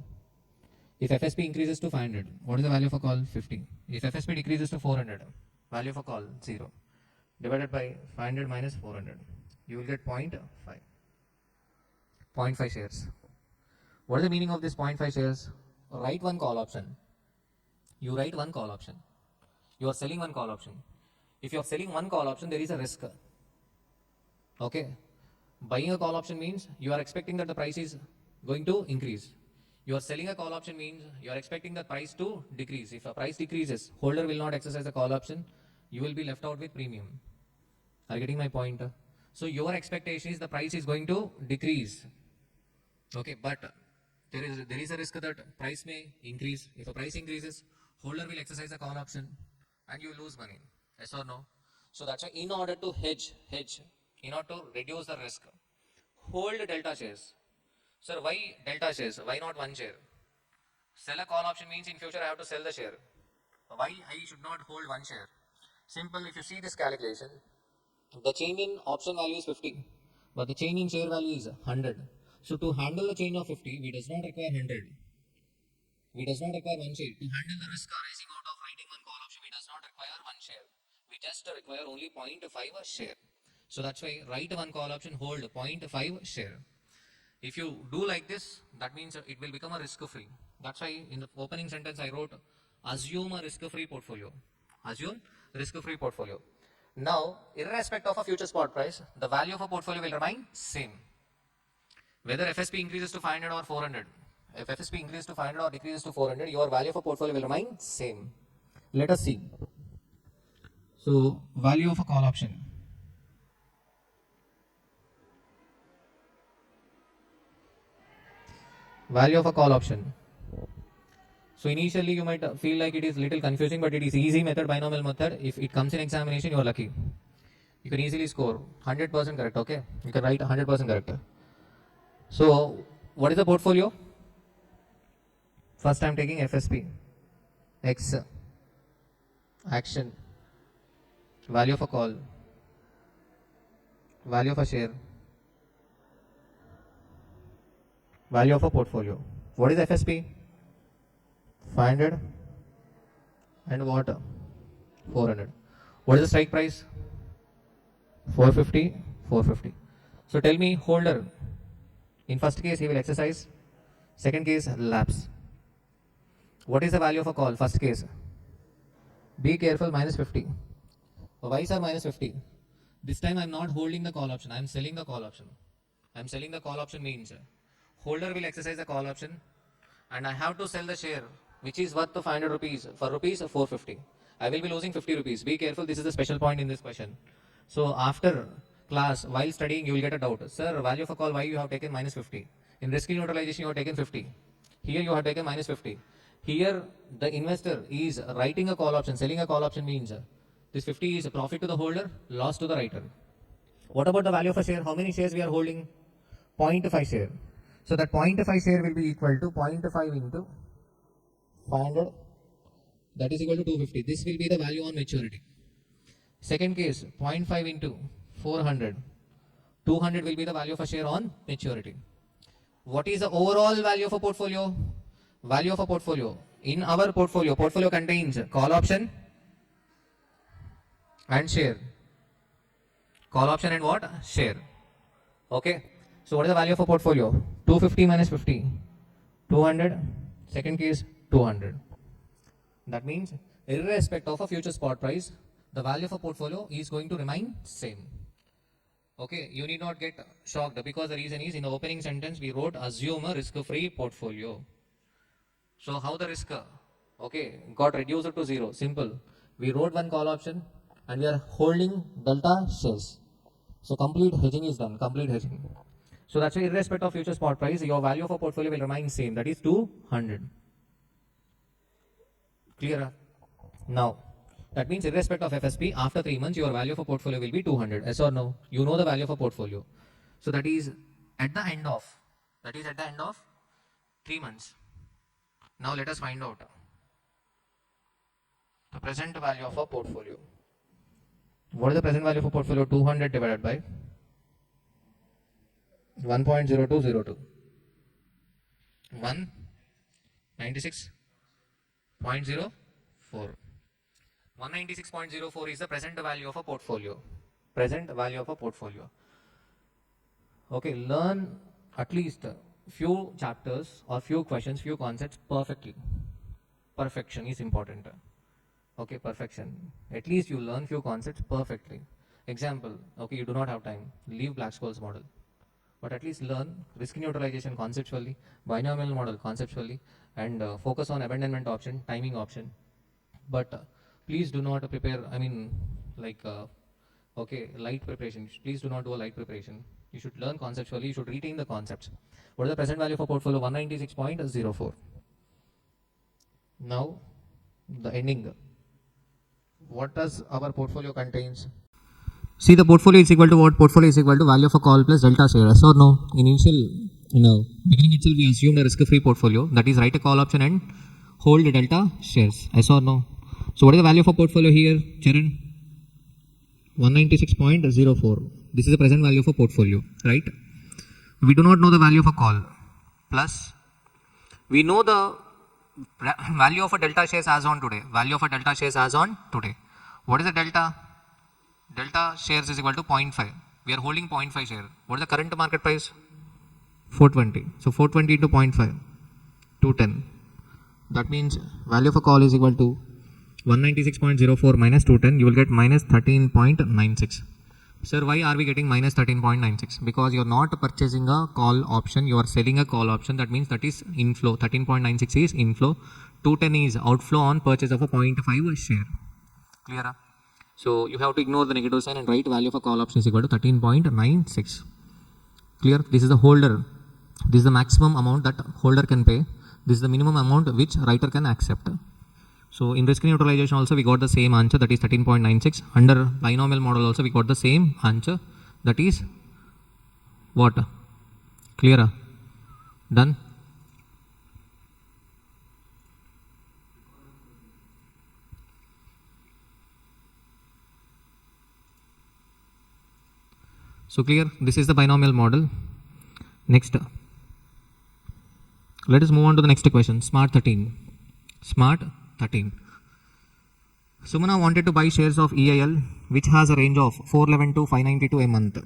[SPEAKER 1] If FSP increases to 500, what is the value of a call? 50. If FSP decreases to 400, value of a call 0. Divided by 500 minus 400, you will get 0.5. 0.5 shares. What is the meaning of this 0.5 shares? Write one call option. You write one call option. You are selling one call option. If you are selling one call option, there is a risk. Okay. Buying a call option means you are expecting that the price is going to increase. You are selling a call option means you are expecting the price to decrease. If a price decreases, holder will not exercise the call option. You will be left out with premium. Are you getting my point? So your expectation is the price is going to decrease. Okay, but there is a risk that price may increase. If a price increases, holder will exercise the call option and you lose money. Yes or no? So that's why in order to hedge, in order to reduce the risk, hold delta shares. Sir, why delta shares? Why not one share? Sell a call option means in future I have to sell the share. Why I should not hold one share? Simple, if you see this calculation, the change in option value is 50, but the change in share value is 100. So to handle the change of 50, we does not require 100. We does not require one share. To handle the risk arising out of writing one call option, we does not require one share. We just require only 0.5 share. So that's why write one call option, hold 0.5 share. If you do like this, that means it will become a risk-free. That's why in the opening sentence I wrote, assume a risk-free portfolio. Assume risk-free portfolio. Now, irrespective of a future spot price, the value of a portfolio will remain same. Whether FSP increases to 500 or 400, if FSP increases to 500 or decreases to 400, your value of a portfolio will remain same. Let us see. So, value of a call option. Value of a call option. So initially you might feel like it is little confusing, but it is easy method, binomial method. If it comes in examination, you are lucky. You can easily score 100% correct, okay? You can write 100% correct. So what is the portfolio? First I am taking FSP, X, action, value of a call, value of a share, value of a portfolio. What is FSP? 500 and what? 400. What is the strike price? 450, 450. So tell me, holder. In first case, he will exercise. Second case, lapse. What is the value of a call? First case. Be careful, minus 50. Why sir minus 50? This time I am not holding the call option. I am selling the call option. I am selling the call option means holder will exercise the call option and I have to sell the share which is worth 500 rupees for rupees 450. I will be losing 50 rupees. Be careful, this is the special point in this question. So after class, while studying, you will get a doubt. Sir, value of a call, why you have taken minus 50? In risk neutralization, you have taken 50. Here you have taken minus 50. Here the investor is writing a call option, selling a call option means this 50 is a profit to the holder, loss to the writer. What about the value of a share? How many shares we are holding? 0.5 share. So that 0.5 share will be equal to 0.5 into 500, that is equal to 250. This will be the value on maturity. Second case, 0.5 into 400, 200 will be the value of a share on maturity. What is the overall value of a portfolio? Value of a portfolio. In our portfolio contains call option and share. Call option and what? Share. Okay. So what is the value of a portfolio? 250 minus 50, 200. Second case, 200. That means irrespective of a future spot price, the value of a portfolio is going to remain same. Okay, you need not get shocked because the reason is in the opening sentence we wrote assume a risk-free portfolio. So how the risk got reduced to 0? Simple. We wrote one call option and we are holding delta shares. So complete hedging is done. Complete hedging. So that's why irrespective of future spot price, your value of a portfolio will remain same. That is 200. Clear? Now, that means irrespective of FSP, after 3 months, your value of a portfolio will be 200. Yes or no? You know the value of a portfolio. So that is at the end of 3 months. Now let us find out the present value of a portfolio. What is the present value of a portfolio? 200 divided by 1.0202. 196.04. 196.04 is the present value of a portfolio. Present value of a portfolio. Okay, learn at least few chapters or few questions, few concepts perfectly. Perfection is important. Okay, perfection. At least you learn few concepts perfectly. Example, okay, you do not have time. Leave Black-Scholes model. But at least learn risk neutralization conceptually, binomial model conceptually, and focus on abandonment option, timing option. But please do not prepare, light preparation. Please do not do a light preparation. You should learn conceptually, you should retain the concepts. What is the present value for portfolio? 196.04. Now, the ending. What does our portfolio contains? See, the portfolio is equal to what? Portfolio is equal to value of a call plus delta share. Yes or no? Beginning itself we assumed a risk-free portfolio. That is, write a call option and hold the delta shares. Yes or no? So what is the value of a portfolio here, Charan? 196.04. This is the present value of a portfolio, right? We do not know the value of a call. Plus, we know the value of a delta shares as on today. Value of a delta shares as on today. What is the delta? Delta shares is equal to 0.5. We are holding 0.5 share. What is the current market price? 420. So 420 into 0.5, 210. That means value of a call is equal to 196.04 minus 210. You will get minus 13.96. Sir, why are we getting minus 13.96? Because you are not purchasing a call option. You are selling a call option. That means that is inflow. 13.96 is inflow. 210 is outflow on purchase of a 0.5 share. Clear? So you have to ignore the negative sign and write value of a call option is equal to 13.96. Clear? This is the holder. This is the maximum amount that holder can pay. This is the minimum amount which writer can accept. So in risk neutralization also we got the same answer, that is 13.96. Under binomial model also we got the same answer, that is what? Clear? Done? So clear? This is the binomial model. Next, let us move on to the next question. Smart 13. Smart 13. Sumana wanted to buy shares of EIL which has a range of 411 to 592 a month.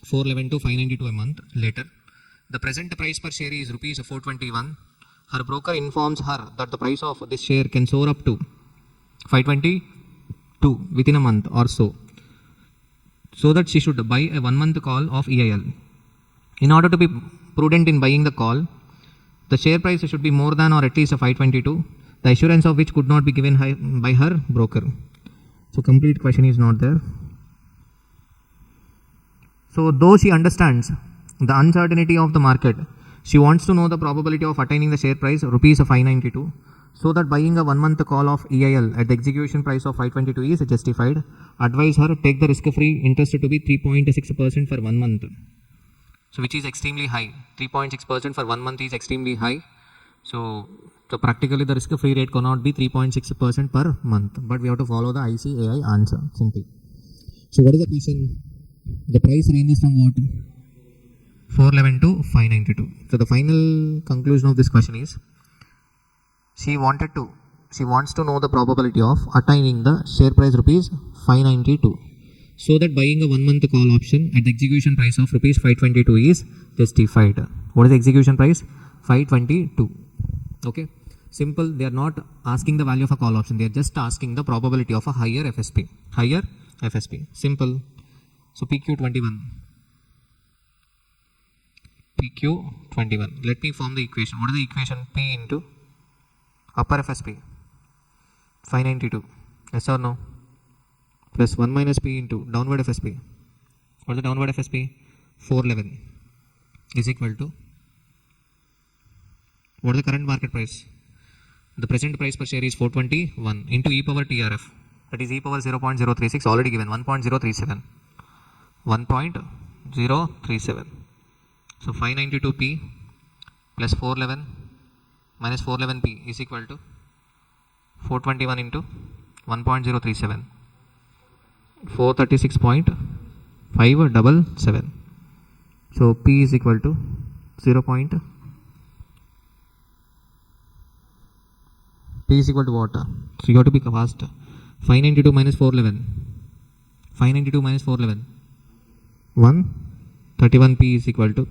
[SPEAKER 1] 411 to 592 a month. Later, the present price per share is rupees 421. Her broker informs her that the price of this share can soar up to 522 within a month or so that she should buy a 1 month call of EIL. In order to be prudent in buying the call, the share price should be more than or at least 522, the assurance of which could not be given by her broker. So complete question is not there. So though she understands the uncertainty of the market, she wants to know the probability of attaining the share price rupees 592, so that buying a 1 month call of EIL at the execution price of 522 is justified. Advise her take the risk-free interest to be 3.6% for 1 month. So which is extremely high. 3.6% for 1 month is extremely high. So practically the risk-free rate cannot be 3.6% per month. But we have to follow the ICAI answer. Simple. So what is the question? The price range is from what? 411 to 592. So the final conclusion of this question is, she wants to know the probability of attaining the share price rupees 592, so that buying a 1 month call option at the execution price of rupees 522 is justified. What is the execution price? 522. Okay. Simple. They are not asking the value of a call option. They are just asking the probability of a higher FSP. Higher FSP. Simple. So PQ21. PQ21. Let me form the equation. What is the equation? P into upper FSP 592. Yes or no? Plus 1 minus P into downward FSP. What is the downward FSP? 411 is equal to, what is the current market price? The present price per share is 421 into e power TRF, that is e power 0.036, already given 1.037. 1.037. So 592p plus 411 minus 411p is equal to 421 into 1.037. 436.577. So P is equal to 0. P is equal to what? So you have to be fast. 592 minus 411. 592 minus 411. 131 P is equal to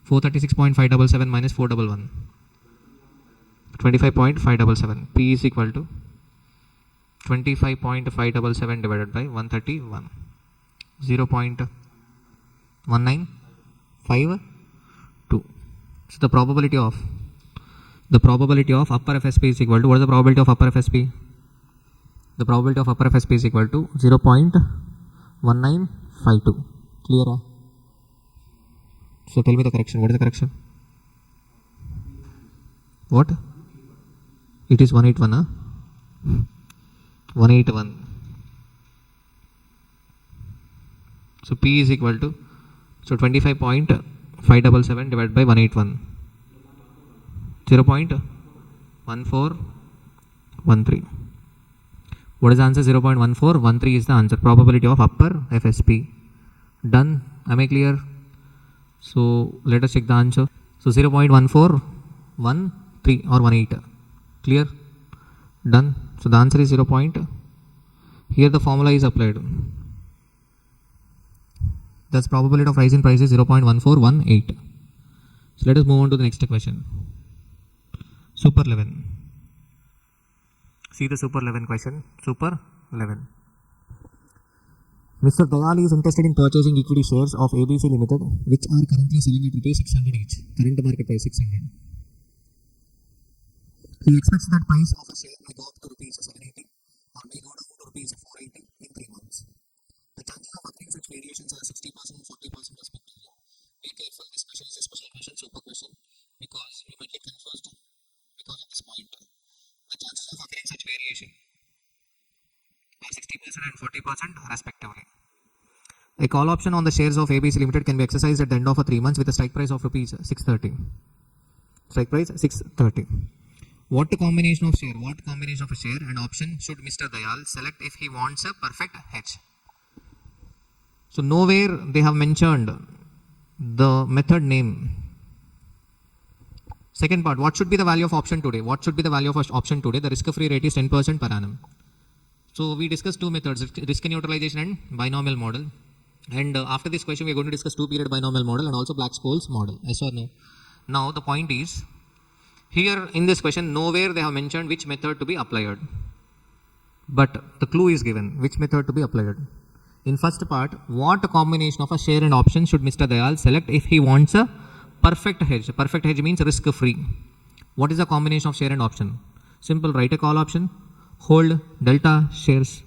[SPEAKER 1] 436.577 minus 411. 25.577. P is equal to 25.577 divided by 131. 0.1952. So the probability of upper FSP is equal to, what is the probability of upper FSP? The probability of upper FSP is equal to 0.1952. Clear? So tell me the correction. What is the correction? What? It is 181. 181. So P is equal to, so 25.577 divided by 181. 0.1413. What is the answer? 0.1413 is the answer. Probability of upper FSP. Done. Am I clear? So let us check the answer. So 0.1413 or 18. Clear? Done. So the answer is 0. Here the formula is applied. Thus probability of rise in price is 0.1418. So let us move on to the next question. Super 11. See the Super 11 question. Super 11. Mr. Dayal is interested in purchasing equity shares of ABC Limited, which are currently selling at rupees 600 each. Current market price 600. He expects that price of a share may go up to rupees 780 or may go down to rupees 480 in 3 months. The chances of occurring such variations are 60% and 40% respectively. Be careful, this question is a special question, super question. respectively. A call option on the shares of ABC Limited can be exercised at the end of 3 months with a strike price of rupees 630. Strike price 630. What combination of a share and option should Mr. Dayal select if he wants a perfect hedge? So nowhere they have mentioned the method name. Second part, what should be the value of option today? The risk-free rate is 10% per annum. So we discussed two methods, risk-neutralization and binomial model. And after this question, we are going to discuss two-period binomial model and also Black-Scholes model. Yes or no? Now the point is, here in this question, nowhere they have mentioned which method to be applied. But the clue is given, which method to be applied. In first part, what combination of a share and option should Mr. Dayal select if he wants a perfect hedge? Perfect hedge means risk-free. What is the combination of share and option? Simple, write a call option, hold delta shares.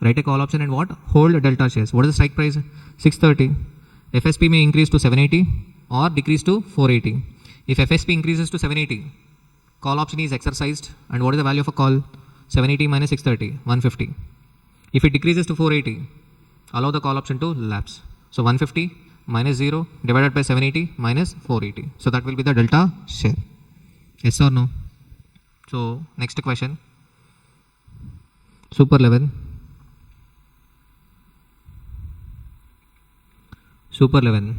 [SPEAKER 1] Write a call option and what? Hold delta shares. What is the strike price? 630. FSP may increase to 780 or decrease to 480. If FSP increases to 780, call option is exercised. And what is the value of a call? 780 minus 630, 150. If it decreases to 480, allow the call option to lapse. So 150 minus 0 divided by 780 minus 480. So that will be the delta share. Yes or no? So next question. Super 11. Super 11.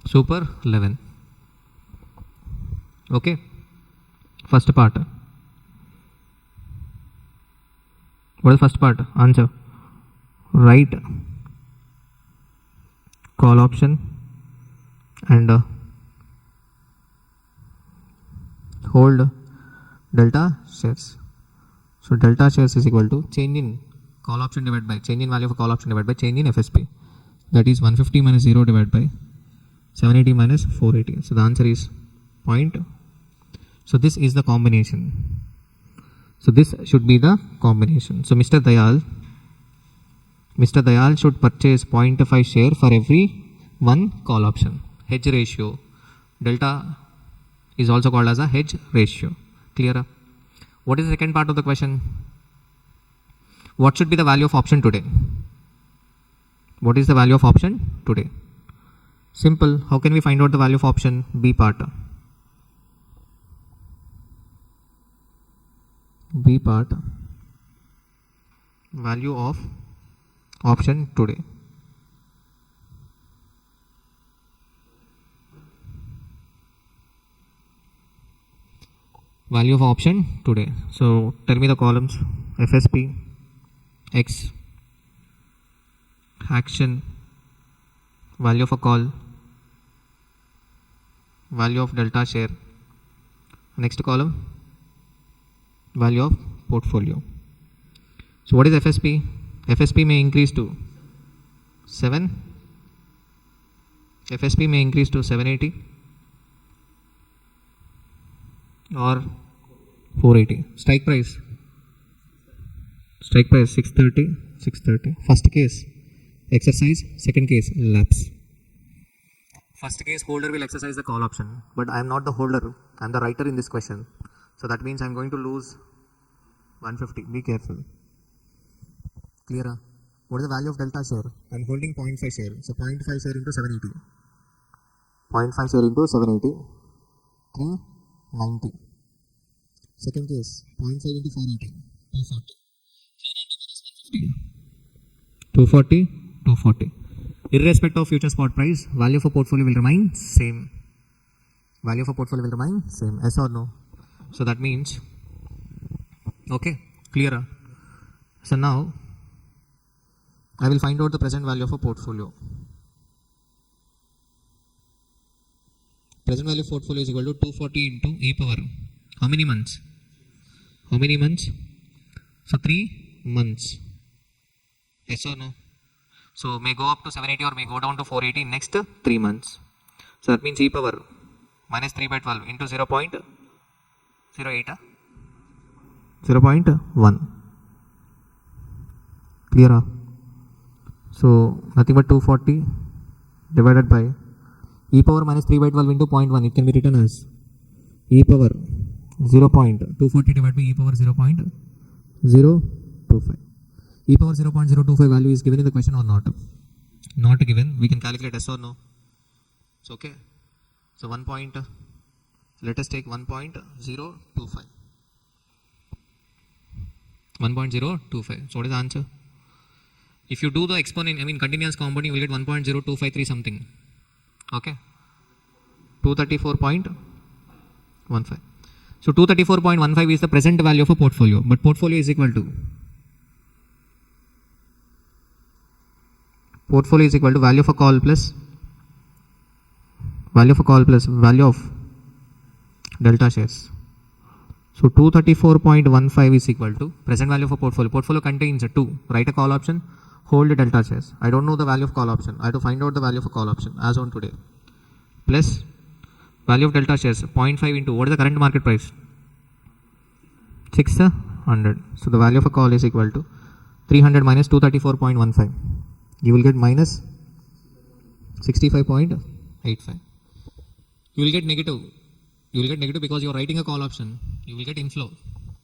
[SPEAKER 1] Super 11. Okay. First part. What is first part? Answer. Write call option and hold delta shares. So delta shares is equal to change in call option divided by change in value of call option divided by change in FSP. That is 150 minus 0 divided by 780 minus 480. So the answer is point. So this is the combination. So this should be the combination. So Mr. Dayal should purchase 0.5 share for every one call option. Hedge ratio. Delta is also called as a hedge ratio. Clear? What is the second part of the question? What should be the value of option today? What is the value of option today? Simple. How can we find out the value of option? B part. B part. Value of option today. Value of option today. So tell me the columns. FSP, X, action, value of a call, value of delta share. Next column, value of portfolio. So what is FSP? FSP may increase to 7. FSP may increase to 780 or 480. Strike price 630. First case exercise, second case lapse. First case holder will exercise the call option, but I am not the holder, I am the writer in this question. So that means I am going to lose 150. Be careful. Clear? What is the value of delta share? I am holding 0.5 share. So 0.5 share into 780. 0.5 share into 780. 390. Second case 0.5 into 480. 240. 240. Irrespective of future spot price, value of a portfolio will remain same. Value of a portfolio will remain same. Yes or no? So that means, okay, clearer. So now I will find out the present value of a portfolio. Present value of portfolio is equal to 240 into e power. How many months? How many months? So 3 months. Yes or no? So may go up to 780 or may go down to 480 in next 3 months. So that means e power minus 3 by 12 into 0.08. 0.1. Clear? So nothing but 240 divided by e power minus 3 by 12 into 0.1. It can be written as e power 0.240 divided by e power 0.025. E power 0.025 value is given in the question or not? Not given. We can calculate yes or no. It's okay. So let us take 1.025. 1.025. So what is the answer? If you do the exponent, continuous compounding, you will get 1.0253 something. Okay. 234.15. So 234.15 is the present value of a portfolio, but portfolio is equal to value of a call plus value of delta shares. So 234.15 is equal to present value of a portfolio. Portfolio contains 2. Write a call option, hold delta shares. I don't know the value of call option. I have to find out the value of a call option as on today. Plus value of delta shares 0.5 into what is the current market price? 600. So the value of a call is equal to 300 minus 234.15. You will get minus 65.85. You will get negative. Because you are writing a call option. You will get inflow.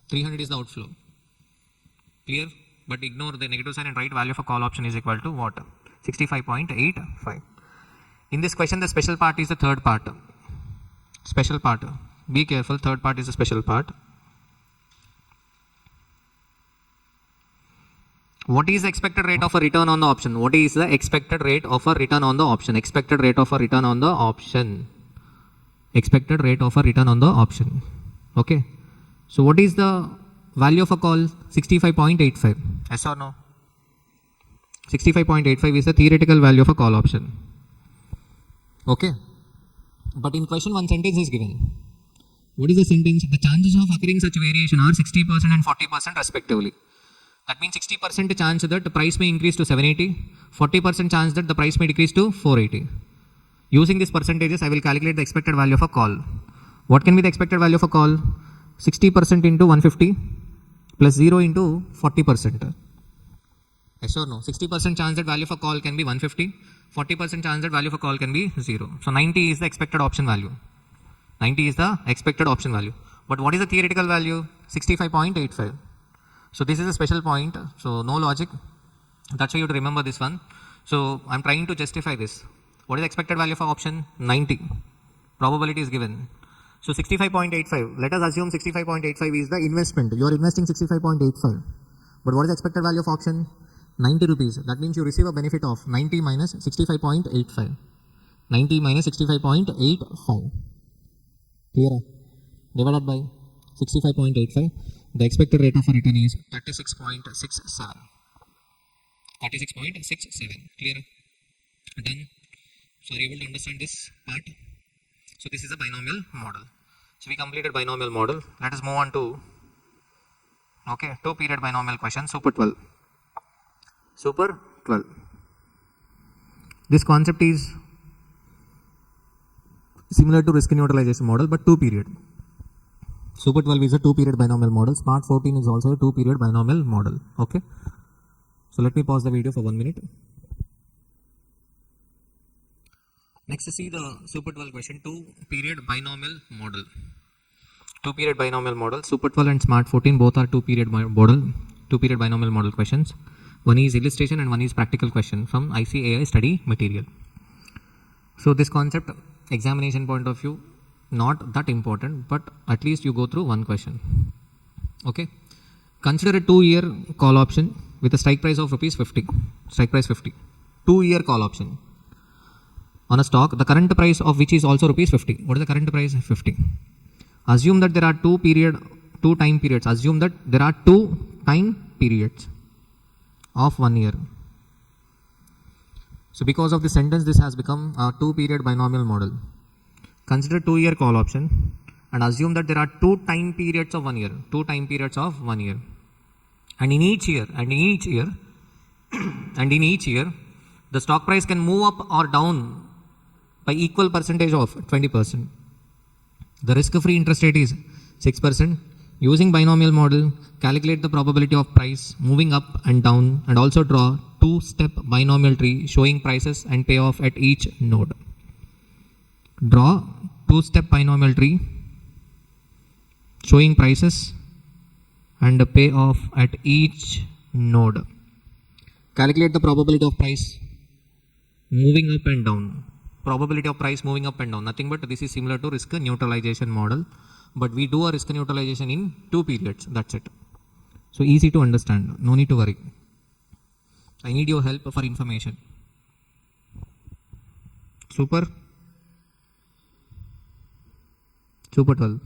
[SPEAKER 1] 300 is the outflow. Clear? But ignore the negative sign and write value of a call option is equal to what? 65.85. In this question, the special part is the third part. Special part. Be careful. Third part is the special part. What is the expected rate of a return on the option? What is the expected rate of a return on the option? Expected rate of a return on the option. Expected rate of a return on the option. Okay. So what is the value of a call? 65.85. Yes or no? 65.85 is the theoretical value of a call option. Okay. But in question one sentence is given. What is the sentence? The chances of occurring such variation are 60% and 40% respectively. That means 60% chance that the price may increase to 780, 40% chance that the price may decrease to 480. Using these percentages, I will calculate the expected value of a call. What can be the expected value of a call? 60% into 150 plus 0 into 40%. Yes or no? 60% chance that value of a call can be 150, 40% chance that value of a call can be 0. So 90 is the expected option value. 90 is the expected option value. But what is the theoretical value? 65.85. So this is a special point. So no logic. That's why you have to remember this one. So I'm trying to justify this. What is the expected value of option? 90. Probability is given. So 65.85. Let us assume 65.85 is the investment. You are investing 65.85. But what is the expected value of option? 90 rupees. That means you receive a benefit of 90 minus 65.85. 90 minus 65.85. Clear? Divided by 65.85. The expected rate of a return is 36.67. 36.67. Clear? Done. So are you able to understand this part? So this is a binomial model. So we completed binomial model. Let us move on to two period binomial question, Super 12. Super 12. This concept is similar to risk neutralization model, but 2 period. Super 12 is a 2 period binomial model. Smart 14 is also a 2 period binomial model. Okay. So let me pause the video for 1 minute. Next, see the Super 12 question, 2 period binomial model. 2 period binomial model. Super 12 and Smart 14 both are 2 period model. 2 period binomial model questions. One is illustration and one is practical question from ICAI study material. So this concept, examination point of view, not that important, but at least you go through one question. Okay. Consider a 2-year call option with a strike price of rupees 50. Strike price 50. 2-year call option on a stock, the current price of which is also rupees 50. What is the current price? 50. Assume that there are two time periods. Assume that there are 2 time periods of 1 year. So because of this sentence, this has become a 2 period binomial model. Consider 2-year call option and assume that there are 2 time periods of 1 year. 2 time periods of 1 year. And in each year, the stock price can move up or down by equal percentage of 20%. The risk-free interest rate is 6%. Using binomial model, calculate the probability of price moving up and down and also draw 2-step binomial tree showing prices and payoff at each node. Draw 2-step binomial tree showing prices and the payoff at each node. Calculate the probability of price moving up and down. Probability of price moving up and down. Nothing but this is similar to risk neutralization model, but we do a risk neutralization in 2 periods. That's it. So easy to understand. No need to worry. I need your help for information. Super 12.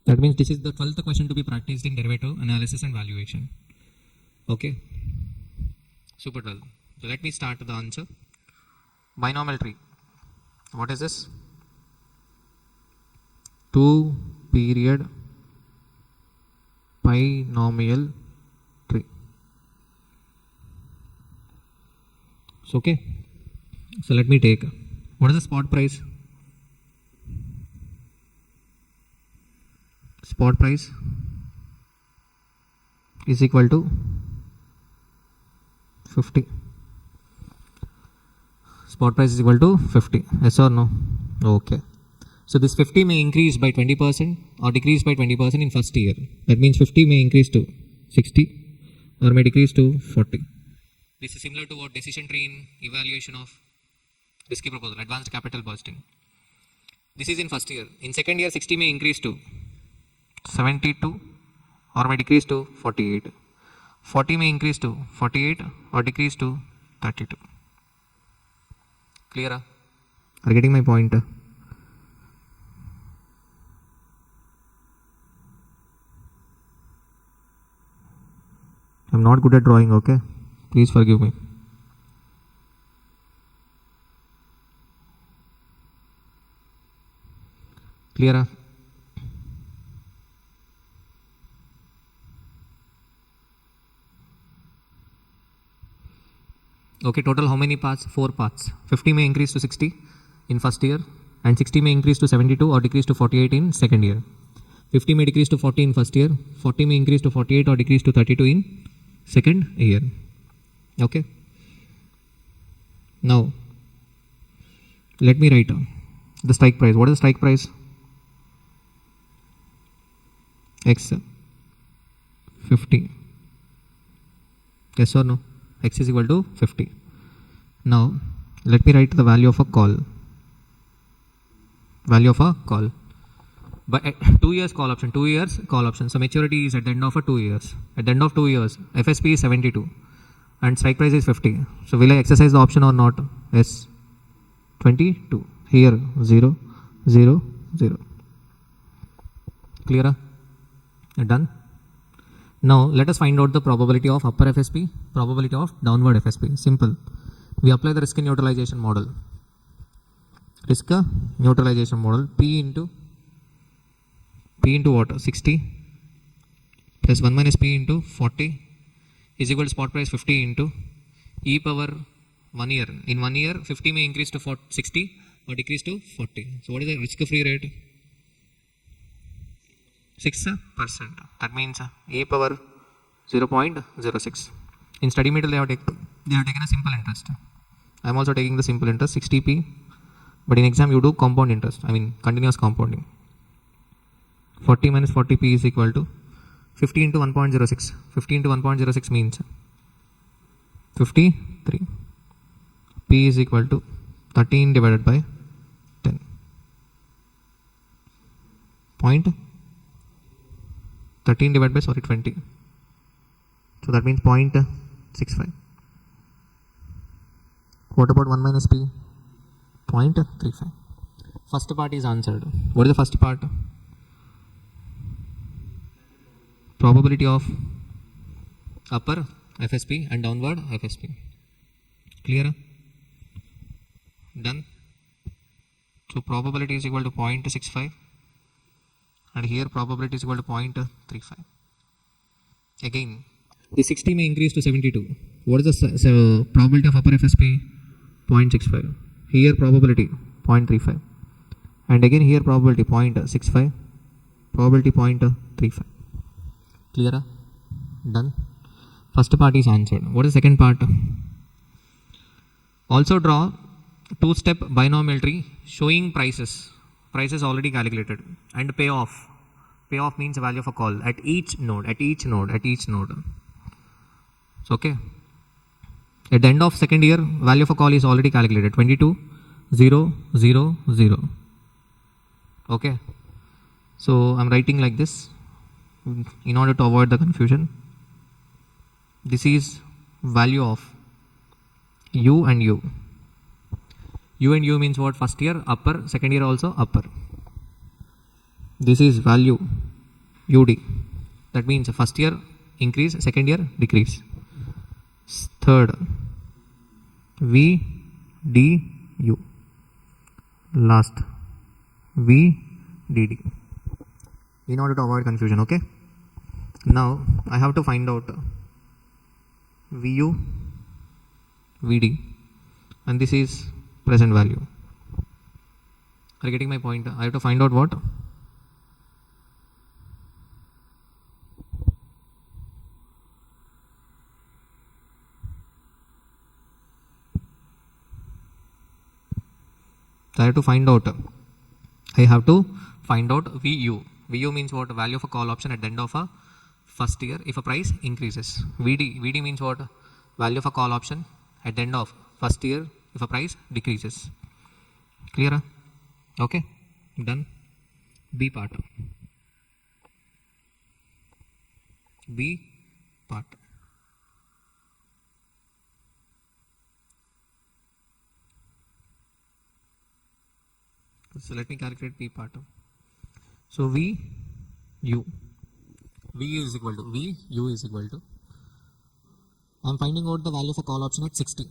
[SPEAKER 1] That means this is the 12th question to be practiced in derivative analysis and valuation. Okay. Super 12. So let me start the answer. Binomial tree. What is this? 2 period binomial tree. So okay. So let me take, what is the spot price? Spot price is equal to 50. Spot price is equal to 50. Yes or no? Okay. So this 50 may increase by 20% or decrease by 20% in first year. That means 50 may increase to 60 or may decrease to 40. This is similar to what decision tree in evaluation of risky proposal, advanced capital busting. This is in first year. In second year, 60 may increase to 72 or may decrease to 48. 40 may increase to 48 or decrease to 32. Clear? Are you getting my point? I'm not good at drawing, okay? Please forgive me. Clear? Okay, total how many parts? 4 parts. 50 may increase to 60 in first year and 60 may increase to 72 or decrease to 48 in second year. 50 may decrease to 40 in first year, 40 may increase to 48 or decrease to 32 in second year. Okay. Now, let me write the strike price. What is the strike price? X 50. Yes or no? X is equal to 50. Now, let me write the value of a call. Value of a call. But 2 years call option, 2 years call option. So maturity is at the end of 2 years. At the end of 2 years, FSP is 72 and strike price is 50. So will I exercise the option or not? Yes. 22. Here 0, 0, 0. Clear? Done. Now let us find out the probability of upper FSP, probability of downward FSP. Simple. We apply the risk neutralization model. Risk neutralization model. P into what? 60 plus 1 minus P into 40 is equal to spot price 50 into e power 1 year. In 1 year, 50 may increase to 60 or decrease to 40. So what is the risk-free rate? 6%. That means e power 0.06. In study material, they have taken a simple interest. I am also taking the simple interest 60p, but in exam you do compound interest. I mean continuous compounding. 40 minus 40p is equal to 50 into 1.06. 50 into 1.06 means 53. P is equal to 13 divided by 10. Point 13 divided by 20. So that means 0.65. What about 1 minus P? 0.35. First part is answered. What is the first part? Probability of upper FSP and downward FSP. Clear? Done. So probability is equal to 0.65 and here probability is equal to 0.35. Again, the 60 may increase to 72. What is the probability of upper FSP? 0.65. Here probability 0.35. And again here probability 0.65. Probability 0.35. Clear? Done. First part is answered. What is the second part? Also draw two-step binomial tree showing prices price is already calculated. And payoff. Payoff means value of a call at each node. So, okay. At the end of second year, value of a call is already calculated. 22,000. Okay. So I'm writing like this in order to avoid the confusion. This is value of U and U. U and U means what? First year upper, second year also upper. This is value UD. That means first year increase, second year decrease. Third VDU. Last VDD. In order to avoid confusion, okay? Now I have to find out VU, VD, and this is present value. Are you getting my point? I have to find out what? I have to find out VU. VU means what? Value of a call option at the end of a first year if a price increases. VD means what? Value of a call option at the end of first year if a price decreases. Clear? Okay, done. B part. So let me calculate P part. So VU is equal to I'm finding out the value of a call option at 60.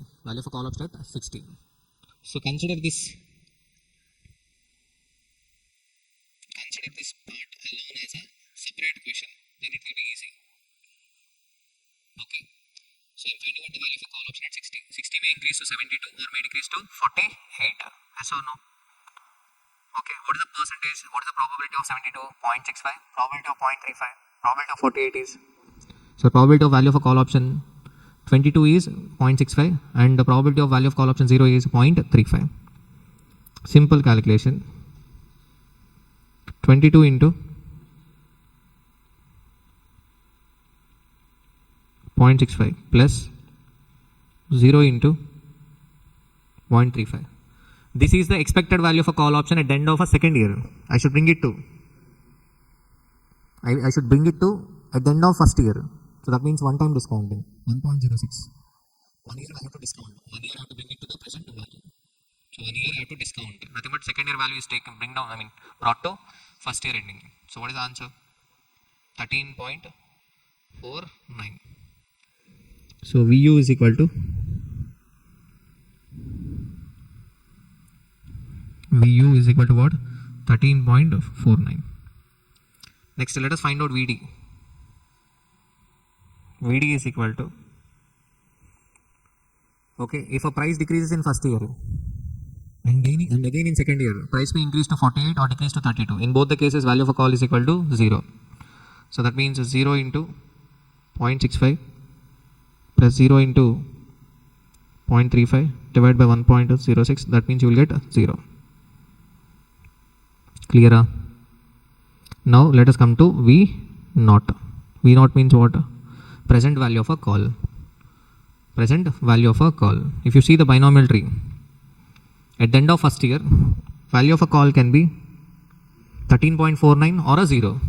[SPEAKER 1] So consider this part alone as a separate question. Then it will be easy. Okay. So I'm finding out the value of a call option at 60. 60 may increase to 72 or may decrease to 48. Yes or no? Okay. What is the percentage? What is the probability of 72? 0.65. Probability of 0.35. Probability of 48 is. So probability of value of a call option 22 is 0.65 and the probability of value of call option 0 is 0.35. Simple calculation. 22 into 0.65 plus 0 into 0.35. This is the expected value of a call option at the end of a second year. I should bring it to at the end of first year. So that means one time discounting. 1.06. 1 year I have to discount. 1 year I have to bring it to the present value. So 1 year I have to discount. Nothing but second year value is taken, brought to first year ending. So what is the answer? 13.49. So VU is equal to what? 13.49. Next, let us find out VD. VD is equal to, okay, if a price decreases in first year and again in second year, price may increase to 48 or decrease to 32. In both the cases, value of a call is equal to 0. So that means 0 into 0.65 plus 0 into 0.35 divided by 1.06. That means you will get 0. Clear? Now let us come to V naught. V naught means what? Present value of a call. If you see the binomial tree, at the end of first year, value of a call can be 13.49 or a 0.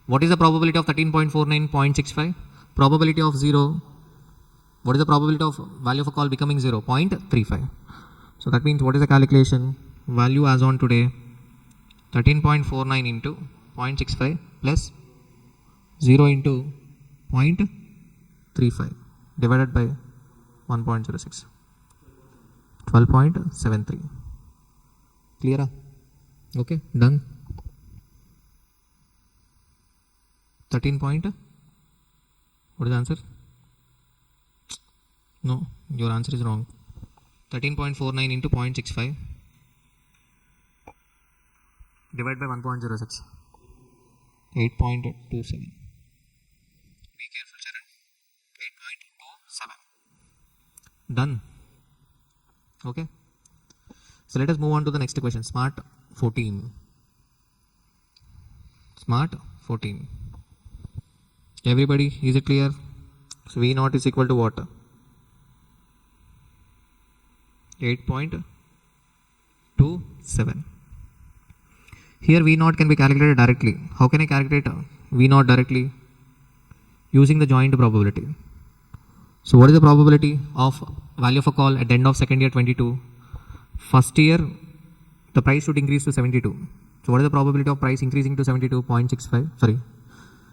[SPEAKER 1] What is the probability of 13.49? 0.65. Probability of 0. What is the probability of value of a call becoming 0? 0.35. So that means what is the calculation? Value as on today, 13.49 into 0.65 plus 0 into 0.35 divided by 1.06. 12.73. Clear? Okay, done. 13 point. What is the answer? No, your answer is wrong. 13.49 into 0.65 divided by 1.06. 8.27. Be careful, Charan. 8.27. Done. Okay. So let us move on to the next question. Smart 14. Smart 14. Everybody, is it clear? So V naught is equal to what? 8.27. Here V naught can be calculated directly. How can I calculate V naught directly? Using the joint probability. So what is the probability of value of a call at the end of second year 22? First year the price should increase to 72. So what is the probability of price increasing to 72.65? Sorry.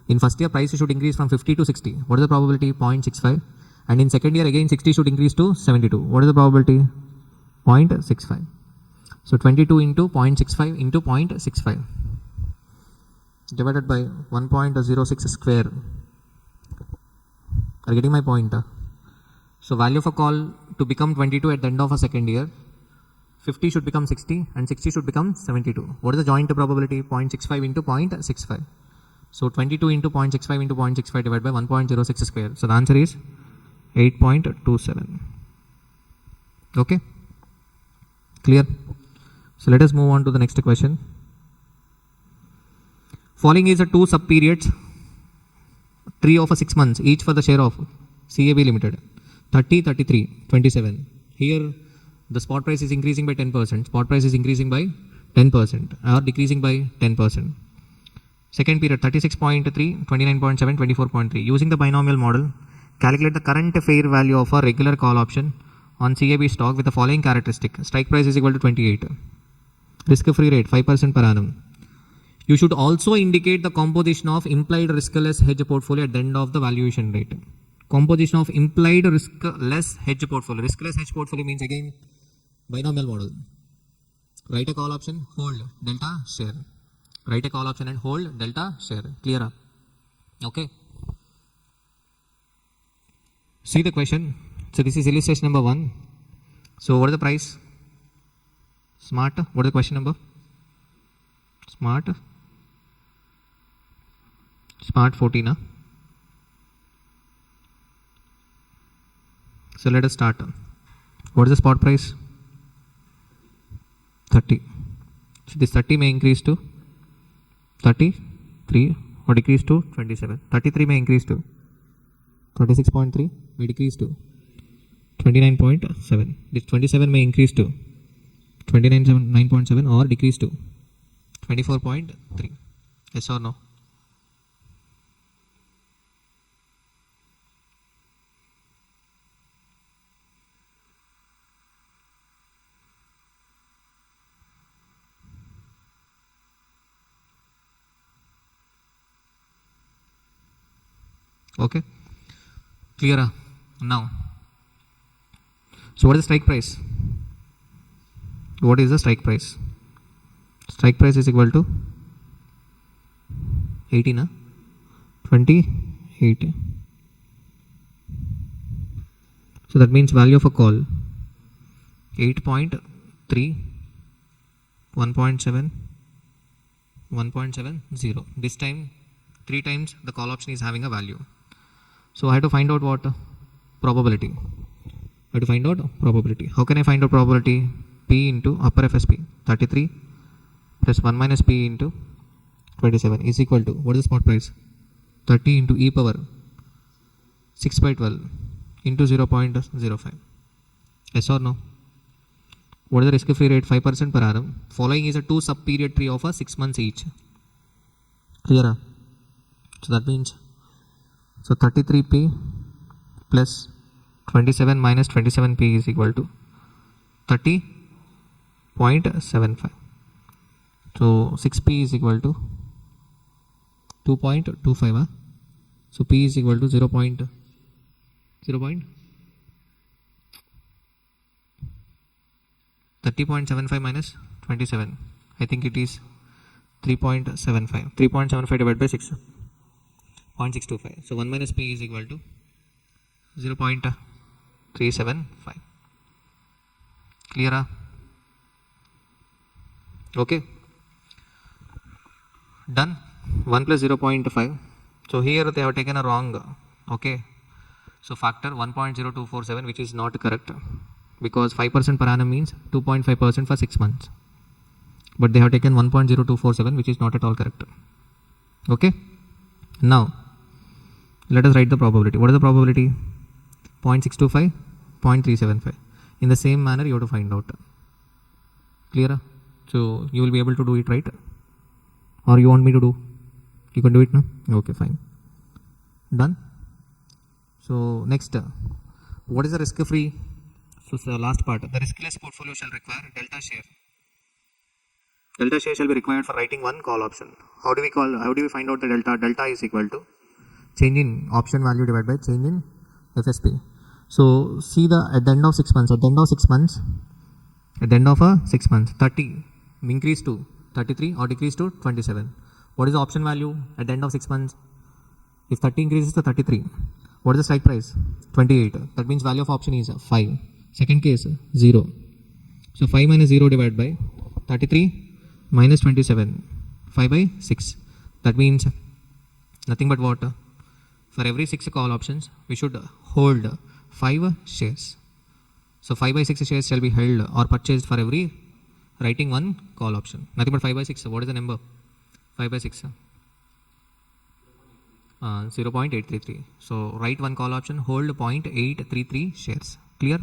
[SPEAKER 1] In first year price should increase from 50 to 60. What is the probability? 0.65. And in second year again 60 should increase to 72. What is the probability? 0.65. So 22 into 0.65 into 0.65 divided by 1.06 square. Are you getting my point? So value of a call to become 22 at the end of a second year, 50 should become 60 and 60 should become 72. What is the joint probability? 0.65 into 0.65. So 22 into 0.65 into 0.65 divided by 1.06 square. So the answer is 8.27. Okay? Clear? So let us move on to the next question. Following is a two sub periods, 3 of a 6 months, each for the share of CAB Limited. 30, 33, 27. Here the spot price is increasing by 10%. Spot price is increasing by 10% or decreasing by 10%. Second period 36.3, 29.7, 24.3. Using the binomial model, calculate the current fair value of a regular call option on CAB stock with the following characteristic. Strike price is equal to 28. Risk-free rate 5% per annum. You should also indicate the composition of implied riskless hedge portfolio at the end of the valuation rate. Composition of implied riskless hedge portfolio. Riskless hedge portfolio means again binomial model. Write a call option, hold delta share. Write a call option and hold delta share. Clear up? Okay. See the question. So this is illustration number 1. So what is the price? Smart. What is the question number? Smart 14. So let us start. What is the spot price? 30. So this 30 may increase to 33 or decrease to 27. 33 may increase to 36.3, may decrease to 29.7. This 27 may increase to 29.7 or decrease to 24.3. Yes or no? Okay. Clear now. So what is the strike price? What is the strike price? Strike price is equal to 18, 28. So that means value of a call 8.3, 1.7, 1.70. This time 3 times the call option is having a value. So I have to find out what probability. I have to find out probability. How can I find out probability? P into upper FSP 33 plus 1 minus P into 27 is equal to, what is the spot price? 30 into e power 6 by 12 into 0.05. Yes or no? What is the risk-free rate? 5% per annum. Following is a 2 sub-period 3 of a 6 months each. Clear? So that means, so 33P plus 27 minus 27P is equal to 30.75. So 6P is equal to 2.25. So P is equal to 0. 30.75 minus 27. I think it is 3.75. 3.75 divided by 6. 0.625. So 1 minus P is equal to 0.375. Clear? Okay. Done. 1 plus 0.5. So here they have taken a wrong. Okay. So factor 1.0247, which is not correct, because 5% per annum means 2.5% for 6 months. but they have taken 1.0247, which is not at all correct. Okay. Now, let us write the probability. What is the probability? 0.625, 0.375. In the same manner, you have to find out. Clear? So, you will be able to do it, right? Or you want me to do? You can do it now? Okay, fine. Done? So, next, what is the risk-free? So, the last part. The riskless portfolio shall require delta share. Delta share shall be required for writing one call option. How do we find out the delta? Delta is equal to change in option value divided by change in FSP. So see at the end of 6 months, 30 increase to 33 or decrease to 27. What is the option value at the end of 6 months? If 30 increases to 33, what is the strike price? 28. That means value of option is 5. Second case, 0. So 5 minus 0 divided by 33 minus 27, 5 by 6. That means nothing but what? For every 6 call options, we should hold 5 shares. So 5 by 6 shares shall be held or purchased for every writing one call option. Nothing but 5 by 6. What is the number? 5 by 6. 0.833. So write one call option, hold 0.833 shares. Clear?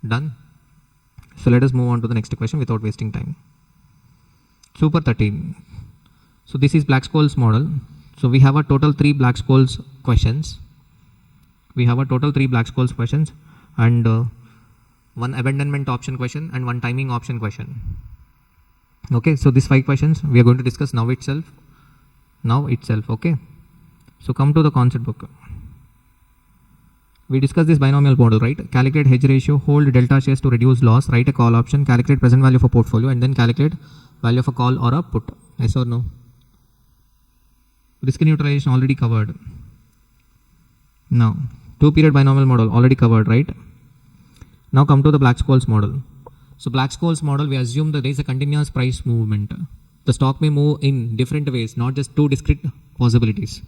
[SPEAKER 1] Done. So let us move on to the next question without wasting time. Super 13. So this is Black-Scholes model. So we have a total 3 Black-Scholes questions. And one abandonment option question and one timing option question. Okay, so these 5 questions we are going to discuss now itself. Okay. So come to the concept book. We discussed this binomial model, right? Calculate hedge ratio, hold delta shares to reduce loss, write a call option, calculate present value of a portfolio, and then calculate value of a call or a put. Yes or no? Risk-neutralization already covered. Now, 2-period binomial model already covered, right? Now come to the Black-Scholes model. So Black-Scholes model, we assume that there is a continuous price movement. The stock may move in different ways, not just 2 discrete possibilities.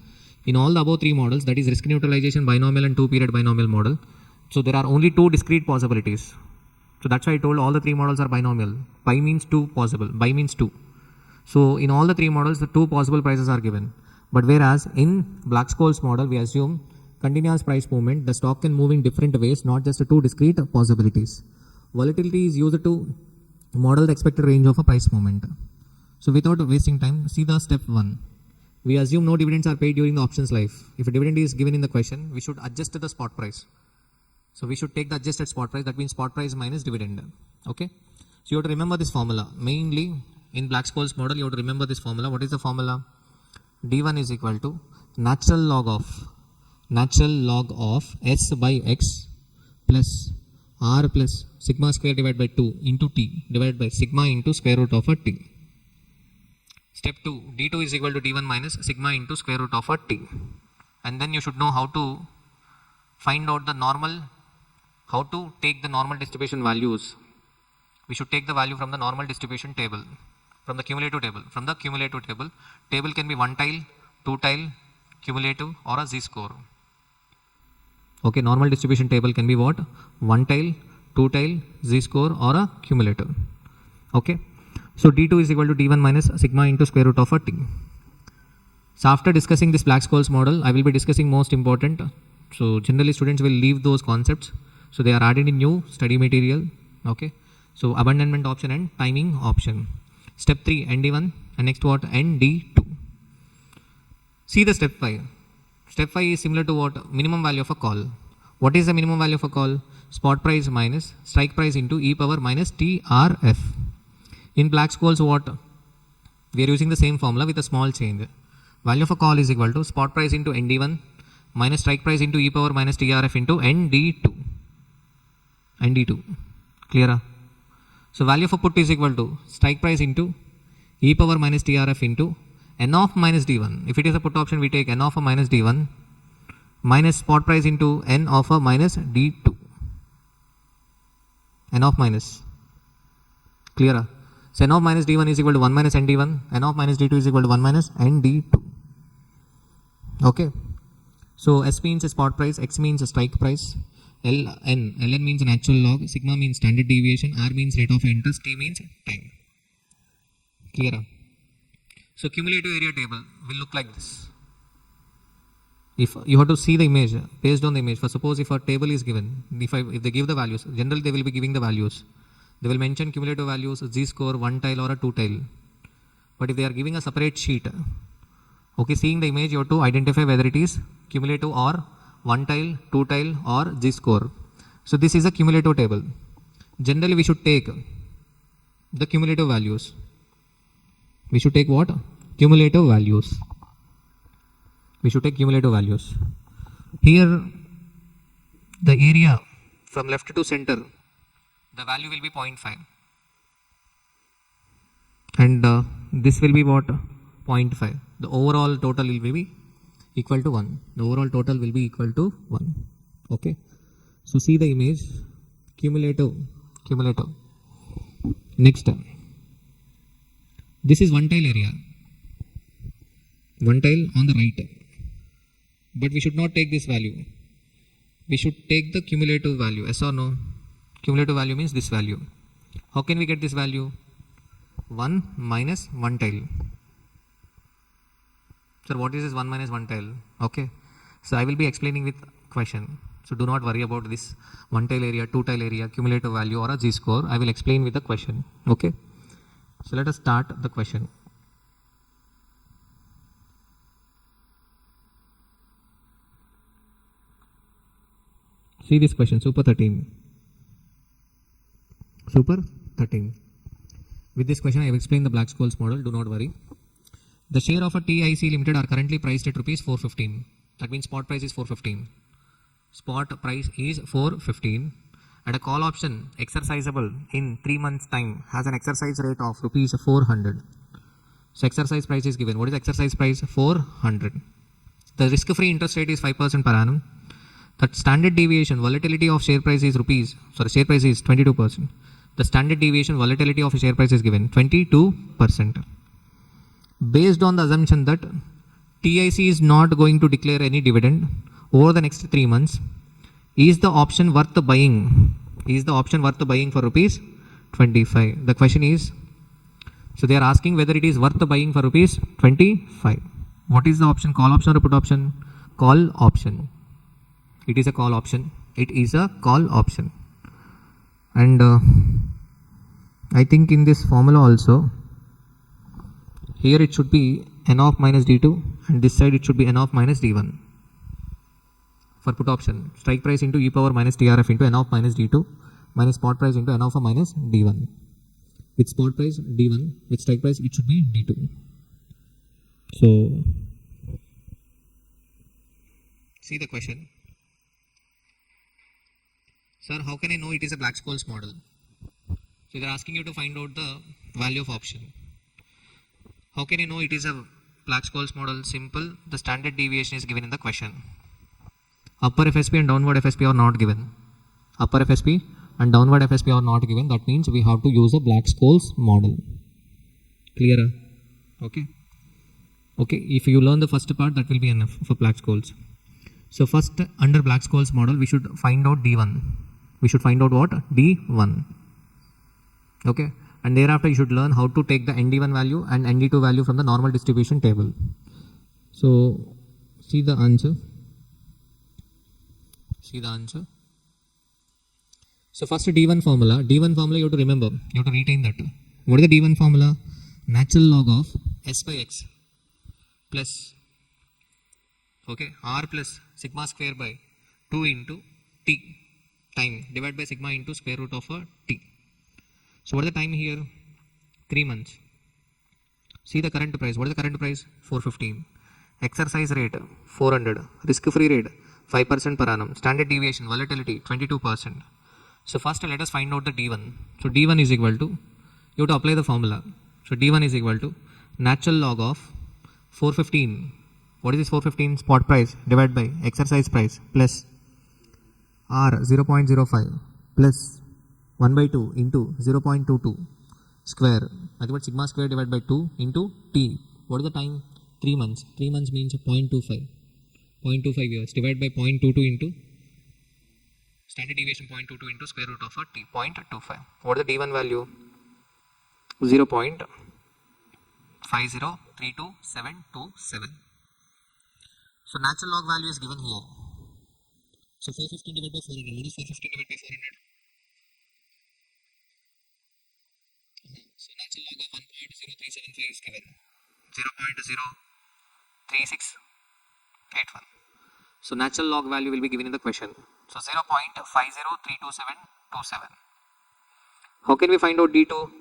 [SPEAKER 1] In all the above 3 models, that is risk-neutralization, binomial and 2-period binomial model. So there are only 2 discrete possibilities. So that's why I told all the 3 models are binomial. Bi means 2 possible, bi means 2. So in all the 3 models, the 2 possible prices are given. But whereas in Black-Scholes model, we assume continuous price movement, the stock can move in different ways, not just 2 discrete possibilities. Volatility is used to model the expected range of a price movement. So without wasting time, see the step 1. We assume no dividends are paid during the options life. If a dividend is given in the question, we should adjust the spot price. So we should take the adjusted spot price, that means spot price minus dividend. Okay. So you have to remember this formula. Mainly in Black-Scholes model, you have to remember this formula. What is the formula? D1 is equal to natural log of S by X plus R plus sigma square divided by 2 into T divided by sigma into square root of a T. Step 2, D2 is equal to D1 minus sigma into square root of a T. And then you should know how to find out the normal, how to take the normal distribution values. We should take the value from the normal distribution table, from the cumulative table. From the cumulative table, table can be 1-tile, 2-tile, cumulative or a z-score. Okay, normal distribution table can be what? 1-tile, 2-tile, z-score or a cumulative. Okay. So D2 is equal to D1 minus sigma into square root of a T. So after discussing this Black-Scholes model, I will be discussing most important. So generally students will leave those concepts. So they are added in new study material. Okay. So abandonment option and timing option. Step 3, ND1 and next what? ND2. See the step 5. Step 5 is similar to what? Minimum value of a call. What is the minimum value of a call? Spot price minus strike price into e power minus TRF. In Black-Scholes what? We are using the same formula with a small change. Value of a call is equal to spot price into ND1 minus strike price into e power minus TRF into ND2. ND2. Clear? So value of a put is equal to strike price into e power minus TRF into N of minus D1. If it is a put option, we take N of a minus D1 minus spot price into N of a minus D2. N of minus. Clear? So N of minus D1 is equal to 1 minus ND1. N of minus D2 is equal to 1 minus ND2. Okay. So S means a spot price, X means a strike price, Ln means an actual log, sigma means standard deviation, R means rate of interest, T means time. Clear? So cumulative area table will look like this. If you have to see the image based on the image, for suppose if a table is given, if they give the values, generally they will be giving the values. They will mention cumulative values, z-score, one tile or a two tile. But if they are giving a separate sheet, okay, seeing the image, you have to identify whether it is cumulative or one tile, two tile or z-score. So this is a cumulative table. Generally we should take the cumulative values. We should take what? Cumulative values. We should take cumulative values. Here the area from left to center, the value will be 0.5. And this will be what? 0.5. The overall total will be equal to 1. The overall total will be equal to 1. Okay. So see the image, cumulative. Next, this is one tile area. One tile on the right. But we should not take this value. We should take the cumulative value. Yes or no? Cumulative value means this value. How can we get this value? 1 minus 1 tile. Sir, what is this 1 minus 1 tile? Okay. So I will be explaining with question. So do not worry about this 1 tile area, 2 tile area, cumulative value or a z-score. I will explain with the question. Okay. So let us start the question. See this question, Super 13. Super 13. With this question, I have explained the Black-Scholes model. Do not worry. The share of a TIC Limited are currently priced at rupees 415. That means spot price is 415. Spot price is 415. And a call option exercisable in 3 months' time has an exercise rate of rupees 400. So exercise price is given. What is exercise price? 400. The risk-free interest rate is 5% per annum. The standard deviation volatility of share price is share price is 22%. The standard deviation volatility of a share price is given 22%. Based on the assumption that TIC is not going to declare any dividend over the next 3 months, is the option worth buying? Is the option worth buying for rupees 25? The question is, so they are asking whether it is worth buying for rupees 25. What is the option? Call option or put option? Call option. It is a call option. It is a call option. And I think in this formula also, here it should be n of minus d2 and this side it should n of minus d1. For put option, strike price into e power minus TRF into n of minus d2 minus spot price into n of minus d1. With spot price d1, with strike price it should be d2. So, see the question. Sir, how can I know it is a Black-Scholes model? So they are asking you to find out the value of option. How can you know it is a Black-Scholes model? Simple. The standard deviation is given in the question. Upper FSP and downward FSP are not given. Upper FSP and downward FSP are not given. That means we have to use a Black-Scholes model. Clear? Okay. Okay. If you learn the first part, that will be enough for Black-Scholes. So first, under Black-Scholes model, we should find out D1. We should find out what? D1. Okay. And thereafter, you should learn how to take the ND1 value and ND2 value from the normal distribution table. So, see the answer. See the answer. So, first D1 formula. D1 formula you have to remember. You have to retain that. What is the D1 formula? Natural log of S by X plus, okay, R plus sigma square by 2 into T time divided by sigma into square root of a T. So what is the time here? 3 months. See the current price. What is the current price? 415. Exercise rate 400. Risk-free rate 5% per annum. Standard deviation volatility 22%. So first let us find out the D1. So D1 is equal to, you have to apply the formula. So D1 is equal to natural log of 415. What is this 415? Spot price divided by exercise price plus R 0.05 plus 1 by 2 into 0.22 square. That's what sigma square divided by 2 into T. What is the time? 3 months. 3 months means 0.25. 0.25 years divided by 0.22 into standard deviation 0.22 into square root of a T. 0.25. What is the D1 value? 0.25. 0.50322727. So natural log value is given here. So 415 divided by 400. What is 415 divided by 400? So natural log of 1.0375 is given 0.03681. So natural log value will be given in the question. So 0.50322727. How can we find out D2?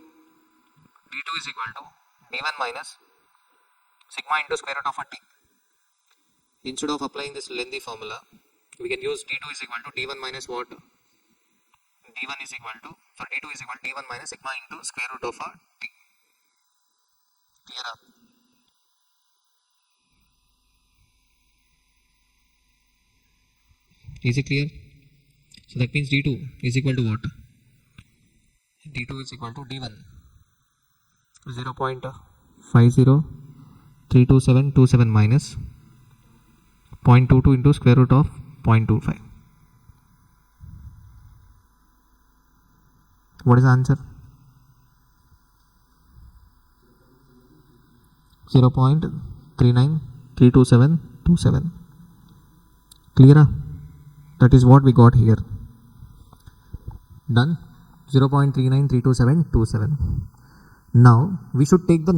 [SPEAKER 1] D2 is equal to D1 minus sigma into square root of a t. Instead of applying this lengthy formula, we can use D2 is equal to D1 minus what? D1 is equal to, for D2 is equal to D1 minus sigma into square root of a t. Clear up? Is it clear? So that means D2 is equal to what? D2 is equal to D1 0.50322727 minus 0.22 into square root of 0.25. What is the answer? 0.39322727. Clear? That is what we got here. Done. 0.39322727. Now we should take the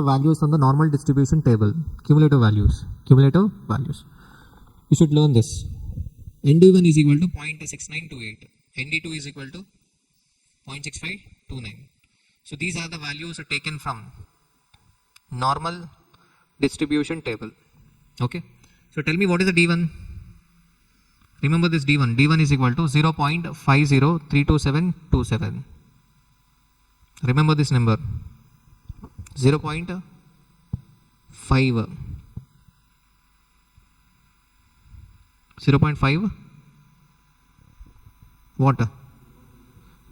[SPEAKER 1] values from the normal distribution table. Cumulative values. You should learn this. ND1 is equal to 0.6928. ND2 is equal to 0.6529. So these are the values taken from normal distribution table. Okay. So tell me, what is the D1? Remember this D1. D1 is equal to 0.50322727. Remember this number. 0.5. What?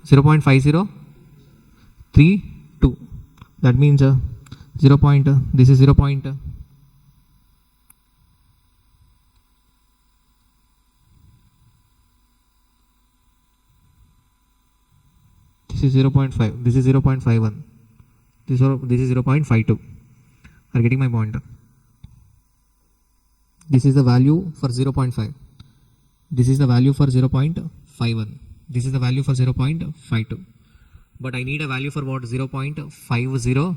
[SPEAKER 1] 0.5032. That means 0. This is 0. This is 0.5. This is 0.51. This is 0.52. Are you getting my point? This is the value for 0.5. This is the value for 0.51. This is the value for 0.52. But I need a value for what? 0.50.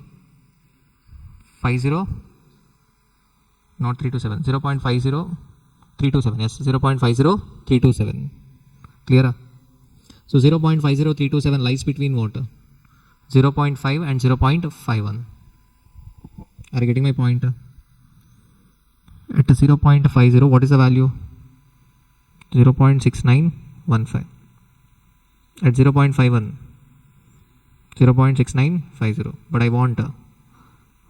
[SPEAKER 1] Not 327. 0.50327. Yes, 0.50327. Clear? So 0.50327 lies between what? 0.5 and 0.51. Are you getting my point? At 0.50, what is the value? 0.6915. At 0.51, 0.6950. But I want a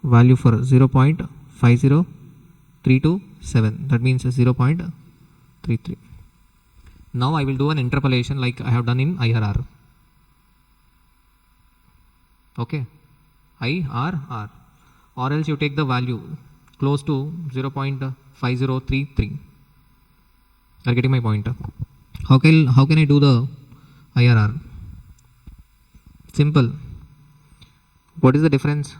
[SPEAKER 1] value for 0.50327. That means 0.33. Now I will do an interpolation like I have done in IRR. Okay, IRR. Or else you take the value close to 0.5033. Are you getting my point? How can I do the IRR? Simple. What is the difference?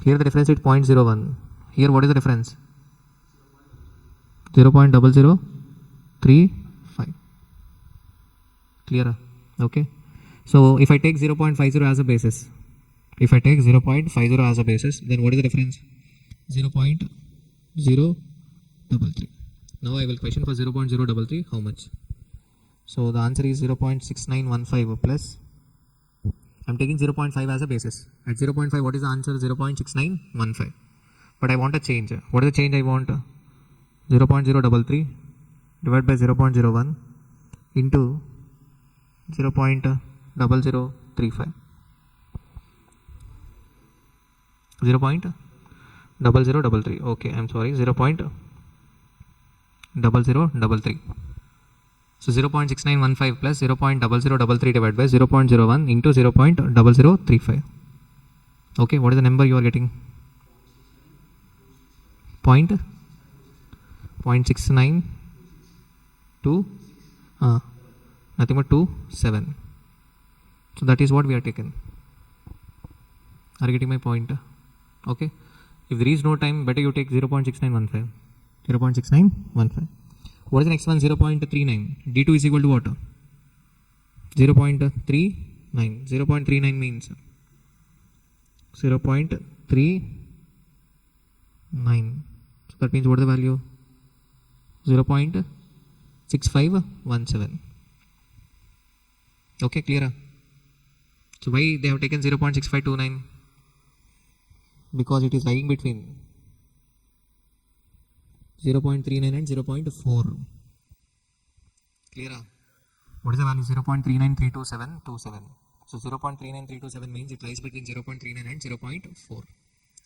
[SPEAKER 1] Here the difference is 0.01. Here what is the difference? 0.0035. Clear? Okay. So if I take 0.50 as a basis, then what is the difference? 0.033. Now I will question for 0.033, how much? So the answer is 0.6915 plus. I'm taking 0.5 as a basis. At 0.5, what is the answer? 0.6915. But I want a change. What is the change I want? 0.033 divided by 0.01 into 0.0035. 0.0033. Okay, I'm sorry. 0.0033. So 0.6915 plus 0.0033 divided by 0.01 into 0.0035. Okay, what is the number you are getting? 0.69 nothing but 27. So that is what we are taken. Are you getting my point? Okay. If there is no time, better you take 0.6915. 0.6915. What is the next one? 0.39. D2 is equal to what? 0.39. 0.39 means 0.39. So that means what is the value? 0.6517. Okay, clear? So why they have taken 0.6529? Because it is lying between 0.39 and 0.4. Clear? What is the value? 0.3932727. So 0.39327 means it lies between 0.39 and 0.4.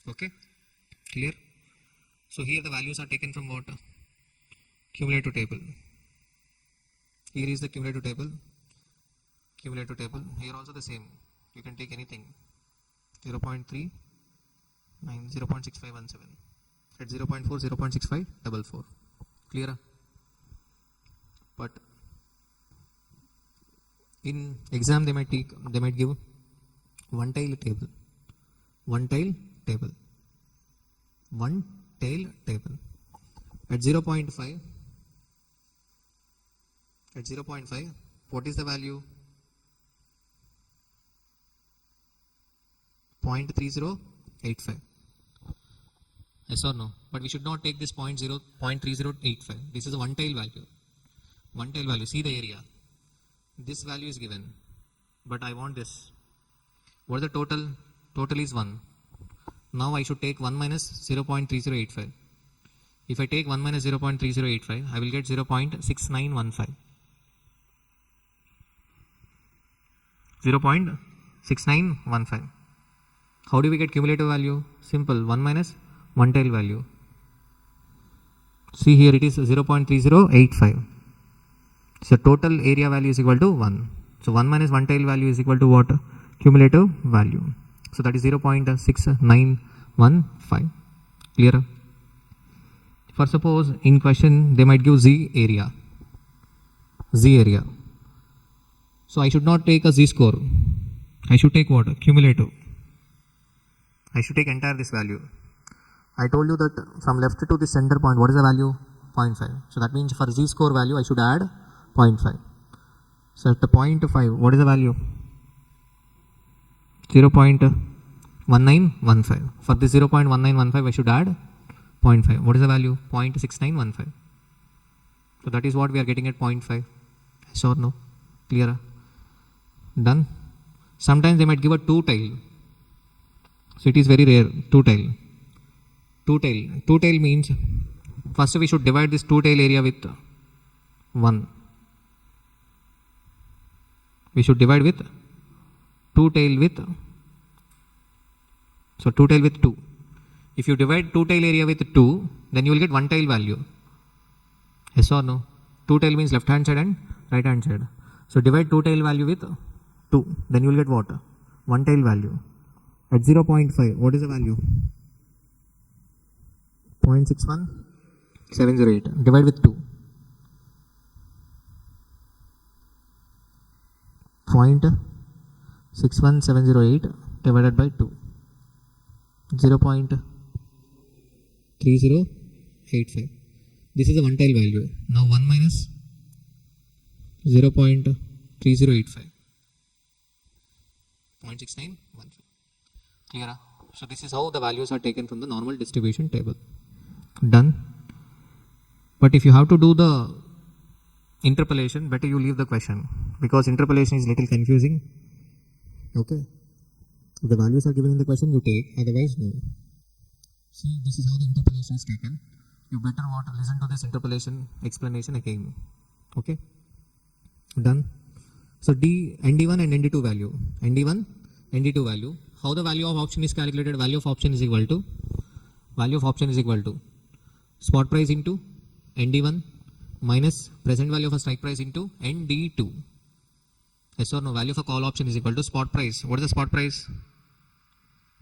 [SPEAKER 1] Okay? Clear? So here the values are taken from what? Cumulative table. Here is the cumulative table. Cumulative table. Here also the same. You can take anything. 0.39, 0.6517. At 0.4, 0.6544. Clear? But in exam they might give one tail table. One tail table. One tail table. At 0.5, what is the value? 0.3085. Yes or no? But we should not take this 0.3085. This is a one tail value. One tail value. See the area. This value is given. But I want this. What is the total? Total is 1. Now I should take 1 minus 0.3085. If I take 1 minus 0.3085, I will get 0.6915. 0.6915. How do we get cumulative value? Simple. 1 minus one tail value. See here it is 0.3085. So total area value is equal to 1. So 1 minus one tail value is equal to what? Cumulative value. So that is 0.6915. Clear? For suppose in question they might give Z area. Z area. So I should not take a Z score. I should take what? Cumulative. I should take entire this value. I told you that from left to the center point, what is the value? 0.5. So that means for Z score value, I should add 0.5. So at the 0.5, what is the value? 0.1915. For this 0.1915, I should add 0.5. What is the value? 0.6915. So that is what we are getting at 0.5. Yes or no? Clear? Done? Sometimes they might give a two tail. So it is very rare. Two tail. Two tail. Two tail means first we should divide this two tail area with 1. We should divide with two tail with, so two tail with 2. If you divide two tail area with 2, then you will get one tail value. Yes or no? Two tail means left hand side and right hand side. So divide two tail value with 2, then you will get what? One tail value. At 0.5, what is the value? 0.61708. Divide with 2. 0.61708 divided by 2. 0.3085. This is a one tail value. Now 1 minus 0.3085. 0.6915. Clear? So this is how the values are taken from the normal distribution table. Done. But if you have to do the interpolation, better you leave the question, because interpolation is little confusing. Okay. If the values are given in the question, you take, otherwise no. See, this is how the interpolation is taken. You better want to listen to this interpolation explanation again. Okay. Done. So ND1 and ND2 value. ND1, ND2 value. How the value of option is calculated? Value of option is equal to spot price into ND1 minus present value of a strike price into ND2. Yes or no? Value of a call option is equal to spot price. What is the spot price?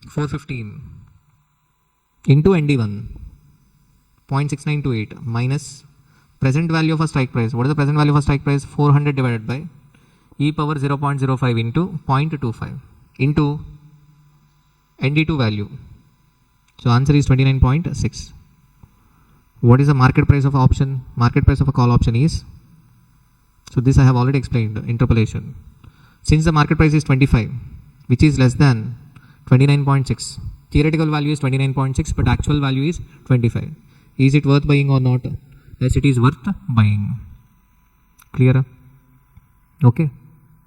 [SPEAKER 1] 415 into ND1 0.6928 minus present value of a strike price. What is the present value of a strike price? 400 divided by e power 0.05 into 0.25 into ND2 value. So answer is 29.6. What is the market price of option? Market price of a call option is, so this I have already explained, interpolation. Since the market price is 25, which is less than 29.6, theoretical value is 29.6, but actual value is 25. Is it worth buying or not? Yes, it is worth buying. Clear? Okay,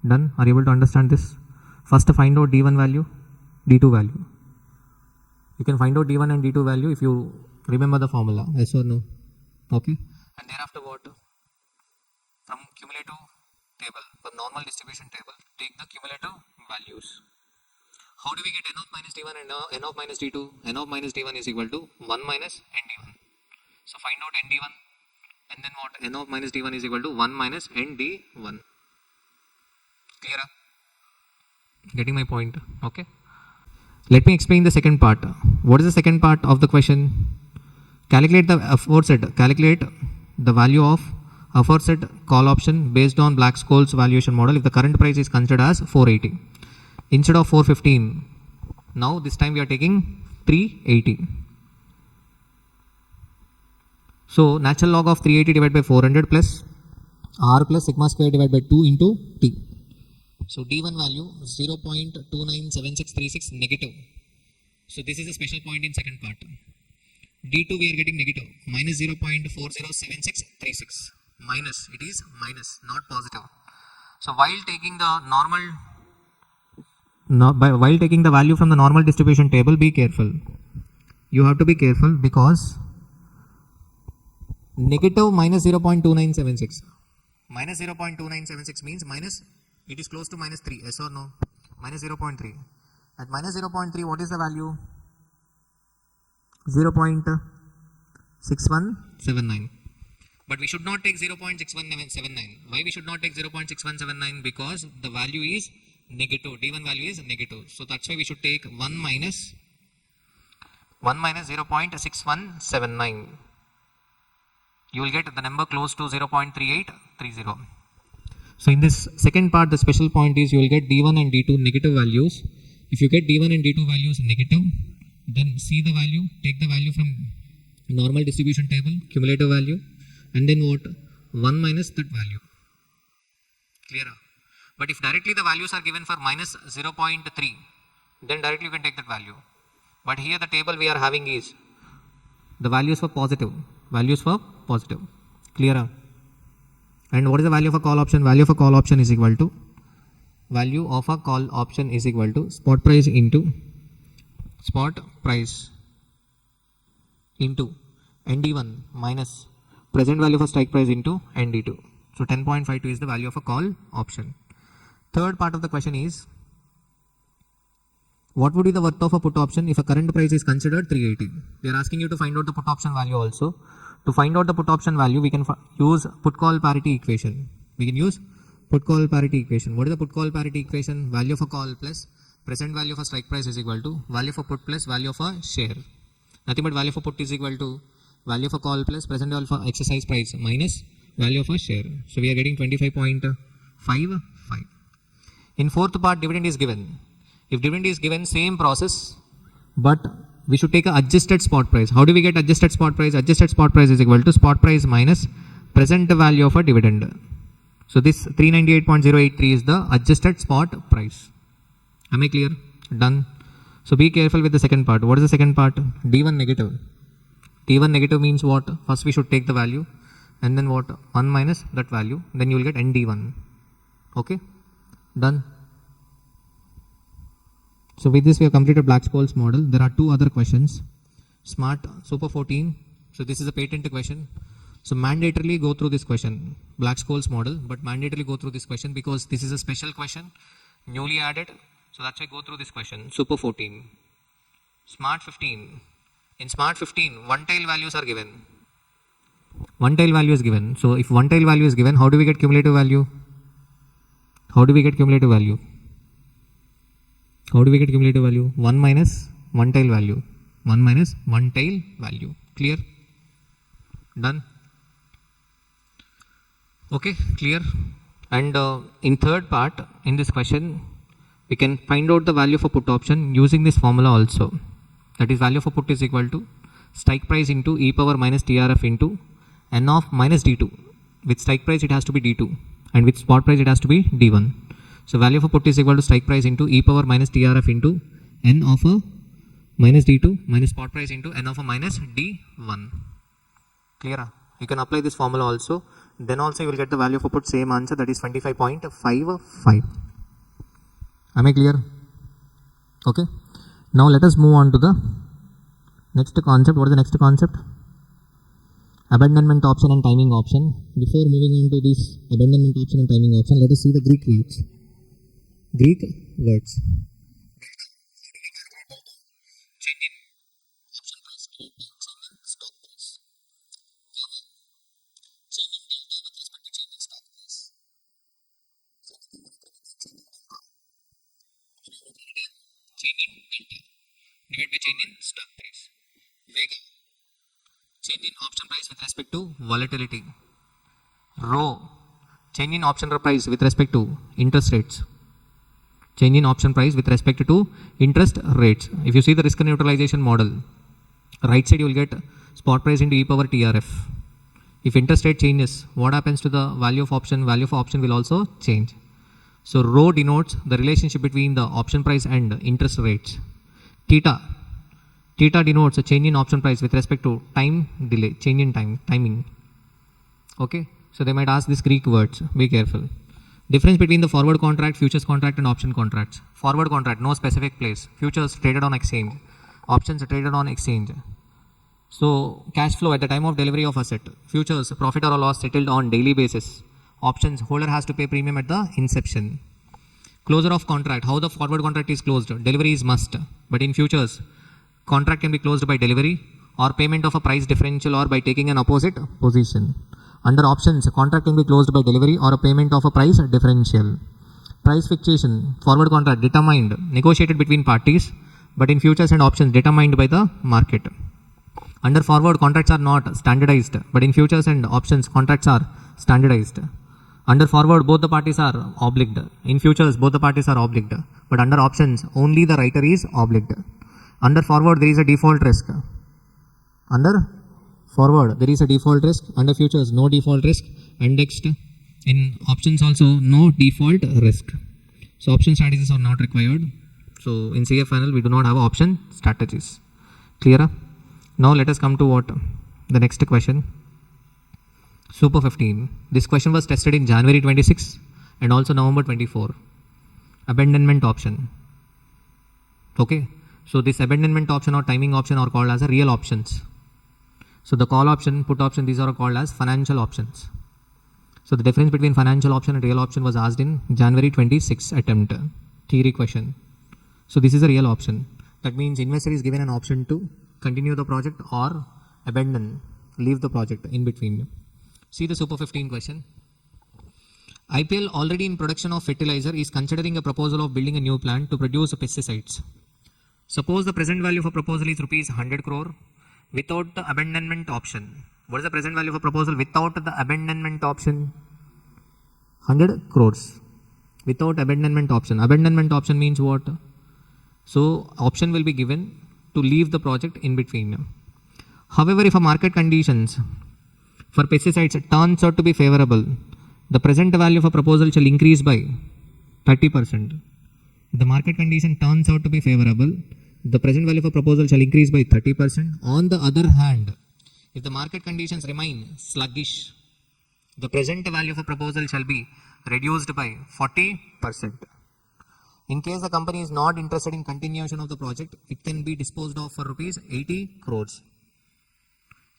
[SPEAKER 1] done. Are you able to understand this? First find out D1 value, D2 value. You can find out D1 and D2 value if you remember the formula, yes or no? Okay. And thereafter what? From cumulative table, from normal distribution table, take the cumulative values. How do we get N of minus D1 and N of minus D2? N of minus D1 is equal to 1 minus ND1. So find out ND1 and then what? N of minus D1 is equal to 1 minus ND1. Clear? Getting my point? Okay. Let me explain the second part. What is the second part of the question? Calculate the aforesaid. Calculate the value of aforesaid call option based on Black-Scholes valuation model if the current price is considered as 480 instead of 415. Now this time we are taking 380. So natural log of 380 divided by 400 plus R plus sigma square divided by 2 into T. So D1 value 0.297636 negative. So this is a special point in second part. D2 we are getting negative minus 0.407636. Minus, it is minus, not positive. So while taking the while taking the value from the normal distribution table, be careful. You have to be careful because negative minus 0.2976. Minus 0.2976 means minus, it is close to minus 3, yes or no? Minus 0.3. At minus 0.3, what is the value? 0.6179. But we should not take 0.6179. Why we should not take 0.6179? Because the value is negative. D1 value is negative. So that's why we should take 1 minus 0.6179. You will get the number close to 0.3830. So in this second part, the special point is you will get D1 and D2 negative values. If you get D1 and D2 values negative, then see the value, take the value from normal distribution table, cumulative value, and then what? 1 minus that value. Clear? But if directly the values are given for minus 0.3, then directly you can take that value. But here the table we are having is the values for positive. Values for positive. Clear? And what is the value of a call option? Value of a call option is equal to spot price into ND1 minus present value for strike price into ND2. So 10.52 is the value of a call option. Third part of the question is, what would be the worth of a put option if a current price is considered 380? They are asking you to find out the put option value also. To find out the put option value, we can use put call parity equation. What is the put call parity equation? Value of a call plus present value of a strike price is equal to value for put plus value of a share. Nothing but value for put is equal to value of a call plus present value for exercise price minus value of a share. So we are getting 25.55. In fourth part, dividend is given. If dividend is given, same process, but we should take an adjusted spot price. How do we get adjusted spot price? Adjusted spot price is equal to spot price minus present value of a dividend. So this 398.083 is the adjusted spot price. Am I clear? Done. So be careful with the second part. What is the second part? D1 negative. D1 negative means what? First we should take the value and then what? 1 minus that value. Then you will get ND1. Okay? Done. So with this we have completed Black-Scholes model. There are two other questions. Smart Super 14. So this is a patent question. So mandatorily go through this question. Black-Scholes model, but mandatorily go through this question because this is a special question, newly added. So that's why go through this question. Super 14. Smart 15. In Smart 15, one tail values are given. One tail value is given. So if one tail value is given, how do we get cumulative value? How do we get cumulative value? 1 minus one tail value. 1 minus one tail value. Clear? Done? Okay, clear? And in third part, in this question, we can find out the value of a put option using this formula also. That is, value of a put is equal to strike price into e power minus TRF into n of minus D2. With strike price, it has to be D2. And with spot price, it has to be D1. So value of a put is equal to strike price into e power minus TRF into n of a minus D2 minus spot price into n of a minus D1. Clear? You can apply this formula also. Then also you will get the value of a put, same answer, that is 25.55. Am I clear? Okay. Now let us move on to the next concept. What is the next concept? Abandonment option and timing option. Before moving on to this abandonment option and timing option, let us see the Greek words. Greek words. Divided by change in stock price. Vega, change in option price with respect to volatility. Rho, change in option price with respect to interest rates. Change in option price with respect to interest rates. If you see the risk neutralization model, right side you will get spot price into e power TRF. If interest rate changes, what happens to the value of option? Value of option will also change. So rho denotes the relationship between the option price and interest rates. Theta denotes a change in option price with respect to time delay, change in timing. Okay, so they might ask these Greek words, be careful. Difference between the forward contract, futures contract and option contracts. Forward contract, no specific place. Futures traded on exchange. Options traded on exchange. So cash flow at the time of delivery of asset. Futures, profit or loss settled on daily basis. Options, holder has to pay premium at the inception. Closure of contract, how the forward contract is closed. Delivery is must. But in futures, contract can be closed by delivery or payment of a price differential or by taking an opposite position. Under options, contract can be closed by delivery or a payment of a price differential. Price fixation, forward contract determined, negotiated between parties, but in futures and options determined by the market. Under forward, contracts are not standardized, but in futures and options, contracts are standardized. Under forward, both the parties are obliged. In futures, both the parties are obliged. But under options, only the writer is obliged. Under forward, there is a default risk. Under forward, there is a default risk. Under futures, no default risk. And next, in options also, no default risk. So option strategies are not required. So in CFNL, we do not have option strategies. Clear? Now let us come to what? The next question. Super 15. This question was tested in January 26 and also November 24. Abandonment option. Okay. So this abandonment option or timing option are called as a real options. So the call option, put option, these are called as financial options. So the difference between financial option and real option was asked in January 26 attempt. Theory question. So this is a real option. That means investor is given an option to continue the project or abandon, leave the project in between. See the Super 15 question. IPL already in production of fertilizer is considering a proposal of building a new plant to produce pesticides. Suppose the present value of a proposal is rupees 100 crore without the abandonment option. What is the present value of a proposal without the abandonment option? 100 crores. Without abandonment option. Abandonment option means what? So option will be given to leave the project in between. However, if a market conditions for pesticides turns out to be favorable, the present value of a proposal shall increase by 30%. If the market condition turns out to be favorable, the present value of a proposal shall increase by 30%. On the other hand, if the market conditions remain sluggish, the present value of a proposal shall be reduced by 40%. In case the company is not interested in continuation of the project, it can be disposed of for rupees 80 crores.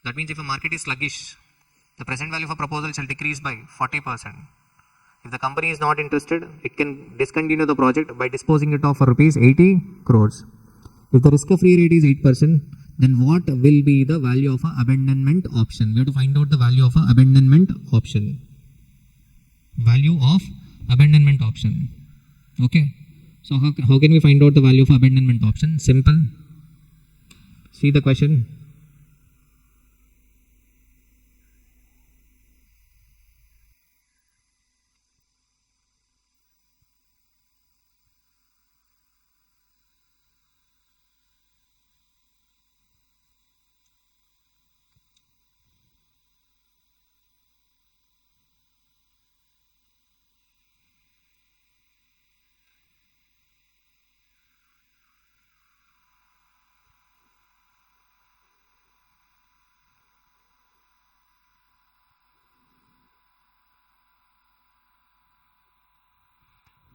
[SPEAKER 1] That means if a market is sluggish, the present value of a proposal shall decrease by 40%. If the company is not interested, it can discontinue the project by disposing it off for rupees 80 crores. If the risk-free rate is 8%, then what will be the value of an abandonment option? We have to find out the value of an abandonment option. Value of abandonment option. Okay. So how can we find out the value of abandonment option? Simple. See the question.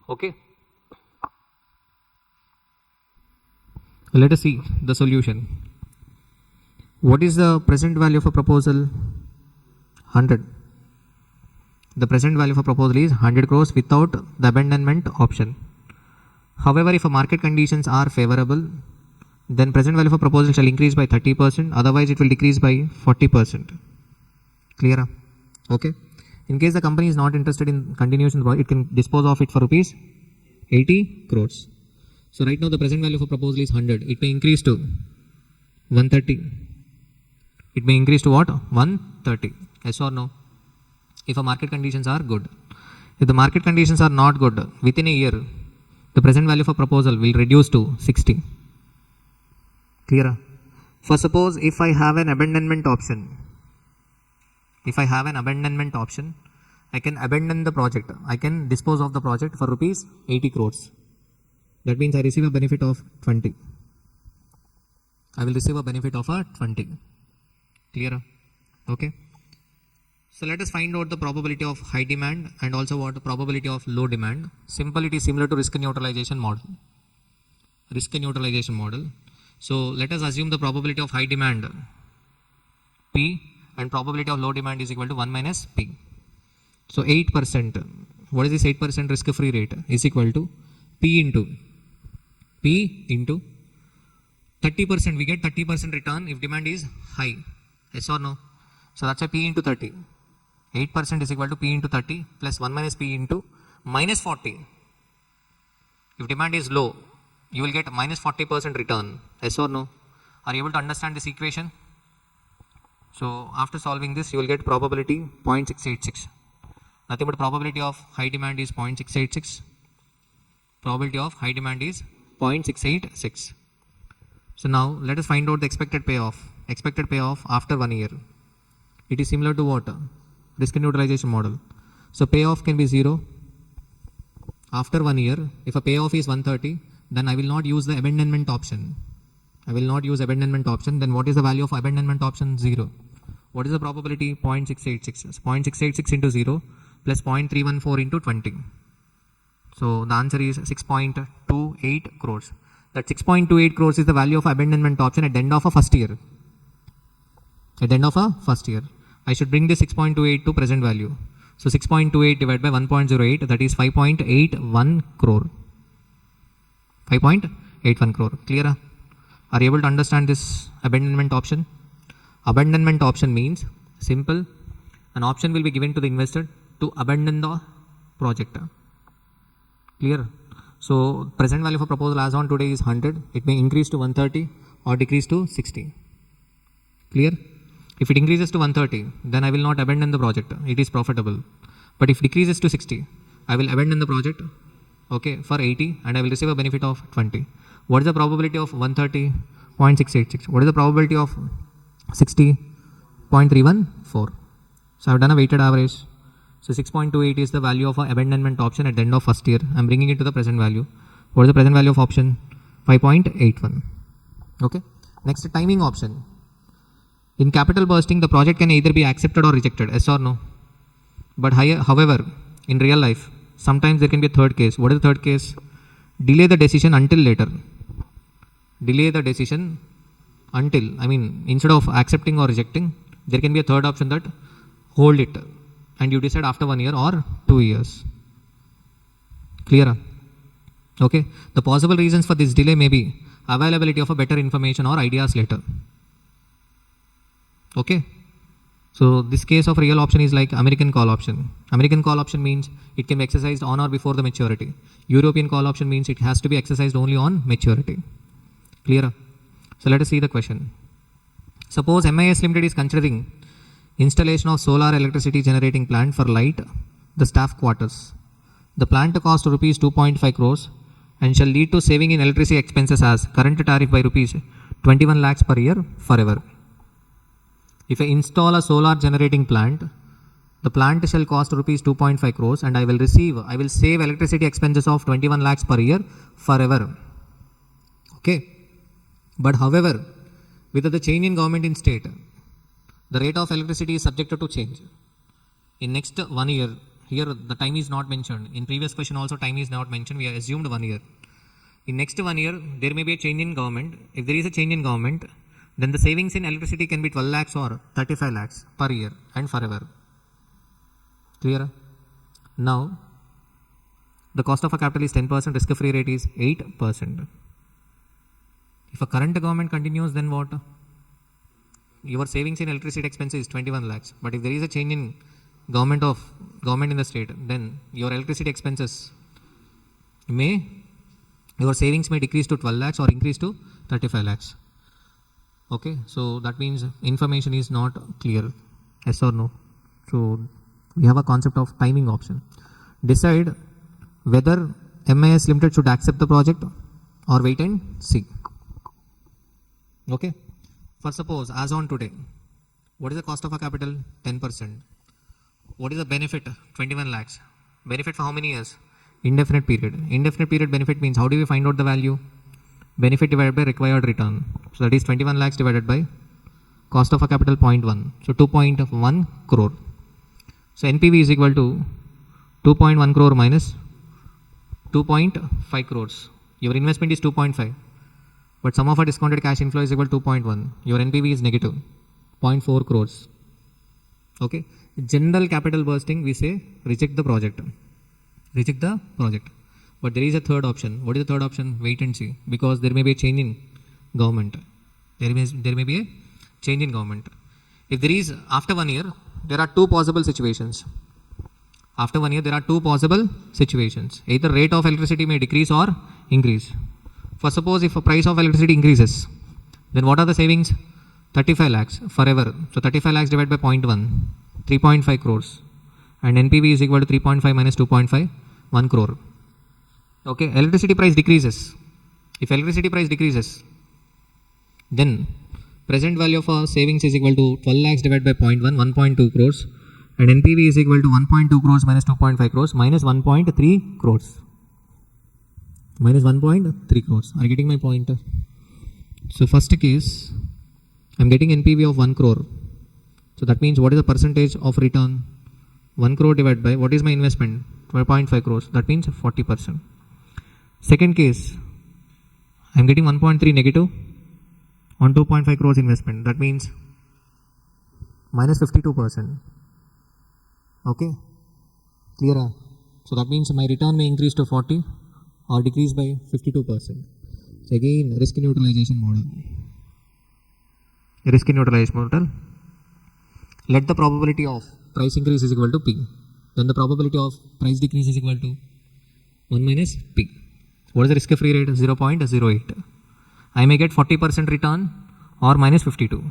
[SPEAKER 1] Okay. Let us see the solution. What is the present value of a proposal? 100. The present value of a proposal is 100 crores without the abandonment option. However, if market conditions are favorable, then present value of a proposal shall increase by 30%, otherwise it will decrease by 40%. Clear? Okay. In case the company is not interested in continuation, it can dispose of it for rupees 80 crores. So right now the present value of a proposal is 100. It may increase to 130. It may increase to what? 130. Yes or no? If market conditions are good. If the market conditions are not good, within a year, the present value of a proposal will reduce to 60. Clear? For suppose if I have an abandonment option, I can abandon the project. I can dispose of the project for rupees 80 crores. That means I receive a benefit of 20. I will receive a benefit of 20. Clear? Okay. So let us find out the probability of high demand and also what the probability of low demand. Simple, it is similar to risk-neutralization model. So let us assume the probability of high demand P and probability of low demand is equal to 1 minus P. So 8%. What is this 8% risk-free rate? Is equal to P into 30%. We get 30% return if demand is high. Yes or no? So that's a P into 30. 8% is equal to P into 30 plus 1 minus P into minus 40. If demand is low, you will get minus 40% return. Yes or no? Are you able to understand this equation? So after solving this, you will get probability 0.686. Nothing but probability of high demand is 0.686. Probability of high demand is 0.686. So now let us find out the expected payoff. Expected payoff after 1 year. It is similar to what? Risk-neutralization model. So payoff can be 0 after 1 year. If a payoff is 130, then I will not use the abandonment option. Then what is the value of abandonment option? 0. What is the probability? 0.686. 0.686 into 0 plus 0.314 into 20. So the answer is 6.28 crores. That 6.28 crores is the value of abandonment option at the end of a first year. I should bring this 6.28 to present value. So 6.28 divided by 1.08, that is 5.81 crore. 5.81 crore. Clear? Are you able to understand this abandonment option? Abandonment option means simple. An option will be given to the investor to abandon the project. Clear? So present value for proposal as on today is 100. It may increase to 130 or decrease to 60. Clear? If it increases to 130, then I will not abandon the project. It is profitable. But if it decreases to 60, I will abandon the project, okay, for 80 and I will receive a benefit of 20. What is the probability of 130? 0.686. What is the probability of 60? 0.314. So I have done a weighted average. So 6.28 is the value of abandonment option at the end of first year. I am bringing it to the present value. What is the present value of option? 5.81. Okay. Next, timing option. In capital bursting, the project can either be accepted or rejected, yes or no. But however, in real life, sometimes there can be a third case. What is the third case? Delay the decision until later. Instead of accepting or rejecting, there can be a third option that hold it and you decide after 1 year or 2 years. Clear? Okay. The possible reasons for this delay may be availability of a better information or ideas later. Okay. So this case of real option is like American call option. American call option means it can be exercised on or before the maturity. European call option means it has to be exercised only on maturity. Clear? So let us see the question. Suppose MIS Limited is considering installation of solar electricity generating plant for light the staff quarters. The plant cost rupees 2.5 crores and shall lead to saving in electricity expenses as current tariff by rupees 21 lakhs per year forever. If I install a solar generating plant, the plant shall cost rupees 2.5 crores and I will save electricity expenses of 21 lakhs per year forever. Okay. But however, with the change in government in state, the rate of electricity is subjected to change. In next 1 year, Here the time is not mentioned. In previous question also time is not mentioned. We have assumed 1 year. In next 1 year, there may be a change in government. If there is a change in government, then the savings in electricity can be 12 lakhs or 35 lakhs per year and forever. Clear? Now, the cost of a capital is 10%, risk-free rate is 8%. If a current government continues, then what? Your savings in electricity expense is 21 lakhs. But if there is a change in government in the state, then your electricity expenses your savings may decrease to 12 lakhs or increase to 35 lakhs. Okay, so that means information is not clear. Yes or no? So we have a concept of timing option. Decide whether MIS Limited should accept the project or wait and see. Okay. For suppose, as on today, what is the cost of a capital? 10%. What is the benefit? 21 lakhs. Benefit for how many years? Indefinite period. Indefinite period benefit means how do we find out the value? Benefit divided by required return. So that is 21 lakhs divided by cost of a capital 0.1. So 2.1 crore. So NPV is equal to 2.1 crore minus 2.5 crores. Your investment is 2.5. But sum of a discounted cash inflow is equal to 2.1. Your NPV is negative 0.4 crores. Okay. General capital bursting, we say reject the project. Reject the project. But there is a third option. What is the third option? Wait and see. Because there may be a change in government. There may be a change in government. If there is, after 1 year, there are two possible situations. After 1 year, there are two possible situations. Either rate of electricity may decrease or increase. For suppose if a price of electricity increases, then what are the savings? 35 lakhs forever. So 35 lakhs divided by 0.1, 3.5 crores. And NPV is equal to 3.5 minus 2.5, 1 crore. Okay, electricity price decreases. If electricity price decreases, then present value of our savings is equal to 12 lakhs divided by 0.1, 1.2 crores. And NPV is equal to 1.2 crores minus 2.5 crores minus 1.3 crores. Minus 1.3 crores. Are you getting my point? So first case, I am getting NPV of 1 crore. So that means what is the percentage of return? 1 crore divided by what is my investment? 12.5 crores. That means 40%. Second case, I am getting 1.3 negative on 2.5 crores investment. That means minus 52%. Okay, clear? So that means my return may increase to 40 or decrease by 52%. So again, risk neutralization model. Risk neutralization model. Let the probability of price increase is equal to P. Then the probability of price decrease is equal to 1 minus P. What is the risk-free rate? 0.08. I may get 40% return or minus 52.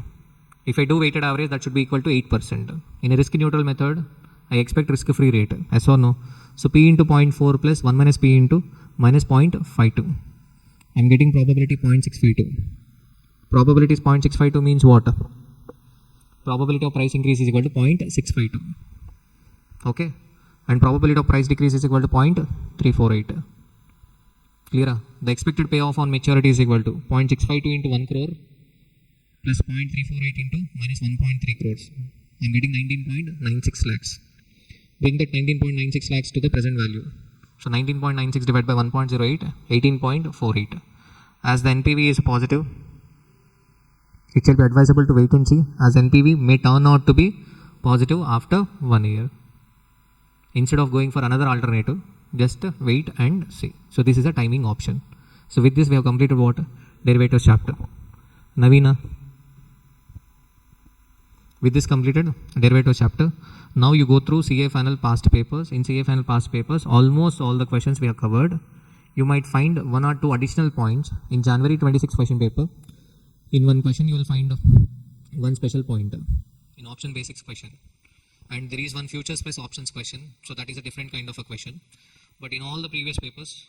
[SPEAKER 1] If I do weighted average, that should be equal to 8%. In a risk-neutral method, I expect risk-free rate. Yes or no? So P into 0.4 plus 1 minus P into minus 0.52. I am getting probability 0.652. Probability is 0.652 means what? Probability of price increase is equal to 0.652. Okay. And probability of price decrease is equal to 0.348. Clear? The expected payoff on maturity is equal to 0.652 into 1 crore plus 0.348 into minus 1.3 crores. I am getting 19.96 lakhs. Bring that 19.96 lakhs to the present value. So 19.96 divided by 1.08, 18.48. As the NPV is positive, it shall be advisable to wait and see, as NPV may turn out to be positive after 1 year. Instead of going for another alternative, just wait and see. So this is a timing option. So with this we have completed what? Derivatives chapter. Navina. With this completed derivatives chapter. Now you go through CA final past papers. In CA final past papers, almost all the questions we have covered. You might find 1 or 2 additional points in January 26 question paper. In one question you will find one special point in option basics question. And there is one future space options question. So that is a different kind of a question. But in all the previous papers,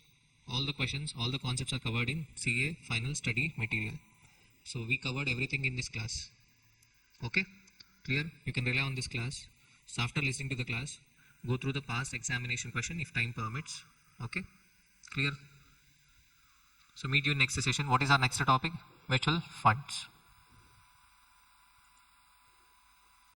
[SPEAKER 1] all the questions, all the concepts are covered in CA final study material. So we covered everything in this class. Okay? Clear? You can rely on this class. So after listening to the class, go through the past examination question if time permits. Okay? Clear? So meet you in next session. What is our next topic? Mutual funds.